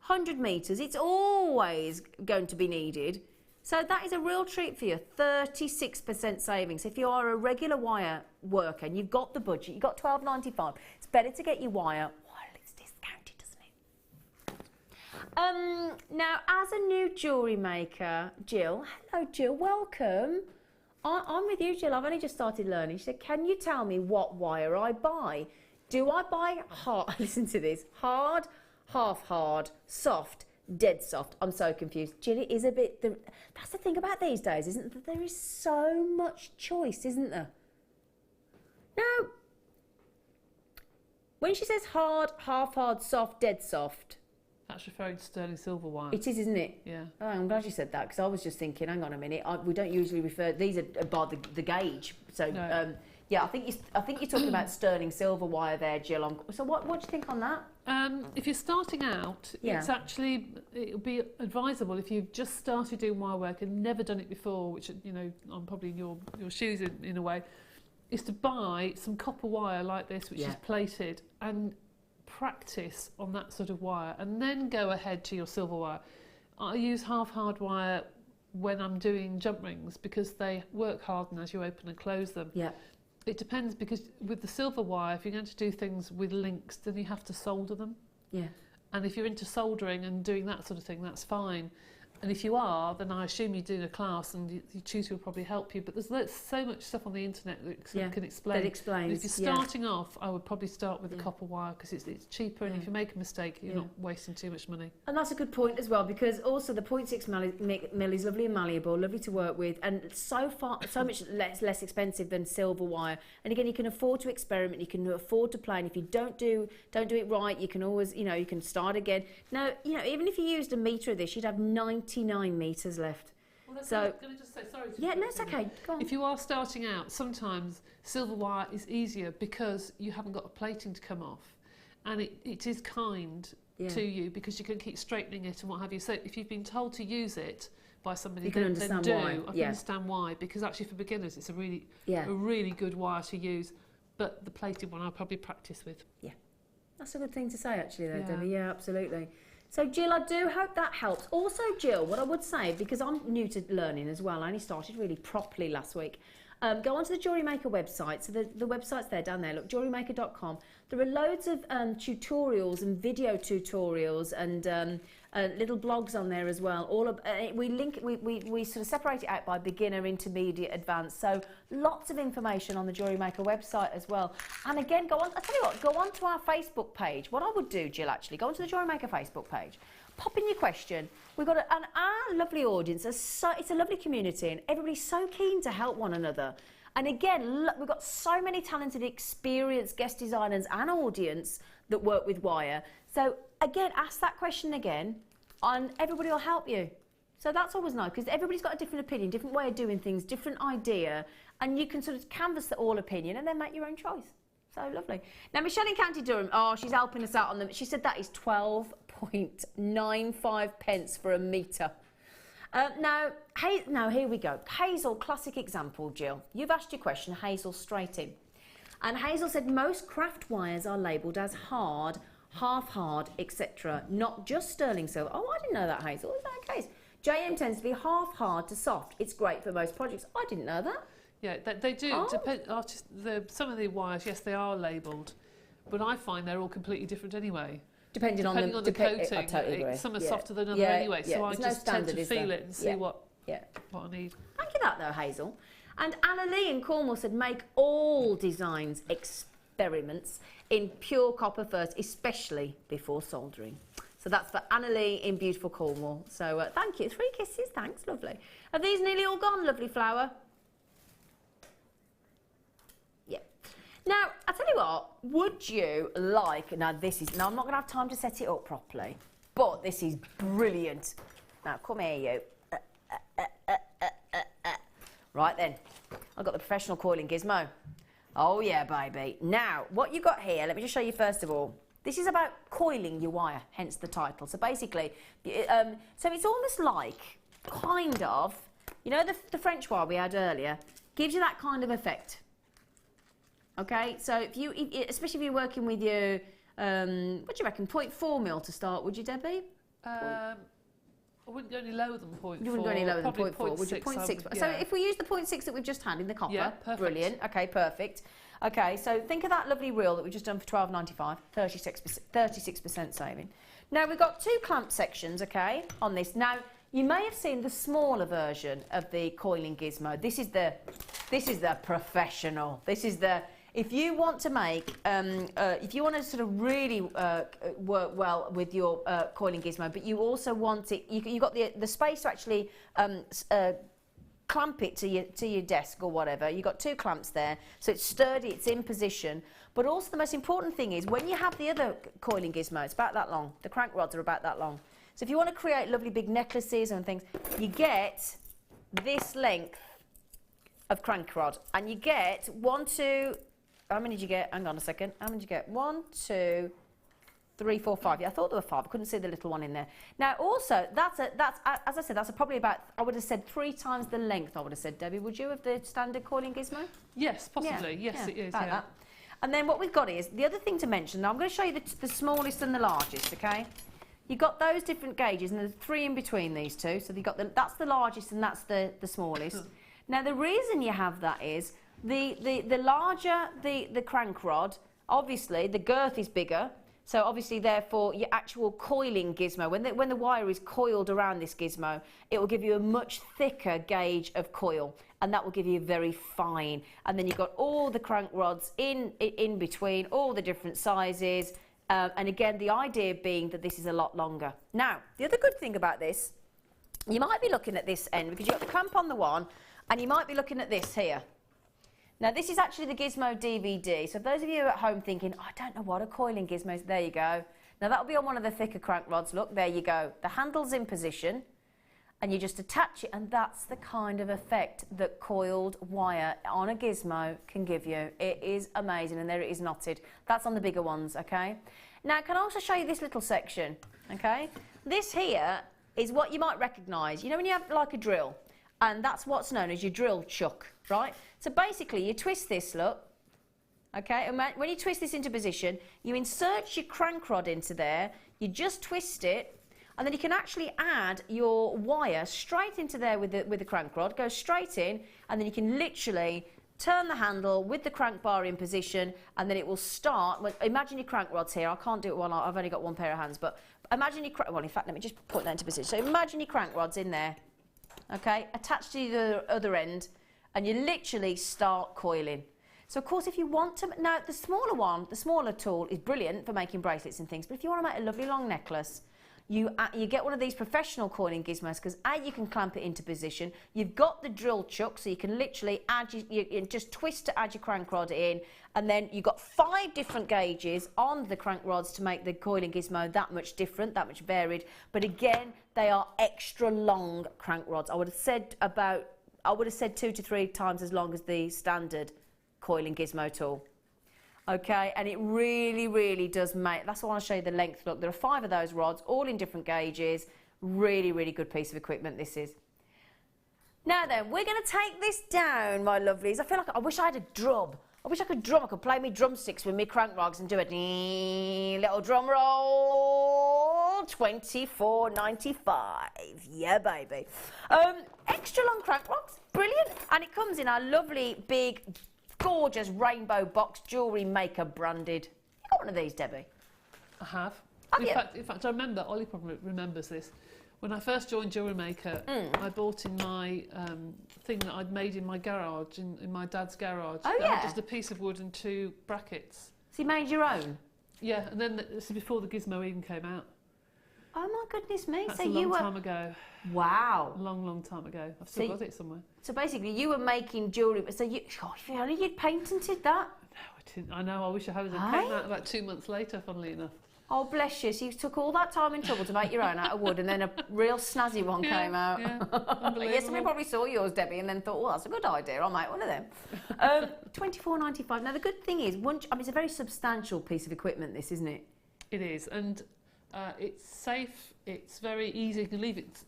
100 metres, it's always going to be needed. So that is a real treat for you, 36% savings. If you are a regular wire worker and you've got the budget, you've got $12.95, it's better to get your wire while it's discounted, doesn't it? Now, as a new jewellery maker, Jill, hello Jill, welcome. I'm with you, Jill, I've only just started learning. She said, can you tell me what wire I buy? Do I buy hard, listen to this, hard, half hard, soft, dead soft? I'm so confused. Jill, it is a bit... That's the thing about these days, isn't it? That there is so much choice, isn't there? Now, when she says hard, half hard, soft, dead soft... That's referring to sterling silver wire. It is, isn't it? Yeah. Oh, I'm glad you said that, because I was just thinking, hang on a minute, we don't usually refer... These are by the gauge, so... No. Yeah, I think you're talking about sterling silver wire there, Jill. So what do you think on that? If you're starting out, it'll be advisable if you've just started doing wire work and never done it before, which, you know, I'm probably in your shoes in a way, is to buy some copper wire like this, which is plated, and practice on that sort of wire, and then go ahead to your silver wire. I use half hard wire when I'm doing jump rings, because they work harden as you open and close them. Yeah. It depends, because with the silver wire, if you're going to do things with links, then you have to solder them. Yeah. And if you're into soldering and doing that sort of thing, that's fine. And if you are, then I assume you're doing a class and your tutor will probably help you. But there's so much stuff on the internet that can explain. That explains. And if you're starting off, I would probably start with the copper wire, because it's cheaper, and if you make a mistake, you're not wasting too much money. And that's a good point as well, because also the 0.6mm is lovely and malleable, lovely to work with, and so much less expensive than silver wire. And again, you can afford to experiment, you can afford to play, and if you don't do it right, you can always, you can start again. Now, even if you used a metre of this, you'd have 99 metres left. Well, so, can I just say, sorry to no, it's okay. Go on. If you are starting out, sometimes silver wire is easier because you haven't got a plating to come off, and it is kind to you, because you can keep straightening it and what have you. So if you've been told to use it by somebody, you can understand why. I can understand why, because actually for beginners it's a really good wire to use. But the plated one I'll probably practice with. Yeah, that's a good thing to say actually, though, Debbie. Yeah, absolutely. So, Jill, I do hope that helps. Also, Jill, what I would say, because I'm new to learning as well, I only started really properly last week, go onto the JewelleryMaker website. So the website's there, down there, look, JewelleryMaker.com. There are loads of tutorials and video tutorials and little blogs on there as well. We sort of separate it out by beginner, intermediate, advanced. So lots of information on the JewelleryMaker website as well. And again, I'll tell you what, go onto our Facebook page. What I would do, Jill, actually, go onto the JewelleryMaker Facebook page, pop in your question. We've got our lovely audience, it's a lovely community, and everybody's so keen to help one another. And again, look, we've got so many talented, experienced guest designers and audience that work with wire. So again, ask that question again, and everybody will help you. So that's always nice, because everybody's got a different opinion, different way of doing things, different idea, and you can sort of canvass the all opinion and then make your own choice. So lovely. Now, Michelle in County Durham, oh, she's helping us out on them. She said that is 12.95 pence for a metre. Now, here we go. Hazel, classic example, Jill. You've asked your question, Hazel, straight in. And Hazel said most craft wires are labelled as hard, half hard, etc. Not just sterling silver. Oh, I didn't know that, Hazel. Is that the case? JM tends to be half hard to soft. It's great for most projects. I didn't know that. Yeah, they do. Oh. Some of the wires, yes, they are labelled, but I find they're all completely different anyway. Depending on the coating, I totally agree. Some are softer than others anyway, so I just tend to feel it and see what I need. Thank you for that though, Hazel. And Anna Lee in Cornwall said make all designs experiments in pure copper first, especially before soldering. So that's for Anna Lee in beautiful Cornwall. So thank you. 3 kisses, thanks, lovely. Are these nearly all gone, lovely flower? Yeah. Now, I tell you what, would you like, now I'm not going to have time to set it up properly, but this is brilliant. Now, come here, you. Right then, I've got the professional coiling gizmo. Oh yeah, baby. Now, what you got here, let me just show you first of all. This is about coiling your wire, hence the title. So basically, so it's almost like, kind of, you know the French wire we had earlier, gives you that kind of effect. Okay, so especially if you're working with your, what do you reckon, 0.4 mil to start, would you, Debbie? I wouldn't go any lower than 0.4. You wouldn't go any lower than 0.4, would you? 0.6. So if we use the 0.6 that we've just had in the copper, yeah, perfect. Brilliant. Okay, perfect. Okay, so think of that lovely reel that we've just done for £12.95, 36% saving. Now we've got 2 clamp sections, okay, on this. Now you may have seen the smaller version of the coiling gizmo. This is the professional. This is the. If you want to make, if you want to sort of really work well with your coiling gizmo, but you also want it, you got the space to actually clamp it to your desk or whatever. You've got 2 clamps there, so it's sturdy, it's in position. But also the most important thing is when you have the other coiling gizmo, it's about that long. The crank rods are about that long. So if you want to create lovely big necklaces and things, you get this length of crank rod, and you get 1, 2. How many did you get? Hang on a second. How many did you get? 1, 2, 3, 4, 5. Yeah, I thought there were 5. I couldn't see the little one in there. Now, also, that's as I said, that's probably about, I would have said 3 times the length, I would have said, Debbie. Would you, of the standard coiling gizmo? Yes, possibly. Yeah. Yes, it is. About that. And then what we've got is, the other thing to mention, now I'm going to show you the smallest and the largest, okay? You've got those different gauges, and there's 3 in between these 2. So you've got that's the largest and that's the smallest. Now, the reason you have that is, the larger the crank rod, obviously the girth is bigger, so obviously therefore your actual coiling gizmo, when the wire is coiled around this gizmo, it will give you a much thicker gauge of coil, and that will give you very fine. And then you've got all the crank rods in between, all the different sizes, and again the idea being that this is a lot longer. Now the other good thing about this, you might be looking at this end because you've got the clamp on the one, and you might be looking at this here. Now, this is actually the Gizmo DVD. So, for those of you at home thinking, oh, I don't know what a coiling gizmo is, there you go. Now, that'll be on one of the thicker crank rods. Look, there you go. The handle's in position, and you just attach it, and that's the kind of effect that coiled wire on a gizmo can give you. It is amazing, and there it is knotted. That's on the bigger ones, okay? Now, I can also show you this little section, okay? This here is what you might recognise. You know when you have, like, a drill? And that's what's known as your drill chuck, right? So basically, you twist this, look, okay? And when you twist this into position, you insert your crank rod into there, you just twist it, and then you can actually add your wire straight into there with the crank rod, go straight in, and then you can literally turn the handle with the crank bar in position, and then it will start. Well, imagine your crank rods here. I can't do it while I've only got 1 pair of hands, but imagine your well, in fact, let me just put that into position. So imagine your crank rods in there. Okay, attached to the other end, and you literally start coiling. So of course, if you want to, now the smaller tool is brilliant for making bracelets and things, but if you want to make a lovely long necklace, you get one of these professional coiling gizmos because you can clamp it into position. You've got the drill chuck, so you can literally add you just twist to add your crank rod in, and then you've got 5 different gauges on the crank rods to make the coiling gizmo that much different, that much varied. But again, they are extra long crank rods. I would have said 2 to 3 times as long as the standard coiling gizmo tool. Okay, and it really, really does make, that's why I want to show you the length. Look, there are 5 of those rods, all in different gauges. Really, really good piece of equipment this is. Now then, we're going to take this down, my lovelies. I feel like I wish I had a drum. I wish I could drum. I could play me drumsticks with me crank rods and do a little drum roll. 24.95. Yeah, baby. Extra long crank rods, brilliant. And it comes in our lovely big gorgeous rainbow box, JewelleryMaker branded. You got one of these, Debbie? I have. Have In fact, I remember, Ollie probably remembers this. When I first joined JewelleryMaker, I bought in my thing that I'd made in my garage, in my dad's garage. Oh, yeah. Just a piece of wood and 2 brackets. So you made your own? Yeah, and then this is before the gizmo even came out. Oh my goodness me! That's so a long you were time ago. Wow. A long, long time ago. I've still got it somewhere. So basically, you were making jewellery. So you, if only you'd patented that. No, I didn't. I know. I wish I had. It came out about 2 months later, funnily enough. Oh bless you! So you took all that time and trouble to make your own out of wood, and then a real snazzy one came out. Yeah, yes, somebody probably saw yours, Debbie, and then thought, "Well, that's a good idea. I'll make one of them." 24.95. Now the good thing is, it's a very substantial piece of equipment. This, isn't it? It is, and it's safe. It's very easy. You can leave it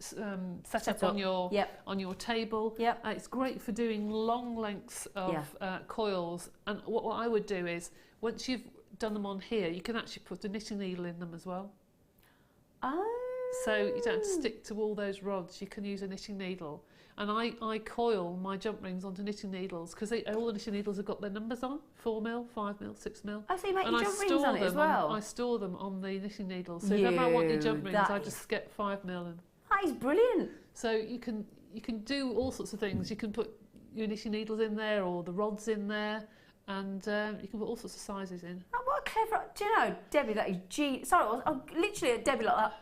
set up on your table. Yep. It's great for doing long lengths of coils. And what I would do is, once you've done them on here, you can actually put a knitting needle in them as well. Oh. So you don't have to stick to all those rods. You can use a knitting needle. And I coil my jump rings onto knitting needles because all the knitting needles have got their numbers on, 4mm, 5mm, 6mm. Oh, so you make your jump rings on it as well? I store them on the knitting needles. So if ever I want your jump rings, I just get 5mm in. That is brilliant. So you can do all sorts of things. You can put your knitting needles in there or the rods in there, and you can put all sorts of sizes in. Oh, what a clever... Do you know, Debbie, that is Sorry, I was literally at Debbie like that.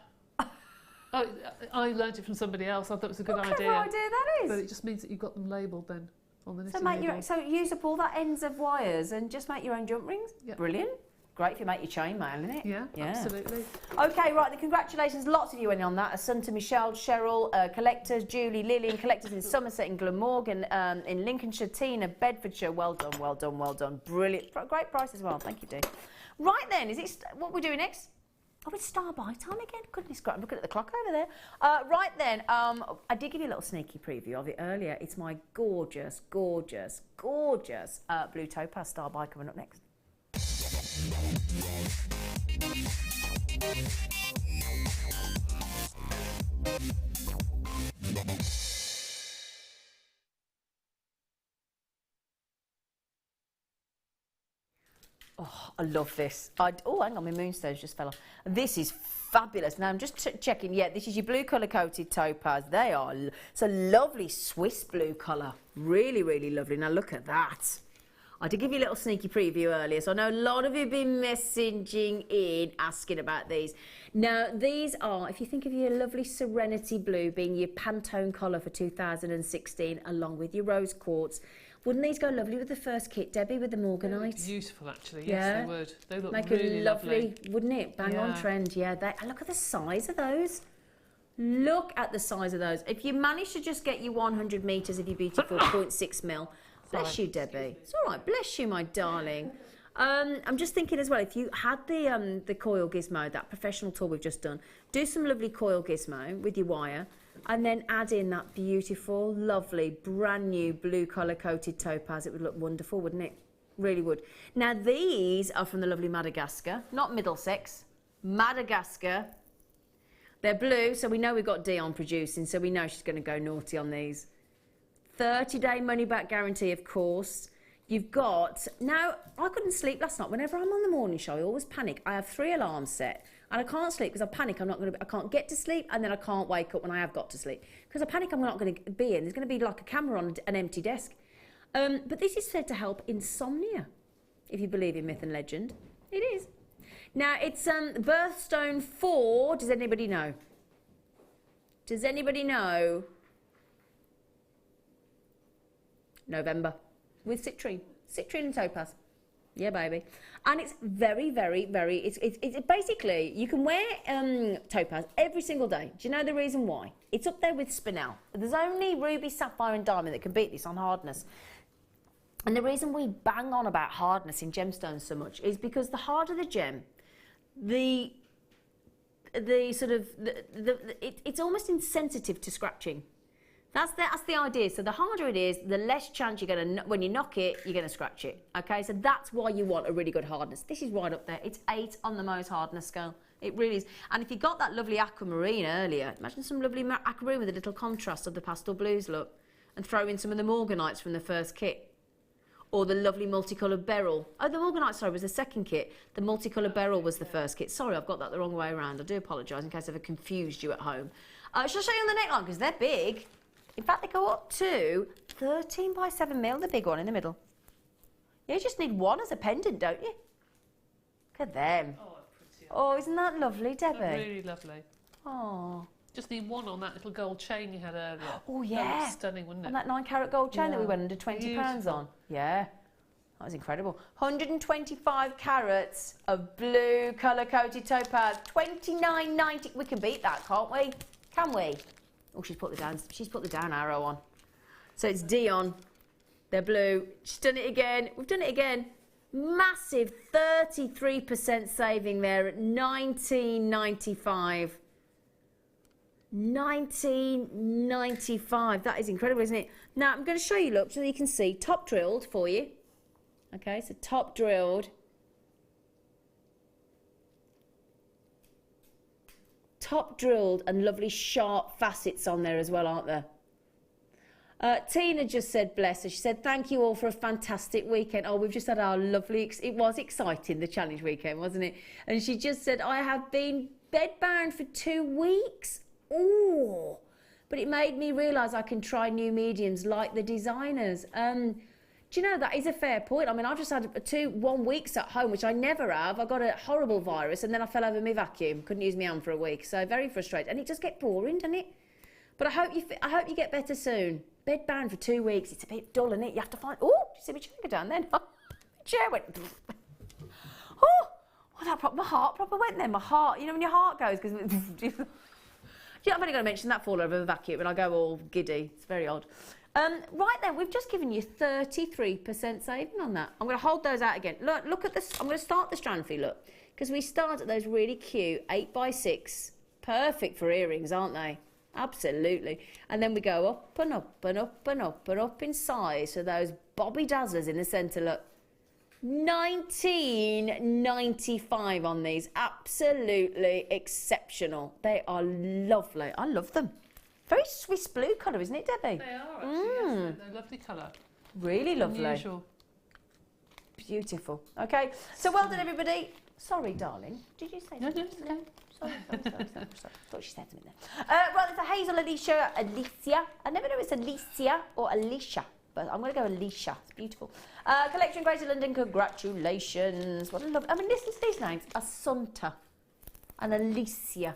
Oh, I learned it from somebody else. I thought it was a good idea. What clever idea that is. But it just means that you've got them labelled then on the knitting needle. So use up all that ends of wires and just make your own jump rings? Yep. Brilliant. Great if you make your chainmail, isn't it? Yeah, absolutely. Okay, right, then congratulations. Lots of you went on that. A son to Michelle, Cheryl, collectors, Julie, Lillian, collectors in Somerset, in Glamorgan, in Lincolnshire, Tina, Bedfordshire. Well done, well done, well done. Brilliant. Great price as well. Thank you, Dee. Right then, is it what we're doing next? Oh, it's star by time again. Goodness gracious, I'm looking at the clock over there. Right then, I did give you a little sneaky preview of it earlier. It's my gorgeous, gorgeous, gorgeous blue topaz star by coming up next. Oh, I love this. Oh, hang on, my moonstones just fell off. This is fabulous. Now, I'm just checking. Yeah, this is your blue colour-coated topaz. They are... It's a lovely Swiss blue colour. Really, really lovely. Now, look at that. I did give you a little sneaky preview earlier, so I know a lot of you have been messaging in, asking about these. Now, these are, if you think of your lovely Serenity Blue being your Pantone colour for 2016, along with your rose quartz, wouldn't these go lovely with the first kit, Debbie, with the Morganite? Beautiful, actually. Yes, they would. They look Make really a lovely, wouldn't it? Bang on trend, yeah. Look at the size of those. Look at the size of those. If you manage to just get your 100 metres of your beautiful 0.6mm, bless you, Debbie. It's all right. Bless you, my darling. I'm just thinking as well, if you had the coil gizmo, that professional tool we've just done, do some lovely coil gizmo with your wire, and then add in that beautiful, lovely, brand new blue colour-coated topaz. It would look wonderful, wouldn't it? Really would. Now, these are from the lovely Madagascar, not Middlesex, Madagascar. They're blue, so we know we've got Dion producing, so we know she's going to go naughty on these. 30-day money-back guarantee, of course. You've got... Now, I couldn't sleep last night. Whenever I'm on the morning show, I always panic. I have 3 alarms set, and I can't sleep because I panic I can't get to sleep, and then I can't wake up when I have got to sleep. Because I panic I'm not going to be in. There's going to be like a camera on an empty desk. But this is said to help insomnia, if you believe in myth and legend. It is. Now, it's birthstone 4. Does anybody know? Does anybody know? November. With citrine. Citrine and topaz. Yeah, baby. And it's very, very, very... It's basically, you can wear topaz every single day. Do you know the reason why? It's up there with spinel. There's only ruby, sapphire and diamond that can beat this on hardness. And the reason we bang on about hardness in gemstones so much is because the harder the gem, it's almost insensitive to scratching. That's the idea. So the harder it is, the less chance you're going to, when you knock it, you're going to scratch it. Okay, so that's why you want a really good hardness. This is right up there. It's 8 on the Mohs hardness scale. It really is. And if you got that lovely aquamarine earlier, imagine some lovely aquamarine with a little contrast of the pastel blues look, and throw in some of the morganites from the first kit. Or the lovely multicoloured beryl. Oh, the morganite, sorry, was the second kit. The multicoloured beryl was the first kit. Sorry, I've got that the wrong way around. I do apologise in case I've confused you at home. Shall I show you on the neckline? Because they're big. In fact, they go up to 13 by 7 mil, the big one in the middle. You just need one as a pendant, don't you? Look at them. Oh, pretty. Oh, isn't that lovely, Debbie? That's really lovely. Oh. Just need one on that little gold chain you had earlier. Oh, yeah. That was stunning, wasn't it? On that 9-carat gold chain that we went under £20 on. Yeah. That was incredible. 125 carats of blue colour-coated topaz. $29.90. We can beat that, can't we? Can we? Oh, she's put the down arrow on. So it's Dion. They're blue. She's done it again. We've done it again. Massive 33% saving there at $19.95. $19.95. That is incredible, isn't it? Now I'm going to show you, look, so that you can see. Top drilled for you. Okay, so top drilled. Top drilled and lovely sharp facets on there as well, aren't there? Tina just said, bless her, she said, thank you all for a fantastic weekend. Oh, we've just had our lovely, it was exciting, the challenge weekend, wasn't it? And she just said, I have been bedbound for 2 weeks. Oh, but it made me realise I can try new mediums like the designers. Do you know, that is a fair point. I mean, I've just had 1 weeks at home, which I never have. I got a horrible virus and then I fell over my vacuum. Couldn't use my hand for a week. So very frustrated. And it does get boring, doesn't it? But I hope you get better soon. Bedbound for 2 weeks. It's a bit dull, isn't it? You have to find... Oh, did you see my chair go down then? My chair went... Oh, my heart proper went there. My heart, you know when your heart goes... Because yeah, I'm only going to mention that fall over the vacuum and I go all giddy. It's very odd. Right then, we've just given you 33% saving on that. I'm going to hold those out again. Look at this. I'm going to start the strand for you, look. Because we start at those really cute 8x6. Perfect for earrings, aren't they? Absolutely. And then we go up and up and up and up and up in size. So those bobby dazzlers in the centre, look. $19.95 on these. Absolutely exceptional. They are lovely. I love them. Very Swiss blue colour, isn't it, Debbie? They are, actually, yes. They're lovely colour. Really lovely. Unusual. Beautiful. Okay, so well done, everybody. Sorry, darling. Did you say something? No. Sorry. Thought she said something there. Right, it's a Hazel Alicia. I never know if it's Alicia or Alicia, but I'm going to go Alicia. It's beautiful. Collection Greater London, congratulations. What a love. I mean, listen to these names. Assunta and Alicia.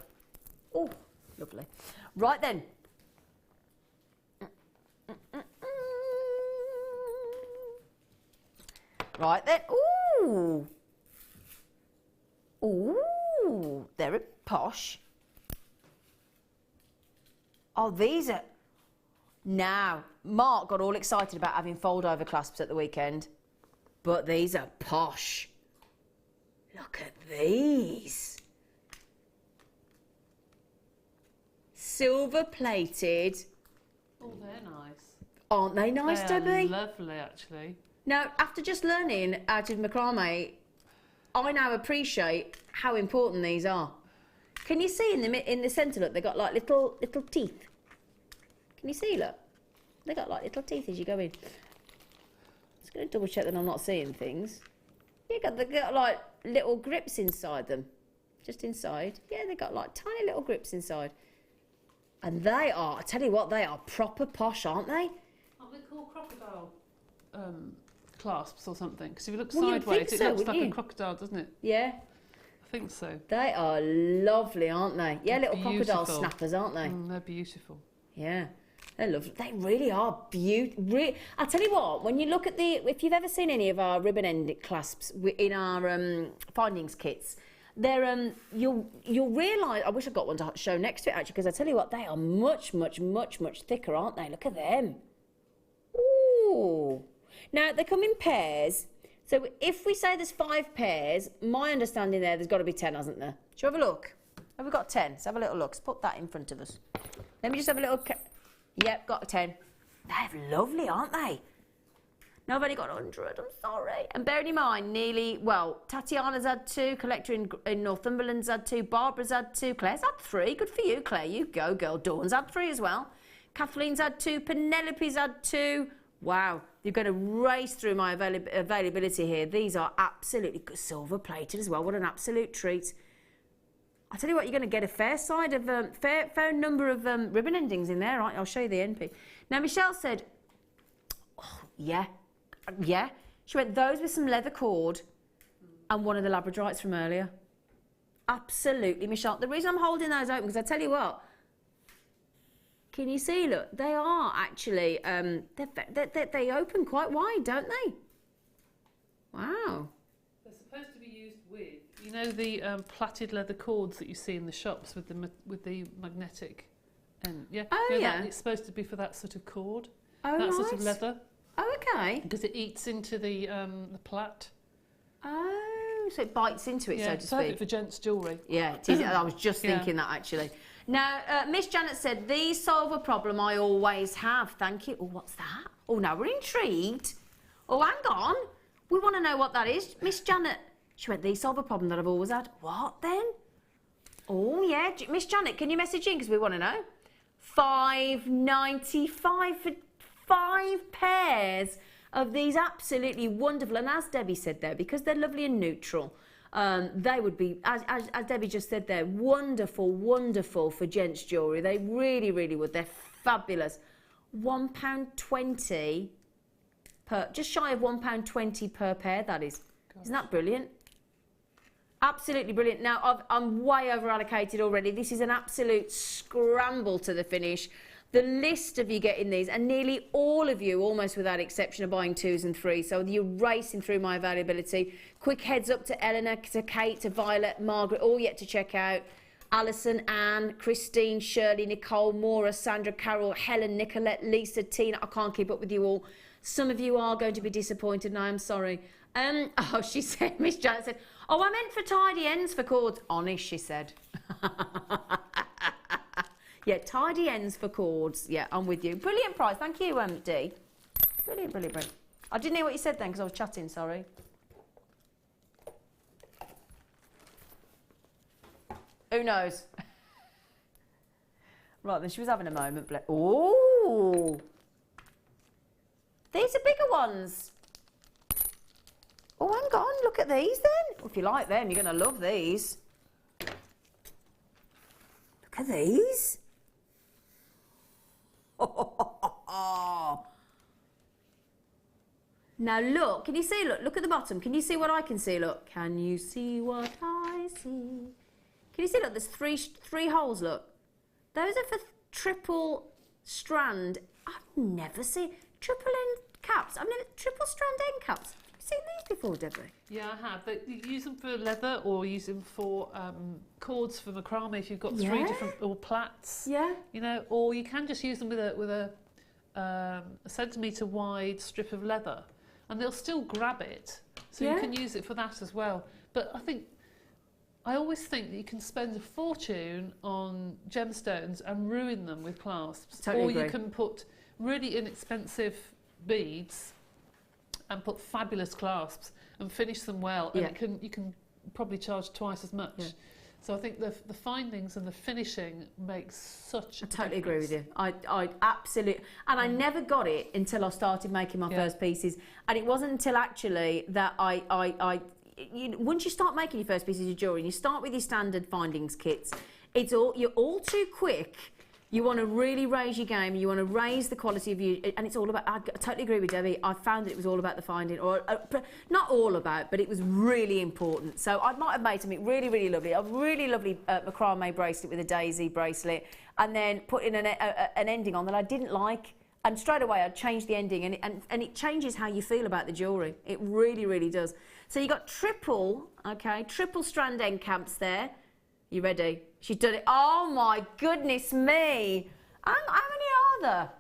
Oh, lovely. Right then. Right then. Ooh. Ooh. They're a posh. Oh, these are... Now, Mark got all excited about having fold-over clasps at the weekend. But these are posh. Look at these. Silver-plated. Oh, they're nice. Aren't they nice, Debbie? Lovely, actually. Now, after just learning out of macrame, I now appreciate how important these are. Can you see in the centre, look, they've got like little teeth. Can you see, look? They've got like little teeth as you go in. Just going to double check that I'm not seeing things. Yeah, they've got like little grips inside them. Just inside. Yeah, they've got like tiny little grips inside. And they are, I tell you what, they are proper posh, aren't they? Aren't they called crocodile clasps or something? Because if you look Well, sideways, so, it looks like you? a crocodile, doesn't it? Yeah. I think so. They are lovely, aren't they? Yeah, little crocodile Beautiful. snappers, aren't they? They're beautiful. Yeah, they're lovely. They really are beautiful. I'll tell you what, when you look at if you've ever seen any of our ribbon end clasps in our findings kits, they're you'll realise. I wish I got one to show next to it actually, because I tell you what, they are much thicker, aren't they? Look at them. Ooh. Now they come in pairs. So if we say there's 5 pairs, my understanding there's got to be 10, hasn't there? Shall we have a look? Have we got 10? Let's have a little look. Let's put that in front of us. Let me just have a little... Yep, got a 10. They're lovely, aren't they? No, I've only got 100, I'm sorry. And bearing in mind, Tatiana's had 2, Collector in Northumberland's had 2, Barbara's had 2, Claire's had 3. Good for you, Claire. You go, girl. Dawn's had 3 as well. Kathleen's had 2, Penelope's had 2. Wow, you're going to race through my availability here. These are absolutely silver plated as well. What an absolute treat. I'll tell you what, you're going to get a fair side of fair number of ribbon endings in there. Right? I'll show you the NP. Now, Michelle said, oh, yeah. She went, those with some leather cord and one of the labradorites from earlier. Absolutely, Michelle. The reason I'm holding those open, because I tell you what, can you see, look, they are actually, they open quite wide, don't they? Wow. They're supposed to be used with, you know, the plaited leather cords that you see in the shops with the magnetic end. Yeah. Oh, you know, yeah. It's supposed to be for that sort of cord. Oh, that nice. sort of leather. Oh, okay. Because it eats into the plait. Oh, so it bites into it, so to speak. Perfect for gents' jewellery. Yeah, it is. I was just thinking that, actually. Now, Miss Janet said, these solve a problem I always have. Thank you. Oh, what's that? Oh, now we're intrigued. Oh, hang on. We want to know what that is. Miss Janet, she went, these solve a problem that I've always had. What, then? Oh, yeah. Miss Janet, can you message in, because we want to know? $5.95 for 5 pairs of these absolutely wonderful. And as Debbie said there, because they're lovely and neutral, they would be, as Debbie just said there, wonderful for gents' jewellery. They really would. They're fabulous. £1.20 per, just shy of £1.20 per pair, that is. Gosh. Isn't that brilliant? Absolutely brilliant. Now, I'm way over allocated already. This is an absolute scramble to the finish. The list of you getting these, and nearly all of you, almost without exception, are buying 2s and 3s. So you're racing through my availability. Quick heads up to Eleanor, to Kate, to Violet, Margaret, all yet to check out. Alison, Anne, Christine, Shirley, Nicole, Maura, Sandra, Carol, Helen, Nicolette, Lisa, Tina. I can't keep up with you all. Some of you are going to be disappointed, and I am sorry. Oh, she said, Miss Janet said, oh, I meant for tidy ends for cords. Honest, she said. Yeah, tidy ends for cords. Yeah, I'm with you. Brilliant prize. Thank you, Dee. Brilliant. I didn't hear what you said then because I was chatting, sorry. Who knows? Right, then she was having a moment. Oh! These are bigger ones. Oh, hang on. Look at these then. Well, if you like them, you're going to love these. Look at these. Now look, can you see? Look at the bottom. Can you see what I can see? Look, can you see what I see? Can you see? Look, there's three holes. Look, those are for triple strand. I've never seen triple end caps. I've never triple strand end caps. Have you seen these before, Deborah? Yeah, I have. But you use them for leather, or use them for cords for macrame if you've got 3 different, or plaits. Yeah. You know, or you can just use them with a centimetre wide strip of leather, and they'll still grab it. So you can use it for that as well. But I always think that you can spend a fortune on gemstones and ruin them with clasps. Totally agree. You can put really inexpensive beads and put fabulous clasps and finish them well, and you can probably charge twice as much. Yeah. So I think the findings and the finishing makes such a difference. Totally agree with you. I absolutely, and I never got it until I started making my first pieces, and it wasn't until actually that once you start making your first pieces of jewellery and you start with your standard findings kits, you're all too quick You want to really raise your game. You want to raise the quality of you, and it's all about. I totally agree with Debbie. I found that it was all about the finding, or not all about, but it was really important. So I might have made something really, really lovely. A really lovely macrame bracelet with a daisy bracelet, and then put in an ending on that I didn't like, and straight away I changed the ending, and it changes how you feel about the jewellery. It really, really does. So you got triple strand end camps there. You ready? She's done it. Oh my goodness me. How many are there?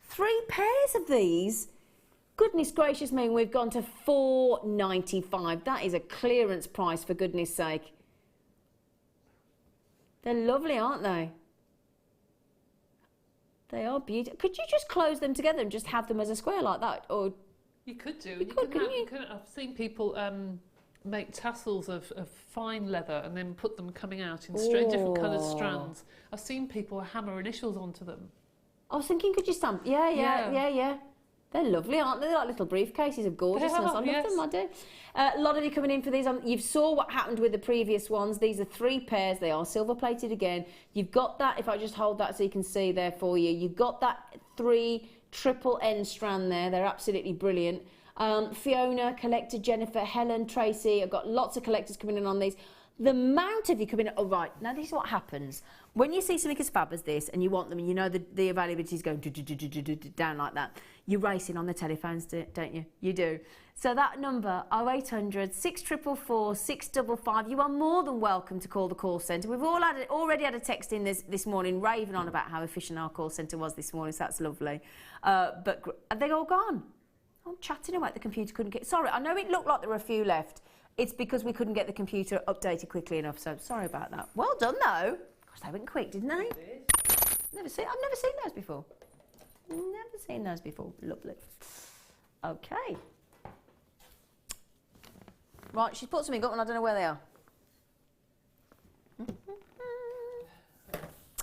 3 pairs of these. Goodness gracious me, we've gone to $4.95. That is a clearance price, for goodness sake. They're lovely, aren't they? They are beautiful. Could you just close them together and just have them as a square like that? Or you could do. You could. I've seen people make tassels of fine leather and then put them coming out in different coloured strands. I've seen people hammer initials onto them. I was thinking, could you stamp? Yeah. They're lovely, aren't they? They're like little briefcases of gorgeousness. I love them, I do. A lot of you coming in for these. You saw what happened with the previous ones. These are 3 pairs. They are silver plated again. You've got that, if I just hold that so you can see there for you, you've got that 3 triple end strand there. They're absolutely brilliant. Fiona, collector, Jennifer, Helen, Tracy. I've got lots of collectors coming in on these. The amount of you coming in. Oh, right. Now, this is what happens. When you see something as fab as this and you want them and you know the availability is going down like that, you're racing on the telephones, don't you? You do. So that number, 0800 644 655, you are more than welcome to call the call centre. We've already had a text in this morning raving on about how efficient our call centre was this morning, so that's lovely. But are they all gone? I'm chatting about the computer couldn't get... Sorry, I know it looked like there were a few left. It's because we couldn't get the computer updated quickly enough, so sorry about that. Well done, though. Gosh, they went quick, didn't they? I've never seen those before. Never seen those before. Lovely. Okay. Right, she's put something up and I don't know where they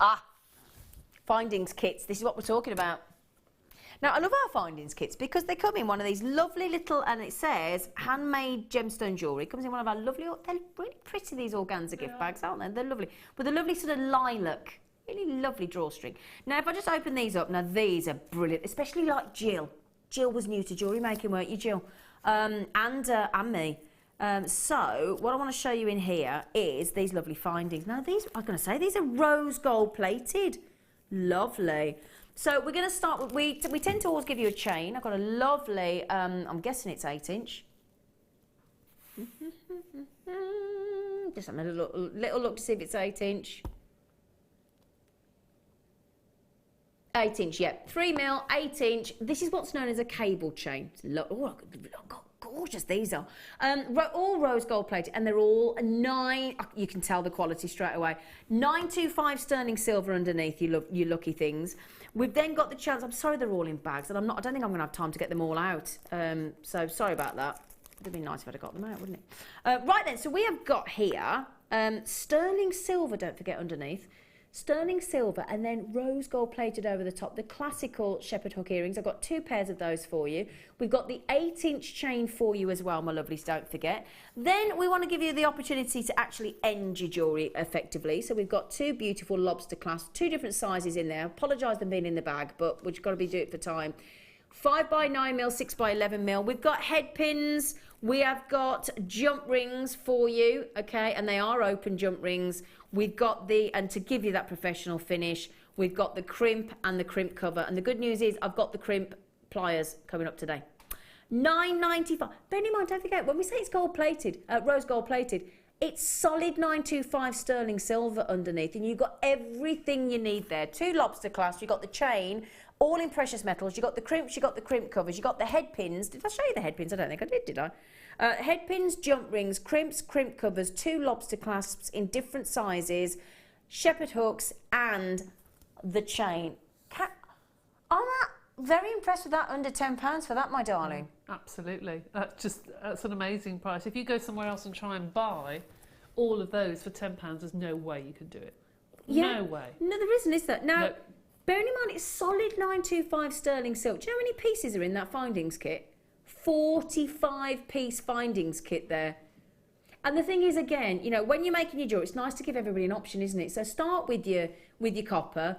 are. Findings kits. This is what we're talking about. Now, I love our findings kits because they come in one of these lovely little, and it says handmade gemstone jewellery. It comes in one of our lovely, they're really pretty, these organza gift bags, aren't they? They're lovely. With a lovely sort of lilac, really lovely drawstring. Now, if I just open these up, now these are brilliant, especially like Jill. Jill was new to jewellery making, weren't you, Jill? And me. So, what I want to show you in here is these lovely findings. Now, these, I'm going to say, these are rose gold plated. Lovely. So we're going to start with, we tend to always give you a chain. I've got a lovely, I'm guessing it's 8-inch. Just having a little look to see if it's 8-inch. 8-inch, yeah. 3mm, 8-inch. This is what's known as a cable chain. Oh, gorgeous these are. All rose gold plated, and they're all 9, you can tell the quality straight away. 925 sterling silver underneath, you lucky things. We've then got the chance, I'm sorry they're all in bags, and I don't think I'm going to have time to get them all out. So sorry about that. It would have been nice if I'd have got them out, wouldn't it? Right then, so we have got here sterling silver, don't forget, underneath. Sterling silver and then rose gold plated over the top. The classical shepherd hook earrings. I've got 2 pairs of those for you. We've got the 8-inch chain for you as well, my lovelies, don't forget. Then we want to give you the opportunity to actually end your jewellery effectively. So we've got 2 beautiful lobster clasps, 2 different sizes in there. Apologise them being in the bag, but we've got to do it for time. 5x9mm, 6x11mm. We've got head pins. We have got jump rings for you, okay, and they are open jump rings. We've got and to give you that professional finish, we've got the crimp and the crimp cover. And the good news is I've got the crimp pliers coming up today. $9.95. Bear in mind, don't forget, when we say it's gold plated, rose gold plated, it's solid 925 sterling silver underneath, and you've got everything you need there. 2 lobster clasps, you've got the chain, all in precious metals. You've got the crimps, you've got the crimp covers, you've got the head pins. Did I show you the head pins? I don't think I did I? Head pins, jump rings, crimps, crimp covers, 2 lobster clasps in different sizes, shepherd hooks, and the chain. I'm very impressed with that, under £10 for that, my darling. Absolutely. That's an amazing price. If you go somewhere else and try and buy all of those for £10, there's no way you could do it. Yeah. No way. No, there isn't, is there? Now, no. Bearing in mind it's solid 925 sterling silk. Do you know how many pieces are in that findings kit? 45-piece findings kit there. And the thing is, again, you know, when you're making your jewellery, it's nice to give everybody an option, isn't it? So start with your copper.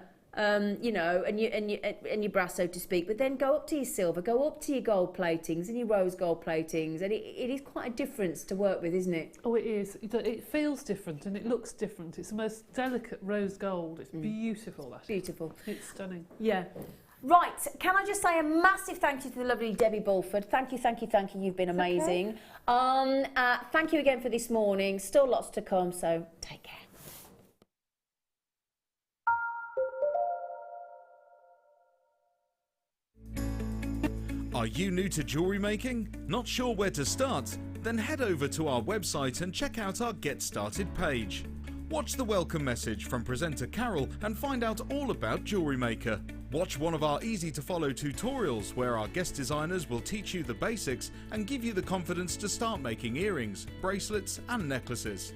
you know, and your brass, so to speak, but then go up to your silver, go up to your gold platings and your rose gold platings, and it is quite a difference to work with, isn't it? Oh, it is. It feels different and it looks different. It's the most delicate rose gold. It's beautiful. That beautiful. It's stunning. Yeah. Right, can I just say a massive thank you to the lovely Debbie Bulford. Thank you, thank you, thank you. You've been amazing. Okay. Thank you again for this morning. Still lots to come, so take care. Are you new to jewellery making? Not sure where to start? Then head over to our website and check out our Get Started page. Watch the welcome message from presenter Carol and find out all about JewelleryMaker. Watch one of our easy-to-follow tutorials where our guest designers will teach you the basics and give you the confidence to start making earrings, bracelets and necklaces.